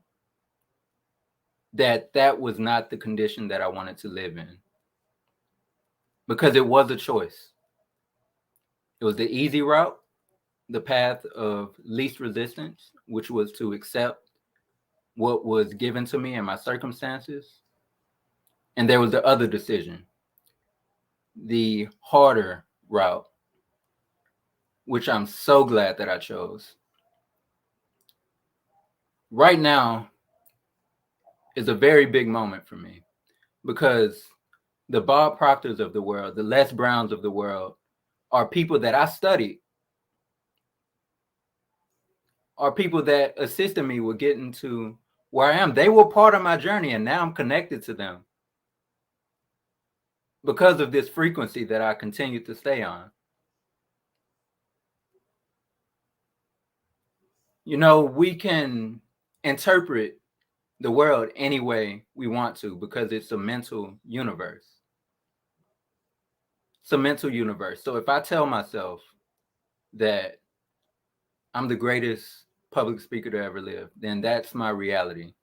that that was not the condition that I wanted to live in. Because it was a choice. It was the easy route, the path of least resistance, which was to accept what was given to me and my circumstances. And there was the other decision, the harder route, which I'm so glad that I chose. Right now is a very big moment for me because the Bob Proctors of the world, the Les Browns of the world, are people that I studied, are people that assisted me with getting to where I am. They were part of my journey, and now I'm connected to them because of this frequency that I continue to stay on. You know, we can interpret the world any way we want to because it's a mental universe. It's a mental universe. So if I tell myself that I'm the greatest public speaker to ever live, then that's my reality.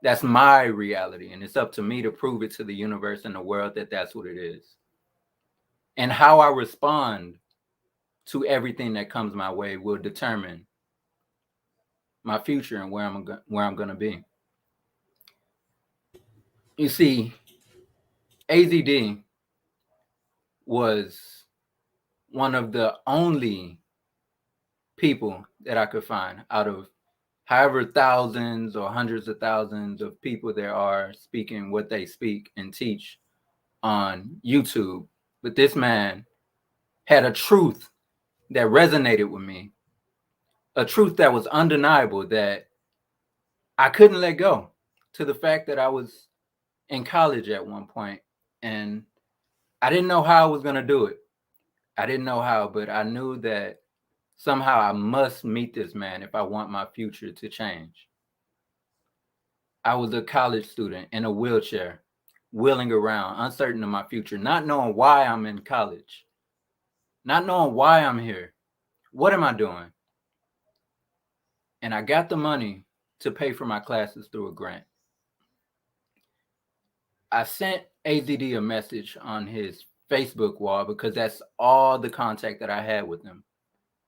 That's my reality. And it's up to me to prove it to the universe and the world that that's what it is. And how I respond to everything that comes my way will determine my future and where I'm going to be. You see, AZD was one of the only people that I could find out of however thousands or hundreds of thousands of people there are speaking what they speak and teach on YouTube. But this man had a truth that resonated with me, a truth that was undeniable that I couldn't let go, to the fact that I was in college at one point and I didn't know how I was going to do it. I didn't know how, but I knew that somehow I must meet this man if I want my future to change. I was a college student in a wheelchair, wheeling around, uncertain of my future, not knowing why I'm in college, not knowing why I'm here. What am I doing? And I got the money to pay for my classes through a grant. I sent AZD a message on his Facebook wall because that's all the contact that I had with him.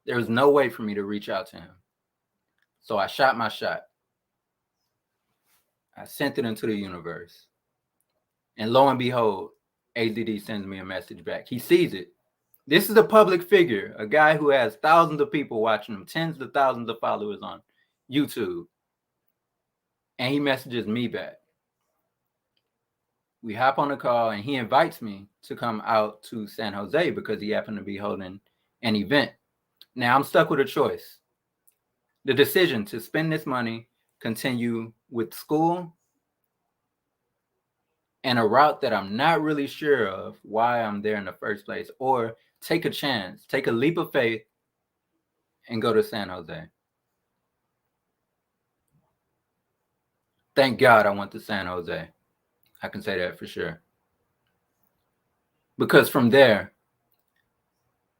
There was no way for me to reach out to him. So I shot my shot. I sent it into the universe. And lo and behold, AZD sends me a message back. He sees it. This is a public figure, a guy who has thousands of people watching him, tens of thousands of followers on YouTube. And he messages me back. We hop on a call and he invites me to come out to San Jose because he happened to be holding an event. Now I'm stuck with a choice. The decision to spend this money, continue with school, and a route that I'm not really sure of why I'm there in the first place, or take a chance, take a leap of faith and go to San Jose. Thank God I went to San Jose. I can say that for sure. Because from there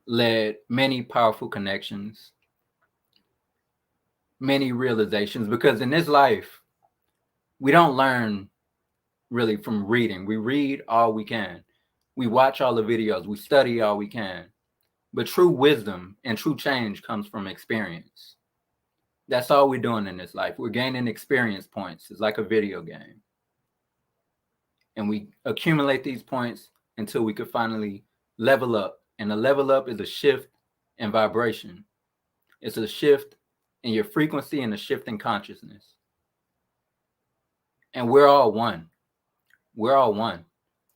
led many powerful connections, many realizations, because in this life, we don't learn really from reading. We read all we can. We watch all the videos. We study all we can. But true wisdom and true change comes from experience. That's all we're doing in this life. We're gaining experience points. It's like a video game. And we accumulate these points until we could finally level up. And a level up is a shift in vibration. It's a shift in your frequency and a shift in consciousness. And we're all one. We're all one.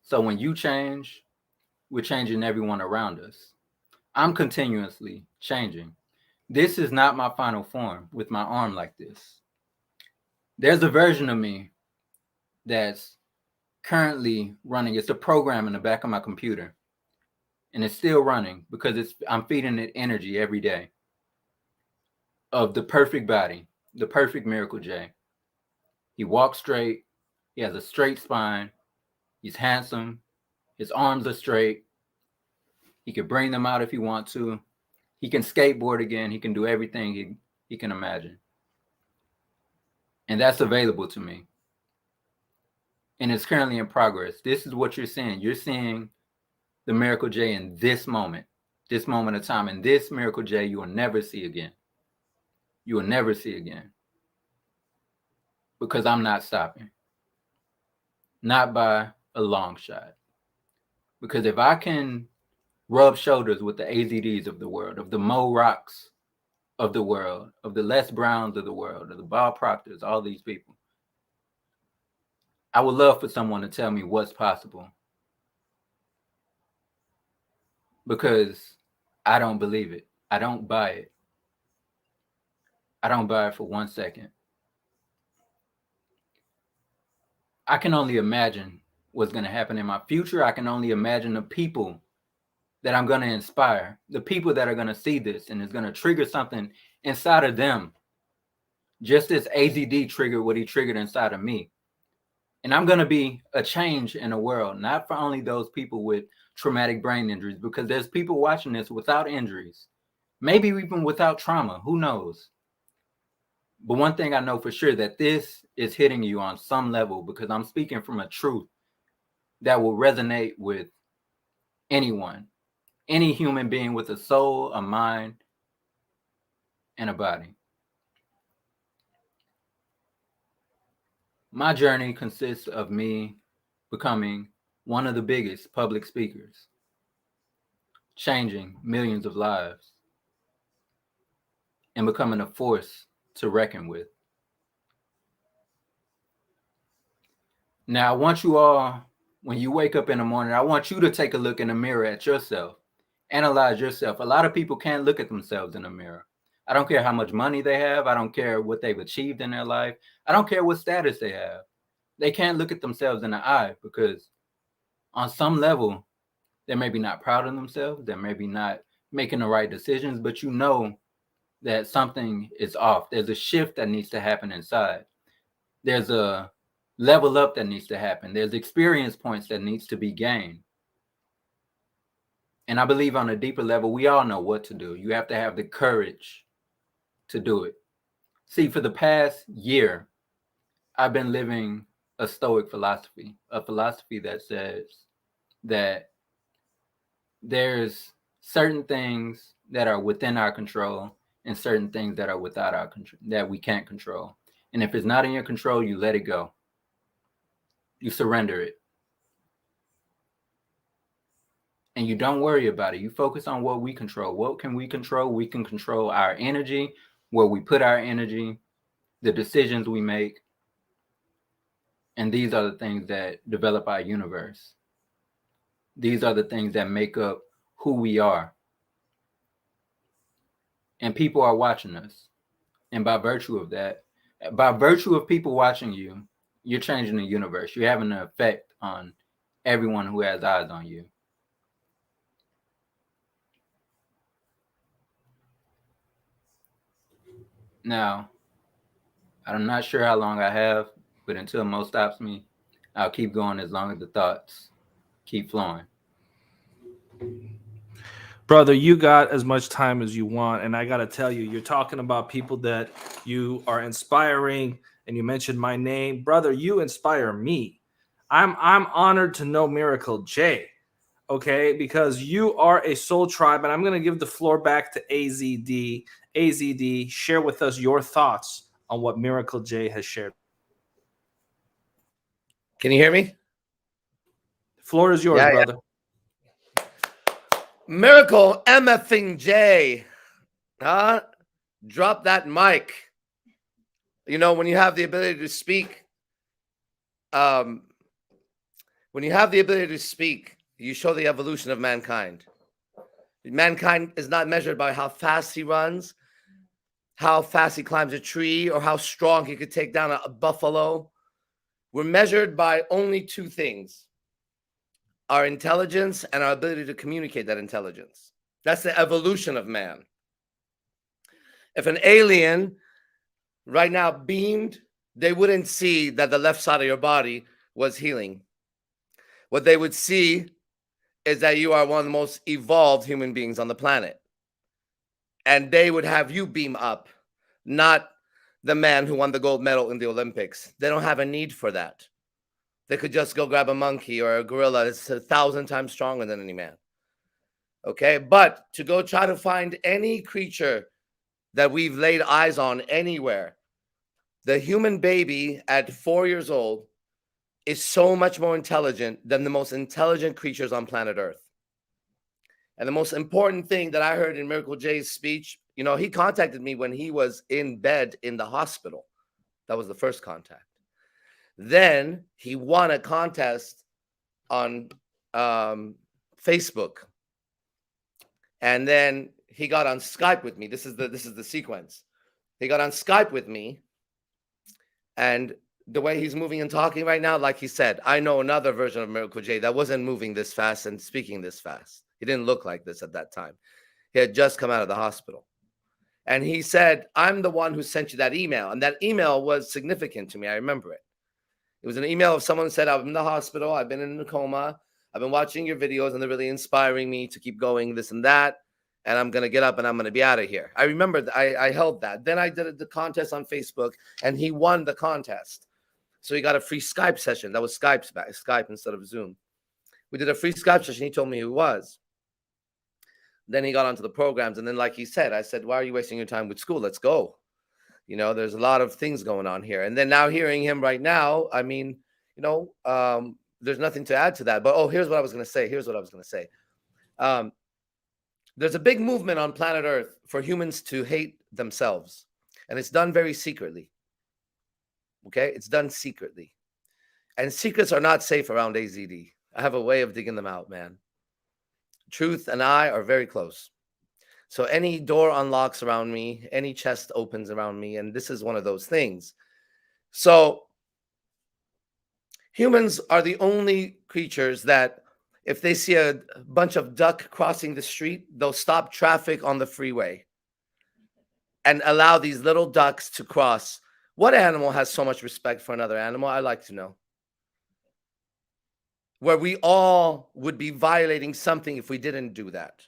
So when you change, we're changing everyone around us. I'm continuously changing. This is not my final form with my arm like this. There's a version of me that's currently running. It's a program in the back of my computer. And it's still running because I'm feeding it energy every day of the perfect body, the perfect Miracle J. He walks straight. He has a straight spine. He's handsome. His arms are straight. He can bring them out if he wants to. He can skateboard again. He can do everything he can imagine. And that's available to me. And it's currently in progress. This is what you're seeing. You're seeing the Miracle J in this moment of time. And this Miracle J you will never see again. You will never see again. Because I'm not stopping. Not by a long shot. Because if I can rub shoulders with the AZDs of the world, of the Mo Rocks of the world, of the Les Browns of the world, of the Bob Proctors, all these people, I would love for someone to tell me what's possible. Because I don't believe it. I don't buy it. I don't buy it for 1 second. I can only imagine what's going to happen in my future. I can only imagine the people that I'm going to inspire, the people that are going to see this, and it's going to trigger something inside of them. Just as AZD triggered what he triggered inside of me. And I'm going to be a change in the world, not for only those people with traumatic brain injuries, because there's people watching this without injuries, maybe even without trauma, who knows? But one thing I know for sure, that this is hitting you on some level, because I'm speaking from a truth that will resonate with anyone, any human being with a soul, a mind, and a body. My journey consists of me becoming one of the biggest public speakers, changing millions of lives, and becoming a force to reckon with. Now, I want you all, when you wake up in the morning, I want you to take a look in the mirror at yourself, analyze yourself. A lot of people can't look at themselves in the mirror. I don't care how much money they have. I don't care what they've achieved in their life. I don't care what status they have. They can't look at themselves in the eye, because on some level, they're maybe not proud of themselves. They're maybe not making the right decisions, but you know that something is off. There's a shift that needs to happen inside. There's a level up that needs to happen. There's experience points that needs to be gained. And I believe on a deeper level, we all know what to do. You have to have the courage to do it. See, for the past year, I've been living a Stoic philosophy, a philosophy that says that there's certain things that are within our control and certain things that are without our control, that we can't control. And if it's not in your control, you let it go. You surrender it. And you don't worry about it. You focus on what we control. What can we control? We can control our energy, where we put our energy, the decisions we make. And these are the things that develop our universe. These are the things that make up who we are. And people are watching us. And by virtue of that, by virtue of people watching you, you're changing the universe. You're having an effect on everyone who has eyes on you. Now, I'm not sure how long I have, but until Mo stops me, I'll keep going as long as the thoughts keep flowing. Brother, you got as much time as you want. And I got to tell you, you're talking about people that you are inspiring, and you mentioned my name. Brother, you inspire me. I'm honored to know Miracle J, okay, because you are a soul tribe. And I'm going to give the floor back to AZD. AZD, share with us your thoughts on what Miracle J has shared. Can you hear me? The floor is yours, brother. Yeah. Miracle MFing J. Drop that mic. You know, when you have the ability to speak, you show the evolution of mankind. Mankind is not measured by how fast he runs, how fast he climbs a tree, or how strong he could take down a buffalo. We're measured by only two things: our intelligence and our ability to communicate that intelligence. That's the evolution of man. If an alien right now beamed, they wouldn't see that the left side of your body was healing. What they would see is that you are one of the most evolved human beings on the planet. And they would have you beam up, not the man who won the gold medal in the Olympics. They don't have a need for that. They could just go grab a monkey or a gorilla that's 1,000 times stronger than any man. Okay, but to go try to find any creature that we've laid eyes on anywhere, the human baby at 4 years old is so much more intelligent than the most intelligent creatures on planet Earth. And the most important thing that I heard in Miracle J's speech, you know, he contacted me when he was in bed in the hospital. That was the first contact. Then he won a contest on Facebook. And then he got on Skype with me. This is the sequence. He got on Skype with me. And the way he's moving and talking right now, like he said, I know another version of Miracle J that wasn't moving this fast and speaking this fast. He didn't look like this at that time. He had just come out of the hospital. And he said, I'm the one who sent you that email. And that email was significant to me. I remember it. It was an email of someone who said, I'm in the hospital. I've been in a coma. I've been watching your videos and they're really inspiring me to keep going, this and that. And I'm going to get up and I'm going to be out of here. I remember I held that. Then I did the contest on Facebook and he won the contest. So he got a free Skype session. That was Skype instead of Zoom. We did a free Skype session. He told me who he was. Then he got onto the programs. And then, like he said, I said, why are you wasting your time with school? Let's go. You know, there's a lot of things going on here. And then now hearing him right now, I mean, you know, there's nothing to add to that. But, here's what I was going to say. There's a big movement on planet Earth for humans to hate themselves. And it's done very secretly. Okay? It's done secretly. And secrets are not safe around AZD. I have a way of digging them out, man. Truth and I are very close. So any door unlocks around me, any chest opens around me, and this is one of those things. So humans are the only creatures that if they see a bunch of duck crossing the street, they'll stop traffic on the freeway and allow these little ducks to cross. What animal has so much respect for another animal? I'd like to know. Where we all would be violating something if we didn't do that,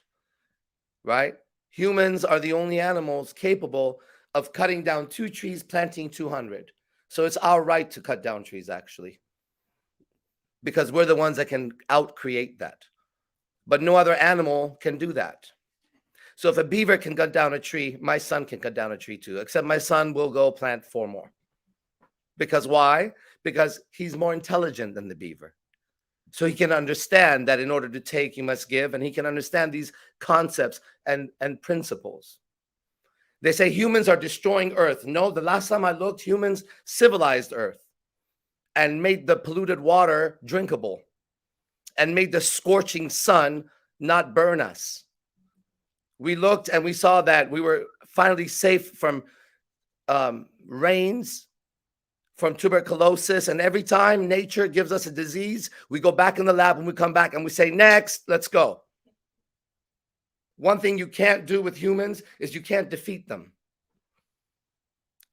right? Humans are the only animals capable of cutting down 2 trees, planting 200. So it's our right to cut down trees, actually, because we're the ones that can out-create that. But no other animal can do that. So if a beaver can cut down a tree, my son can cut down a tree too, except my son will go plant 4 more. Because why? Because he's more intelligent than the beaver. So he can understand that in order to take, you must give, and he can understand these concepts and principles. They say humans are destroying Earth. No, the last time I looked, humans civilized Earth and made the polluted water drinkable and made the scorching sun not burn us. We looked and we saw that we were finally safe from rains, from tuberculosis, and every time nature gives us a disease, we go back in the lab and we come back and we say, next, let's go. One thing you can't do with humans is you can't defeat them.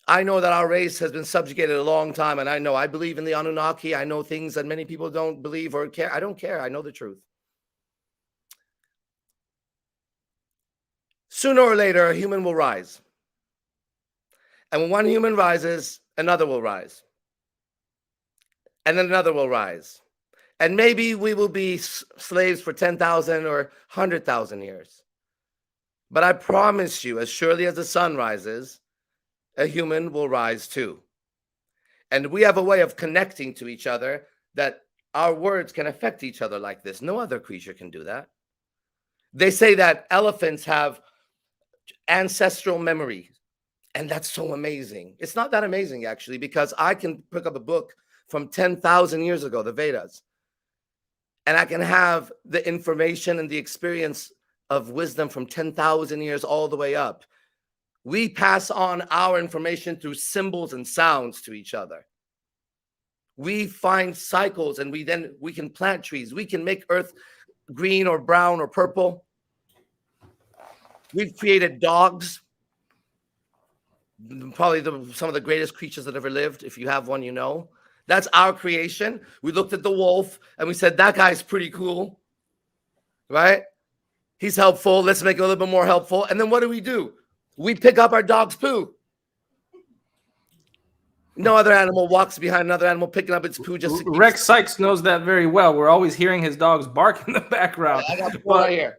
I know that our race has been subjugated a long time, and I believe in the Anunnaki. I know things that many people don't believe or care. I don't care. I know the truth. Sooner or later, a human will rise. And when one human rises, another will rise. And then another will rise. And maybe we will be slaves for 10,000 or 100,000 years. But I promise you, as surely as the sun rises, a human will rise too. And we have a way of connecting to each other that our words can affect each other like this. No other creature can do that. They say that elephants have ancestral memory. And that's so amazing. It's not that amazing, actually, because I can pick up a book from 10,000 years ago, the Vedas, and I can have the information and the experience of wisdom from 10,000 years all the way up. We pass on our information through symbols and sounds to each other. We find cycles, and we can plant trees. We can make earth green or brown or purple. We've created dogs. Probably some of the greatest creatures that ever lived. If you have one, you know. That's our creation. We looked at the wolf and we said, that guy's pretty cool. right? He's helpful. Let's make it a little bit more helpful. And then what do? We pick up our dog's poo. No other animal walks behind another animal picking up its poo just to keep Rex Sykes knows that very well. We're always hearing his dogs bark in the background. I got one right here.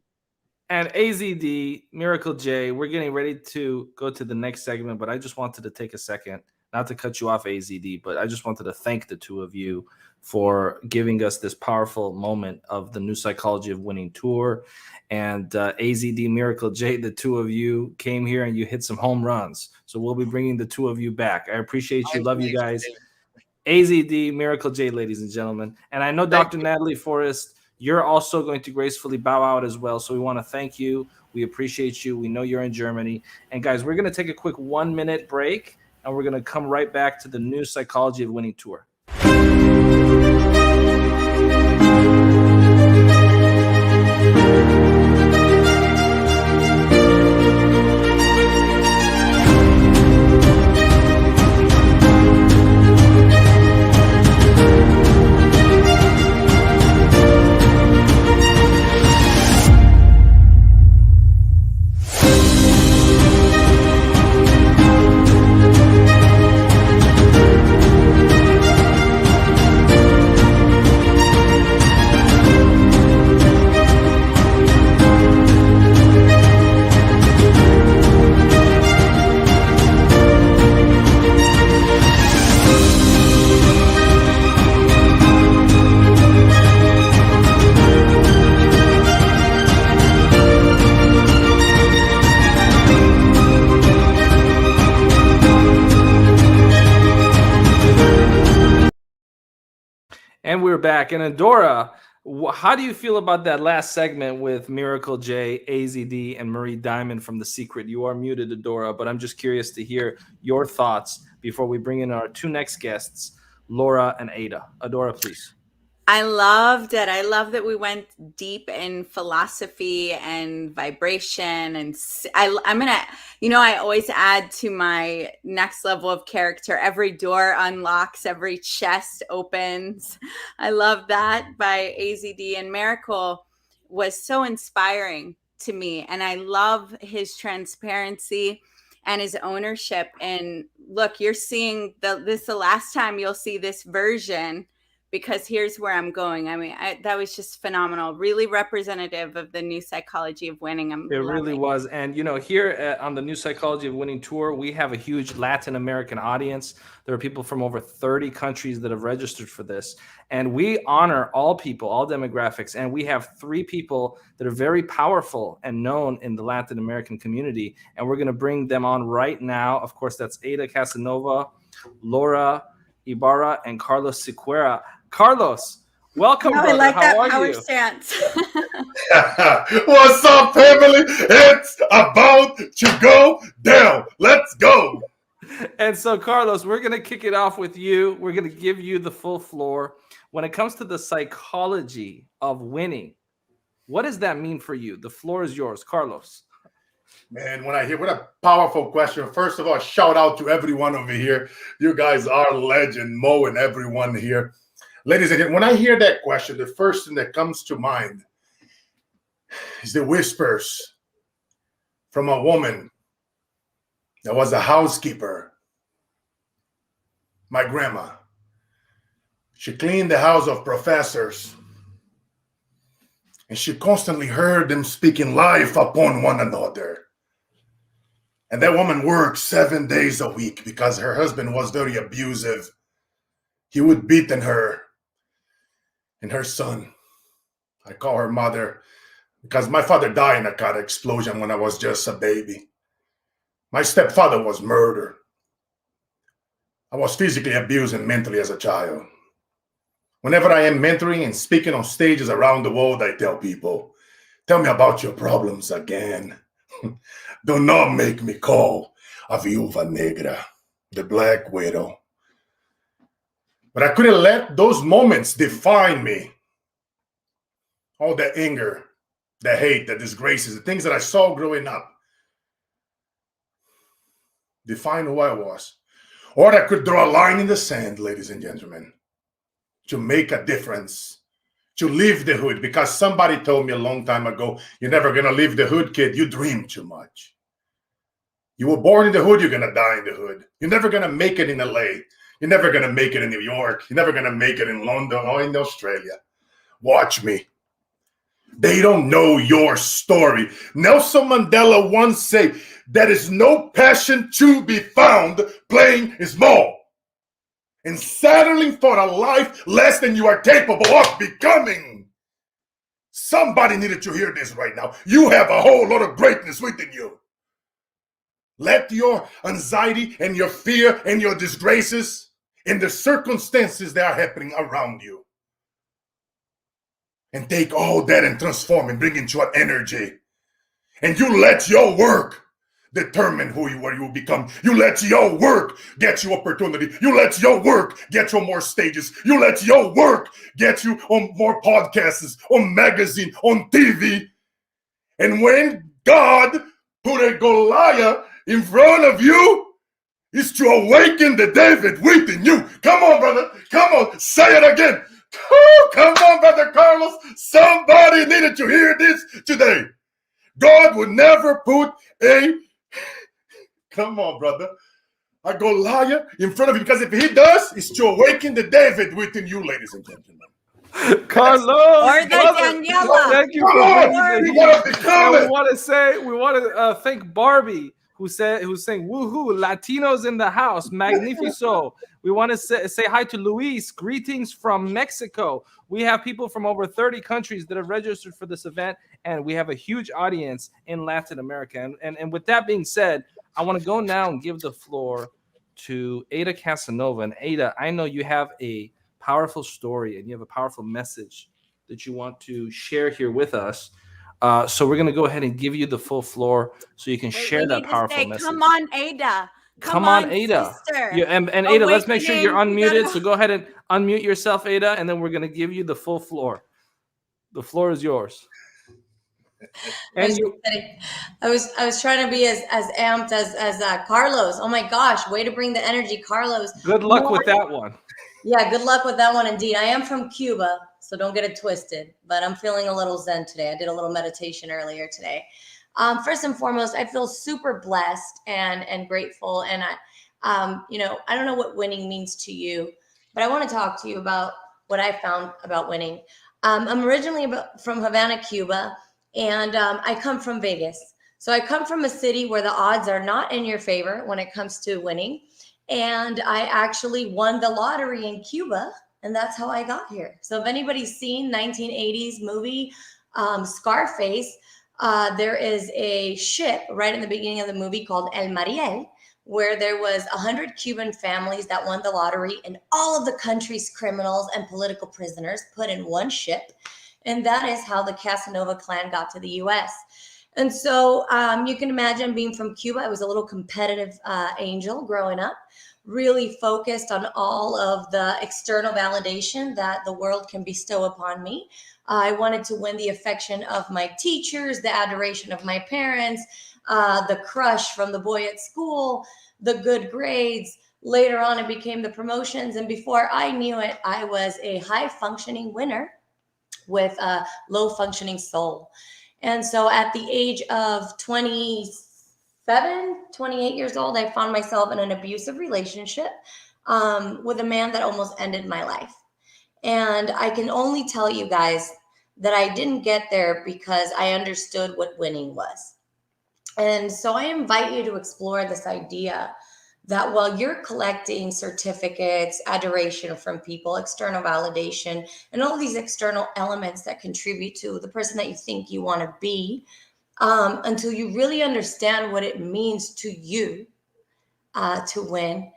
And AZD, Miracle J, we're getting ready to go to the next segment, but I just wanted to take a second, not to cut you off, AZD, but I just wanted to thank the two of you for giving us this powerful moment of the New Psychology of Winning tour. And AZD, Miracle J, the two of you came here and you hit some home runs. So we'll be bringing the two of you back. I appreciate you. Love you guys. AZD, Miracle J, ladies and gentlemen. And I know Dr. Natalie Forrest, you're also going to gracefully bow out as well. So we want to thank you. We appreciate you. We know you're in Germany. And guys, we're going to take a quick 1-minute break, and we're going to come right back to the New Psychology of Winning tour. And we're back. And Adora, how do you feel about that last segment with Miracle J, AZD, and Marie Diamond from The Secret? You are muted, Adora, but I'm just curious to hear your thoughts before we bring in our two next guests, Laura and Ada. Adora, please. I loved it. I love that we went deep in philosophy and vibration. And I'm going to, I always add to my next level of character. Every door unlocks, every chest opens. I love that by AZD. And Miracle was so inspiring to me. And I love his transparency and his ownership. And look, you're seeing this the last time you'll see this version, because here's where I'm going. I mean, that was just phenomenal. Really representative of the New Psychology of Winning. It really was. And, here on the New Psychology of Winning tour, we have a huge Latin American audience. There are people from over 30 countries that have registered for this. And we honor all people, all demographics. And we have 3 people that are very powerful and known in the Latin American community. And we're going to bring them on right now. Of course, that's Ada Casanova, Laura Ibarra, and Carlos Sequeira. Carlos, welcome, brother. I like How that are power you? stance. What's up, family? It's about to go down. Let's go. And so, Carlos, we're going to kick it off with you. We're going to give you the full floor. When it comes to the psychology of winning, what does that mean for you? The floor is yours, Carlos. Man, what a powerful question. First of all, shout out to everyone over here. You guys are legend, Mo and everyone here. Ladies and gentlemen, when I hear that question, the first thing that comes to mind is the whispers from a woman that was a housekeeper. My grandma. She cleaned the house of professors, and she constantly heard them speaking life upon one another. And that woman worked 7 days a week because her husband was very abusive. He would beat her and her son. I call her mother because my father died in a car explosion when I was just a baby. My stepfather was murdered. I was physically abused and mentally as a child. Whenever I am mentoring and speaking on stages around the world, I tell people, tell me about your problems again. Do not make me call a viúva negra, the Black Widow. But I couldn't let those moments define me. All the anger, the hate, the disgraces, the things that I saw growing up define who I was. Or I could draw a line in the sand, ladies and gentlemen, to make a difference to leave the hood, because somebody told me a long time ago, you're never going to leave the hood, kid. You dream too much. You were born in the hood, you're going to die in the hood. You're never going to make it in LA. You're never going to make it in New York. You're never going to make it in London or in Australia. Watch me. They don't know your story. Nelson Mandela once said, there is no passion to be found playing small and settling for a life less than you are capable of becoming. Somebody needed to hear this right now. You have a whole lot of greatness within you. Let your anxiety and your fear and your disgraces and the circumstances that are happening around you, and take all that and transform and bring into an energy. And you let your work determine who you will become. You let your work get you opportunity. You let your work get you on more stages. You let your work get you on more podcasts, on magazine, on TV. And when God put a Goliath in front of you, it's to awaken the David within you. Come on, brother. Come on. Say it again. Oh, come on, Brother Carlos. Somebody needed to hear this today. God would never put a, come on, brother, a Goliath in front of you, because if he does, it's to awaken the David within you, ladies and gentlemen. Carlos, Or the brother, Daniela. thank you Come for on, bringing the you heat. gotta become And it. we want to thank Barbie, who's saying woohoo, Latinos in the house, magnifico. We want to say hi to Luis. Greetings from Mexico. We have people from over 30 countries that have registered for this event, and we have a huge audience in Latin America. And with that being said, I want to go now and give the floor to Ada Casanova. And Ada, I know you have a powerful story and you have a powerful message that you want to share here with us. So we're going to go ahead and give you the full floor so you can share that powerful message. Come on, Ada. Come on, Ada. Sister. And Ada, let's make sure you're Awakening. You unmuted. gotta- So go ahead and unmute yourself, Ada, and then we're going to give you the full floor. The floor is yours. And I was trying to be as amped as Carlos. Oh my gosh, way to bring the energy, Carlos. Good luck with that one. Yeah, good luck with that one indeed. I am from Cuba, so don't get it twisted, but I'm feeling a little zen today. I did a little meditation earlier today. First and foremost, I feel super blessed and grateful. And I don't know what winning means to you, but I want to talk to you about what I found about winning. I'm originally from Havana, Cuba, and I come from Vegas. So I come from a city where the odds are not in your favor when it comes to winning. And I actually won the lottery in Cuba, and that's how I got here. So if anybody's seen 1980s movie Scarface, there is a ship right in the beginning of the movie called El Mariel, where there was 100 Cuban families that won the lottery, and all of the country's criminals and political prisoners put in one ship. And that is how the Casanova clan got to the US. And so you can imagine, being from Cuba, I was a little competitive angel growing up, really focused on all of the external validation that the world can bestow upon me. I wanted to win the affection of my teachers, the adoration of my parents, the crush from the boy at school, the good grades. Later on, it became the promotions. And before I knew it, I was a high-functioning winner with a low-functioning soul. And so at the age of 28 years old, I found myself in an abusive relationship with a man that almost ended my life. And I can only tell you guys that I didn't get there because I understood what winning was. And so I invite you to explore this idea that while you're collecting certificates, adoration from people, external validation, and all these external elements that contribute to the person that you think you want to be, until you really understand what it means to you to win,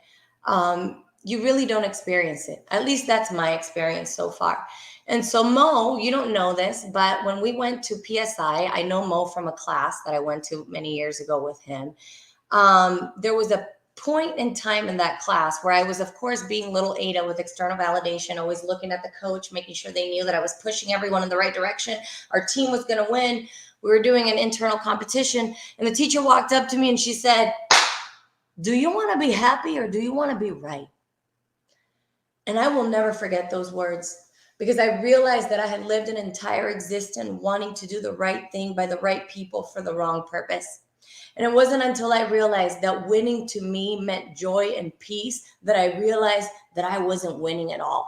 you really don't experience it. At least that's my experience so far. And so Mo, you don't know this, but when we went to PSI, I know Mo from a class that I went to many years ago with him. There was a point in time in that class where I was, of course, being little Ada with external validation, always looking at the coach, making sure they knew that I was pushing everyone in the right direction. Our team was going to win. We were doing an internal competition, and the teacher walked up to me and she said, "Do you want to be happy or do you want to be right?" And I will never forget those words, because I realized that I had lived an entire existence wanting to do the right thing by the right people for the wrong purpose. And it wasn't until I realized that winning to me meant joy and peace that I realized that I wasn't winning at all.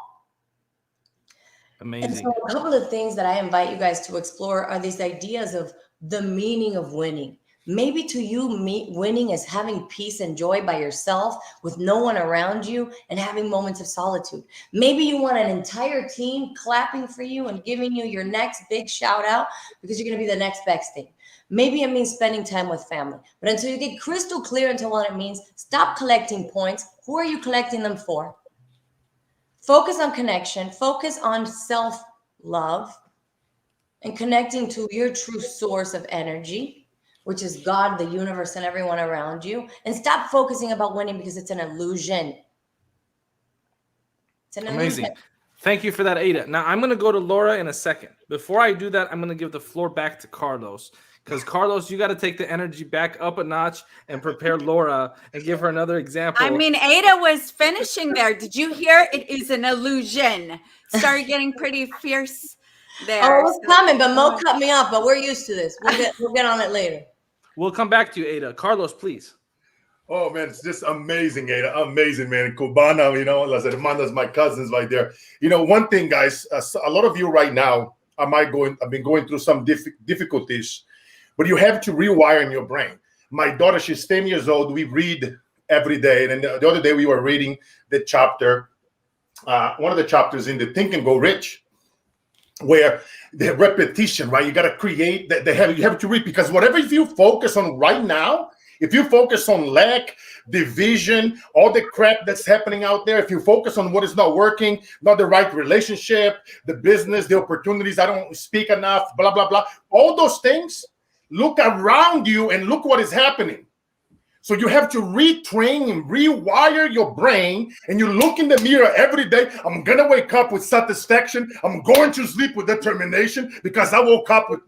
Amazing. And so a couple of things that I invite you guys to explore are these ideas of the meaning of winning. Maybe to you, winning is having peace and joy by yourself with no one around you and having moments of solitude. Maybe you want an entire team clapping for you and giving you your next big shout out because you're going to be the next best thing. Maybe it means spending time with family. But until you get crystal clear into what it means, stop collecting points. Who are you collecting them for? Focus on connection. Focus on self-love and connecting to your true source of energy, which is God, the universe, and everyone around you. And stop focusing about winning because it's an illusion. It's an Amazing. illusion. Thank you for that, Ada. Now, I'm going to go to Laura in a second. Before I do that, I'm going to give the floor back to Carlos. Because, Carlos, you got to take the energy back up a notch and prepare Laura and give her another example. I mean, Ada was finishing there. Did you hear? It is an illusion. Started getting pretty fierce there. Oh, it was coming, but Mo cut me off. But we're used to this. We'll get on it later. We'll come back to you, Ada. Carlos, please. Oh man, it's just amazing, Ada. Amazing, man. Cubana, you know, las hermanas, my cousins right there. You know, one thing, guys, a lot of you right now, I've been going through some difficulties, but you have to rewire in your brain. My daughter, she's 10 years old. We read every day. And the other day we were reading the chapter, one of the chapters in the Think and Go Rich, where the repetition, right? You got to create that. You have to read, because whatever if you focus on right now, if you focus on lack, division, all the crap that's happening out there, if you focus on what is not working, not the right relationship, the business, the opportunities, I don't speak enough, blah, blah, blah, all those things, look around you and look what is happening. So you have to retrain and rewire your brain, and you look in the mirror every day. I'm going to wake up with satisfaction. I'm going to sleep with determination because I woke up with,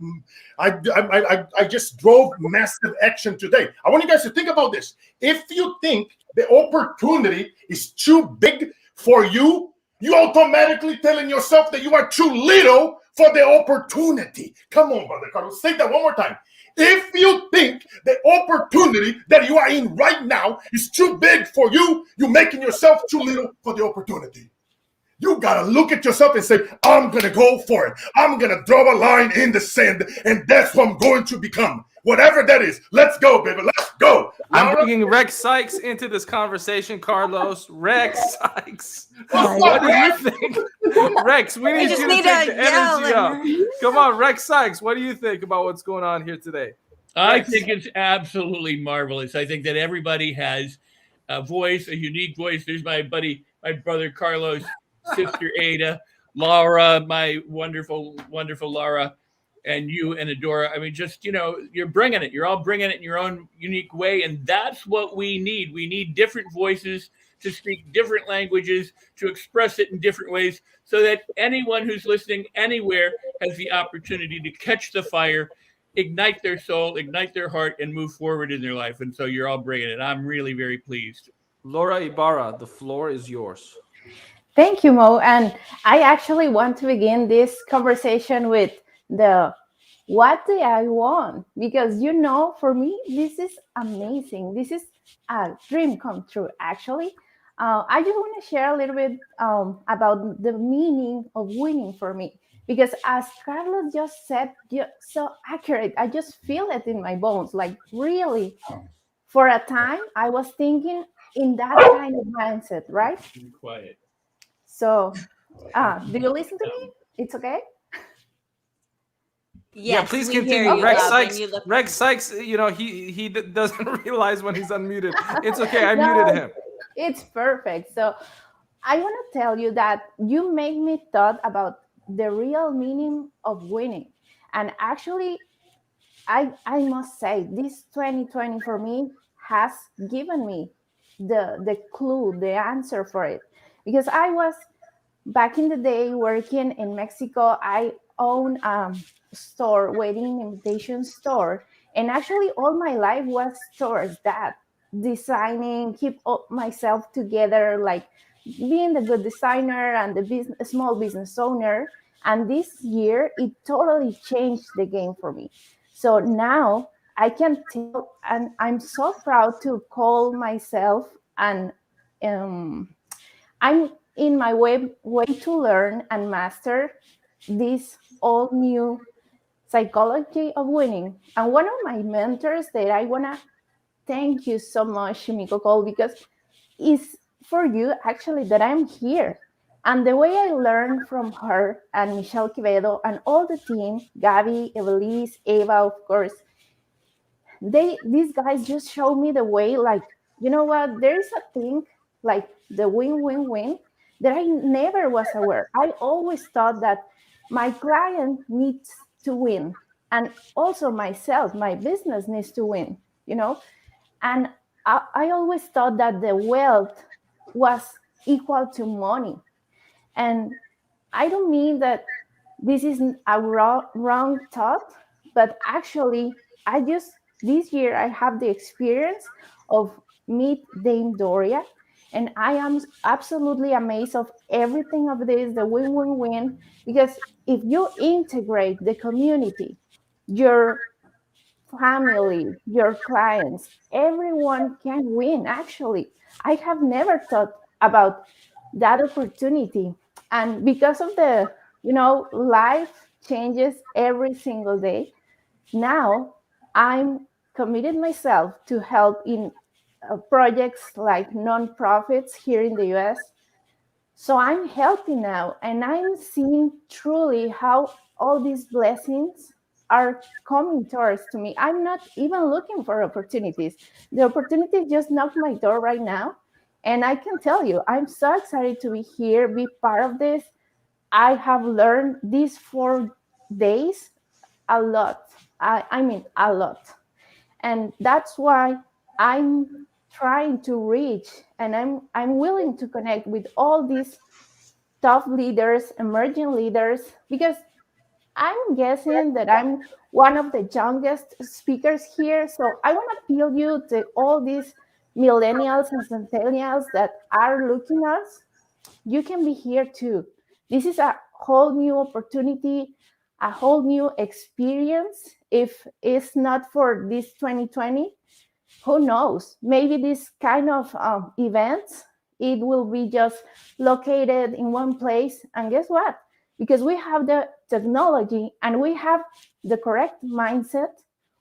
I just drove massive action today. I want you guys to think about this. If you think the opportunity is too big for you, you automatically telling yourself that you are too little for the opportunity. Come on, Brother Carlos, say that one more time. If you think the opportunity that you are in right now is too big for you, you're making yourself too little for the opportunity. You got to look at yourself and say, I'm going to go for it. I'm going to draw a line in the sand, and that's what I'm going to become. Whatever that is. Let's go, baby. Let's go. I'm bringing Rex Sykes into this conversation, Carlos. Rex Sykes. What do you think? Rex, we need you to take the energy up. Come on, Rex Sykes. What do you think about what's going on here today? I think it's absolutely marvelous. I think that everybody has a voice, a unique voice. There's my buddy, my brother Carlos, sister Ada, Laura, my wonderful, wonderful Laura, and you and Adora. I mean, just, you know, you're bringing it. You're all bringing it in your own unique way. And that's what we need. We need different voices to speak different languages, to express it in different ways, so that anyone who's listening anywhere has the opportunity to catch the fire, ignite their soul, ignite their heart, and move forward in their life. And so you're all bringing it. I'm really very pleased. Laura Ibarra, the floor is yours. Thank you, Mo. And I actually want to begin this conversation with the what do I want? Because, you know, for me, this is amazing. This is a dream come true, actually. I just want to share a little bit about the meaning of winning for me. Because as Carlos just said, so accurate. I just feel it in my bones. Like, really, for a time, I was thinking in that kind of mindset, right? Be quiet. So, do you listen to me? It's okay? Yes, yeah, please we continue. hear you, Rex love, Sykes. and you look- Rex Sykes, you know, he doesn't realize when he's unmuted. It's okay. I No, muted him. It's perfect. So I want to tell you that you make me thought about the real meaning of winning. And actually, I must say, this 2020 for me has given me the clue, the answer for it. Because I was back in the day working in Mexico. I own store, wedding invitation store, and actually all my life was towards that, designing, keep myself together, like being the good designer and the small business owner. And this year, it totally changed the game for me. So now I can tell, and I'm so proud to call myself an I'm in my way to learn and master this all new psychology of winning. And one of my mentors that I want to thank you so much, Shimiko Cole, because it's for you actually that I'm here. And the way I learned from her and Michelle Quevedo and all the team, Gabby, Evelise, Eva, of course, these guys just showed me the way, like, you know what, there is a thing like the win-win-win that I never was aware. I always thought that my client needs to win, and also myself, my business needs to win, you know. And I always thought that the wealth was equal to money. And I don't mean that this is a wrong thought, but actually, this year I have the experience of meet Dame Doria, and I am absolutely amazed of everything of this, the win-win-win, because if you integrate the community, your family, your clients, everyone can win. Actually, I have never thought about that opportunity. And because of the, life changes every single day, now I'm committed myself to help in projects like nonprofits here in the US. So I'm healthy now, and I'm seeing truly how all these blessings are coming towards to me. I'm not even looking for opportunities. The opportunity just knocked my door right now. And I can tell you, I'm so excited to be here, be part of this. I have learned these 4 days a lot. I mean, a lot. And that's why I'm trying to reach, and I'm willing to connect with all these top leaders, emerging leaders, because I'm guessing that I'm one of the youngest speakers here. So I want to appeal you to all these millennials and centennials that are looking at us. You can be here too. This is a whole new opportunity, a whole new experience. If it's not for this 2020, who knows? Maybe this kind of events, it will be just located in one place. And guess what? Because we have the technology and we have the correct mindset,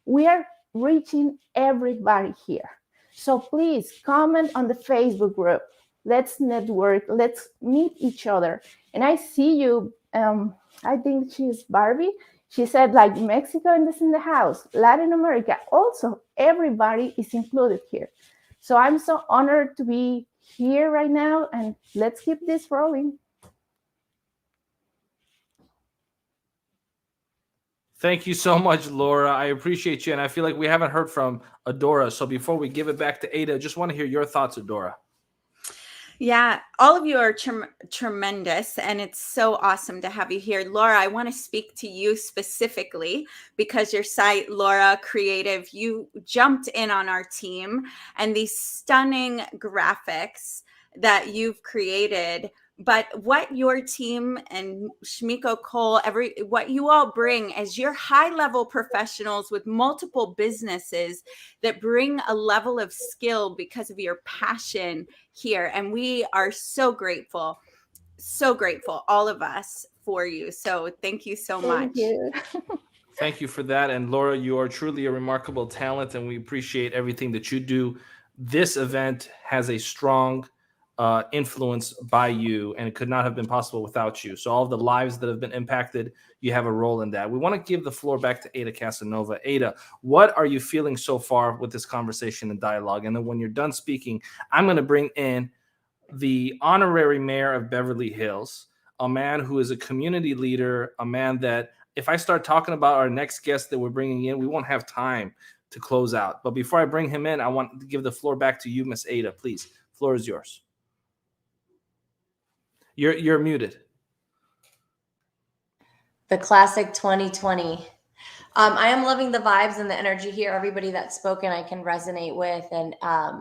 we are reaching everybody here. So please comment on the Facebook group. Let's network. Let's meet each other. And I see you. I think she's Barbie. She said, like, Mexico is in the house, Latin America, also everybody is included here. So I'm so honored to be here right now, and let's keep this rolling. Thank you so much, Laura. I appreciate you. And I feel like we haven't heard from Adora. So before we give it back to Ada, just want to hear your thoughts, Adora. Yeah, all of you are tremendous, and it's so awesome to have you here. Laura, I want to speak to you specifically because your site, Laura Creative, you jumped in on our team, and these stunning graphics that you've created. But what your team and Shimiko Cole, what you all bring as your high-level professionals with multiple businesses that bring a level of skill because of your passion here. And we are so grateful, all of us, for you. So thank you so much. Thank you. Thank you for that. And Laura, you are truly a remarkable talent, and we appreciate everything that you do. This event has a strong influence by you, and it could not have been possible without you. So all of the lives that have been impacted, you have a role in that. We want to give the floor back to Ada Casanova. Ada, what are you feeling so far with this conversation and dialogue? And then when you're done speaking, I'm going to bring in the honorary mayor of Beverly Hills, a man who is a community leader, a man that if I start talking about our next guest that we're bringing in, we won't have time to close out. But before I bring him in, I want to give the floor back to you, Miss Ada. Please, floor is yours. You're muted. The classic 2020. I am loving the vibes and the energy here. Everybody that's spoken, I can resonate with and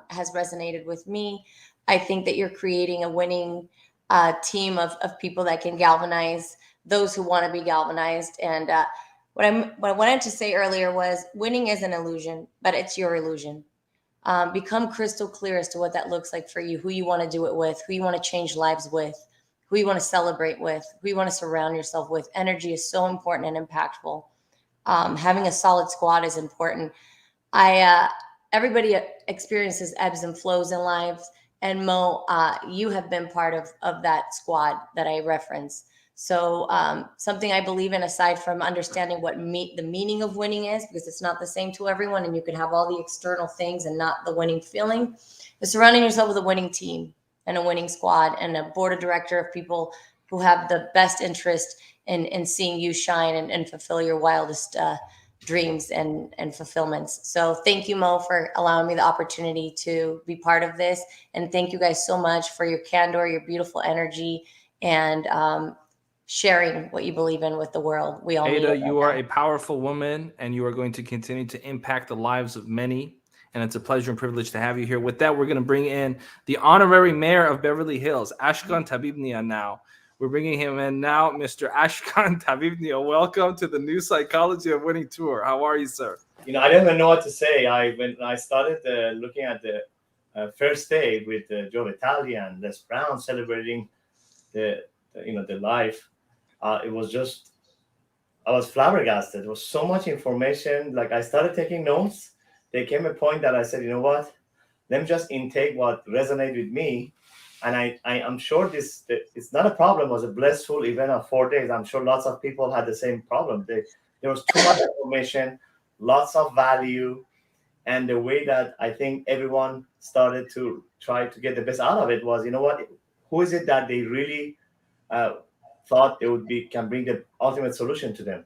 has resonated with me. I think that you're creating a winning team of people that can galvanize those who want to be galvanized. And what I wanted to say earlier was winning is an illusion, but it's your illusion. Become crystal clear as to what that looks like for you, who you want to do it with, who you want to change lives with, who you want to celebrate with, who you want to surround yourself with. Energy is so important and impactful. Having a solid squad is important. Everybody experiences ebbs and flows in lives. And Mo, you have been part of that squad that I reference. So something I believe in, aside from understanding what the meaning of winning is, because it's not the same to everyone, and you can have all the external things and not the winning feeling, is surrounding yourself with a winning team and a winning squad and a board of director of people who have the best interest in seeing you shine and fulfill your wildest dreams and fulfillments. So thank you, Mo, for allowing me the opportunity to be part of this. And thank you guys so much for your candor, your beautiful energy, and sharing what you believe in with the world. We all need Ada, it right you are now. a powerful woman, and you are going to continue to impact the lives of many. And it's a pleasure and privilege to have you here. With that, we're going to bring in the honorary mayor of Beverly Hills, Ashkan Tabibnia now. We're bringing him in now, Mr. Ashkan Tabibnia. Welcome to the New Psychology of Winning Tour. How are you, sir? You know, I didn't even know what to say. When I started looking at the first day with Joe Vitale and Les Brown celebrating the life, it was just, I was flabbergasted. There was so much information. Like, I started taking notes. There came a point that I said, you know what? Let me just intake what resonated with me. And I'm sure it's not a problem. It was a blissful event of 4 days. I'm sure lots of people had the same problem. There was too much information, lots of value. And the way that I think everyone started to try to get the best out of it was, you know what? Who is it that they really thought they can bring the ultimate solution to them?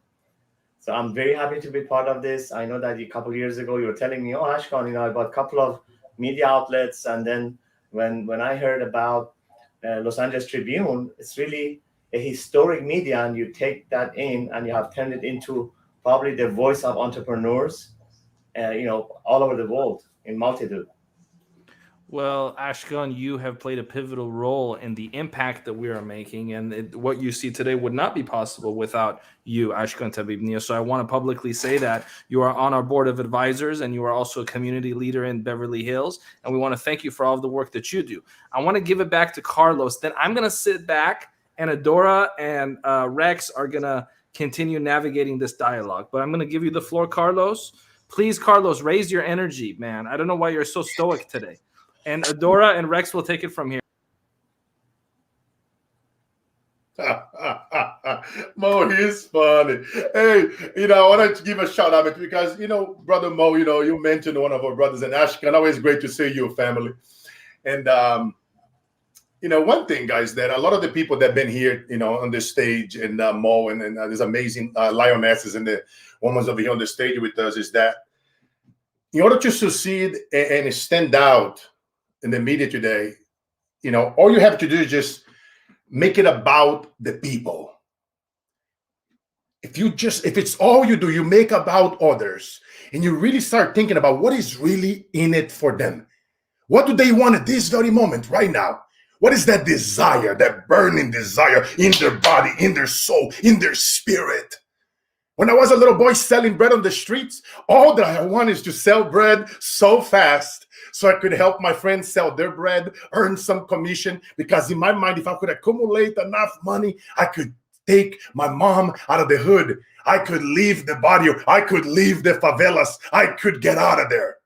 So I'm very happy to be part of this. I know that a couple of years ago you were telling me, oh, Ashkan, I bought a couple of media outlets. And then when I heard about Los Angeles Tribune, it's really a historic media, and you take that in and you have turned it into probably the voice of entrepreneurs, all over the world in multitude. Well, Ashkan, you have played a pivotal role in the impact that we are making, and what you see today would not be possible without you, Ashkan Tabibnia. So I want to publicly say that you are on our board of advisors, and you are also a community leader in Beverly Hills, and we want to thank you for all of the work that you do. I want to give it back to Carlos. Then I'm going to sit back, and Adora and Rex are going to continue navigating this dialogue. But I'm going to give you the floor, Carlos. Please, Carlos, raise your energy, man. I don't know why you're so stoic today. And Adora and Rex will take it from here. Mo, he's funny. Hey, I want to give a shout out because, brother Mo, you mentioned one of our brothers in Ashkan. Always great to see you, family. And, one thing, guys, that a lot of the people that have been here, on this stage, and Mo and these amazing lionesses and the women over here on the stage with us, is that in order to succeed and stand out in the media today, all you have to do is just make it about the people. If it's all you do, you make about others, and you really start thinking about what is really in it for them. What do they want at this very moment, right now? What is that desire, that burning desire in their body, in their soul, in their spirit? When I was a little boy selling bread on the streets, all that I wanted is to sell bread so fast so I could help my friends sell their bread, earn some commission, because in my mind, if I could accumulate enough money, I could take my mom out of the hood. I could leave the barrio. I could leave the favelas. I could get out of there.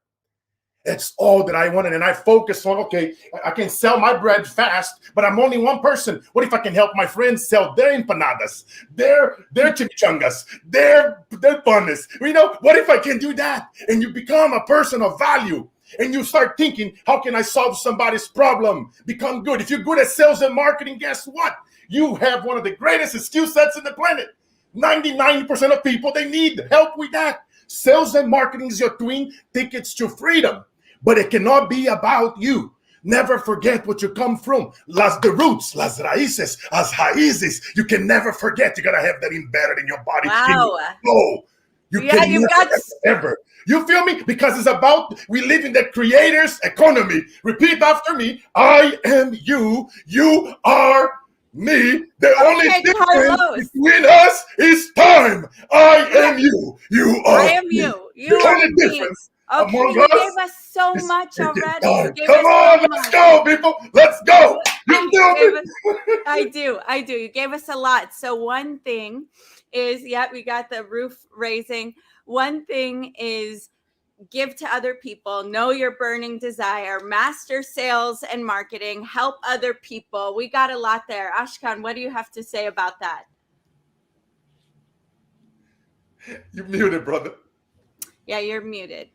That's all that I wanted. And I focused on, okay, I can sell my bread fast, but I'm only one person. What if I can help my friends sell their empanadas, their chimichangas, their panes? What if I can do that? And you become a person of value. And you start thinking, how can I solve somebody's problem? Become good. If you're good at sales and marketing, guess what? You have one of the greatest skill sets in the planet. 99% of people, they need help with that. Sales and marketing is your twin tickets to freedom. But it cannot be about you. Never forget what you come from. The roots, las raíces, as raíces. You can never forget. You got to have that embedded in your body. Wow. You Yeah, can you never, got ever. You feel me? Because it's about, we live in the creator's economy. Repeat after me. I am you. You are me. The only difference Carlos. between us is time. I am you. You I are am me. you. You The are only me. difference Okay, among you us gave us so is much already. You time. gave Come us on, so let's much. go, people. Let's go. You feel gave me? us, I do. You gave us a lot. So one thing is, we got the roof raising. One thing is give to other people, know your burning desire, master sales and marketing, help other people. We got a lot there. Ashkan, what do you have to say about that? You muted, brother. Yeah, you're muted.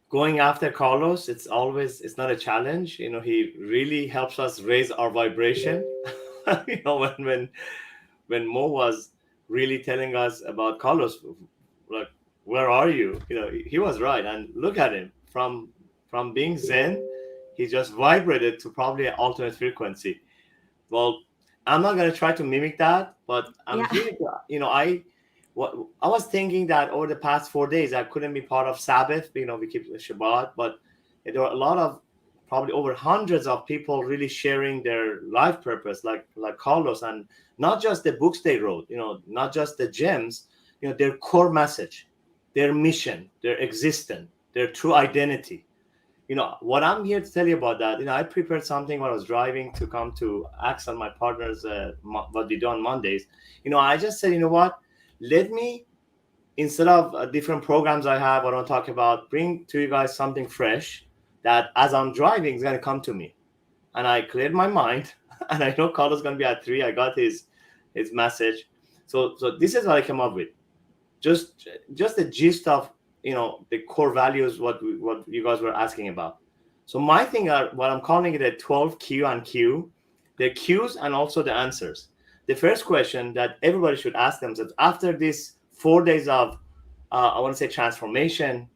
Going after Carlos, it's not a challenge. He really helps us raise our vibration. When Mo was really telling us about Carlos, like, where are you? He was right. And look at him, from being Zen, he just vibrated to probably an alternate frequency. Well, I'm not going to try to mimic that, but I'm here to, I was thinking that over the past 4 days, I couldn't be part of Sabbath. We keep Shabbat, but there are a lot of, probably over hundreds of people really sharing their life purpose, like Carlos, and not just the books they wrote, not just the gems, their core message, their mission, their existence, their true identity. What I'm here to tell you about that, I prepared something when I was driving to come to ask on my partners what we do on Mondays. I just said, what? Let me, instead of different programs I have, I want to talk about, bring to you guys something fresh that as I'm driving is going to come to me. And I cleared my mind, and I know Carlos is going to be at 3. I got his message. So this is what I came up with. Just the gist of, the core values, what you guys were asking about. So my thing are, what I'm calling it a 12 Q and Q, the Qs and also the answers. The first question that everybody should ask themselves after this 4 days of, I want to say, transformation,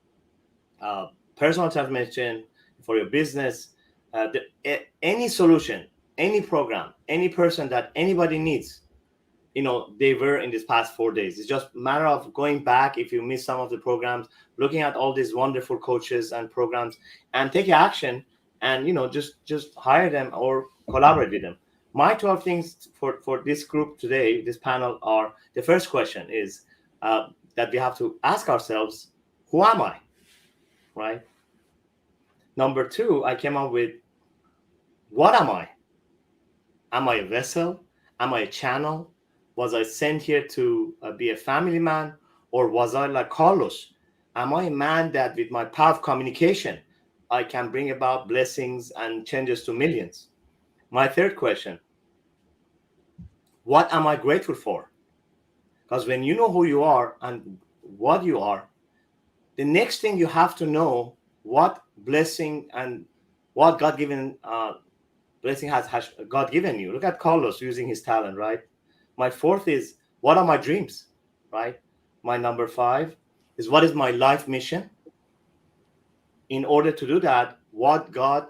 personal transformation for your business, any solution, any program, any person that anybody needs, they were in this past 4 days. It's just a matter of going back, if you miss some of the programs, looking at all these wonderful coaches and programs, and take action, and just hire them or collaborate with them. My 12 things for this group today, this panel, are: the first question is that we have to ask ourselves, who am I? Right? Number 2, I came up with, what am I? Am I a vessel? Am I a channel? Was I sent here to be a family man? Or was I like Carlos? Am I a man that with my power of communication, I can bring about blessings and changes to millions? My third question, what am I grateful for? Because when you know who you are and what you are, the next thing you have to know what blessing and what God-given blessing has God given you. Look at Carlos using his talent, right? My fourth is, what are my dreams, right? My number 5 is, what is my life mission? In order to do that, what God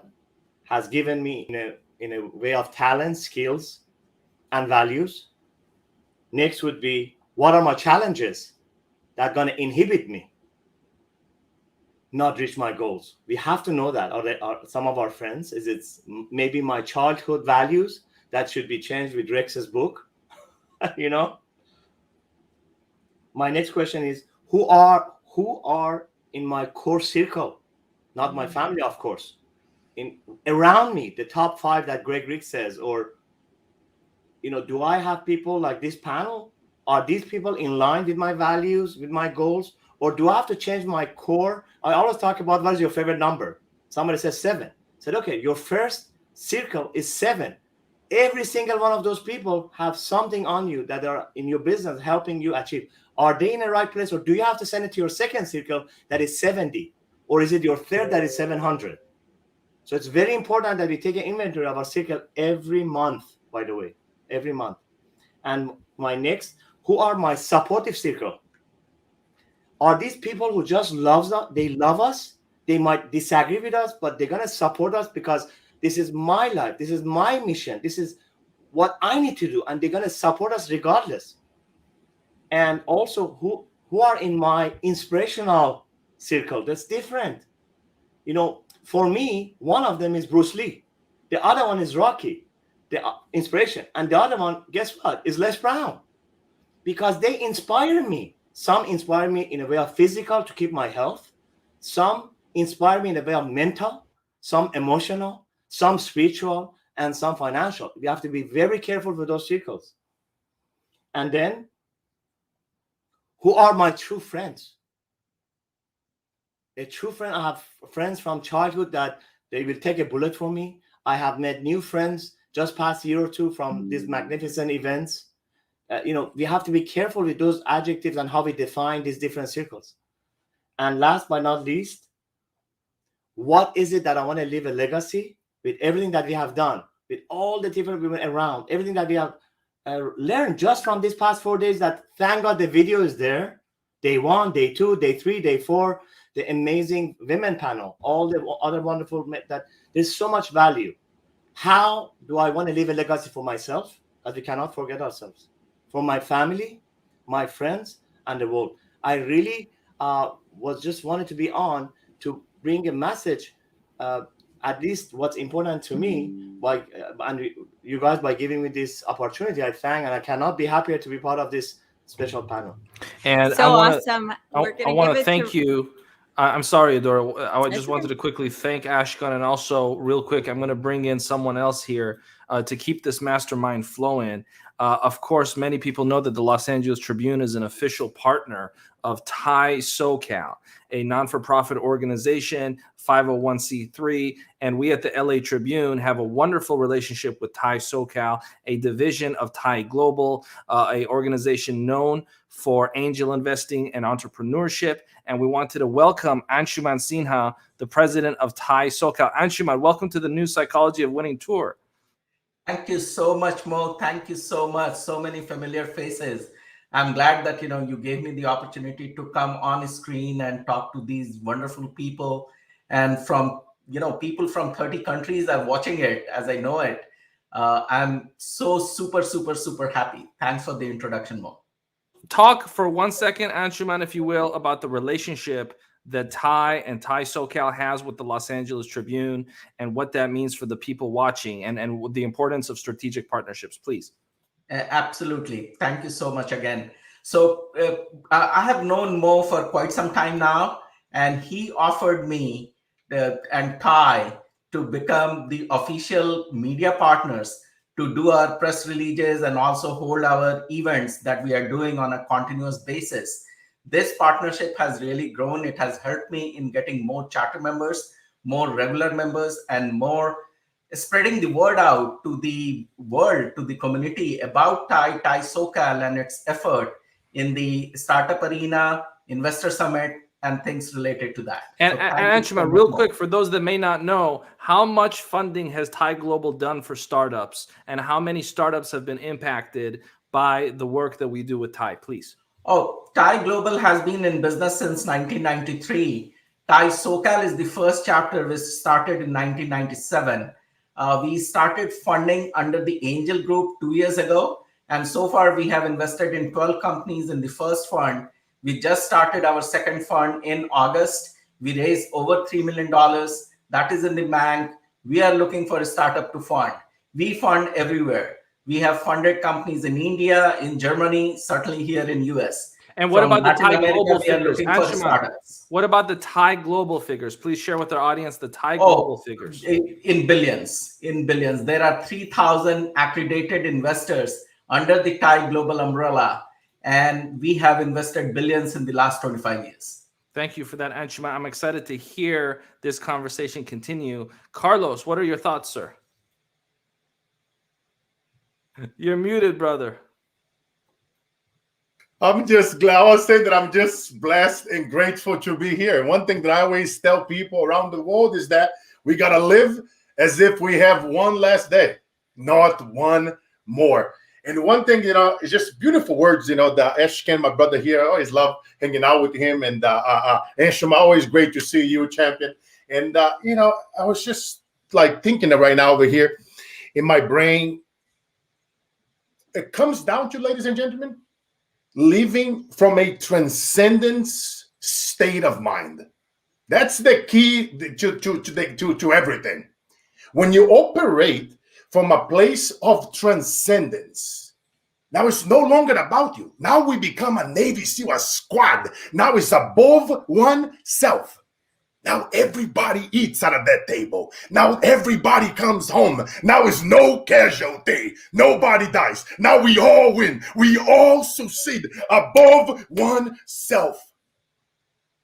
has given me in a way of talent, skills, and values. Next would be, what are my challenges that are going to inhibit me not reach my goals? We have to know that. Or some of our friends, it's maybe my childhood values that should be changed with Rex's book. My next question is, who are in my core circle? Not my family, of course. Around me, the top 5 that Greg Rick says, or do I have people like this panel? Are these people in line with my values, with my goals? Or do I have to change my core? I always talk about, what is your favorite number? Somebody says 7. I said, okay, your first circle is 7. Every single one of those people have something on you that are in your business helping you achieve. Are they in the right place? Or do you have to send it to your second circle that is 70? Or is it your third that is 700? So it's very important that we take an inventory of our circle every month, by the way, every month. And my next, who are my supportive circle? Are these people who just love us? They love us. They might disagree with us, but they're going to support us because this is my life. This is my mission. This is what I need to do, and they're going to support us regardless. And also who are in my inspirational circle, that's different. You know, for me, one of them is Bruce Lee. The other one is Rocky, the inspiration. And the other one, guess what, is Les Brown. Because they inspire me. Some inspire me in a way of physical to keep my health. Some inspire me in a way of mental, some emotional, some spiritual, and some financial. We have to be very careful with those circles. And then, who are my true friends? A true friend, I have friends from childhood that they will take a bullet for me. I have met new friends just past year or two from these magnificent events. You know, we have to be careful with those adjectives and how we define these different circles. And last but not least, what is it that I want to leave a legacy with everything that we have done, with all the different women around, everything that we have learned just from these past 4 days, that thank God the video is there. Day 1, day 2, day 3, day 4, the amazing women panel, all the other wonderful, that there's so much value. How do I want to leave a legacy for myself? As we cannot forget ourselves. For my family, my friends, and the world. I really was just wanted to be on to bring a message, at least what's important to me, by and you guys, by giving me this opportunity. I thank, and I cannot be happier to be part of this special panel. And So awesome. We're I gonna want give to it thank to you. I'm sorry, Adora. I That's just wanted okay. to quickly thank Ashkan, and also real quick, I'm going to bring in someone else here to keep this mastermind flowing. Of course, many people know that the Los Angeles Tribune is an official partner of Thai SoCal, a non-for-profit organization, 501c3, and we at the LA Tribune have a wonderful relationship with Thai SoCal, a division of Thai Global, a organization known for angel investing and entrepreneurship. And we wanted to welcome Anshuman Sinha, the president of Thai SoCal. Anshuman, welcome to the New Psychology of Winning tour. Thank you so much, Mo. Thank you so much. So many familiar faces. I'm glad that you gave me the opportunity to come on screen and talk to these wonderful people, and from people from 30 countries are watching it as I know it. I'm so super happy. Thanks for the introduction, Mo. Talk for 1 second, Anshuman, if you will, about the relationship that Thai and Thai SoCal has with the Los Angeles Tribune, and what that means for the people watching, and the importance of strategic partnerships, please. Absolutely. Thank you so much again. So I have known Mo for quite some time now, and he offered me and Thai to become the official media partners to do our press releases and also hold our events that we are doing on a continuous basis. This partnership has really grown. It has helped me in getting more charter members, more regular members, and more spreading the word out to the world, to the community about Thai SoCal and its effort in the startup arena, investor summit, and things related to that. And so Anshuman, real quick, for those that may not know, how much funding has Thai Global done for startups, and how many startups have been impacted by the work that we do with Thai, please? Oh, Thai Global has been in business since 1993. Thai SoCal is the first chapter, which started in 1997. We started funding under the Angel Group 2 years ago. And so far, we have invested in 12 companies in the first fund. We just started our second fund in August. We raised over $3 million. That is in the bank. We are looking for a startup to fund. We fund everywhere. We have funded companies in India, in Germany, certainly here in US. And what From about the Latin Thai America, Global we are figures? looking for Anshuman, startups. what about the Thai Global figures? Please share with our audience the Thai Global figures. In billions. There are 3,000 accredited investors under the Thai Global umbrella, and we have invested billions in the last 25 years. Thank you for that, Anshuman. I'm excited to hear this conversation continue. Carlos, what are your thoughts, sir? You're muted, brother. I'm just glad. I was saying that I'm just blessed and grateful to be here. One thing that I always tell people around the world is that we got to live as if we have one last day, not one more. And one thing, it's just beautiful words, the Ashkan, my brother here, I always love hanging out with him. And Anshuman, always great to see you, champion. And, I was just like thinking that right now over here in my brain, it comes down to, ladies and gentlemen, living from a transcendence state of mind. That's the key to everything. When you operate from a place of transcendence, now it's no longer about you. Now we become a Navy SEAL, a squad. Now it's above oneself. Now everybody eats at that table. Now everybody comes home. Now it's no casualty. Nobody dies. Now we all win. We all succeed above oneself.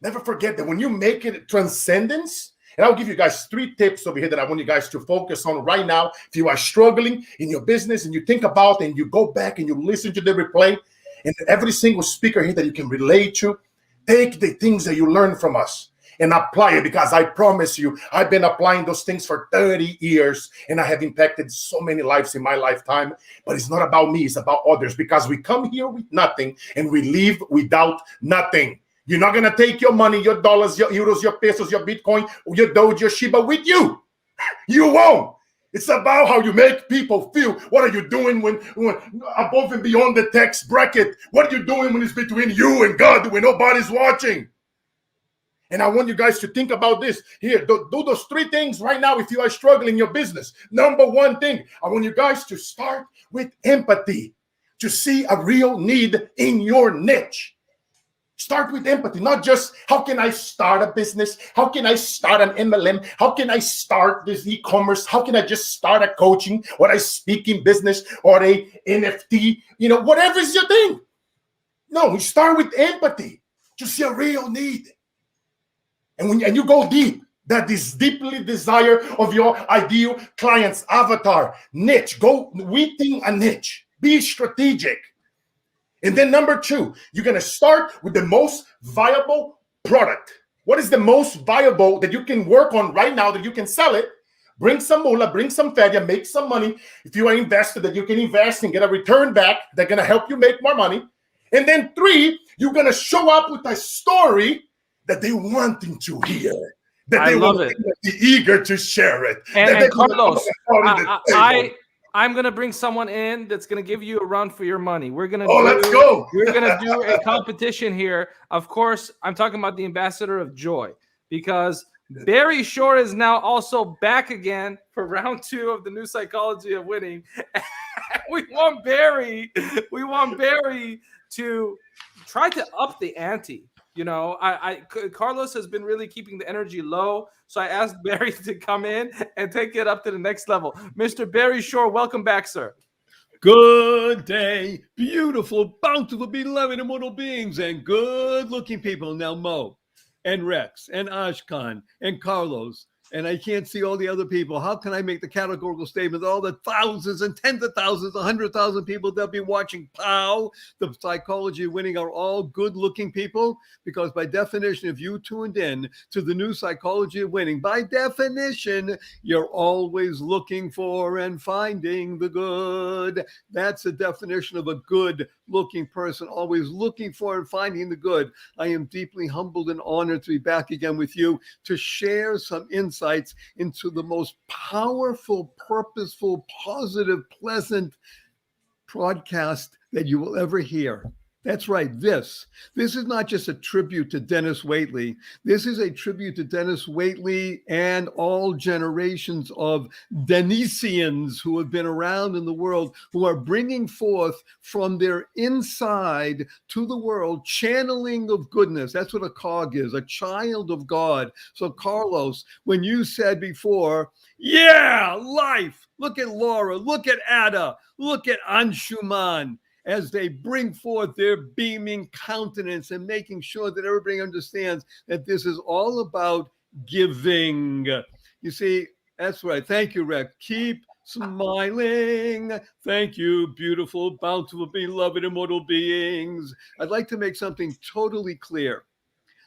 Never forget that when you make it transcendence, and I'll give you guys 3 tips over here that I want you guys to focus on right now. If you are struggling in your business and you think about and you go back and you listen to the replay, and every single speaker here that you can relate to, take the things that you learn from us and apply it, because I promise you, I've been applying those things for 30 years and I have impacted so many lives in my lifetime. But it's not about me, it's about others, because we come here with nothing and we leave without nothing. You're not going to take your money, your dollars, your euros, your pesos, your Bitcoin, your Doge, your Shiba with you. You won't. It's about how you make people feel. What are you doing when above and beyond the text bracket? What are you doing when it's between you and God, when nobody's watching? And I want you guys to think about this. Here, do those 3 things right now if you are struggling in your business. Number 1 thing, I want you guys to start with empathy, to see a real need in your niche. Start with empathy, not just how can I start a business? How can I start an MLM? How can I start this e-commerce? How can I just start a coaching or a speaking business or a NFT? You know, whatever is your thing. No, we start with empathy to see a real need. And when you go deep, that is deeply desire of your ideal client's avatar, niche, go within a niche, be strategic. And then number 2, you're going to start with the most viable product. What is the most viable that you can work on right now that you can sell it? Bring some moolah, bring some fedya, make some money. If you are an investor, that you can invest and get a return back, they're going to help you make more money. And then 3, you're going to show up with a story that they wanting to hear, that they want to be eager to share it. And Carlos, I'm gonna bring someone in that's gonna give you a run for your money. We're gonna let's go. We're gonna do a competition here. Of course, I'm talking about the ambassador of joy, because Barry Shore is now also back again for round 2 of the new psychology of winning. We want Barry to try to up the ante. You know, Carlos has been really keeping the energy low, so I asked Barry to come in and take it up to the next level. Mr. Barry Shore, welcome back, sir. Good day, beautiful, bountiful, beloved, immortal beings, and good-looking people. Now, Mo, and Rex, and Ashkan, and Carlos, and I can't see all the other people. How can I make the categorical statement that all the thousands and tens of thousands, 100,000 people that'll be watching POW, the psychology of winning, are all good-looking people? Because by definition, if you tuned in to the new psychology of winning, by definition, you're always looking for and finding the good. That's the definition of a good-looking person, always looking for and finding the good. I am deeply humbled and honored to be back again with you to share some insights into the most powerful, purposeful, positive, pleasant broadcast that you will ever hear. That's right. This is not just a tribute to Denis Waitley. This is a tribute to Denis Waitley and all generations of Denisians who have been around in the world, who are bringing forth from their inside to the world channeling of goodness. That's what a cog is, a child of God. So Carlos, when you said before, yeah, life, look at Laura, look at Ada, look at Anshuman, as they bring forth their beaming countenance and making sure that everybody understands that this is all about giving. You see, that's right. Thank you, Rex. Keep smiling. Thank you, beautiful, bountiful, beloved, immortal beings. I'd like to make something totally clear.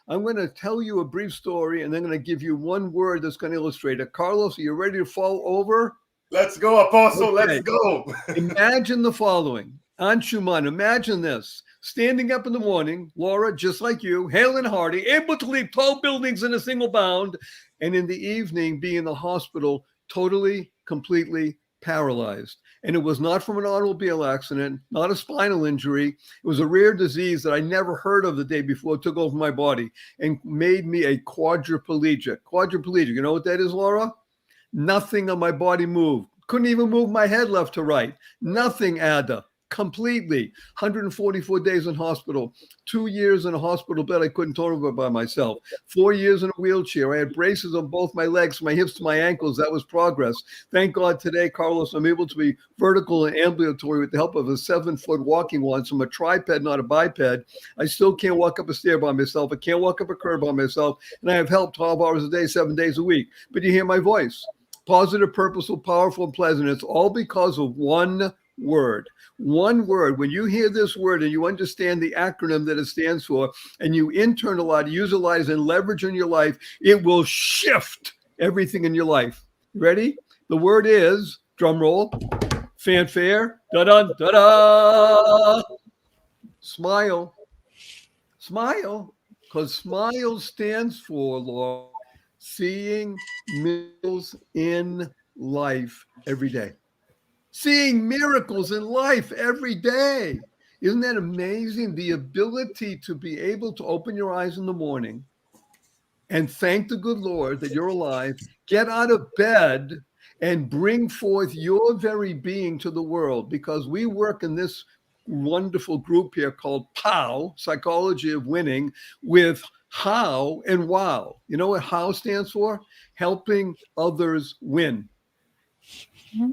I'm going to tell you a brief story, and then I'm going to give you one word that's going to illustrate it. Carlos, are you ready to fall over? Let's go, Apostle. Okay. Let's go. Imagine the following. Anshuman, imagine this. Standing up in the morning, Laura, just like you, hale and hearty, able to leap tall buildings in a single bound, and in the evening be in the hospital, totally, completely paralyzed. And it was not from an automobile accident, not a spinal injury. It was a rare disease that I never heard of the day before. It took over my body and made me a quadriplegic. Quadriplegic, you know what that is, Laura? Nothing on my body moved. Couldn't even move my head left to right. Nothing, Ada. Completely. 144 days in hospital. 2 years in a hospital bed. I couldn't turn over by myself. 4 years in a wheelchair. I had braces on both my legs, from my hips to my ankles. That was progress. Thank God today, Carlos, I'm able to be vertical and ambulatory with the help of a 7-foot walking wand. So I'm a triped, not a biped. I still can't walk up a stair by myself. I can't walk up a curb by myself. And I have help 12 hours a day, 7 days a week. But you hear my voice. Positive, purposeful, powerful, and pleasant. It's all because of one word. One word. When you hear this word and you understand the acronym that it stands for, and you internalize, utilize, and leverage in your life, it will shift everything in your life. Ready? The word is, drum roll, fanfare, da-da, da-da. Smile. Smile. Because SMILE stands for, Lord, seeing miracles in life every day. Seeing miracles in life every day. Isn't that amazing? The ability to be able to open your eyes in the morning and thank the good Lord that you're alive, get out of bed and bring forth your very being to the world, because we work in this wonderful group here called POW, Psychology of Winning, with how and wow. You know what HOW stands for? Helping others win.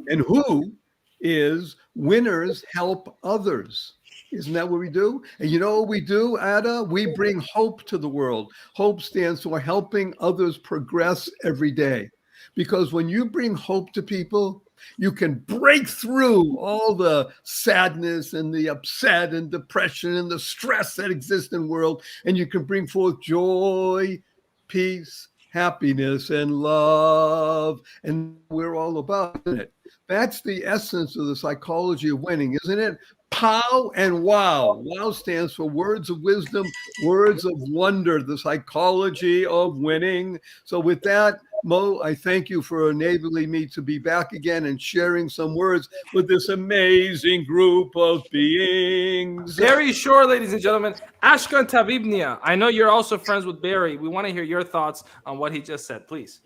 And who is winners help others. Isn't that what we do? And you know what we do, Ada? We bring hope to the world. Hope stands for helping others progress every day. Because when you bring hope to people, you can break through all the sadness and the upset and depression and the stress that exists in the world, and you can bring forth joy, peace, happiness, and love. And we're all about it. That's the essence of the psychology of winning, isn't it? POW and WOW. WOW stands for words of wisdom, words of wonder, the psychology of winning. So with that, Mo, I thank you for enabling me to be back again and sharing some words with this amazing group of beings. Very sure, ladies and gentlemen. Ashkan Tabibnia, I know you're also friends with Barry. We want to hear your thoughts on what he just said, please.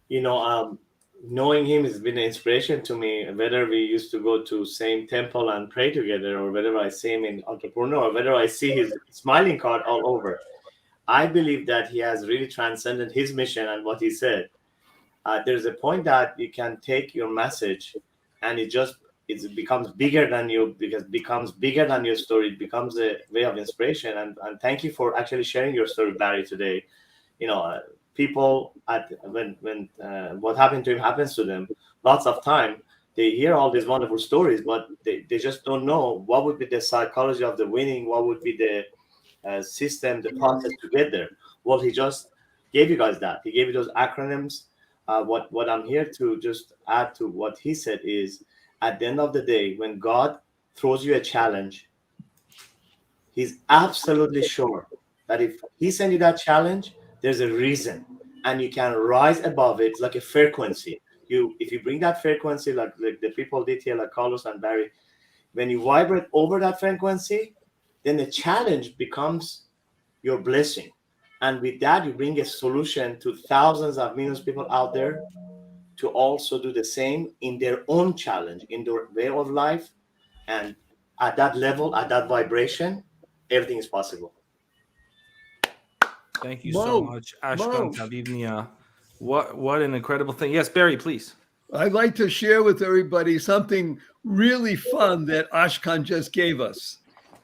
You know, knowing him has been an inspiration to me, whether we used to go to same temple and pray together, or whether I see him in Entrepreneur, or whether I see his smiling card all over. I believe that he has really transcended his mission and what he said. There's a point that you can take your message and it becomes bigger than you, because it becomes bigger than your story. It becomes a way of inspiration. And thank you for actually sharing your story, Barry, today. You know, people when what happened to him happens to them, lots of time they hear all these wonderful stories, but they just don't know what would be the psychology of the winning, what would be the system, the process to get there. Well, he just gave you guys that. He gave you those acronyms. What I'm here to just add to what he said is, at the end of the day, when God throws you a challenge, he's absolutely sure that if he sends you that challenge, there's a reason, and you can rise above it like a frequency. If you bring that frequency, like the people did here, like Carlos and Barry, when you vibrate over that frequency, then the challenge becomes your blessing. And with that, you bring a solution to thousands of millions of people out there to also do the same in their own challenge, in their way of life. And at that level, at that vibration, everything is possible. Thank you so much, Ashkan Tabibnia. What an incredible thing. Yes, Barry, please. I'd like to share with everybody something really fun that Ashkan just gave us.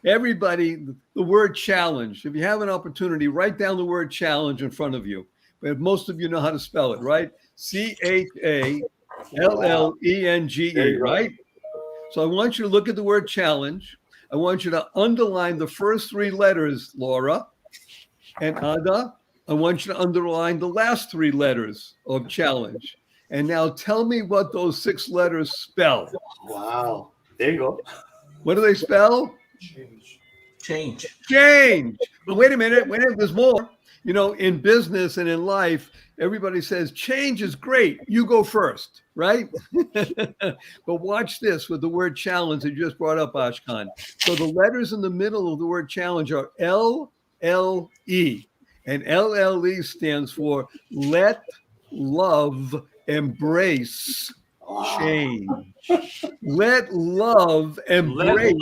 Everybody, the word challenge. If you have an opportunity, write down the word challenge in front of you. But most of you know how to spell it, right? CHALLENGE, right? So I want you to look at the word challenge. I want you to underline the first 3 letters, Laura and Ada. I want you to underline the last 3 letters of challenge. And now tell me what those 6 letters spell. Wow. There you go. What do they spell? Change. But wait a minute, there's more. You know, in business and in life, everybody says change is great. You go first, right? But watch this with the word challenge that you just brought up, Ashkan. So the letters in the middle of the word challenge are LLE. And LLE stands for let love embrace change. Let love embrace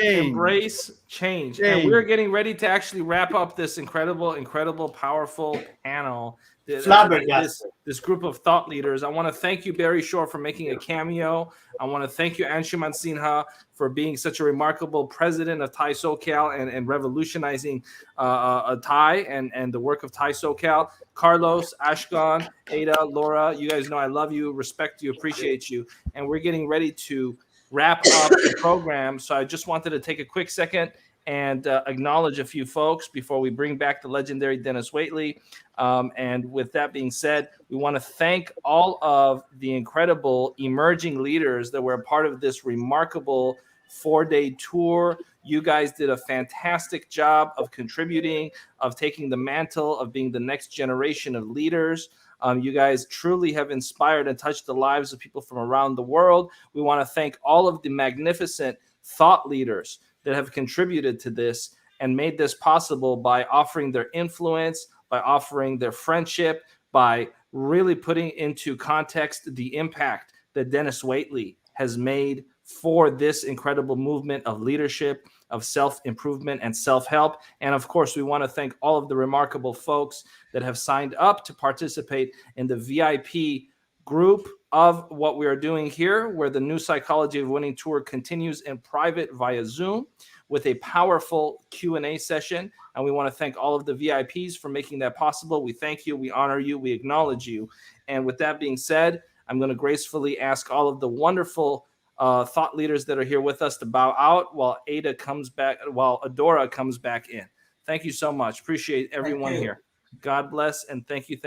embrace change. And we're getting ready to actually wrap up this incredible, powerful panel. This group of thought leaders. I want to thank you, Barry Shore, for making a cameo. I want to thank you, Anshuman Sinha, for being such a remarkable president of Thai SoCal and revolutionizing Thai and the work of Thai SoCal. Carlos, Ashkan, Ada, Laura, you guys know I love you, respect you, appreciate you. And we're getting ready to wrap up the program. So I just wanted to take a quick second and acknowledge a few folks before we bring back the legendary Denis Waitley. And with that being said, we want to thank all of the incredible emerging leaders that were a part of this remarkable 4-day tour. You guys did a fantastic job of contributing, of taking the mantle, of being the next generation of leaders. You guys truly have inspired and touched the lives of people from around the world. We want to thank all of the magnificent thought leaders that have contributed to this and made this possible by offering their influence, by offering their friendship, by really putting into context the impact that Denis Waitley has made for this incredible movement of leadership, of self-improvement and self-help. And of course, we want to thank all of the remarkable folks that have signed up to participate in the VIP group of what we are doing here, where the New Psychology of Winning Tour continues in private via Zoom with a powerful Q&A session. And we want to thank all of the VIPs for making that possible. We thank you, we honor you, we acknowledge you. And with that being said, I'm going to gracefully ask all of the wonderful thought leaders that are here with us to bow out while Adora comes back in. Thank you so much. Appreciate everyone here. God bless and thank you.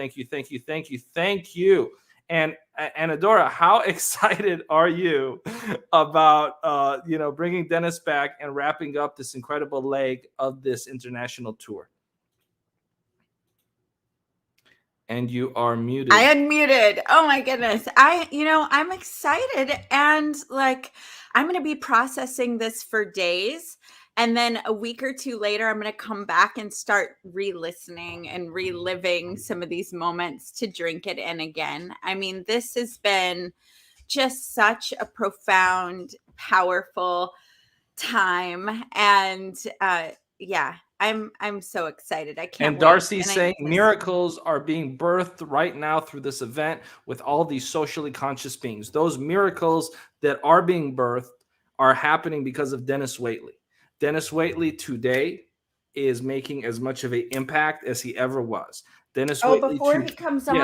And Adora, how excited are you about bringing Denis back and wrapping up this incredible leg of this international tour? And you are muted. I unmuted. Oh my goodness. I'm excited, and like I'm going to be processing this for days. And then a week or two later, I'm going to come back and start re-listening and reliving some of these moments to drink it in again. I mean, this has been just such a profound, powerful time. And I'm so excited. I can't. And Darcy's saying miracles are being birthed right now through this event with all these socially conscious beings. Those miracles that are being birthed are happening because of Denis Waitley. Denis Waitley today is making as much of an impact as he ever was. Denis Waitley before he comes on,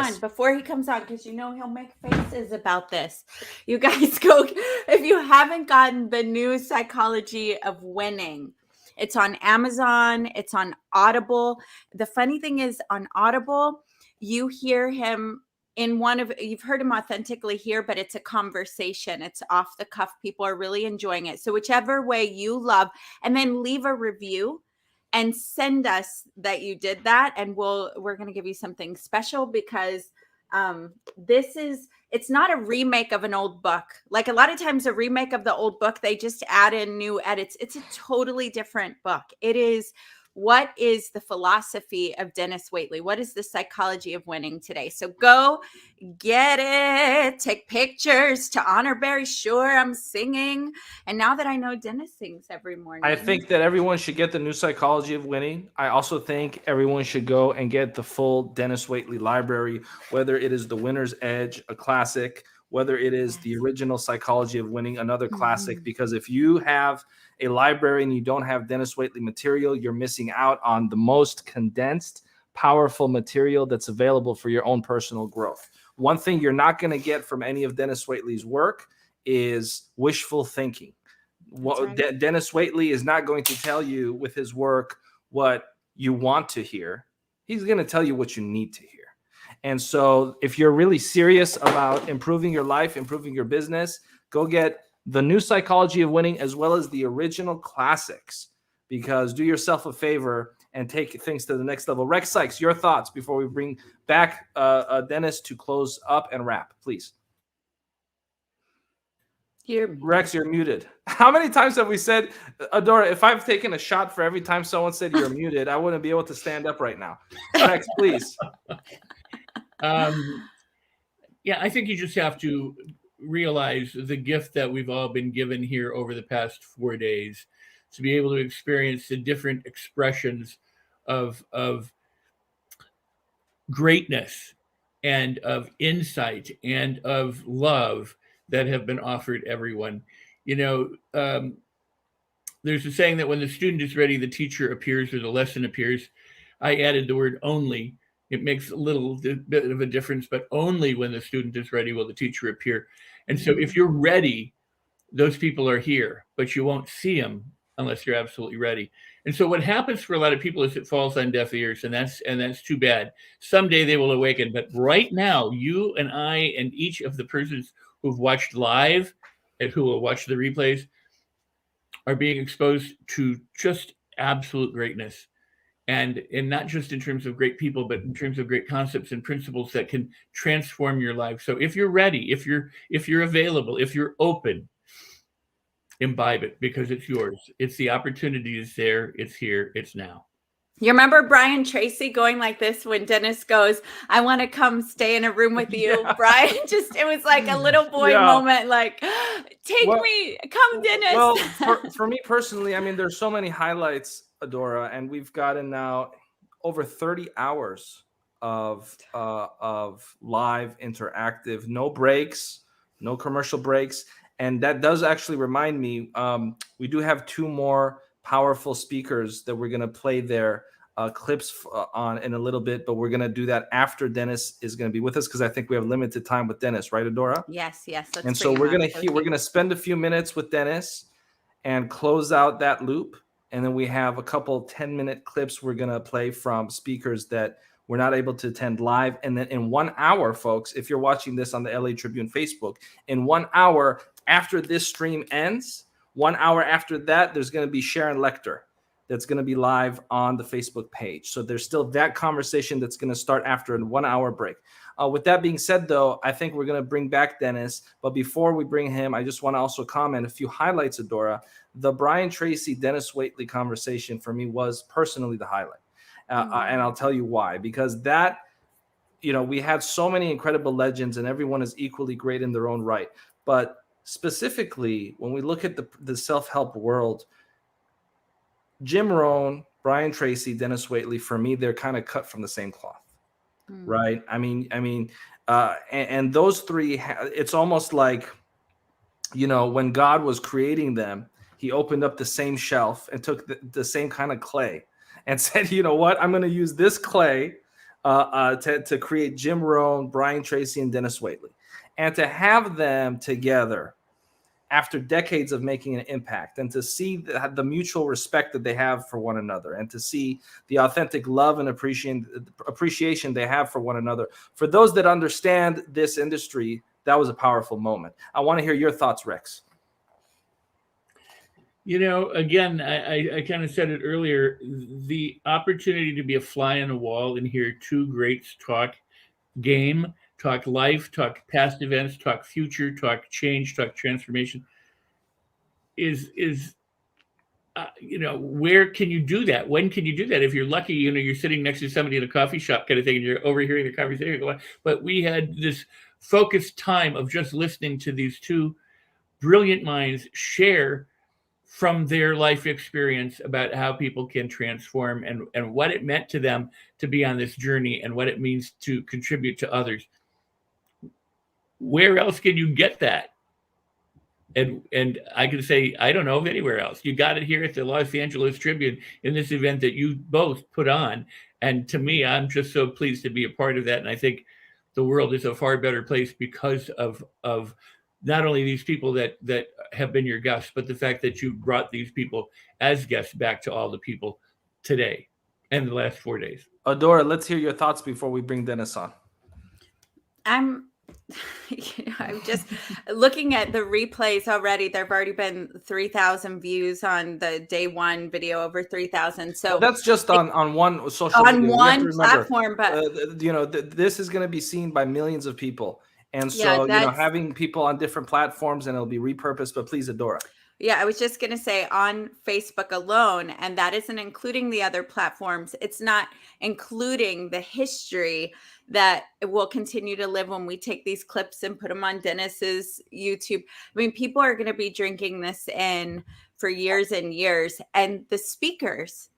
because he'll make faces about this. You guys go, if you haven't gotten the New Psychology of Winning, it's on Amazon, it's on Audible. The funny thing is, on Audible, you hear him you've heard him authentically here, but it's a conversation. It's off the cuff. People are really enjoying it. So whichever way you love, and then leave a review and send us that you did that. And we're going to give you something special, because it's not a remake of an old book. Like a lot of times a remake of the old book, they just add in new edits. It's a totally different book. It is, what is the philosophy of Denis Waitley? What is the psychology of winning today? So go get it. Take pictures to honor Barry Shore. I'm singing. And now that I know Denis sings every morning. I think that everyone should get the New Psychology of Winning. I also think everyone should go and get the full Denis Waitley library, whether it is The Winner's Edge, a classic, whether it is the original Psychology of Winning, another classic, because if you have a library and you don't have Denis Waitley material, you're missing out on the most condensed, powerful material that's available for your own personal growth. One thing you're not going to get from any of Denis Waitley's work is wishful thinking. Denis Waitley is not going to tell you with his work what you want to hear. He's going to tell you what you need to hear. And so if you're really serious about improving your life, improving your business, go get the New Psychology of Winning, as well as the original classics, because do yourself a favor and take things to the next level. Rex Sykes, your thoughts before we bring back Dennis to close up and wrap, please. Rex, you're muted. How many times have we said, Adora, if I've taken a shot for every time someone said you're muted, I wouldn't be able to stand up right now. Rex, please. Yeah, I think you just have to realize the gift that we've all been given here over the past 4 days, to be able to experience the different expressions of greatness and of insight and of love that have been offered everyone. You know, there's a saying that when the student is ready, the teacher appears or the lesson appears. I added the word only. It makes a little bit of a difference, but only when the student is ready will the teacher appear. And so if you're ready, those people are here, but you won't see them unless you're absolutely ready. And so what happens for a lot of people is it falls on deaf ears, and that's too bad. Someday they will awaken, but right now, you and I and each of the persons who've watched live and who will watch the replays are being exposed to just absolute greatness. And not just in terms of great people, but in terms of great concepts and principles that can transform your life. So if you're ready, if you're available, if you're open, imbibe it, because it's yours. It's the opportunity is there. It's here. It's now. You remember Brian Tracy going like this when Dennis goes, I want to come stay in a room with you, yeah. Brian. It was like a little boy moment, like, take me, come, Dennis. Well, for me personally, I mean, there's so many highlights, Adora, and we've gotten now over 30 hours of live interactive, no breaks, no commercial breaks. And that does actually remind me, we do have 2 more powerful speakers that we're going to play their clips on in a little bit, but we're going to do that after Dennis is going to be with us, because I think we have limited time with Dennis, right, Adora? Yes. And so we're going to spend a few minutes with Dennis and close out that loop. And then we have a couple 10-minute clips we're going to play from speakers that we're not able to attend live. And then in 1 hour, folks, if you're watching this on the LA Tribune Facebook, in 1 hour after this stream ends, 1 hour after that, there's going to be Sharon Lecter that's going to be live on the Facebook page. So there's still that conversation that's going to start after a 1 hour break. With that being said, though, I think we're going to bring back Dennis. But before we bring him, I just want to also comment a few highlights, Adora. The Brian Tracy, Denis Waitley conversation for me was personally the highlight. And I'll tell you why. Because that, you know, we had so many incredible legends and everyone is equally great in their own right. But specifically, when we look at the self-help world, Jim Rohn, Brian Tracy, Denis Waitley, for me, they're kind of cut from the same cloth, right? I mean, and those three, it's almost like, you know, when God was creating them, he opened up the same shelf and took the same kind of clay and said, you know what, I'm going to use this clay to create Jim Rohn, Brian Tracy, and Denis Waitley. And to have them together after decades of making an impact, and to see the mutual respect that they have for one another, and to see the authentic love and appreciation they have for one another. For those that understand this industry, that was a powerful moment. I want to hear your thoughts, Rex. You know, again, I kind of said it earlier, the opportunity to be a fly on the wall and hear 2 greats talk game, talk life, talk past events, talk future, talk change, talk transformation is you know, where can you do that? When can you do that? If you're lucky, you know, you're sitting next to somebody in a coffee shop kind of thing and you're overhearing the conversation. But we had this focused time of just listening to these 2 brilliant minds share from their life experience about how people can transform and what it meant to them to be on this journey and what it means to contribute to others. Where else can you get that? And I can say, I don't know of anywhere else. You got it here at the Los Angeles Tribune in this event that you both put on. And to me, I'm just so pleased to be a part of that. And I think the world is a far better place because of not only these people that have been your guests, but the fact that you brought these people as guests back to all the people today and the last 4 days. Adora, let's hear your thoughts before we bring Dennis on. I'm I'm just looking at the replays already. There've already been 3,000 views on the day one video, over 3,000. So well, that's just on one social on media. We have to one remember, platform, but this is going to be seen by millions of people, and yeah, so that's having people on different platforms, and it'll be repurposed. But please, Adora. Yeah, I was just going to say on Facebook alone, and that isn't including the other platforms. It's not including the history that will continue to live when we take these clips and put them on Denis's YouTube. I mean, people are going to be drinking this in for years and years. And the speakers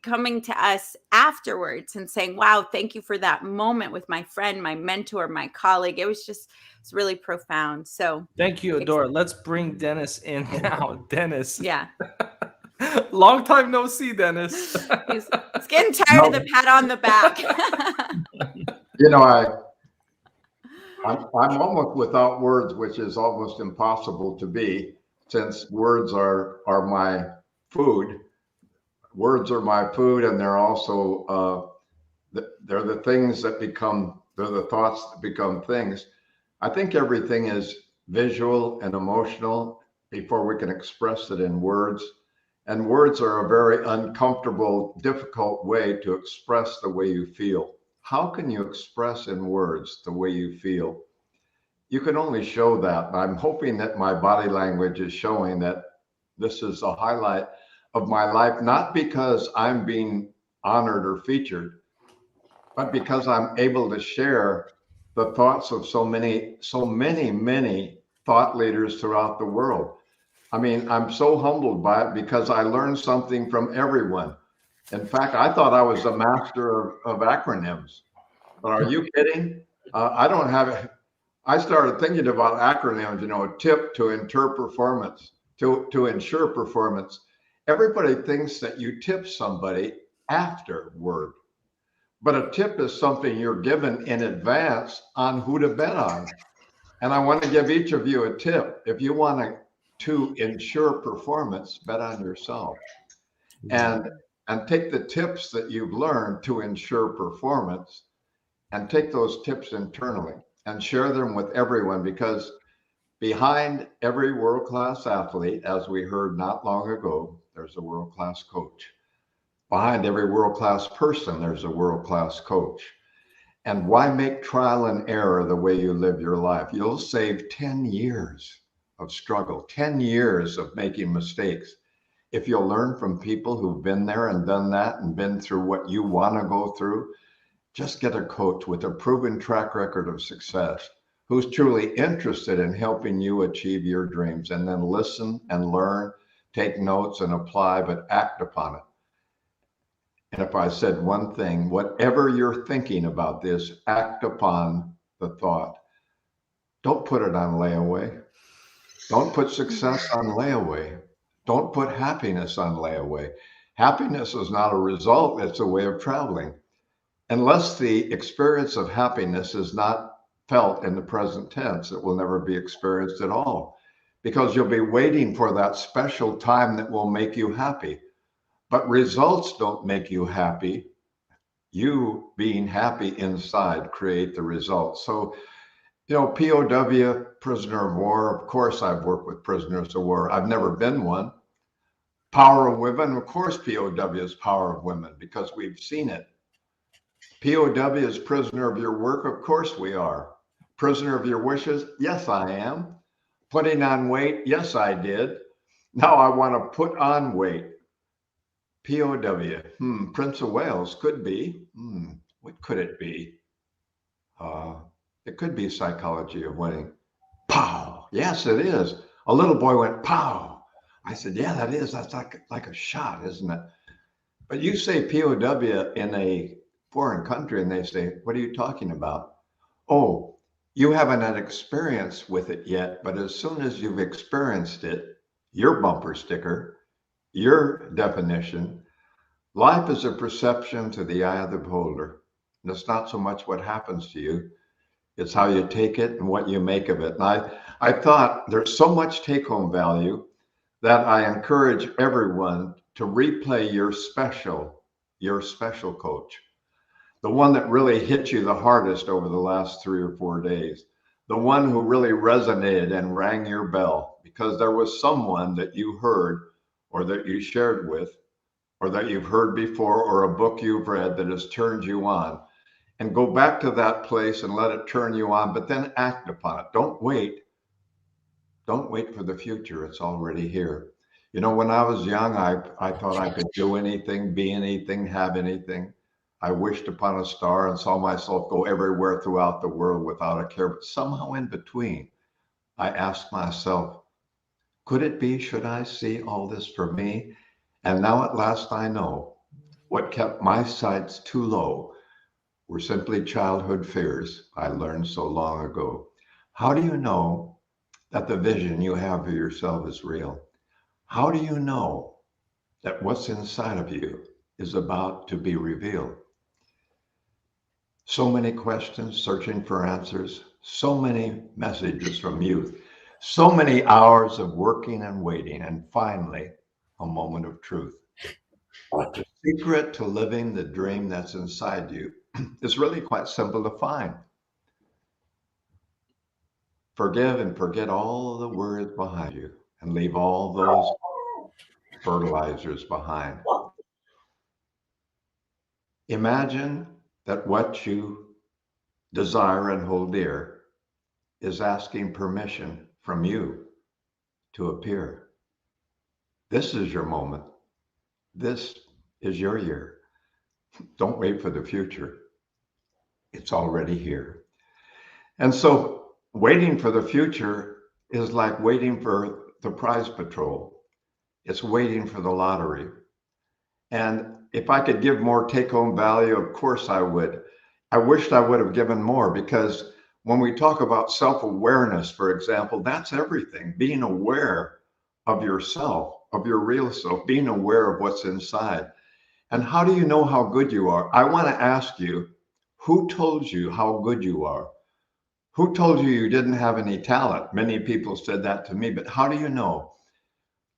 coming to us afterwards and saying, wow, thank you for that moment with my friend, my mentor, my colleague. It's really profound. So thank you, Adora. Let's bring Denis in now. Denis. Yeah. Long time no see, Denis. He's getting tired of the pat on the back. I'm almost without words, which is almost impossible to be, since words are my food. Words are my food, and they're also they're the things that become, they're the thoughts that become things. I think everything is visual and emotional before we can express it in words. And words are a very uncomfortable, difficult way to express the way you feel. How can you express in words the way you feel? You can only show that. I'm hoping that my body language is showing that this is a highlight of my life, not because I'm being honored or featured, but because I'm able to share the thoughts of so many thought leaders throughout the world. I mean, I'm so humbled by it because I learned something from everyone. In fact, I thought I was a master of acronyms, but are you kidding? I don't have it. I started thinking about acronyms, TIP, to ensure performance, to ensure performance. Everybody thinks that you tip somebody afterward, but a tip is something you're given in advance on who to bet on. And I want to give each of you a tip. If you want to ensure performance, bet on yourself. And take the tips that you've learned to ensure performance and take those tips internally and share them with everyone, because behind every world-class athlete, as we heard not long ago, there's a world-class coach. Behind every world-class person, there's a world-class coach. And why make trial and error the way you live your life? You'll save 10 years of struggle, 10 years of making mistakes. If you'll learn from people who've been there and done that and been through what you want to go through, just get a coach with a proven track record of success who's truly interested in helping you achieve your dreams, and then listen and learn, take notes and apply, but act upon it. And if I said one thing, whatever you're thinking about this, act upon the thought. Don't put it on layaway. Don't put success on layaway. Don't put happiness on layaway. Happiness is not a result, it's a way of traveling. Unless the experience of happiness is not felt in the present tense, it will never be experienced at all, because you'll be waiting for that special time that will make you happy. But results don't make you happy. You being happy inside create the results. So, POW, prisoner of war, of course I've worked with prisoners of war. I've never been one. Power of women, of course POW is power of women, because we've seen it. POW is prisoner of your work, of course we are. Prisoner of your wishes, yes I am. Putting on weight, yes I did. Now I want to put on weight. POW, Prince of Wales, could be. What could it be? It could be psychology of winning. Pow, yes it is. A little boy went pow. I said, yeah, that is. That's like a shot, isn't it? But you say POW in a foreign country and they say, what are you talking about? Oh, you haven't had experience with it yet, but as soon as you've experienced it, your bumper sticker, your definition, life is a perception to the eye of the beholder. And it's not so much what happens to you, it's how you take it and what you make of it. And I thought there's so much take-home value that I encourage everyone to replay your special coach. The one that really hit you the hardest over the last 3 or 4 days. the one who really resonated and rang your bell because there was someone that you heard or that you shared with or that you've heard before or a book you've read that has turned you on. And go back to that place and let it turn you on, but then act upon it. Don't wait. Don't wait for the future. It's already here. You know, when I was young, I thought I could do anything, be anything, have anything. I wished upon a star and saw myself go everywhere throughout the world without a care. But somehow in between, I asked myself, could it be, should I see all this for me? And now at last I know what kept my sights too low were simply childhood fears I learned so long ago. How do you know that the vision you have of yourself is real? How do you know that what's inside of you is about to be revealed? So many questions searching for answers, so many messages from youth, so many hours of working and waiting, and finally, a moment of truth. The secret to living the dream that's inside you is really quite simple to find. Forgive and forget all the words behind you and leave all those fertilizers behind. Imagine that what you desire and hold dear is asking permission from you to appear. This is your moment. This is your year. Don't wait for the future. It's already here. And so waiting for the future is like waiting for the prize patrol. It's waiting for the lottery. And if I could give more take-home value, of course I would. I wished I would have given more, because when we talk about self-awareness, for example, that's everything. Being aware of yourself, of your real self, being aware of what's inside. And how do you know how good you are? I want to ask you, who told you how good you are? Who told you you didn't have any talent? Many people said that to me, but how do you know?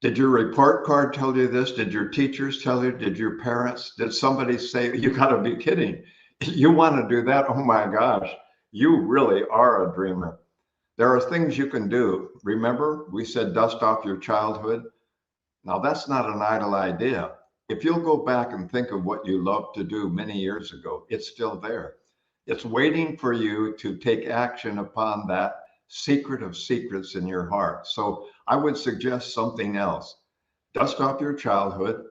Did your report card tell you this? Did your teachers tell you? Did your parents? Did somebody say, you got to be kidding? You want to do that? Oh my gosh, you really are a dreamer. There are things you can do. Remember, we said dust off your childhood. Now that's not an idle idea. If you'll go back and think of what you loved to do many years ago, it's still there. It's waiting for you to take action upon that secret of secrets in your heart. So I would suggest something else. Dust off your childhood,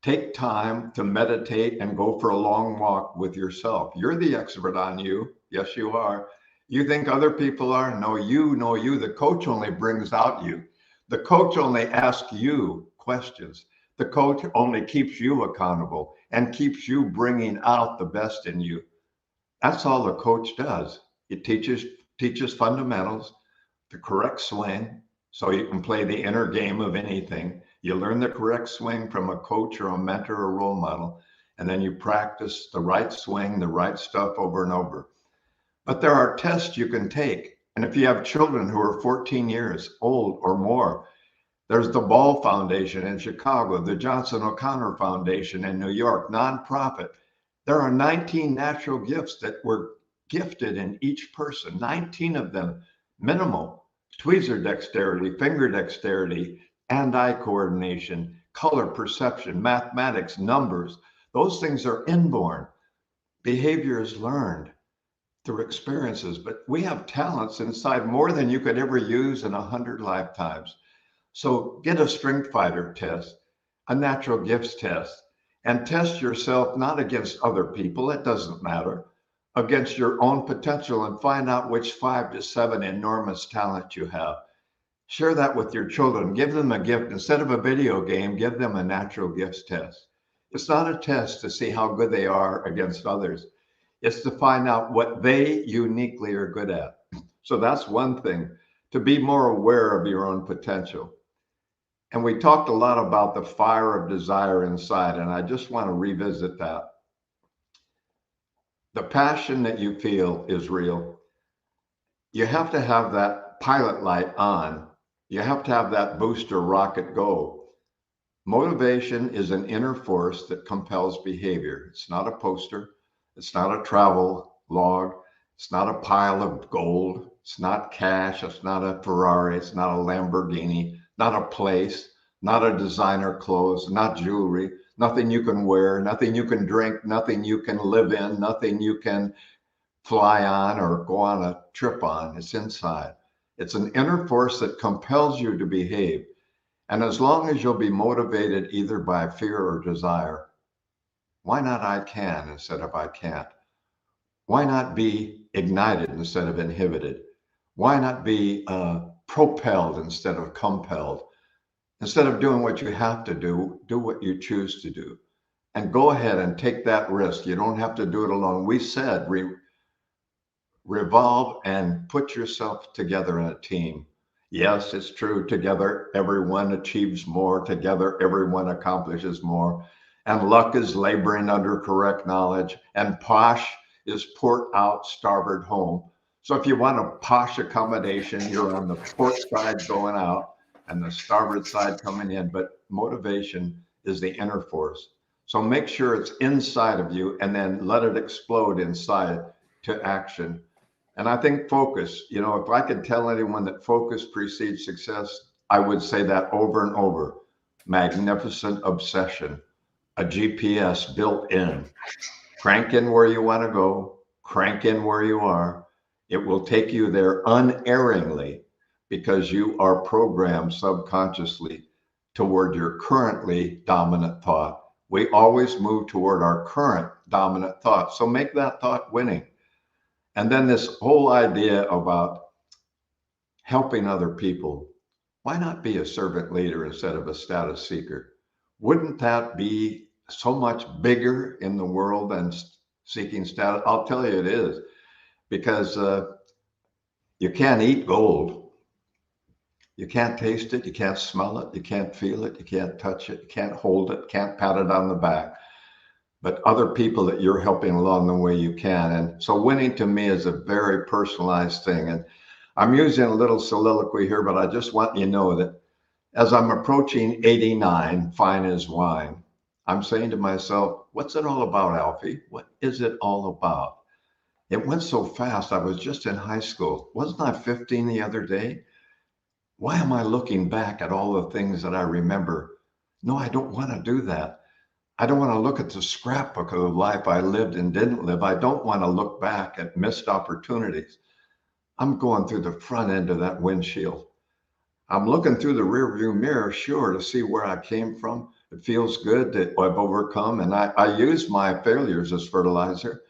take time to meditate and go for a long walk with yourself. You're the expert on you. Yes, you are. You think other people are? No, you know you. The coach only brings out you. The coach only asks you questions. The coach only keeps you accountable and keeps you bringing out the best in you. That's all the coach does. It teaches fundamentals, the correct swing, so you can play the inner game of anything. You learn the correct swing from a coach or a mentor or role model, and then you practice the right swing, the right stuff over and over. But there are tests you can take. And if you have children who are 14 years old or more, there's the Ball Foundation in Chicago, the Johnson O'Connor Foundation in New York, nonprofit. There are 19 natural gifts that were gifted in each person, 19 of them minimal. Tweezer dexterity, finger dexterity, hand-eye coordination, color perception, mathematics, numbers. Those things are inborn. Behavior is learned through experiences, but we have talents inside more than you could ever use in 100 lifetimes. So get a strength fighter test, a natural gifts test, and test yourself not against other people, it doesn't matter, against your own potential, and find out which 5 to 7 enormous talents you have. Share that with your children. Give them a gift. Instead of a video game, give them a natural gifts test. It's not a test to see how good they are against others. It's to find out what they uniquely are good at. So that's one thing, to be more aware of your own potential. And we talked a lot about the fire of desire inside, and I just want to revisit that. The passion that you feel is real. You have to have that pilot light on. You have to have that booster rocket go. Motivation is an inner force that compels behavior. It's not a poster. It's not a travel log. It's not a pile of gold. It's not cash. It's not a Ferrari. It's not a Lamborghini, not a place, not a designer clothes, not jewelry, nothing you can wear, nothing you can drink, nothing you can live in, nothing you can fly on or go on a trip on. It's inside. It's an inner force that compels you to behave. And as long as you'll be motivated either by fear or desire, why not I can instead of I can't? Why not be ignited instead of inhibited? Why not be propelled instead of compelled? Instead of doing what you have to do, do what you choose to do. And go ahead and take that risk. You don't have to do it alone. We said revolve and put yourself together in a team. Yes, it's true. Together, everyone achieves more. Together, everyone accomplishes more. And luck is laboring under correct knowledge. And posh is port out, starboard home. So if you want a posh accommodation, you're on the port side going out and the starboard side coming in. But motivation is the inner force. So make sure it's inside of you and then let it explode inside to action. And I think focus, you know, if I could tell anyone that focus precedes success, I would say that over and over. Magnificent obsession, a GPS built in. Crank in where you want to go, crank in where you are. It will take you there unerringly because you are programmed subconsciously toward your currently dominant thought. We always move toward our current dominant thought. So make that thought winning. And then this whole idea about helping other people. Why not be a servant leader instead of a status seeker? Wouldn't that be so much bigger in the world than seeking status? I'll tell you it is, because you can't eat gold. You can't taste it. You can't smell it. You can't feel it. You can't touch it. You can't hold it. Can't pat it on the back. But other people that you're helping along the way you can. And so winning to me is a very personalized thing. And I'm using a little soliloquy here, but I just want you to know that as I'm approaching 89, fine as wine, I'm saying to myself, what's it all about, Alfie? What is it all about? It went so fast. I was just in high school. Wasn't I 15 the other day? Why am I looking back at all the things that I remember? No, I don't want to do that. I don't want to look at the scrapbook of the life I lived and didn't live. I don't want to look back at missed opportunities. I'm going through the front end of that windshield. I'm looking through the rearview mirror, sure, to see where I came from. It feels good that I've overcome. And I use my failures as fertilizer.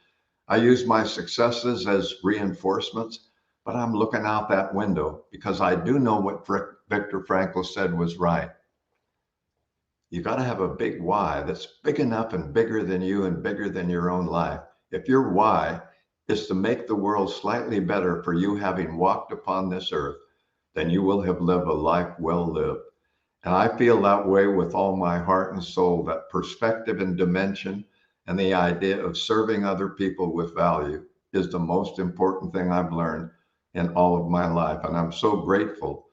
I use my successes as reinforcements. But I'm looking out that window because I do know what Viktor Frankl said was right. You got to have a big why that's big enough and bigger than you and bigger than your own life. If your why is to make the world slightly better for you having walked upon this earth, then you will have lived a life well lived. And I feel that way with all my heart and soul, that perspective and dimension and the idea of serving other people with value is the most important thing I've learned in all of my life. And I'm so grateful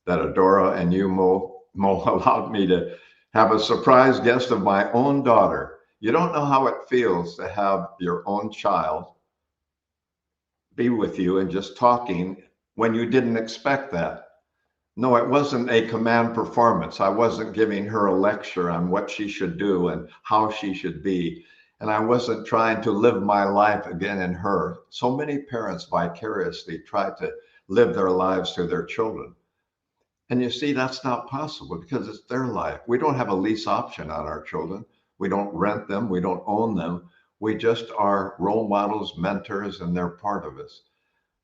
that Adora and you, Mo, allowed me to have a surprise guest of my own daughter. You don't know how it feels to have your own child be with you and just talking when you didn't expect that. No, it wasn't a command performance. I wasn't giving her a lecture on what she should do and how she should be. And I wasn't trying to live my life again in her. So many parents vicariously try to live their lives through their children. And you see, that's not possible because it's their life. We don't have a lease option on our children. We don't rent them. We don't own them. We just are role models, mentors, and they're part of us.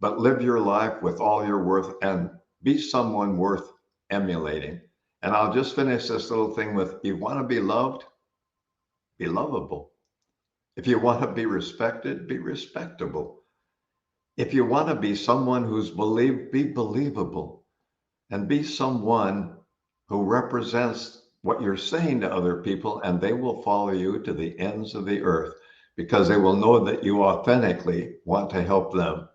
But live your life with all your worth and be someone worth emulating. And I'll just finish this little thing with, you want to be loved? Be lovable. If you want to be respected, be respectable. If you want to be someone who's believed, be believable. And be someone who represents what you're saying to other people, and they will follow you to the ends of the earth because they will know that you authentically want to help them.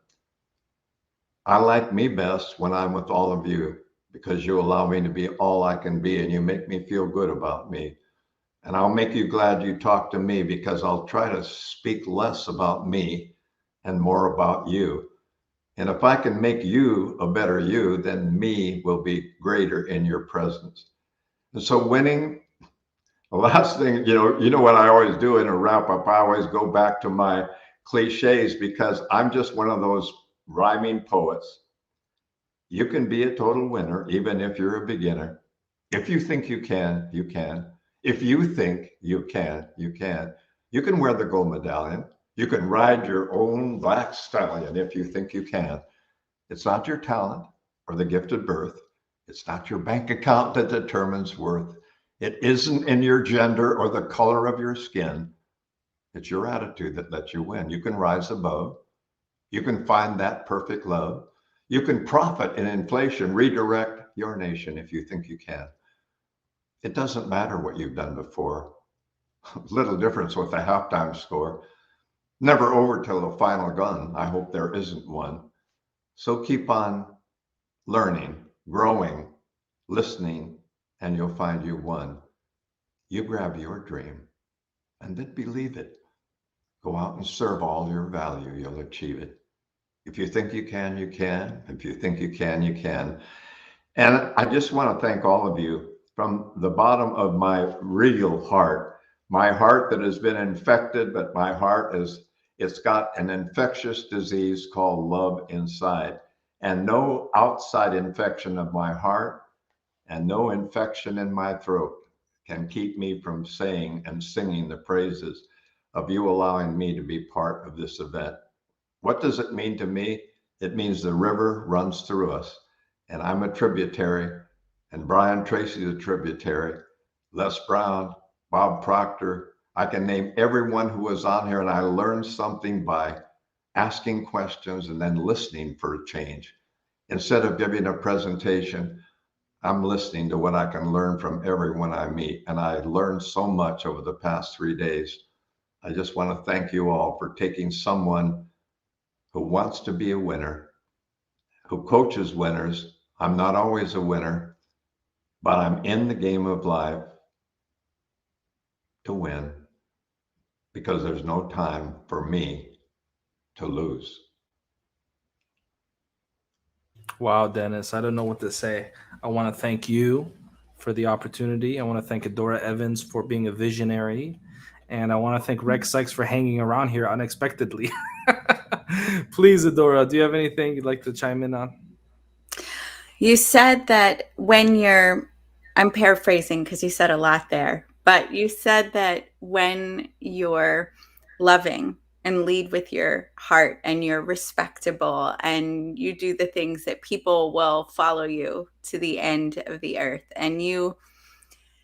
I like me best when I'm with all of you because you allow me to be all I can be and you make me feel good about me. And I'll make you glad you talked to me because I'll try to speak less about me and more about you. And if I can make you a better you, then me will be greater in your presence. And so winning, the last thing, you know what I always do in a wrap up, I always go back to my cliches because I'm just one of those rhyming poets. You can be a total winner, even if you're a beginner. If you think you can, you can. If you think you can, you can. You can wear the gold medallion. You can ride your own black stallion if you think you can. It's not your talent or the gift of birth. It's not your bank account that determines worth. It isn't in your gender or the color of your skin. It's your attitude that lets you win. You can rise above. You can find that perfect love. You can profit in inflation, redirect your nation if you think you can. It doesn't matter what you've done before. Little difference with the halftime score. Never over till the final gun. I hope there isn't one. So keep on learning, growing, listening, and you'll find you won. You grab your dream and then believe it. Go out and serve all your value. You'll achieve it. If you think you can, you can. If you think you can, you can. And I just want to thank all of you from the bottom of my real heart, my heart that has been infected, but my heart it's got an infectious disease called love inside. And no outside infection of my heart and no infection in my throat can keep me from saying and singing the praises of you allowing me to be part of this event. What does it mean to me? It means the river runs through us, and I'm a tributary, and Brian Tracy is a tributary, Les Brown, Bob Proctor. I can name everyone who was on here, and I learned something by asking questions and then listening for a change. Instead of giving a presentation, I'm listening to what I can learn from everyone I meet, and I learned so much over the past 3 days. I just want to thank you all for taking someone who wants to be a winner, who coaches winners. I'm not always a winner, but I'm in the game of life to win because there's no time for me to lose. Wow, Dennis, I don't know what to say. I want to thank you for the opportunity. I want to thank Adora Evans for being a visionary. And I want to thank Rex Sykes for hanging around here unexpectedly. Please, Adora, do you have anything you'd like to chime in on? You said that when I'm paraphrasing because you said a lot there, but you said that when you're loving and lead with your heart and you're respectable and you do the things that people will follow you to the end of the earth. And you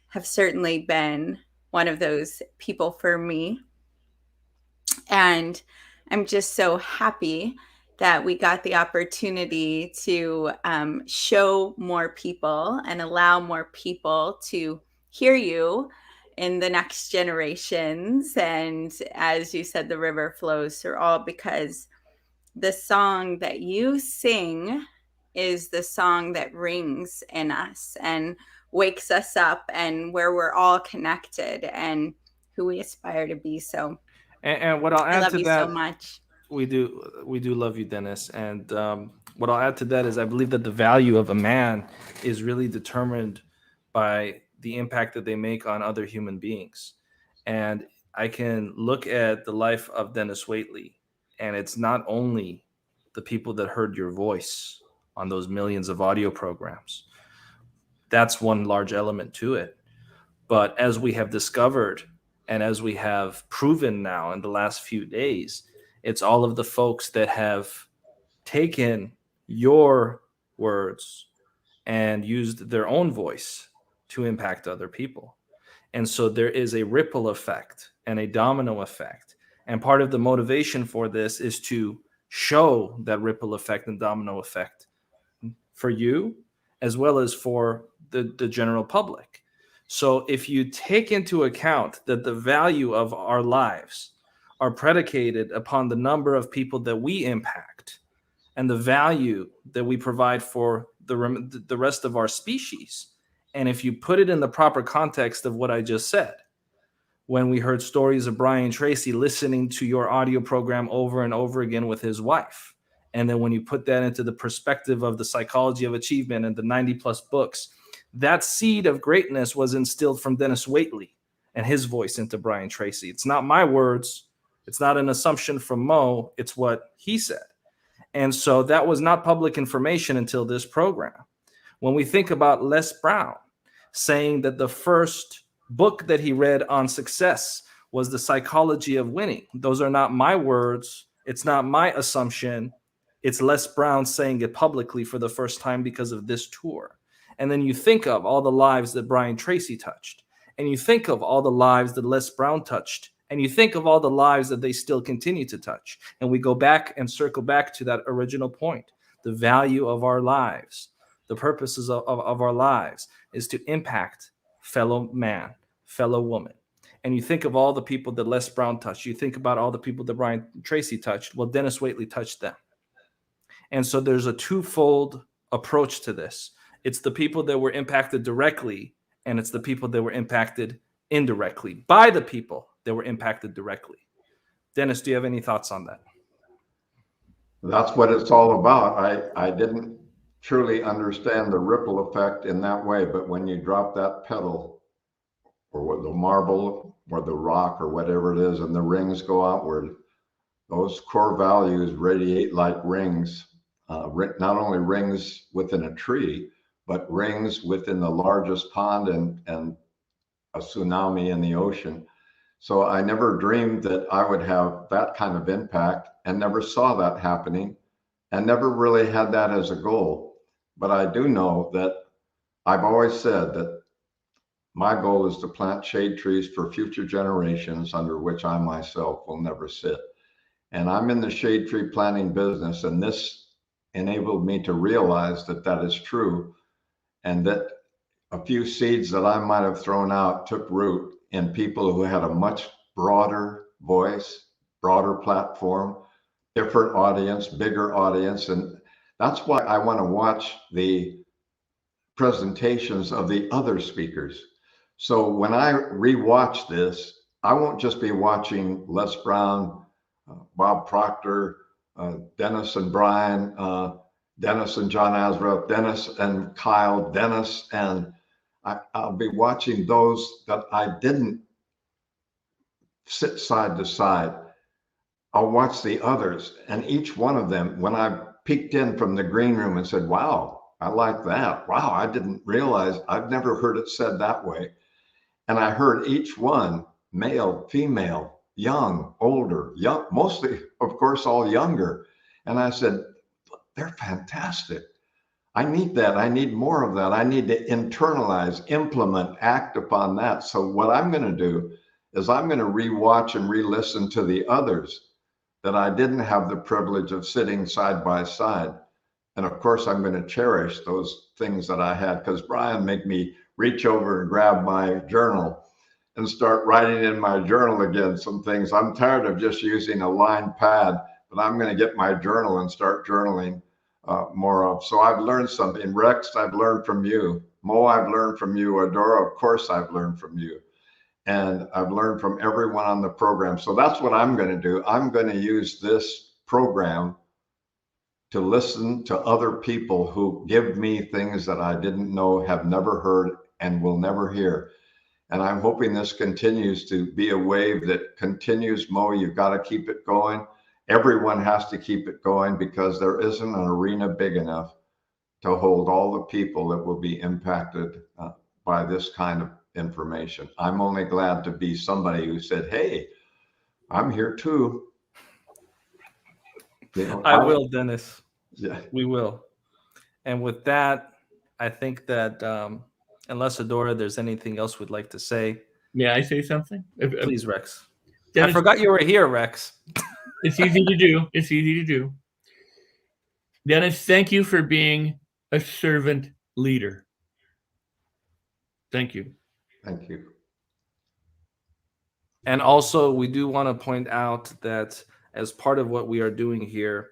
have certainly been one of those people for me. And I'm just so happy that we got the opportunity to show more people and allow more people to hear you in the next generations. And as you said, the river flows through all, because the song that you sing is the song that rings in us and wakes us up, and where we're all connected and who we aspire to be. So And what I'll I add love to you that, so much. we do love you, Dennis. And what I'll add to that is I believe that the value of a man is really determined by the impact that they make on other human beings. And I can look at the life of Denis Waitley, and it's not only the people that heard your voice on those millions of audio programs. That's one large element to it. But as we have discovered, and as we have proven now in the last few days, it's all of the folks that have taken your words and used their own voice to impact other people. And so there is a ripple effect and a domino effect. And part of the motivation for this is to show that ripple effect and domino effect for you as well as for the general public. So if you take into account that the value of our lives are predicated upon the number of people that we impact and the value that we provide for the rest of our species, and if you put it in the proper context of what I just said, when we heard stories of Brian Tracy listening to your audio program over and over again with his wife And then when you put that into the perspective of the psychology of achievement and the 90+ books, that seed of greatness was instilled from Denis Waitley and his voice into Brian Tracy. It's not my words. It's not an assumption from Mo. It's what he said. And so that was not public information until this program. When we think about Les Brown saying that the first book that he read on success was The Psychology of Winning, those are not my words. It's not my assumption. It's Les Brown saying it publicly for the first time because of this tour. And then you think of all the lives that Brian Tracy touched, and you think of all the lives that Les Brown touched, and you think of all the lives that they still continue to touch. And we go back and circle back to that original point. The value of our lives, the purposes of our lives is to impact fellow man, fellow woman. And you think of all the people that Les Brown touched. You think about all the people that Brian Tracy touched. Well, Denis Waitley touched them. And so there's a twofold approach to this. It's the people that were impacted directly, and it's the people that were impacted indirectly by the people that were impacted directly. Denis, do you have any thoughts on that? That's what it's all about. I didn't truly understand the ripple effect in that way, but when you drop that pedal or the marble or the rock or whatever it is and the rings go outward, those core values radiate like rings, not only rings within a tree, but rings within the largest pond and a tsunami in the ocean. So I never dreamed that I would have that kind of impact, and never saw that happening, and never really had that as a goal. But I do know that I've always said that my goal is to plant shade trees for future generations under which I myself will never sit. And I'm in the shade tree planting business, and this enabled me to realize that that is true, and that a few seeds that I might have thrown out took root in people who had a much broader voice, broader platform, different audience, bigger audience. And that's why I want to watch the presentations of the other speakers. So when I rewatch this, I won't just be watching Les Brown, Bob Proctor, Denis and Brian, Denis and John Azra, Denis and Kyle, Denis, and I'll be watching those that I didn't sit side to side. I'll watch the others, and each one of them, when I peeked in from the green room and said, wow, I like that. Wow, I didn't realize, I've never heard it said that way. And I heard each one, male, female, young, older, young, mostly, of course, all younger. And I said, they're fantastic. I need that. I need more of that. I need to internalize, implement, act upon that. So what I'm going to do is I'm going to rewatch and re-listen to the others that I didn't have the privilege of sitting side by side. And of course, I'm going to cherish those things that I had, because Brian made me reach over and grab my journal and start writing in my journal again some things. I'm tired of just using a lined pad, but I'm going to get my journal and start journaling more of. So I've learned something. Rex, I've learned from you. Mo, I've learned from you. Adora, of course, I've learned from you. And I've learned from everyone on the program. So that's what I'm going to do. I'm going to use this program to listen to other people who give me things that I didn't know, have never heard, and will never hear. And I'm hoping this continues to be a wave that continues. Mo, you've got to keep it going. Everyone has to keep it going, because there isn't an arena big enough to hold all the people that will be impacted by this kind of information. I'm only glad to be somebody who said, hey, I'm here too. You know, I will, Denis. Yeah, we will. And with that, I think that unless Adora, there's anything else we'd like to say. May I say something? Please, Rex. Denis, I forgot you were here, Rex. It's easy to do. It's easy to do. Denis, thank you for being a servant leader. Thank you. Thank you. And also, we do want to point out that as part of what we are doing here,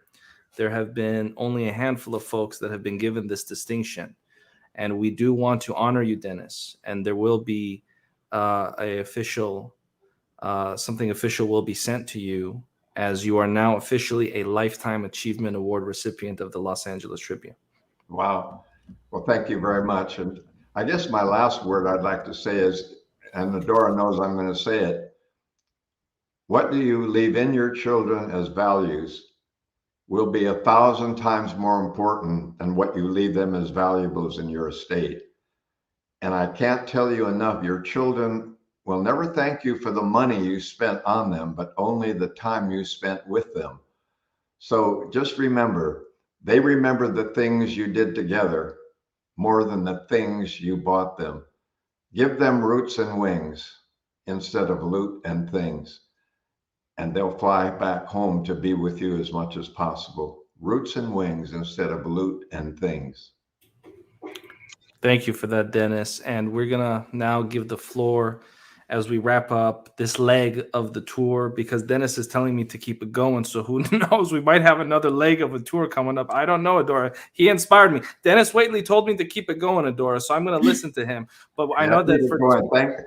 there have been only a handful of folks that have been given this distinction. And we do want to honor you, Denis. And there will be something official will be sent to you as you are now officially a Lifetime Achievement Award recipient of the Los Angeles Tribune. Wow. Well, thank you very much. And I guess my last word I'd like to say is, and Adora knows I'm going to say it, what do you leave in your children as values will be 1,000 times more important than what you leave them as valuables in your estate. And I can't tell you enough, your children will never thank you for the money you spent on them, but only the time you spent with them. So just remember, they remember the things you did together more than the things you bought them. Give them roots and wings instead of loot and things, and they'll fly back home to be with you as much as possible. Roots and wings instead of loot and things. Thank you for that, Dennis. And we're going to now give the floor as we wrap up this leg of the tour, because Dennis is telling me to keep it going. So who knows? We might have another leg of a tour coming up. I don't know, Adora. He inspired me. Dennis Waitley told me to keep it going, Adora. So I'm going to listen to him. But I know that for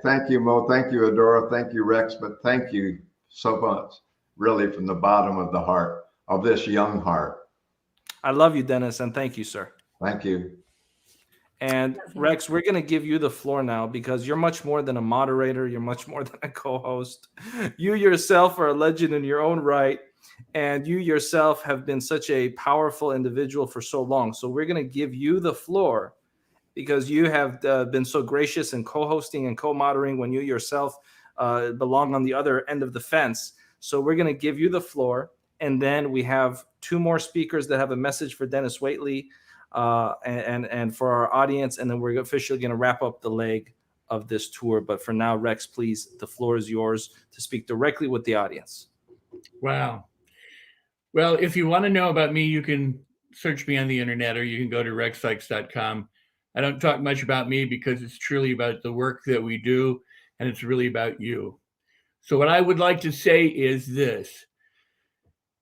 thank you, Mo. Thank you, Adora. Thank you, Rex. But thank you so much, really, from the bottom of the heart, of this young heart. I love you, Dennis, and thank you, sir. Thank you. And Rex, we're going to give you the floor now, because you're much more than a moderator. You're much more than a co-host. You yourself are a legend in your own right. And you yourself have been such a powerful individual for so long. So we're going to give you the floor, because you have been so gracious in co-hosting and co-moderating when you yourself belong on the other end of the fence. So we're going to give you the floor. And then we have two more speakers that have a message for Denis Waitley and for our audience, and then we're officially going to wrap up the leg of this tour. But for now, Rex, please, the floor is yours to speak directly with the audience. Wow. Well, if you want to know about me, you can search me on the internet, or you can go to rexsykes.com. I don't talk much about me because it's truly about the work that we do, and it's really about you. So what I would like to say is this: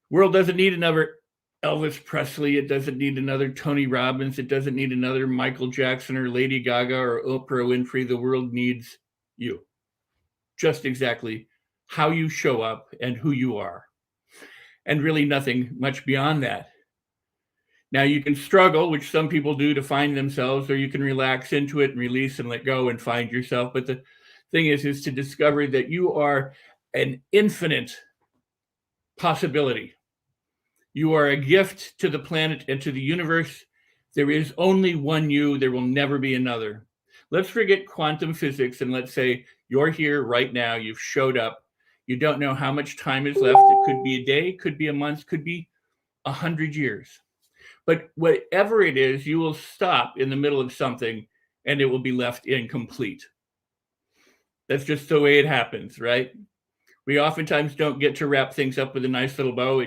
world doesn't need another Elvis Presley. It doesn't need another Tony Robbins. It doesn't need another Michael Jackson or Lady Gaga or Oprah Winfrey. The world needs you. Just exactly how you show up and who you are. And really nothing much beyond that. Now you can struggle, which some people do, to find themselves, or you can relax into it and release and let go and find yourself. But the thing is to discover that you are an infinite possibility. You are a gift to the planet and to the universe. There is only one you. There will never be another. Let's forget quantum physics and let's say you're here right now. You've showed up. You don't know how much time is left. It could be a day, could be a month, could be 100 years. But whatever it is, you will stop in the middle of something and it will be left incomplete. That's just the way it happens, right? We oftentimes don't get to wrap things up with a nice little bow.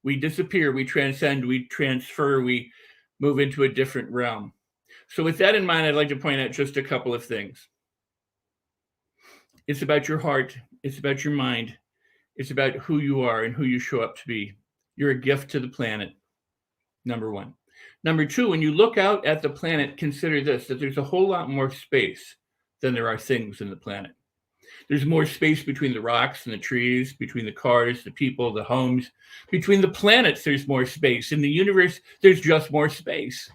We disappear, we transcend, we transfer, we move into a different realm. So with that in mind, I'd like to point out just a couple of things. It's about your heart. It's about your mind. It's about who you are and who you show up to be. You're a gift to the planet, number one. Number two, when you look out at the planet, consider this, that there's a whole lot more space than there are things in the planet. There's more space between the rocks and the trees, between the cars, the people, the homes. Between the planets, there's more space. In the universe, there's just more space.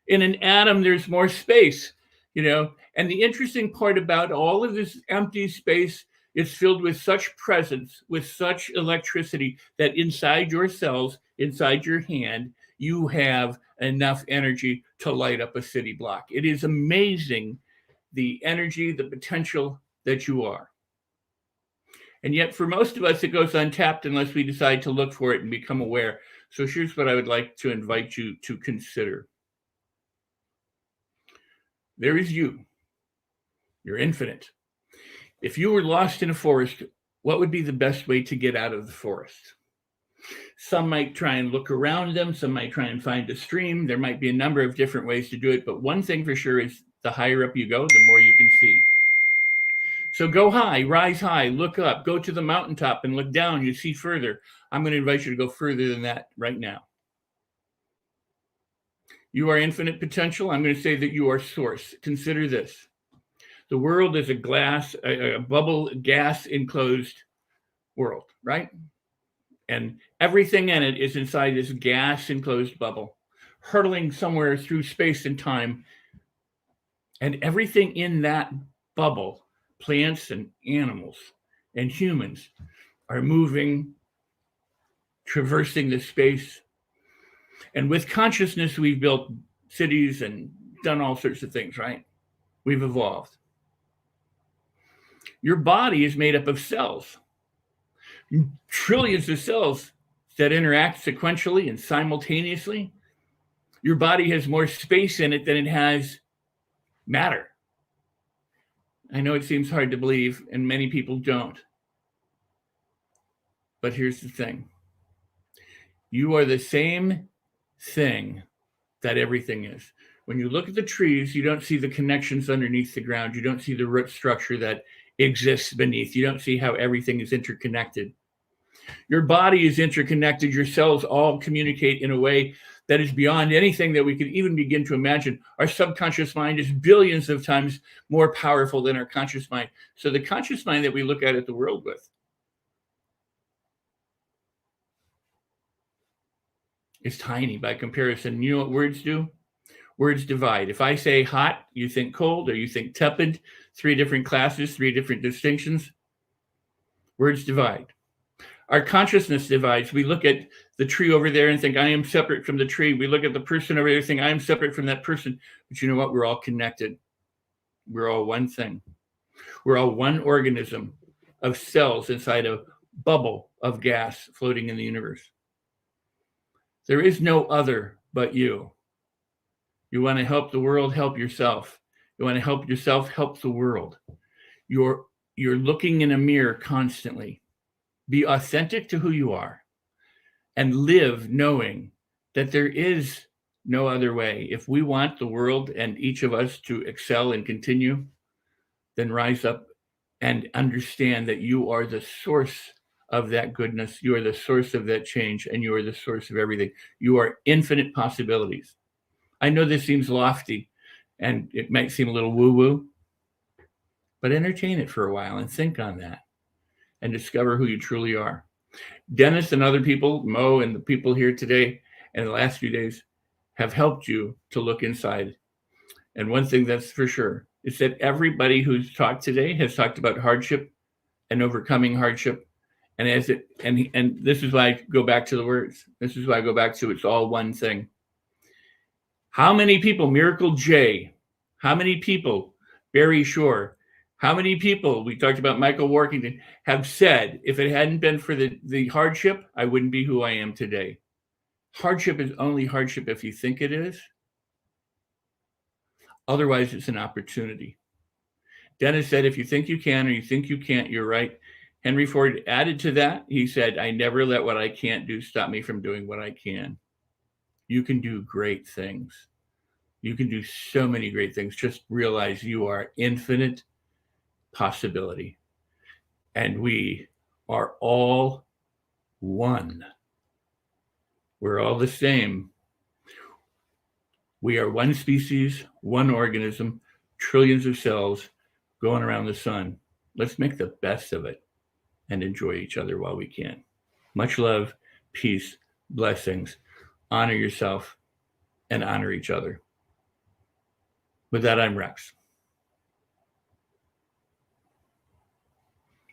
In an atom, there's more space, And the interesting part about all of this empty space, it's filled with such presence, with such electricity, that inside your cells, inside your hand, you have enough energy to light up a city block. It is amazing the energy, the potential that you are. And yet for most of us, it goes untapped unless we decide to look for it and become aware. So here's what I would like to invite you to consider. There is you. You're infinite. If you were lost in a forest, what would be the best way to get out of the forest? Some might try and look around them. Some might try and find a stream. There might be a number of different ways to do it. But one thing for sure is the higher up you go, the more you can see. So go high, rise high, look up, go to the mountaintop and look down, you see further. I'm going to invite you to go further than that right now. You are infinite potential. I'm going to say that you are source. Consider this. The world is a bubble, gas enclosed world, right? And everything in it is inside this gas enclosed bubble, hurtling somewhere through space and time. And everything in that bubble, plants and animals and humans, are moving, traversing the space. And with consciousness, we've built cities and done all sorts of things, right? We've evolved. Your body is made up of cells, trillions of cells that interact sequentially and simultaneously. Your body has more space in it than it has matter. I know it seems hard to believe, and many people don't. But here's the thing. You are the same thing that everything is. When you look at the trees, you don't see the connections underneath the ground. You don't see the root structure that exists beneath. You don't see how everything is interconnected. Your body is interconnected. Your cells all communicate in a way that is beyond anything that we could even begin to imagine. Our subconscious mind is billions of times more powerful than our conscious mind. So the conscious mind that we look at the world with is tiny by comparison. You know what words do? Words divide. If I say hot, you think cold, or you think tepid. 3 different classes, 3 different distinctions. Words divide. Our consciousness divides. We look at the tree over there and think, I am separate from the tree. We look at the person over there and think, I am separate from that person. But you know what? We're all connected. We're all one thing. We're all one organism of cells inside a bubble of gas floating in the universe. There is no other but you. You want to help the world, help yourself. You want to help yourself, help the world. You're looking in a mirror constantly. Be authentic to who you are and live knowing that there is no other way. If we want the world and each of us to excel and continue, then rise up and understand that you are the source of that goodness. You are the source of that change, and you are the source of everything. You are infinite possibilities. I know this seems lofty and it might seem a little woo-woo, but entertain it for a while and think on that and discover who you truly are. Dennis and other people, Mo and the people here today and the last few days have helped you to look inside. And one thing that's for sure is that everybody who's talked today has talked about hardship and overcoming hardship. And and this is why I go back to the words. This is why I go back to it's all one thing. How many people, Miracle J, how many people, Barry Shore, how many people, we talked about Michael Workington, have said, if it hadn't been for the hardship, I wouldn't be who I am today. Hardship is only hardship if you think it is. Otherwise, it's an opportunity. Dennis said, if you think you can or you think you can't, you're right. Henry Ford added to that. He said, I never let what I can't do stop me from doing what I can. You can do great things. You can do so many great things. Just realize you are infinite possibility. And we are all one. We're all the same. We are one species, one organism, trillions of cells going around the sun. Let's make the best of it and enjoy each other while we can. Much love, peace, blessings. Honor yourself and honor each other. With that, I'm Rex.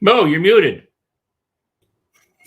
Mo, you're muted.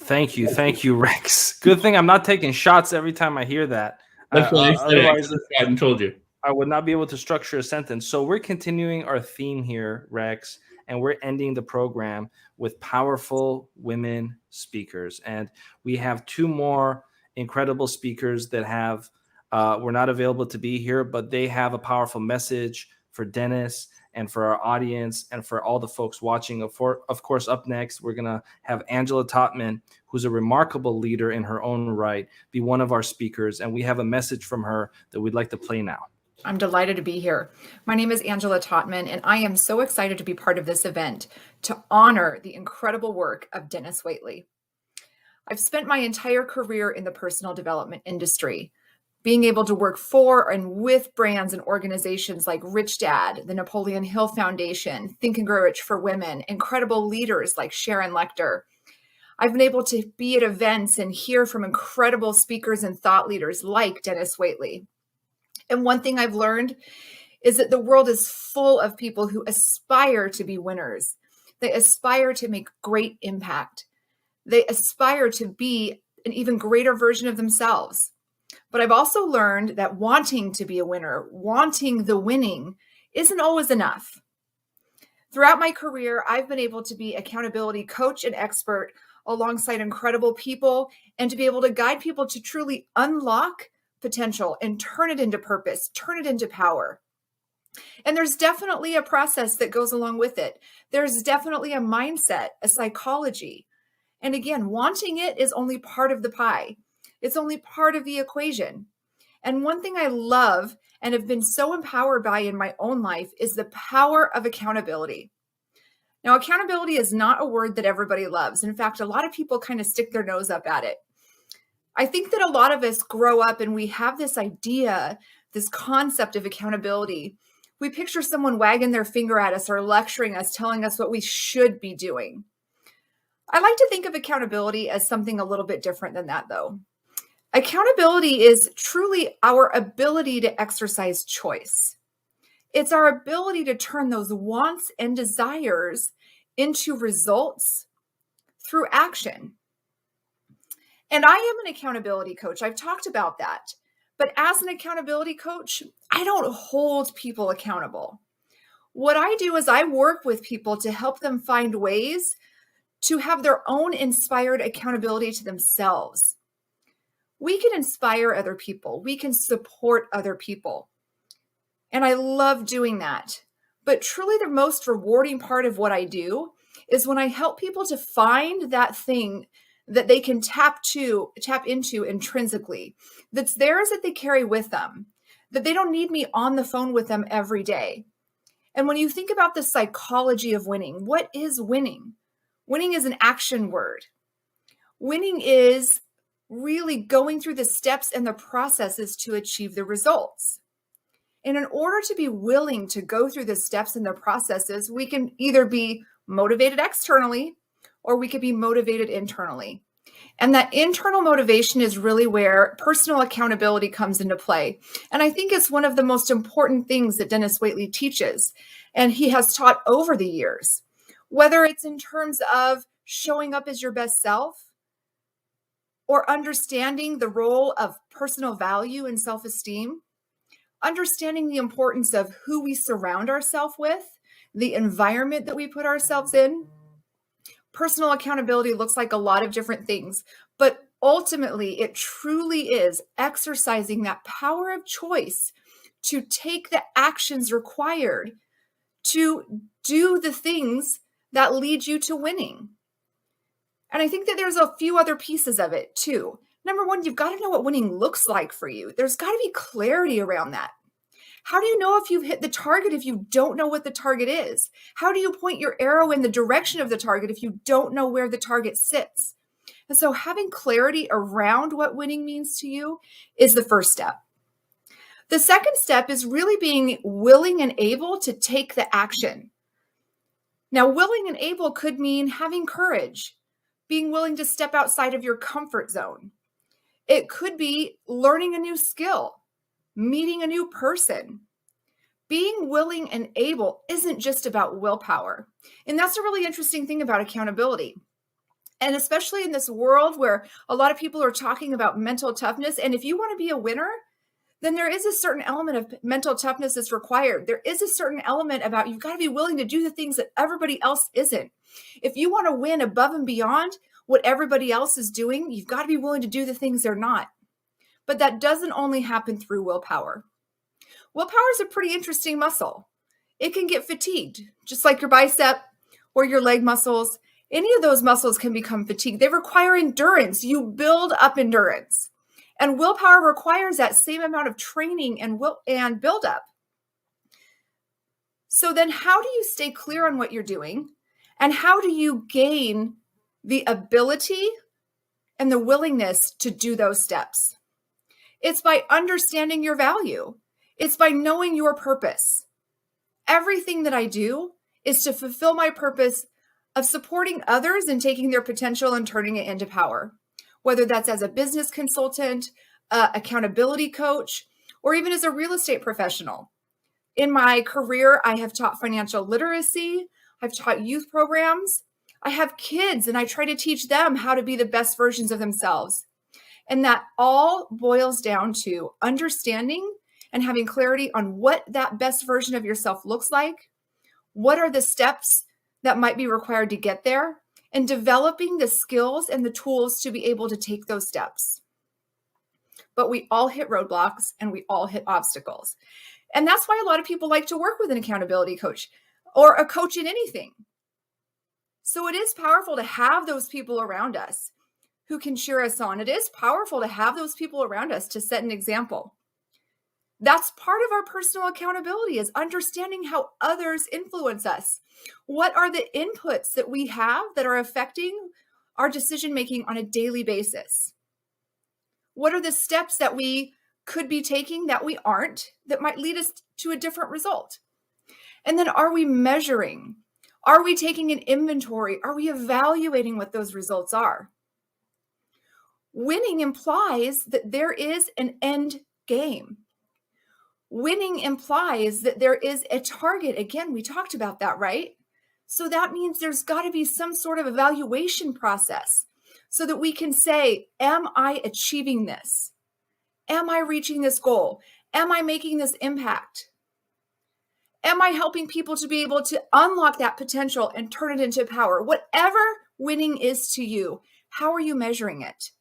Thank you, Rex. Good thing I'm not taking shots every time I hear that. That's what I said. Otherwise, I hadn't told you. I would not be able to structure a sentence. So we're continuing our theme here, Rex, and we're ending the program with powerful women speakers. And we have 2 more incredible speakers that have were not available to be here, but they have a powerful message for Dennis and for our audience and for all the folks watching. Of course, up next, we're going to have Angela Totman, who's a remarkable leader in her own right, be one of our speakers. And we have a message from her that we'd like to play now. I'm delighted to be here. My name is Angela Totman, and I am so excited to be part of this event to honor the incredible work of Denis Waitley. I've spent my entire career in the personal development industry, being able to work for and with brands and organizations like Rich Dad, the Napoleon Hill Foundation, Think and Grow Rich for Women, incredible leaders like Sharon Lechter. I've been able to be at events and hear from incredible speakers and thought leaders like Denis Waitley. And one thing I've learned is that the world is full of people who aspire to be winners. They aspire to make great impact. They aspire to be an even greater version of themselves. But I've also learned that wanting to be a winner, wanting the winning, isn't always enough. Throughout my career, I've been able to be accountability coach and expert alongside incredible people, and to be able to guide people to truly unlock potential and turn it into purpose, turn it into power. And there's definitely a process that goes along with it. There's definitely a mindset, a psychology. And again, wanting it is only part of the pie. It's only part of the equation. And one thing I love and have been so empowered by in my own life is the power of accountability. Now, accountability is not a word that everybody loves. In fact, a lot of people kind of stick their nose up at it. I think that a lot of us grow up and we have this idea, this concept of accountability. We picture someone wagging their finger at us or lecturing us, telling us what we should be doing. I like to think of accountability as something a little bit different than that, though. Accountability is truly our ability to exercise choice. It's our ability to turn those wants and desires into results through action. And I am an accountability coach. I've talked about that. But as an accountability coach, I don't hold people accountable. What I do is I work with people to help them find ways to have their own inspired accountability to themselves. We can inspire other people. We can support other people. And I love doing that. But truly the most rewarding part of what I do is when I help people to find that thing that they can tap into intrinsically, that's theirs, that they carry with them, that they don't need me on the phone with them every day. And when you think about the psychology of winning, what is winning? Winning is an action word. Winning is really going through the steps and the processes to achieve the results. And in order to be willing to go through the steps and the processes, we can either be motivated externally or we could be motivated internally. And that internal motivation is really where personal accountability comes into play. And I think it's one of the most important things that Denis Waitley teaches, and he has taught over the years, whether it's in terms of showing up as your best self or understanding the role of personal value and self-esteem, understanding the importance of who we surround ourselves with, the environment that we put ourselves in. Personal accountability looks like a lot of different things, but ultimately it truly is exercising that power of choice to take the actions required to do the things that lead you to winning. And I think that there's a few other pieces of it too. Number one, you've got to know what winning looks like for you. There's got to be clarity around that. How do you know if you've hit the target if you don't know what the target is? How do you point your arrow in the direction of the target if you don't know where the target sits? And so having clarity around what winning means to you is the first step. The second step is really being willing and able to take the action. Now, willing and able could mean having courage, being willing to step outside of your comfort zone. It could be learning a new skill, meeting a new person. Being willing and able isn't just about willpower. And that's a really interesting thing about accountability. And especially in this world where a lot of people are talking about mental toughness. And if you want to be a winner, then there is a certain element of mental toughness that's required. There is a certain element about you've got to be willing to do the things that everybody else isn't. If you want to win above and beyond what everybody else is doing, you've got to be willing to do the things they're not. But that doesn't only happen through willpower. Willpower is a pretty interesting muscle. It can get fatigued, just like your bicep or your leg muscles. Any of those muscles can become fatigued. They require endurance. You build up endurance. And willpower requires that same amount of training and build up. So then how do you stay clear on what you're doing? And how do you gain the ability and the willingness to do those steps? It's by understanding your value. It's by knowing your purpose. Everything that I do is to fulfill my purpose of supporting others and taking their potential and turning it into power, whether that's as a business consultant, accountability coach, or even as a real estate professional. In my career, I have taught financial literacy. I've taught youth programs. I have kids, and I try to teach them how to be the best versions of themselves. And that all boils down to understanding and having clarity on what that best version of yourself looks like, what are the steps that might be required to get there, and developing the skills and the tools to be able to take those steps. But we all hit roadblocks and we all hit obstacles. And that's why a lot of people like to work with an accountability coach or a coach in anything. So it is powerful to have those people around us who can cheer us on. It is powerful to have those people around us to set an example. That's part of our personal accountability, is understanding how others influence us. What are the inputs that we have that are affecting our decision-making on a daily basis? What are the steps that we could be taking that we aren't, that might lead us to a different result? And then are we measuring? Are we taking an inventory? Are we evaluating what those results are? Winning implies that there is an end game. Winning implies that there is a target. Again, we talked about that, right? So that means there's got to be some sort of evaluation process so that we can say, am I achieving this? Am I reaching this goal? Am I making this impact? Am I helping people to be able to unlock that potential and turn it into power? Whatever winning is to you, how are you measuring it?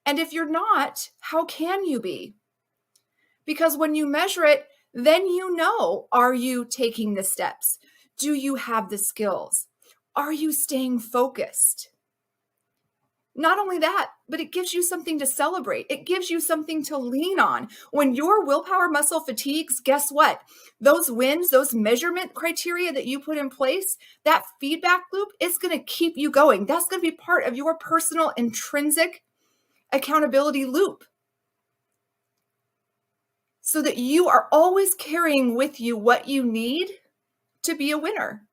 And if you're not, how can you be? Because when you measure it, then you know, are you taking the steps? Do you have the skills? Are you staying focused? Not only that, but it gives you something to celebrate. It gives you something to lean on. When your willpower muscle fatigues, guess what? Those wins, those measurement criteria that you put in place, that feedback loop is going to keep you going. That's going to be part of your personal intrinsic accountability loop, so that you are always carrying with you what you need to be a winner.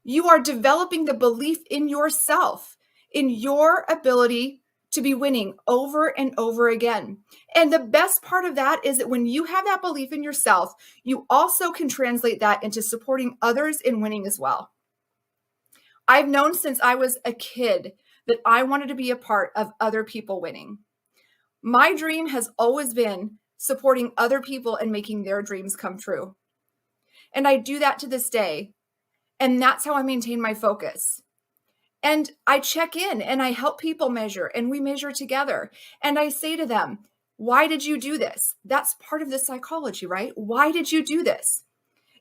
You are developing the belief in yourself, in your ability to be winning over and over again. And the best part of that is that when you have that belief in yourself, you also can translate that into supporting others in winning as well. I've known since I was a kid that I wanted to be a part of other people winning. My dream has always been supporting other people and making their dreams come true. And I do that to this day. And that's how I maintain my focus. And I check in and I help people measure, and we measure together. And I say to them, why did you do this? That's part of the psychology, right? Why did you do this?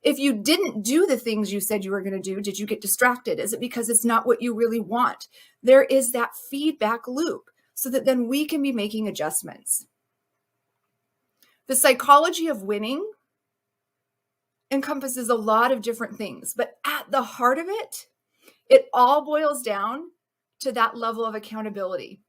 If you didn't do the things you said you were going to do, did you get distracted? Is it because it's not what you really want? There is that feedback loop so that then we can be making adjustments. The psychology of winning encompasses a lot of different things, but at the heart of it, it all boils down to that level of accountability.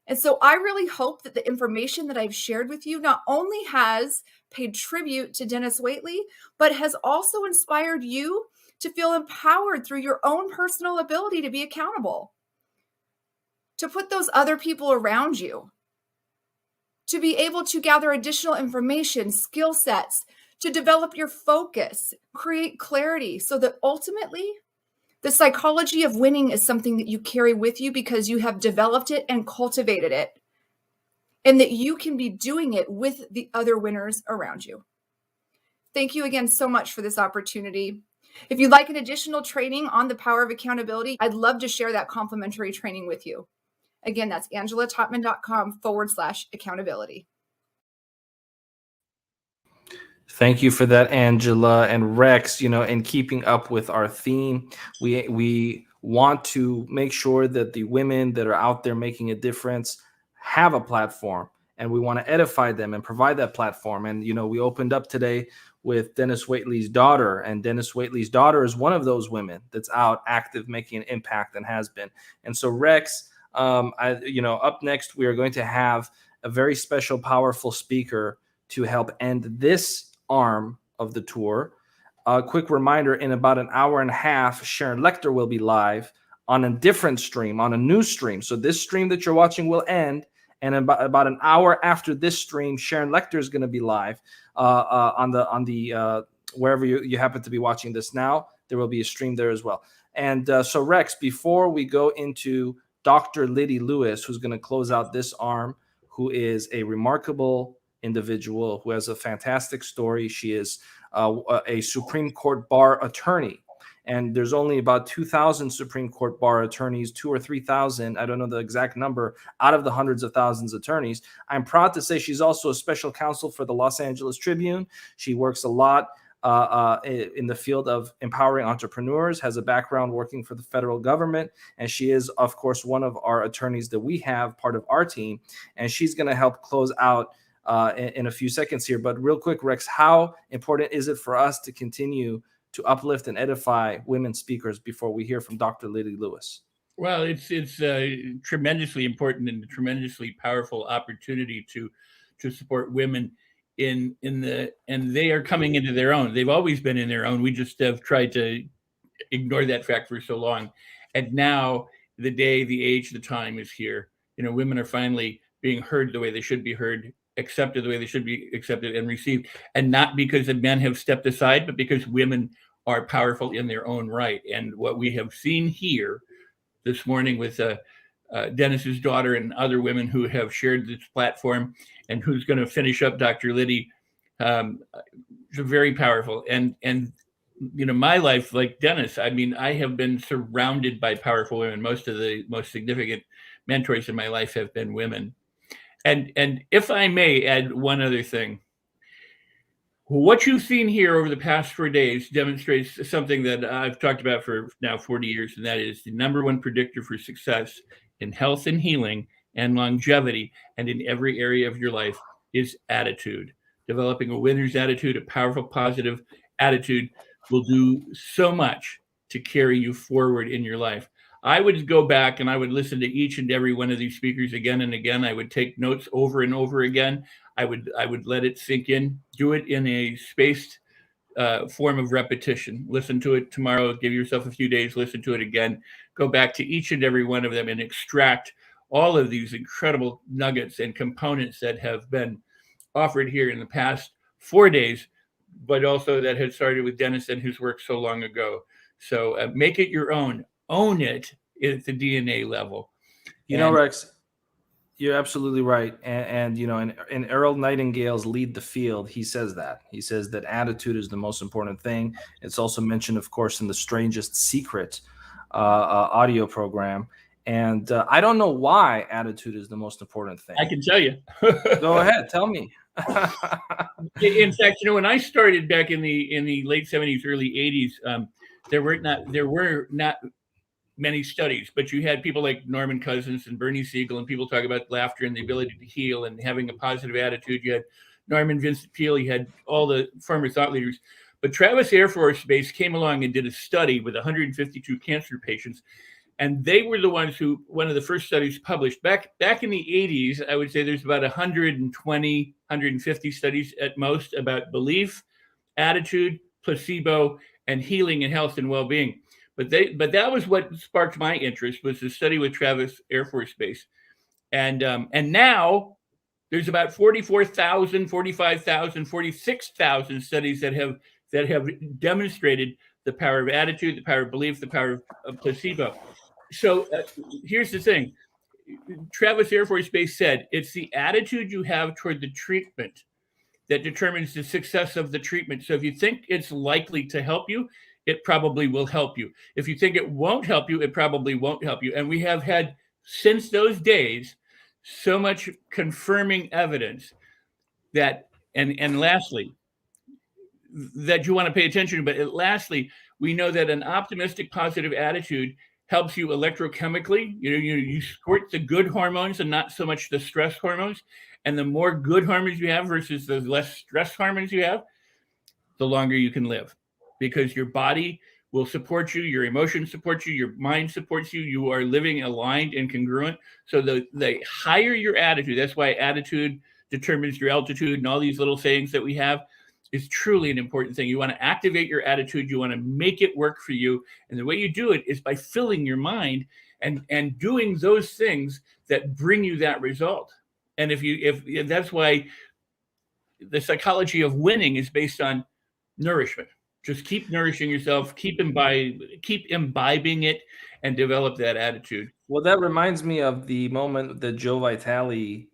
And so I really hope that the information that I've shared with you not only has paid tribute to Denis Waitley, but has also inspired you to feel empowered through your own personal ability to be accountable, to put those other people around you, to be able to gather additional information, skill sets, to develop your focus, create clarity, so that ultimately the psychology of winning is something that you carry with you because you have developed it and cultivated it, and that you can be doing it with the other winners around you. Thank you again so much for this opportunity. If you'd like an additional training on the power of accountability, I'd love to share that complimentary training with you. Again, that's angelatotman.com/accountability. Thank you for that, Angela. And Rex, in keeping up with our theme, we want to make sure that the women that are out there making a difference have a platform, and we want to edify them and provide that platform. And, we opened up today with Denis Waitley's daughter, and Denis Waitley's daughter is one of those women that's out active, making an impact, and has been. And so Rex, up next, we are going to have a very special, powerful speaker to help end this arm of the tour. quick reminder, in about an hour and a half, Sharon Lecter will be live on a different stream, on a new stream. So this stream that you're watching will end, and about an hour after this stream, Sharon Lecter is going to be live on the wherever you happen to be watching this now. There will be a stream there as well. And so Rex, before we go into Dr. Liddy Lewis, who's going to close out this arm, who is a remarkable individual who has a fantastic story. She is a Supreme Court bar attorney. And there's only about 2,000 Supreme Court bar attorneys, 2,000 or 3,000, I don't know the exact number, out of the hundreds of thousands of attorneys. I'm proud to say she's also a special counsel for the Los Angeles Tribune. She works a lot in the field of empowering entrepreneurs, has a background working for the federal government, and she is, of course, one of our attorneys that we have, part of our team, and she's going to help close out in a few seconds here. But real quick, Rex, how important is it for us to continue to uplift and edify women speakers before we hear from Dr. Liddy Lewis? Well, it's tremendously important and a tremendously powerful opportunity to support women and they are coming into their own. They've always been in their own. We just have tried to ignore that fact for so long. And now the day, the age, the time is here. Women are finally being heard the way they should be heard, accepted the way they should be accepted and received. And not because the men have stepped aside, but because women are powerful in their own right. And what we have seen here this morning with Denis's daughter and other women who have shared this platform, and who's going to finish up Dr. Liddy, very powerful. And my life, like Denis, I have been surrounded by powerful women. Most of the most significant mentors in my life have been women. And if I may add one other thing, what you've seen here over the past 4 days demonstrates something that I've talked about for now 40 years, and that is the number one predictor for success in health and healing and longevity and in every area of your life is attitude. Developing a winner's attitude, a powerful, positive attitude will do so much to carry you forward in your life. I would go back and I would listen to each and every one of these speakers again and again. I would take notes over and over again. I would let it sink in, do it in a spaced form of repetition. Listen to it tomorrow, give yourself a few days, listen to it again, go back to each and every one of them and extract all of these incredible nuggets and components that have been offered here in the past 4 days, but also that had started with Denis and his work so long ago. So make it your own, own it at the DNA level. Rex, you're absolutely right. And in Earl Nightingale's Lead the Field, he says that. He says that attitude is the most important thing. It's also mentioned, of course, in The Strangest Secret audio program. And I don't know why attitude is the most important thing. I can tell you. Go ahead, tell me. In fact, when I started back in the late 70s, early 80s, there were not many studies, but you had people like Norman Cousins and Bernie Siegel, and people talk about laughter and the ability to heal and having a positive attitude. You had Norman Vincent Peale, you had all the former thought leaders. But Travis Air Force Base came along and did a study with 152 cancer patients. And they were the ones who, one of the first studies published back in the 80s, I would say there's about 120, 150 studies at most about belief, attitude, placebo, and healing and health and well-being. But that was what sparked my interest, was the study with Travis Air Force Base. And now there's about 44,000, 45,000, 46,000 studies that have demonstrated the power of attitude, the power of belief, the power of placebo. So here's the thing. Travis Air Force Base said, it's the attitude you have toward the treatment that determines the success of the treatment. So if you think it's likely to help you, it probably will help you. If you think it won't help you, it probably won't help you. And we have had, since those days, so much confirming evidence that, and lastly, that you want to pay attention to, but lastly, we know that an optimistic, positive attitude helps you electrochemically. You squirt the good hormones and not so much the stress hormones. And the more good hormones you have versus the less stress hormones you have, the longer you can live, because your body will support you, your emotions support you, your mind supports you, you are living aligned and congruent. So the higher your attitude, that's why attitude determines your altitude and all these little sayings that we have, is truly an important thing. You want to activate your attitude. You want to make it work for you. And the way you do it is by filling your mind and doing those things that bring you that result. And if that's why the psychology of winning is based on nourishment. Just keep nourishing yourself, keep imbibing it, and develop that attitude. Well, that reminds me of the moment that Joe Vitale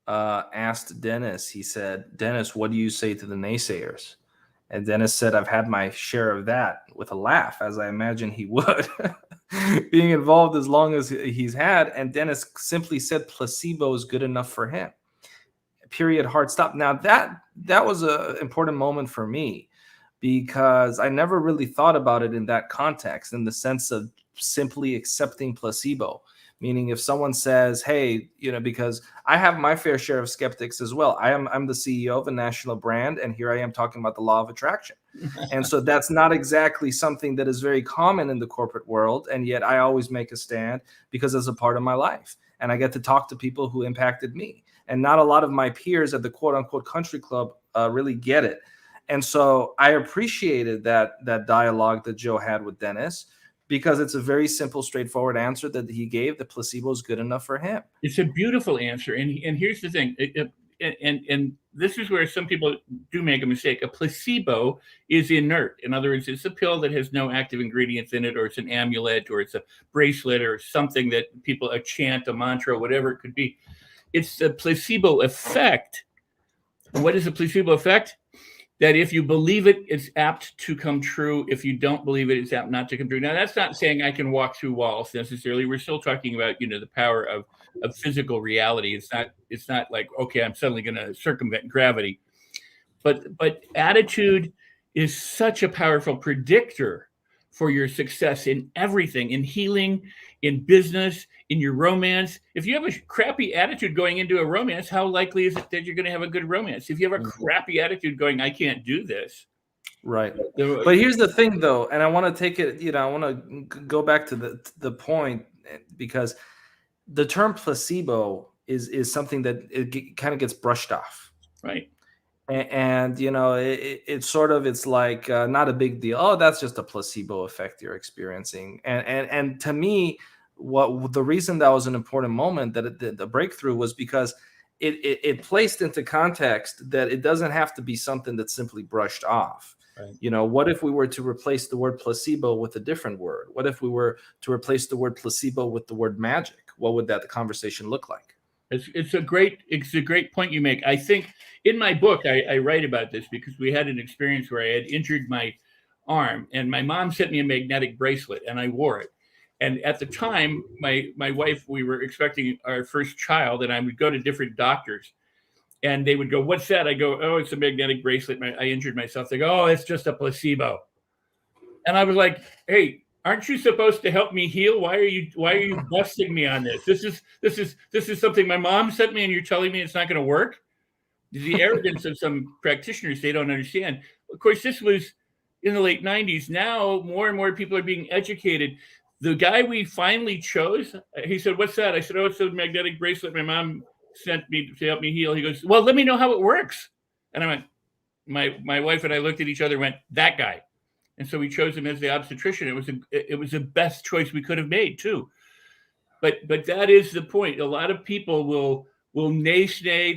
asked Dennis. He said, "Dennis, what do you say to the naysayers?" And Dennis said, "I've had my share of that," with a laugh, as I imagine he would, being involved as long as he's had. And Dennis simply said, "Placebo is good enough for him." Period. Hard stop. Now that was an important moment for me, because I never really thought about it in that context, in the sense of simply accepting placebo. Meaning, if someone says, "Hey," because I have my fair share of skeptics as well. I'm the CEO of a national brand, and here I am talking about the law of attraction. And so that's not exactly something that is very common in the corporate world. And yet I always make a stand because it's a part of my life. And I get to talk to people who impacted me. And not a lot of my peers at the quote unquote country club really get it. And so I appreciated that dialogue that Joe had with Dennis, because it's a very simple, straightforward answer that he gave. The placebo is good enough for him. It's a beautiful answer. And here's the thing. And this is where some people do make a mistake. A placebo is inert. In other words, it's a pill that has no active ingredients in it, or it's an amulet, or it's a bracelet, or something that people, a chant, a mantra, whatever it could be. It's the placebo effect. And what is a placebo effect? That if you believe it, it's apt to come true. If you don't believe it, it's apt not to come true. Now, that's not saying I can walk through walls necessarily. We're still talking about, the power of physical reality. It's not like, okay, I'm suddenly going to circumvent gravity. But attitude is such a powerful predictor for your success in everything, in healing, in business, in your romance. If you have a crappy attitude going into a romance, how likely is it that you're going to have a good romance? If you have a crappy attitude going, I can't do this. Right. But here's the thing, though, and I want to take it, I want to go back to the point, because the term placebo is something that it kind of gets brushed off. Right. And it's like not a big deal. Oh, that's just a placebo effect you're experiencing. And to me, the reason that was an important moment, that the breakthrough, was because it placed into context that it doesn't have to be something that's simply brushed off. Right. What if we were to replace the word placebo with a different word? What if we were to replace the word placebo with the word magic? What would that conversation look like? It's a great point you make. I think in my book, I write about this because we had an experience where I had injured my arm, and my mom sent me a magnetic bracelet, and I wore it. And at the time, my wife, we were expecting our first child, and I would go to different doctors, and they would go, "What's that?" I go, "Oh, it's a magnetic bracelet. I injured myself." They go, "Oh, it's just a placebo." And I was like, "Hey, aren't you supposed to help me heal? Why are you busting me on this? This is something my mom sent me, and you're telling me it's not going to work?" The arrogance of some practitioners, they don't understand. Of course, this was in the late 90s. Now, more and more people are being educated. The guy we finally chose, he said, "What's that?" I said, "Oh, it's a magnetic bracelet my mom sent me to help me heal." He goes, "Well, let me know how it works." And I went, my wife and I looked at each other and went, "That guy." And so we chose him as the obstetrician. It was the best choice we could have made too. But that is the point. A lot of people will naysay.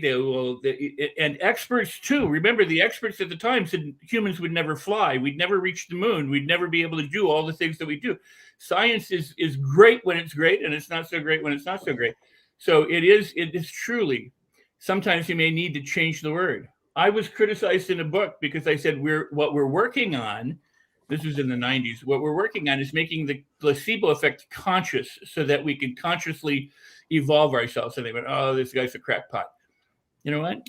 And experts too. Remember, the experts at the time said humans would never fly. We'd never reach the moon. We'd never be able to do all the things that we do. Science is great when it's great, and it's not so great when it's not so great. So it is truly, sometimes you may need to change the word. I was criticized in a book because I said what we're working on, this was in the 90s, what we're working on is making the placebo effect conscious so that we can consciously evolve ourselves. And they went, "Oh, this guy's a crackpot." You know what?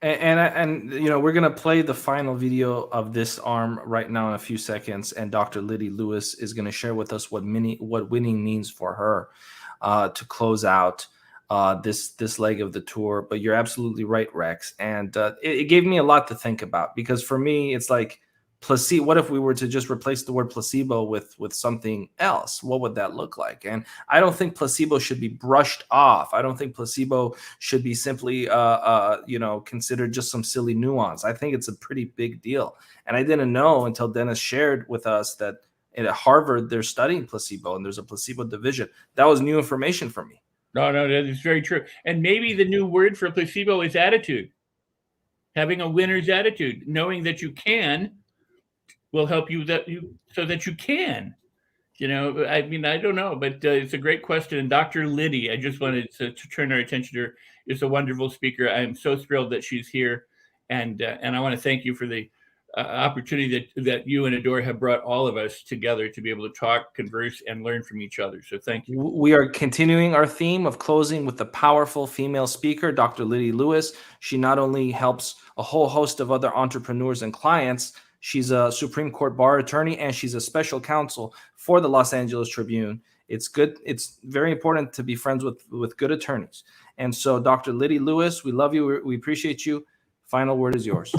And we're going to play the final video of this arm right now in a few seconds. And Dr. Liddy Lewis is going to share with us what winning means for her to close out this leg of the tour. But you're absolutely right, Rex. And it gave me a lot to think about, because for me, it's like placebo, what if we were to just replace the word placebo with something else? What would that look like? And I don't think placebo should be brushed off. I don't think placebo should be simply considered just some silly nuance. I think it's a pretty big deal. And I didn't know until Denis shared with us that at Harvard they're studying placebo and there's a placebo division. That was new information for me. No, that is very true. And maybe the new word for placebo is attitude. Having a winner's attitude, knowing that you can, will help you so that you can. I mean, I don't know, but it's a great question. And Dr. Liddy, I just wanted to turn our attention to her, is a wonderful speaker. I am so thrilled that she's here. And I want to thank you for the opportunity that you and Adora have brought all of us together to be able to talk, converse, and learn from each other. So thank you. We are continuing our theme of closing with the powerful female speaker, Dr. Liddy Lewis. She not only helps a whole host of other entrepreneurs and clients, she's a Supreme Court bar attorney, and she's a special counsel for the Los Angeles Tribune. It's good. It's very important to be friends with good attorneys. And so, Dr. Liddy Lewis, we love you. We appreciate you. Final word is yours.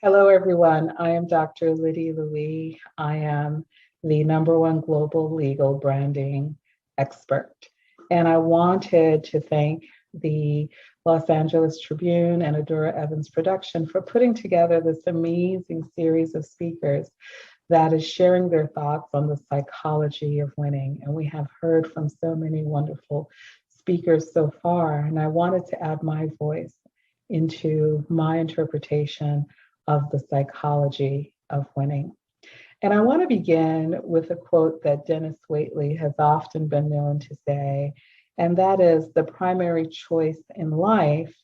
Hello, everyone. I am Dr. Liddy Louis. I am the #1 global legal branding expert. And I wanted to thank the Los Angeles Tribune and Adora Evans Production for putting together this amazing series of speakers that is sharing their thoughts on the psychology of winning. And we have heard from so many wonderful speakers so far. And I wanted to add my voice into my interpretation of the psychology of winning. And I want to begin with a quote that Denis Waitley has often been known to say, and that is, the primary choice in life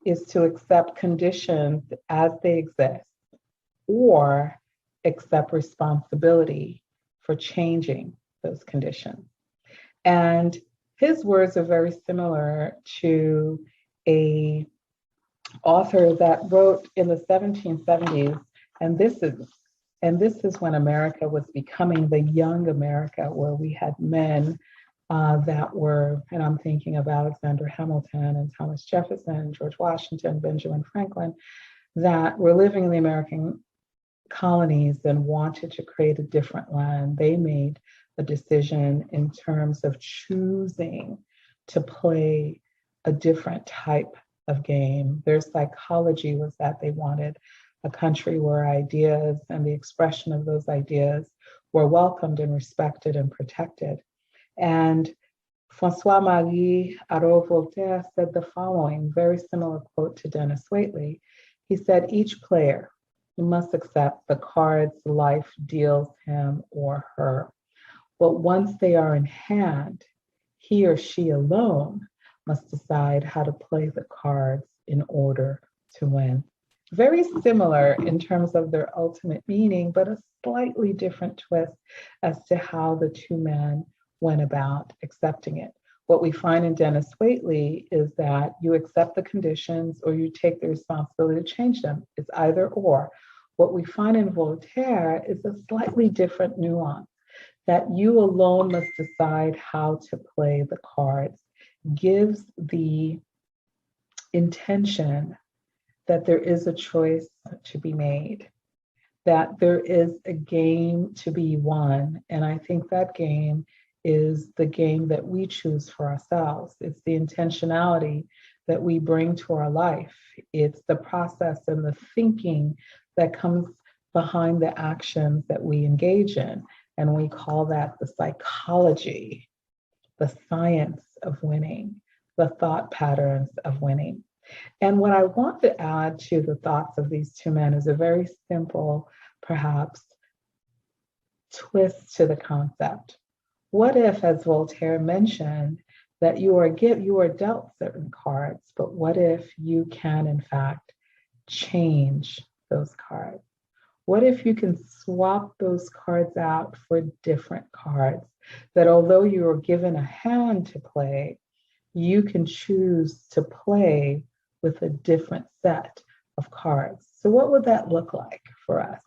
is to accept conditions as they exist or accept responsibility for changing those conditions. And his words are very similar to a author that wrote in the 1770s, and this is when America was becoming the young America, where we had men that were, and I'm thinking of Alexander Hamilton and Thomas Jefferson, George Washington, Benjamin Franklin, that were living in the American colonies and wanted to create a different land. They made a decision in terms of choosing to play a different type of game. Their psychology was that they wanted a country where ideas and the expression of those ideas were welcomed and respected and protected. And François-Marie Voltaire said the following, very similar quote to Denis Waitley. He said, each player must accept the cards life deals him or her. But once they are in hand, he or she alone must decide how to play the cards in order to win. Very similar in terms of their ultimate meaning, but a slightly different twist as to how the two men went about accepting it. What we find in Denis Waitley is that you accept the conditions or you take the responsibility to change them. It's either or. What we find in Voltaire is a slightly different nuance, that you alone must decide how to play the cards. Gives the intention that there is a choice to be made, that there is a game to be won. And I think that game is the game that we choose for ourselves. It's the intentionality that we bring to our life. It's the process and the thinking that comes behind the actions that we engage in. And we call that the psychology, the science of winning, the thought patterns of winning. And what I want to add to the thoughts of these two men is a very simple, perhaps, twist to the concept. What if, as Voltaire mentioned, that you are dealt certain cards, but what if you can, in fact, change those cards? What if you can swap those cards out for different cards? That although you are given a hand to play, you can choose to play with a different set of cards. So what would that look like for us?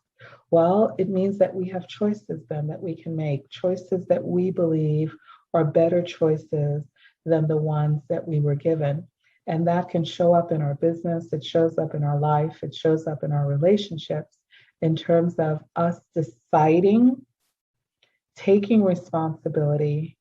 Well, it means that we have choices then that we can make, choices that we believe are better choices than the ones that we were given. And that can show up in our business, it shows up in our life, it shows up in our relationships in terms of us deciding, taking responsibility,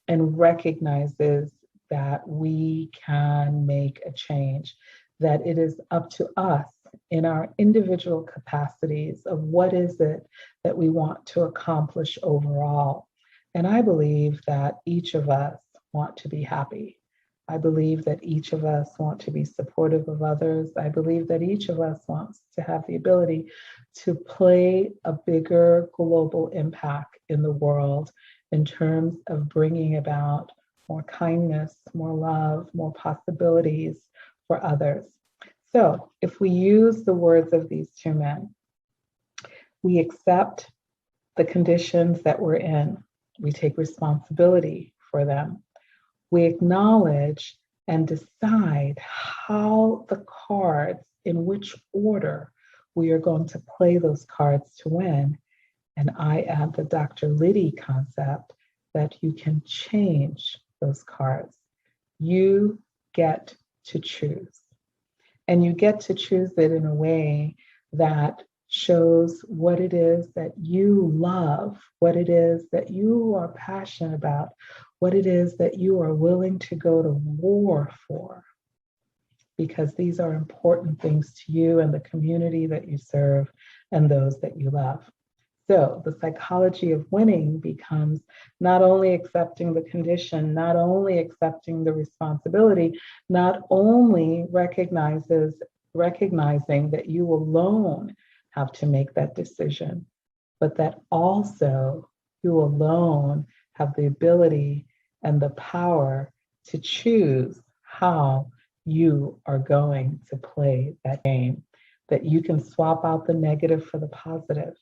and recognizes that we can make a change, that it is up to us in our individual capacities of what is it that we want to accomplish overall. And I believe that each of us want to be happy. I believe that each of us want to be supportive of others. I believe that each of us wants to have the ability to play a bigger global impact in the world in terms of bringing about more kindness, more love, more possibilities for others. So if we use the words of these two men, we accept the conditions that we're in. We take responsibility for them. We acknowledge and decide how the cards, in which order we are going to play those cards to win. And I add the Dr. Liddy concept that you can change those cards. You get to choose. And you get to choose it in a way that shows what it is that you love, what it is that you are passionate about, what it is that you are willing to go to war for, because these are important things to you and the community that you serve and those that you love. So the psychology of winning becomes not only accepting the condition, not only accepting the responsibility, not only recognizing that you alone have to make that decision, but that also you alone have the ability and the power to choose how you are going to play that game, that you can swap out the negative for the positive,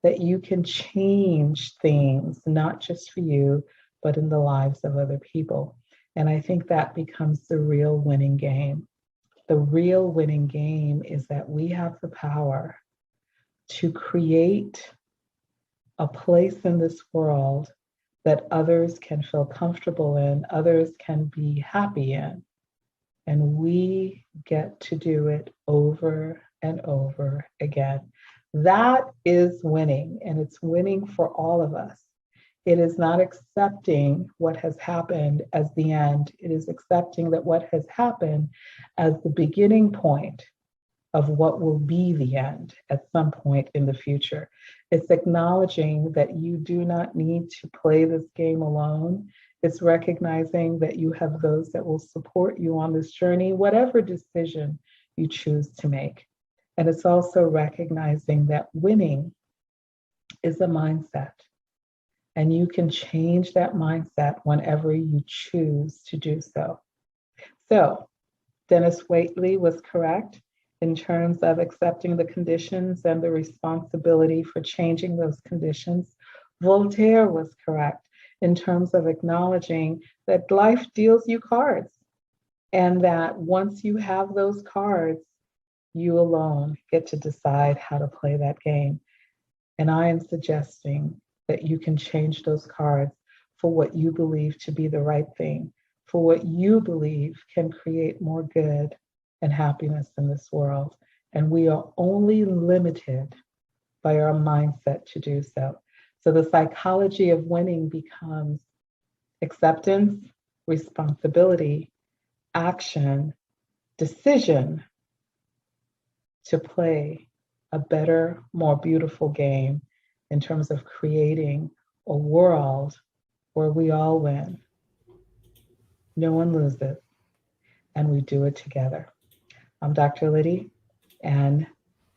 that you can change things, not just for you, but in the lives of other people. And I think that becomes the real winning game. The real winning game is that we have the power to create a place in this world that others can feel comfortable in, others can be happy in. And we get to do it over and over again. That is winning, and it's winning for all of us. It is not accepting what has happened as the end. It is accepting that what has happened as the beginning point of what will be the end at some point in the future. It's acknowledging that you do not need to play this game alone. It's recognizing that you have those that will support you on this journey, whatever decision you choose to make. And it's also recognizing that winning is a mindset. And you can change that mindset whenever you choose to do so. So Denis Waitley was correct in terms of accepting the conditions and the responsibility for changing those conditions. Voltaire was correct in terms of acknowledging that life deals you cards, and that once you have those cards, you alone get to decide how to play that game. And I am suggesting that you can change those cards for what you believe to be the right thing, for what you believe can create more good and happiness in this world. And we are only limited by our mindset to do so. So the psychology of winning becomes acceptance, responsibility, action, decision to play a better, more beautiful game in terms of creating a world where we all win. No one loses, and we do it together. I'm Dr. Liddy, and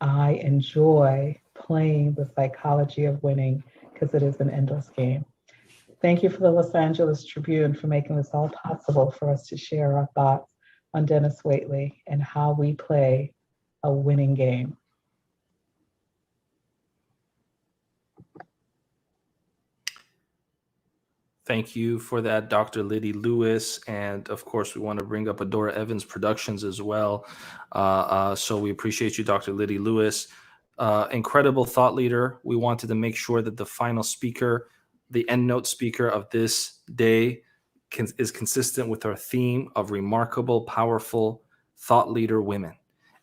I enjoy playing the psychology of winning because it is an endless game. Thank you for the Los Angeles Tribune for making this all possible for us to share our thoughts on Denis Waitley and how we play a winning game. Thank you for that, Dr. Liddy Lewis. And of course, we want to bring up Adora Evans Productions as well. So we appreciate you, Dr. Liddy Lewis. Incredible thought leader. We wanted to make sure that the final speaker, the end note speaker of this day, is consistent with our theme of remarkable, powerful thought leader women.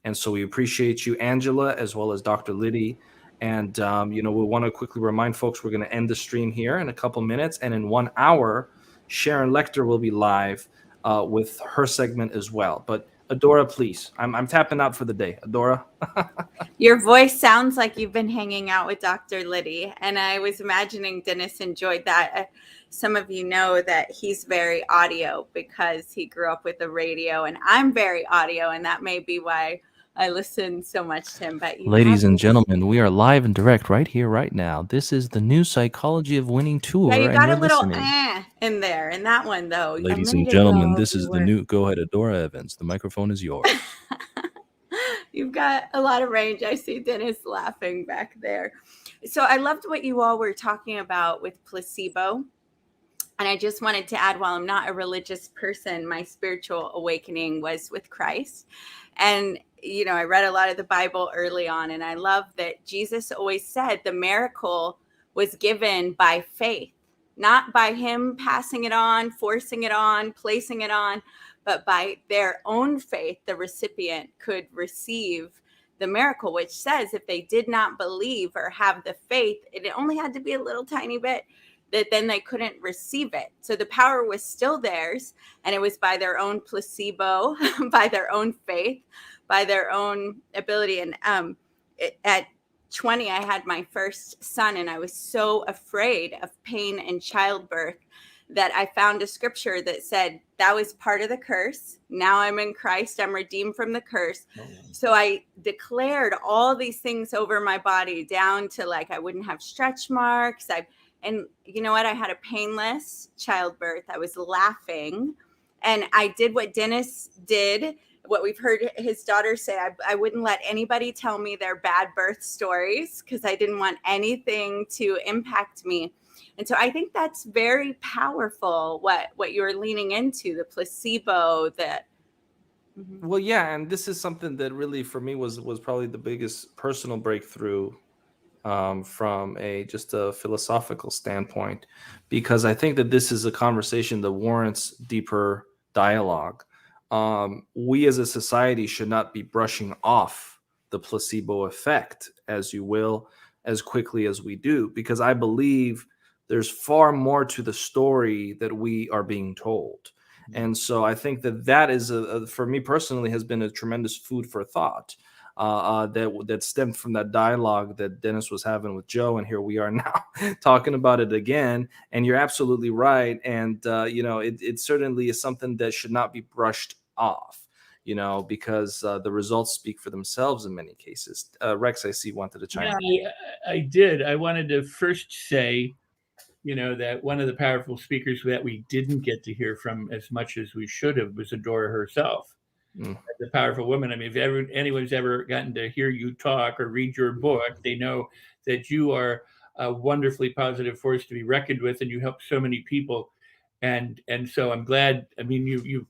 And so we appreciate you, Angela, as well as Dr. Liddy. And, we want to quickly remind folks we're going to end the stream here in a couple minutes. And in 1 hour, Sharon Lecter will be live with her segment as well. But Adora, please, I'm tapping out for the day. Adora. Your voice sounds like you've been hanging out with Dr. Liddy, and I was imagining Denis enjoyed that. Some of you know that he's very audio because he grew up with the radio, and I'm very audio, and that may be why I listen so much to him. But Ladies and gentlemen, we are live and direct right here, right now. This is the new Psychology of Winning tour, yeah, you and got you're a little listening. in there in that one though. Ladies and gentlemen, this is the new. Go ahead, Adora Evans. The microphone is yours. You've got a lot of range. I see Denis laughing back there. So I loved what you all were talking about with placebo. And I just wanted to add, while I'm not a religious person, my spiritual awakening was with Christ. And, I read a lot of the Bible early on, and I love that Jesus always said the miracle was given by faith, not by him passing it on, forcing it on, placing it on, but by their own faith, the recipient could receive the miracle, which says if they did not believe or have the faith, it only had to be a little tiny bit, that then they couldn't receive it. So the power was still theirs, and it was by their own placebo, by their own faith, by their own ability. And at 20, I had my first son, and I was so afraid of pain and childbirth that I found a scripture that said that was part of the curse. Now I'm in Christ. I'm redeemed from the curse. So I declared all these things over my body, down to like I wouldn't have stretch marks. And you know what? I had a painless childbirth. I was laughing. And I did what Denis did, what we've heard his daughter say. I wouldn't let anybody tell me their bad birth stories because I didn't want anything to impact me. And so I think that's very powerful, what you're leaning into, the placebo, that. Well, yeah, and this is something that really for me was probably the biggest personal breakthrough from just a philosophical standpoint, because I think that this is a conversation that warrants deeper dialogue. We as a society should not be brushing off the placebo effect, as you will, as quickly as we do, because I believe there's far more to the story that we are being told. And so I think that is, for me personally, has been a tremendous food for thought. That stemmed from that dialogue that Denis was having with Joe, and here we are now talking about it again. And you're absolutely right. And it certainly is something that should not be brushed off, because the results speak for themselves in many cases. Rex, I see, wanted to chime in. I did. I wanted to first say, that one of the powerful speakers that we didn't get to hear from as much as we should have was Adora herself. The powerful woman. I mean, if anyone's ever gotten to hear you talk or read your book, they know that you are a wonderfully positive force to be reckoned with, and you help so many people. And so I'm glad. I mean, you've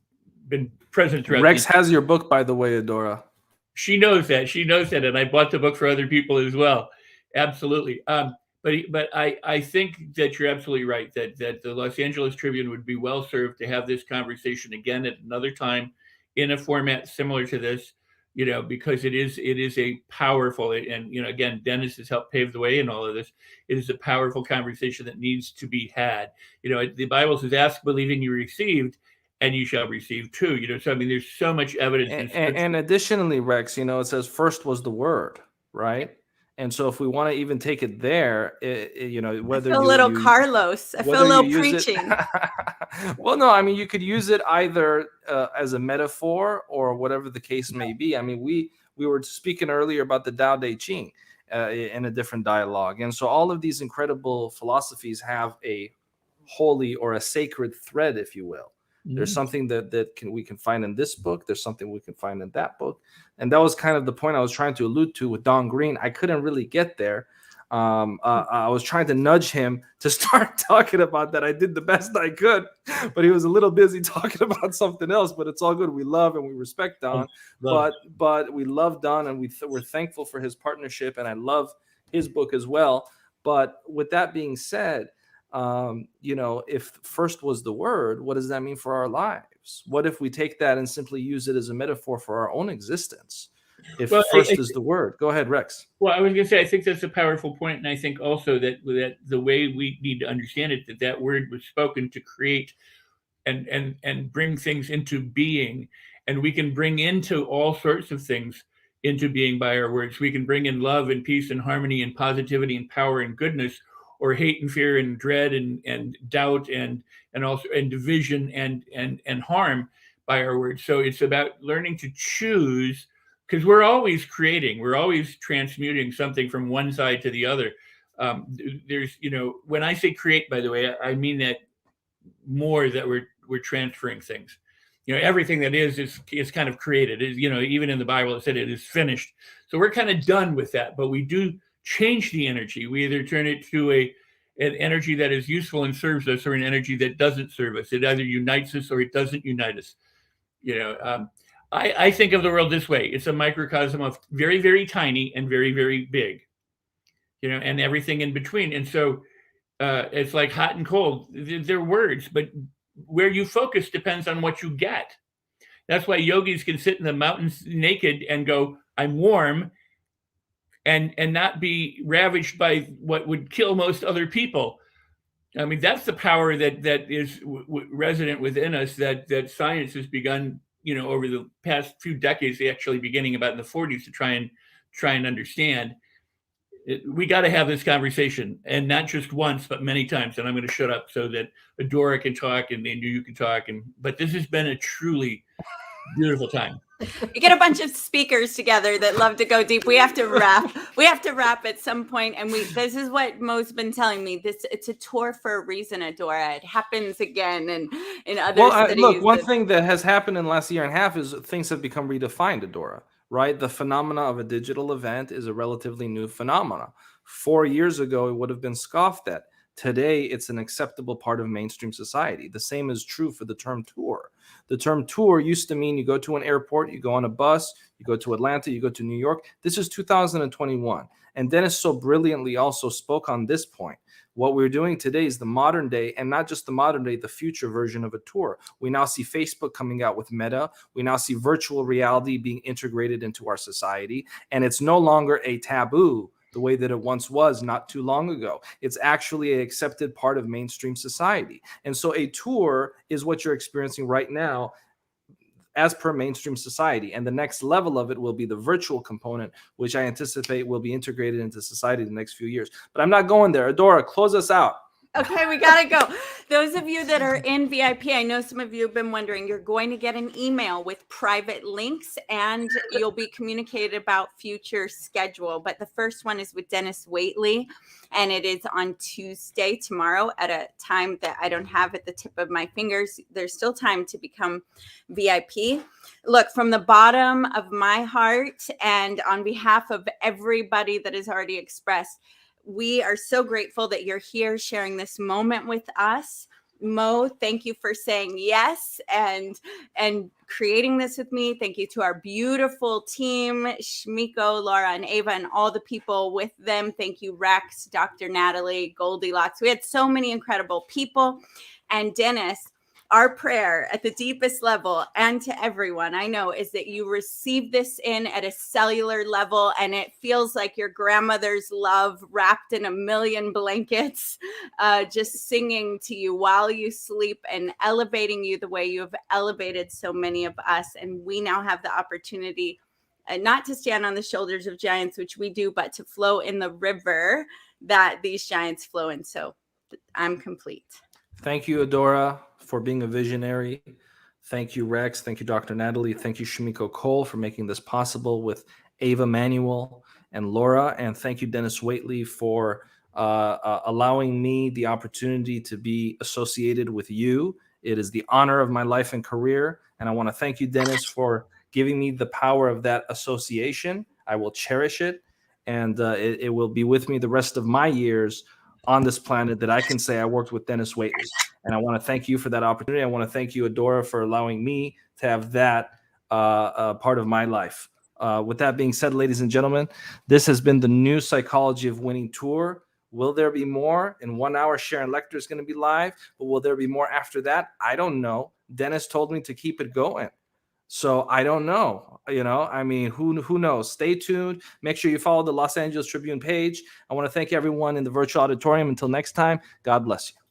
been present throughout. Rex has your book, by the way, Adora. She knows that. She knows that, and I bought the book for other people as well. Absolutely. But I think that you're absolutely right that the Los Angeles Tribune would be well served to have this conversation again at another time, in a format similar to this, because it is a powerful, and again, Denis has helped pave the way in all of this. It is a powerful conversation that needs to be had. The Bible says, "Ask, believing you received, and you shall receive too." So I mean, there's so much evidence. And additionally, Rex, it says first was the word, right? And so if we want to even take it there, whether I feel a little Carlos, I feel a little preaching. Well, no, I mean, you could use it either as a metaphor or whatever the case may be. I mean, we were speaking earlier about the Tao Te Ching in a different dialogue. And so all of these incredible philosophies have a holy or a sacred thread, if you will. There's something that we can find in this book. There's something we can find in that book. And that was kind of the point I was trying to allude to with Don Green. I couldn't really get there. I was trying to nudge him to start talking about that. I did the best I could, but he was a little busy talking about something else. But it's all good. We love and we respect Don. But we love Don, and we're thankful for his partnership. And I love his book as well. But with that being said, if first was the word, what does that mean for our lives? What if we take that and simply use it as a metaphor for our own existence? If Well, first is the word. Go ahead, Rex. Well, I was going to say, I think that's a powerful point, and I think also that the way we need to understand it, that word was spoken to create and bring things into being, and we can bring into all sorts of things into being by our words. We can bring in love and peace and harmony and positivity and power and goodness, or hate and fear and dread and doubt and also and division and harm by our words. So it's about learning to choose, because we're always creating, we're always transmuting something from one side to the other. There's, when I say create, by the way, I mean that more that we're transferring things. Everything that is kind of created. Even in the Bible it said it is finished. So we're kind of done with that, but we do change the energy. We either turn it to an energy that is useful and serves us, or an energy that doesn't serve us. It either unites us or it doesn't unite us. I think of the world this way. It's a microcosm of very, very tiny and very, very big, and everything in between. And so it's like hot and cold. They're words, but where you focus depends on what you get. That's why yogis can sit in the mountains naked and go, I'm warm, and not be ravaged by what would kill most other people. I mean, that's the power that is resident within us, that science has begun, over the past few decades, actually beginning about in the 40s, to try and understand. We got to have this conversation, and not just once, but many times. And I'm going to shut up so that Adora can talk and you can talk. But this has been a truly beautiful time. You get a bunch of speakers together that love to go deep. We have to wrap. We have to wrap at some point. And this is what Mo's been telling me. It's a tour for a reason, Adora. It happens again and in other cities. Look, one thing that has happened in the last year and a half is things have become redefined, Adora. Right? The phenomena of a digital event is a relatively new phenomena. 4 years ago, it would have been scoffed at. Today, it's an acceptable part of mainstream society. The same is true for the term tour. The term tour used to mean you go to an airport, you go on a bus, you go to Atlanta, you go to New York. This is 2021. And Dennis so brilliantly also spoke on this point. What we're doing today is the modern day, and not just the modern day, the future version of a tour. We now see Facebook coming out with Meta. We now see virtual reality being integrated into our society. And it's no longer a taboo the way that it once was not too long ago. It's actually an accepted part of mainstream society. And so a tour is what you're experiencing right now as per mainstream society. And the next level of it will be the virtual component, which I anticipate will be integrated into society in the next few years. But I'm not going there. Adora, close us out. Okay, we gotta go. Those of you that are in VIP, I know some of you have been wondering, you're going to get an email with private links, and you'll be communicated about future schedule. But the first one is with Denis Waitley, and it is on Tuesday, tomorrow, at a time that I don't have at the tip of my fingers. There's still time to become VIP. Look, from the bottom of my heart and on behalf of everybody that has already expressed, we are so grateful that you're here sharing this moment with us. Mo, thank you for saying yes and creating this with me. Thank you to our beautiful team, Shmiko, Laura, and Ava, and all the people with them. Thank you, Rex, Dr. Natalie, Goldilocks. We had so many incredible people. And Dennis, our prayer at the deepest level, and to everyone I know, is that you receive this in at a cellular level, and it feels like your grandmother's love wrapped in a million blankets, just singing to you while you sleep and elevating you the way you have elevated so many of us. And we now have the opportunity not to stand on the shoulders of giants, which we do, but to flow in the river that these giants flow in. So I'm complete. Thank you, Adora, for being a visionary. Thank you, Rex. Thank you, Dr. Natalie. Thank you, Shmiko Cole, for making this possible with Ava Manuel and Laura. And thank you, Denis Waitley, for allowing me the opportunity to be associated with you. It is the honor of my life and career. And I want to thank you, Dennis, for giving me the power of that association. I will cherish it, and it will be with me the rest of my years on this planet, that I can say I worked with Denis Waitley. And I want to thank you for that opportunity. I want to thank you, Adora, for allowing me to have that part of my life. With that being said, ladies and gentlemen, this has been the New Psychology of Winning Tour Will there be more? In 1 hour, Sharon Lecter is going to be live, but will there be more after that? I don't know. Dennis told me to keep it going. So I don't know, I mean, who knows? Stay tuned. Make sure you follow the Los Angeles Tribune page. I want to thank everyone in the virtual auditorium. Until next time, God bless you.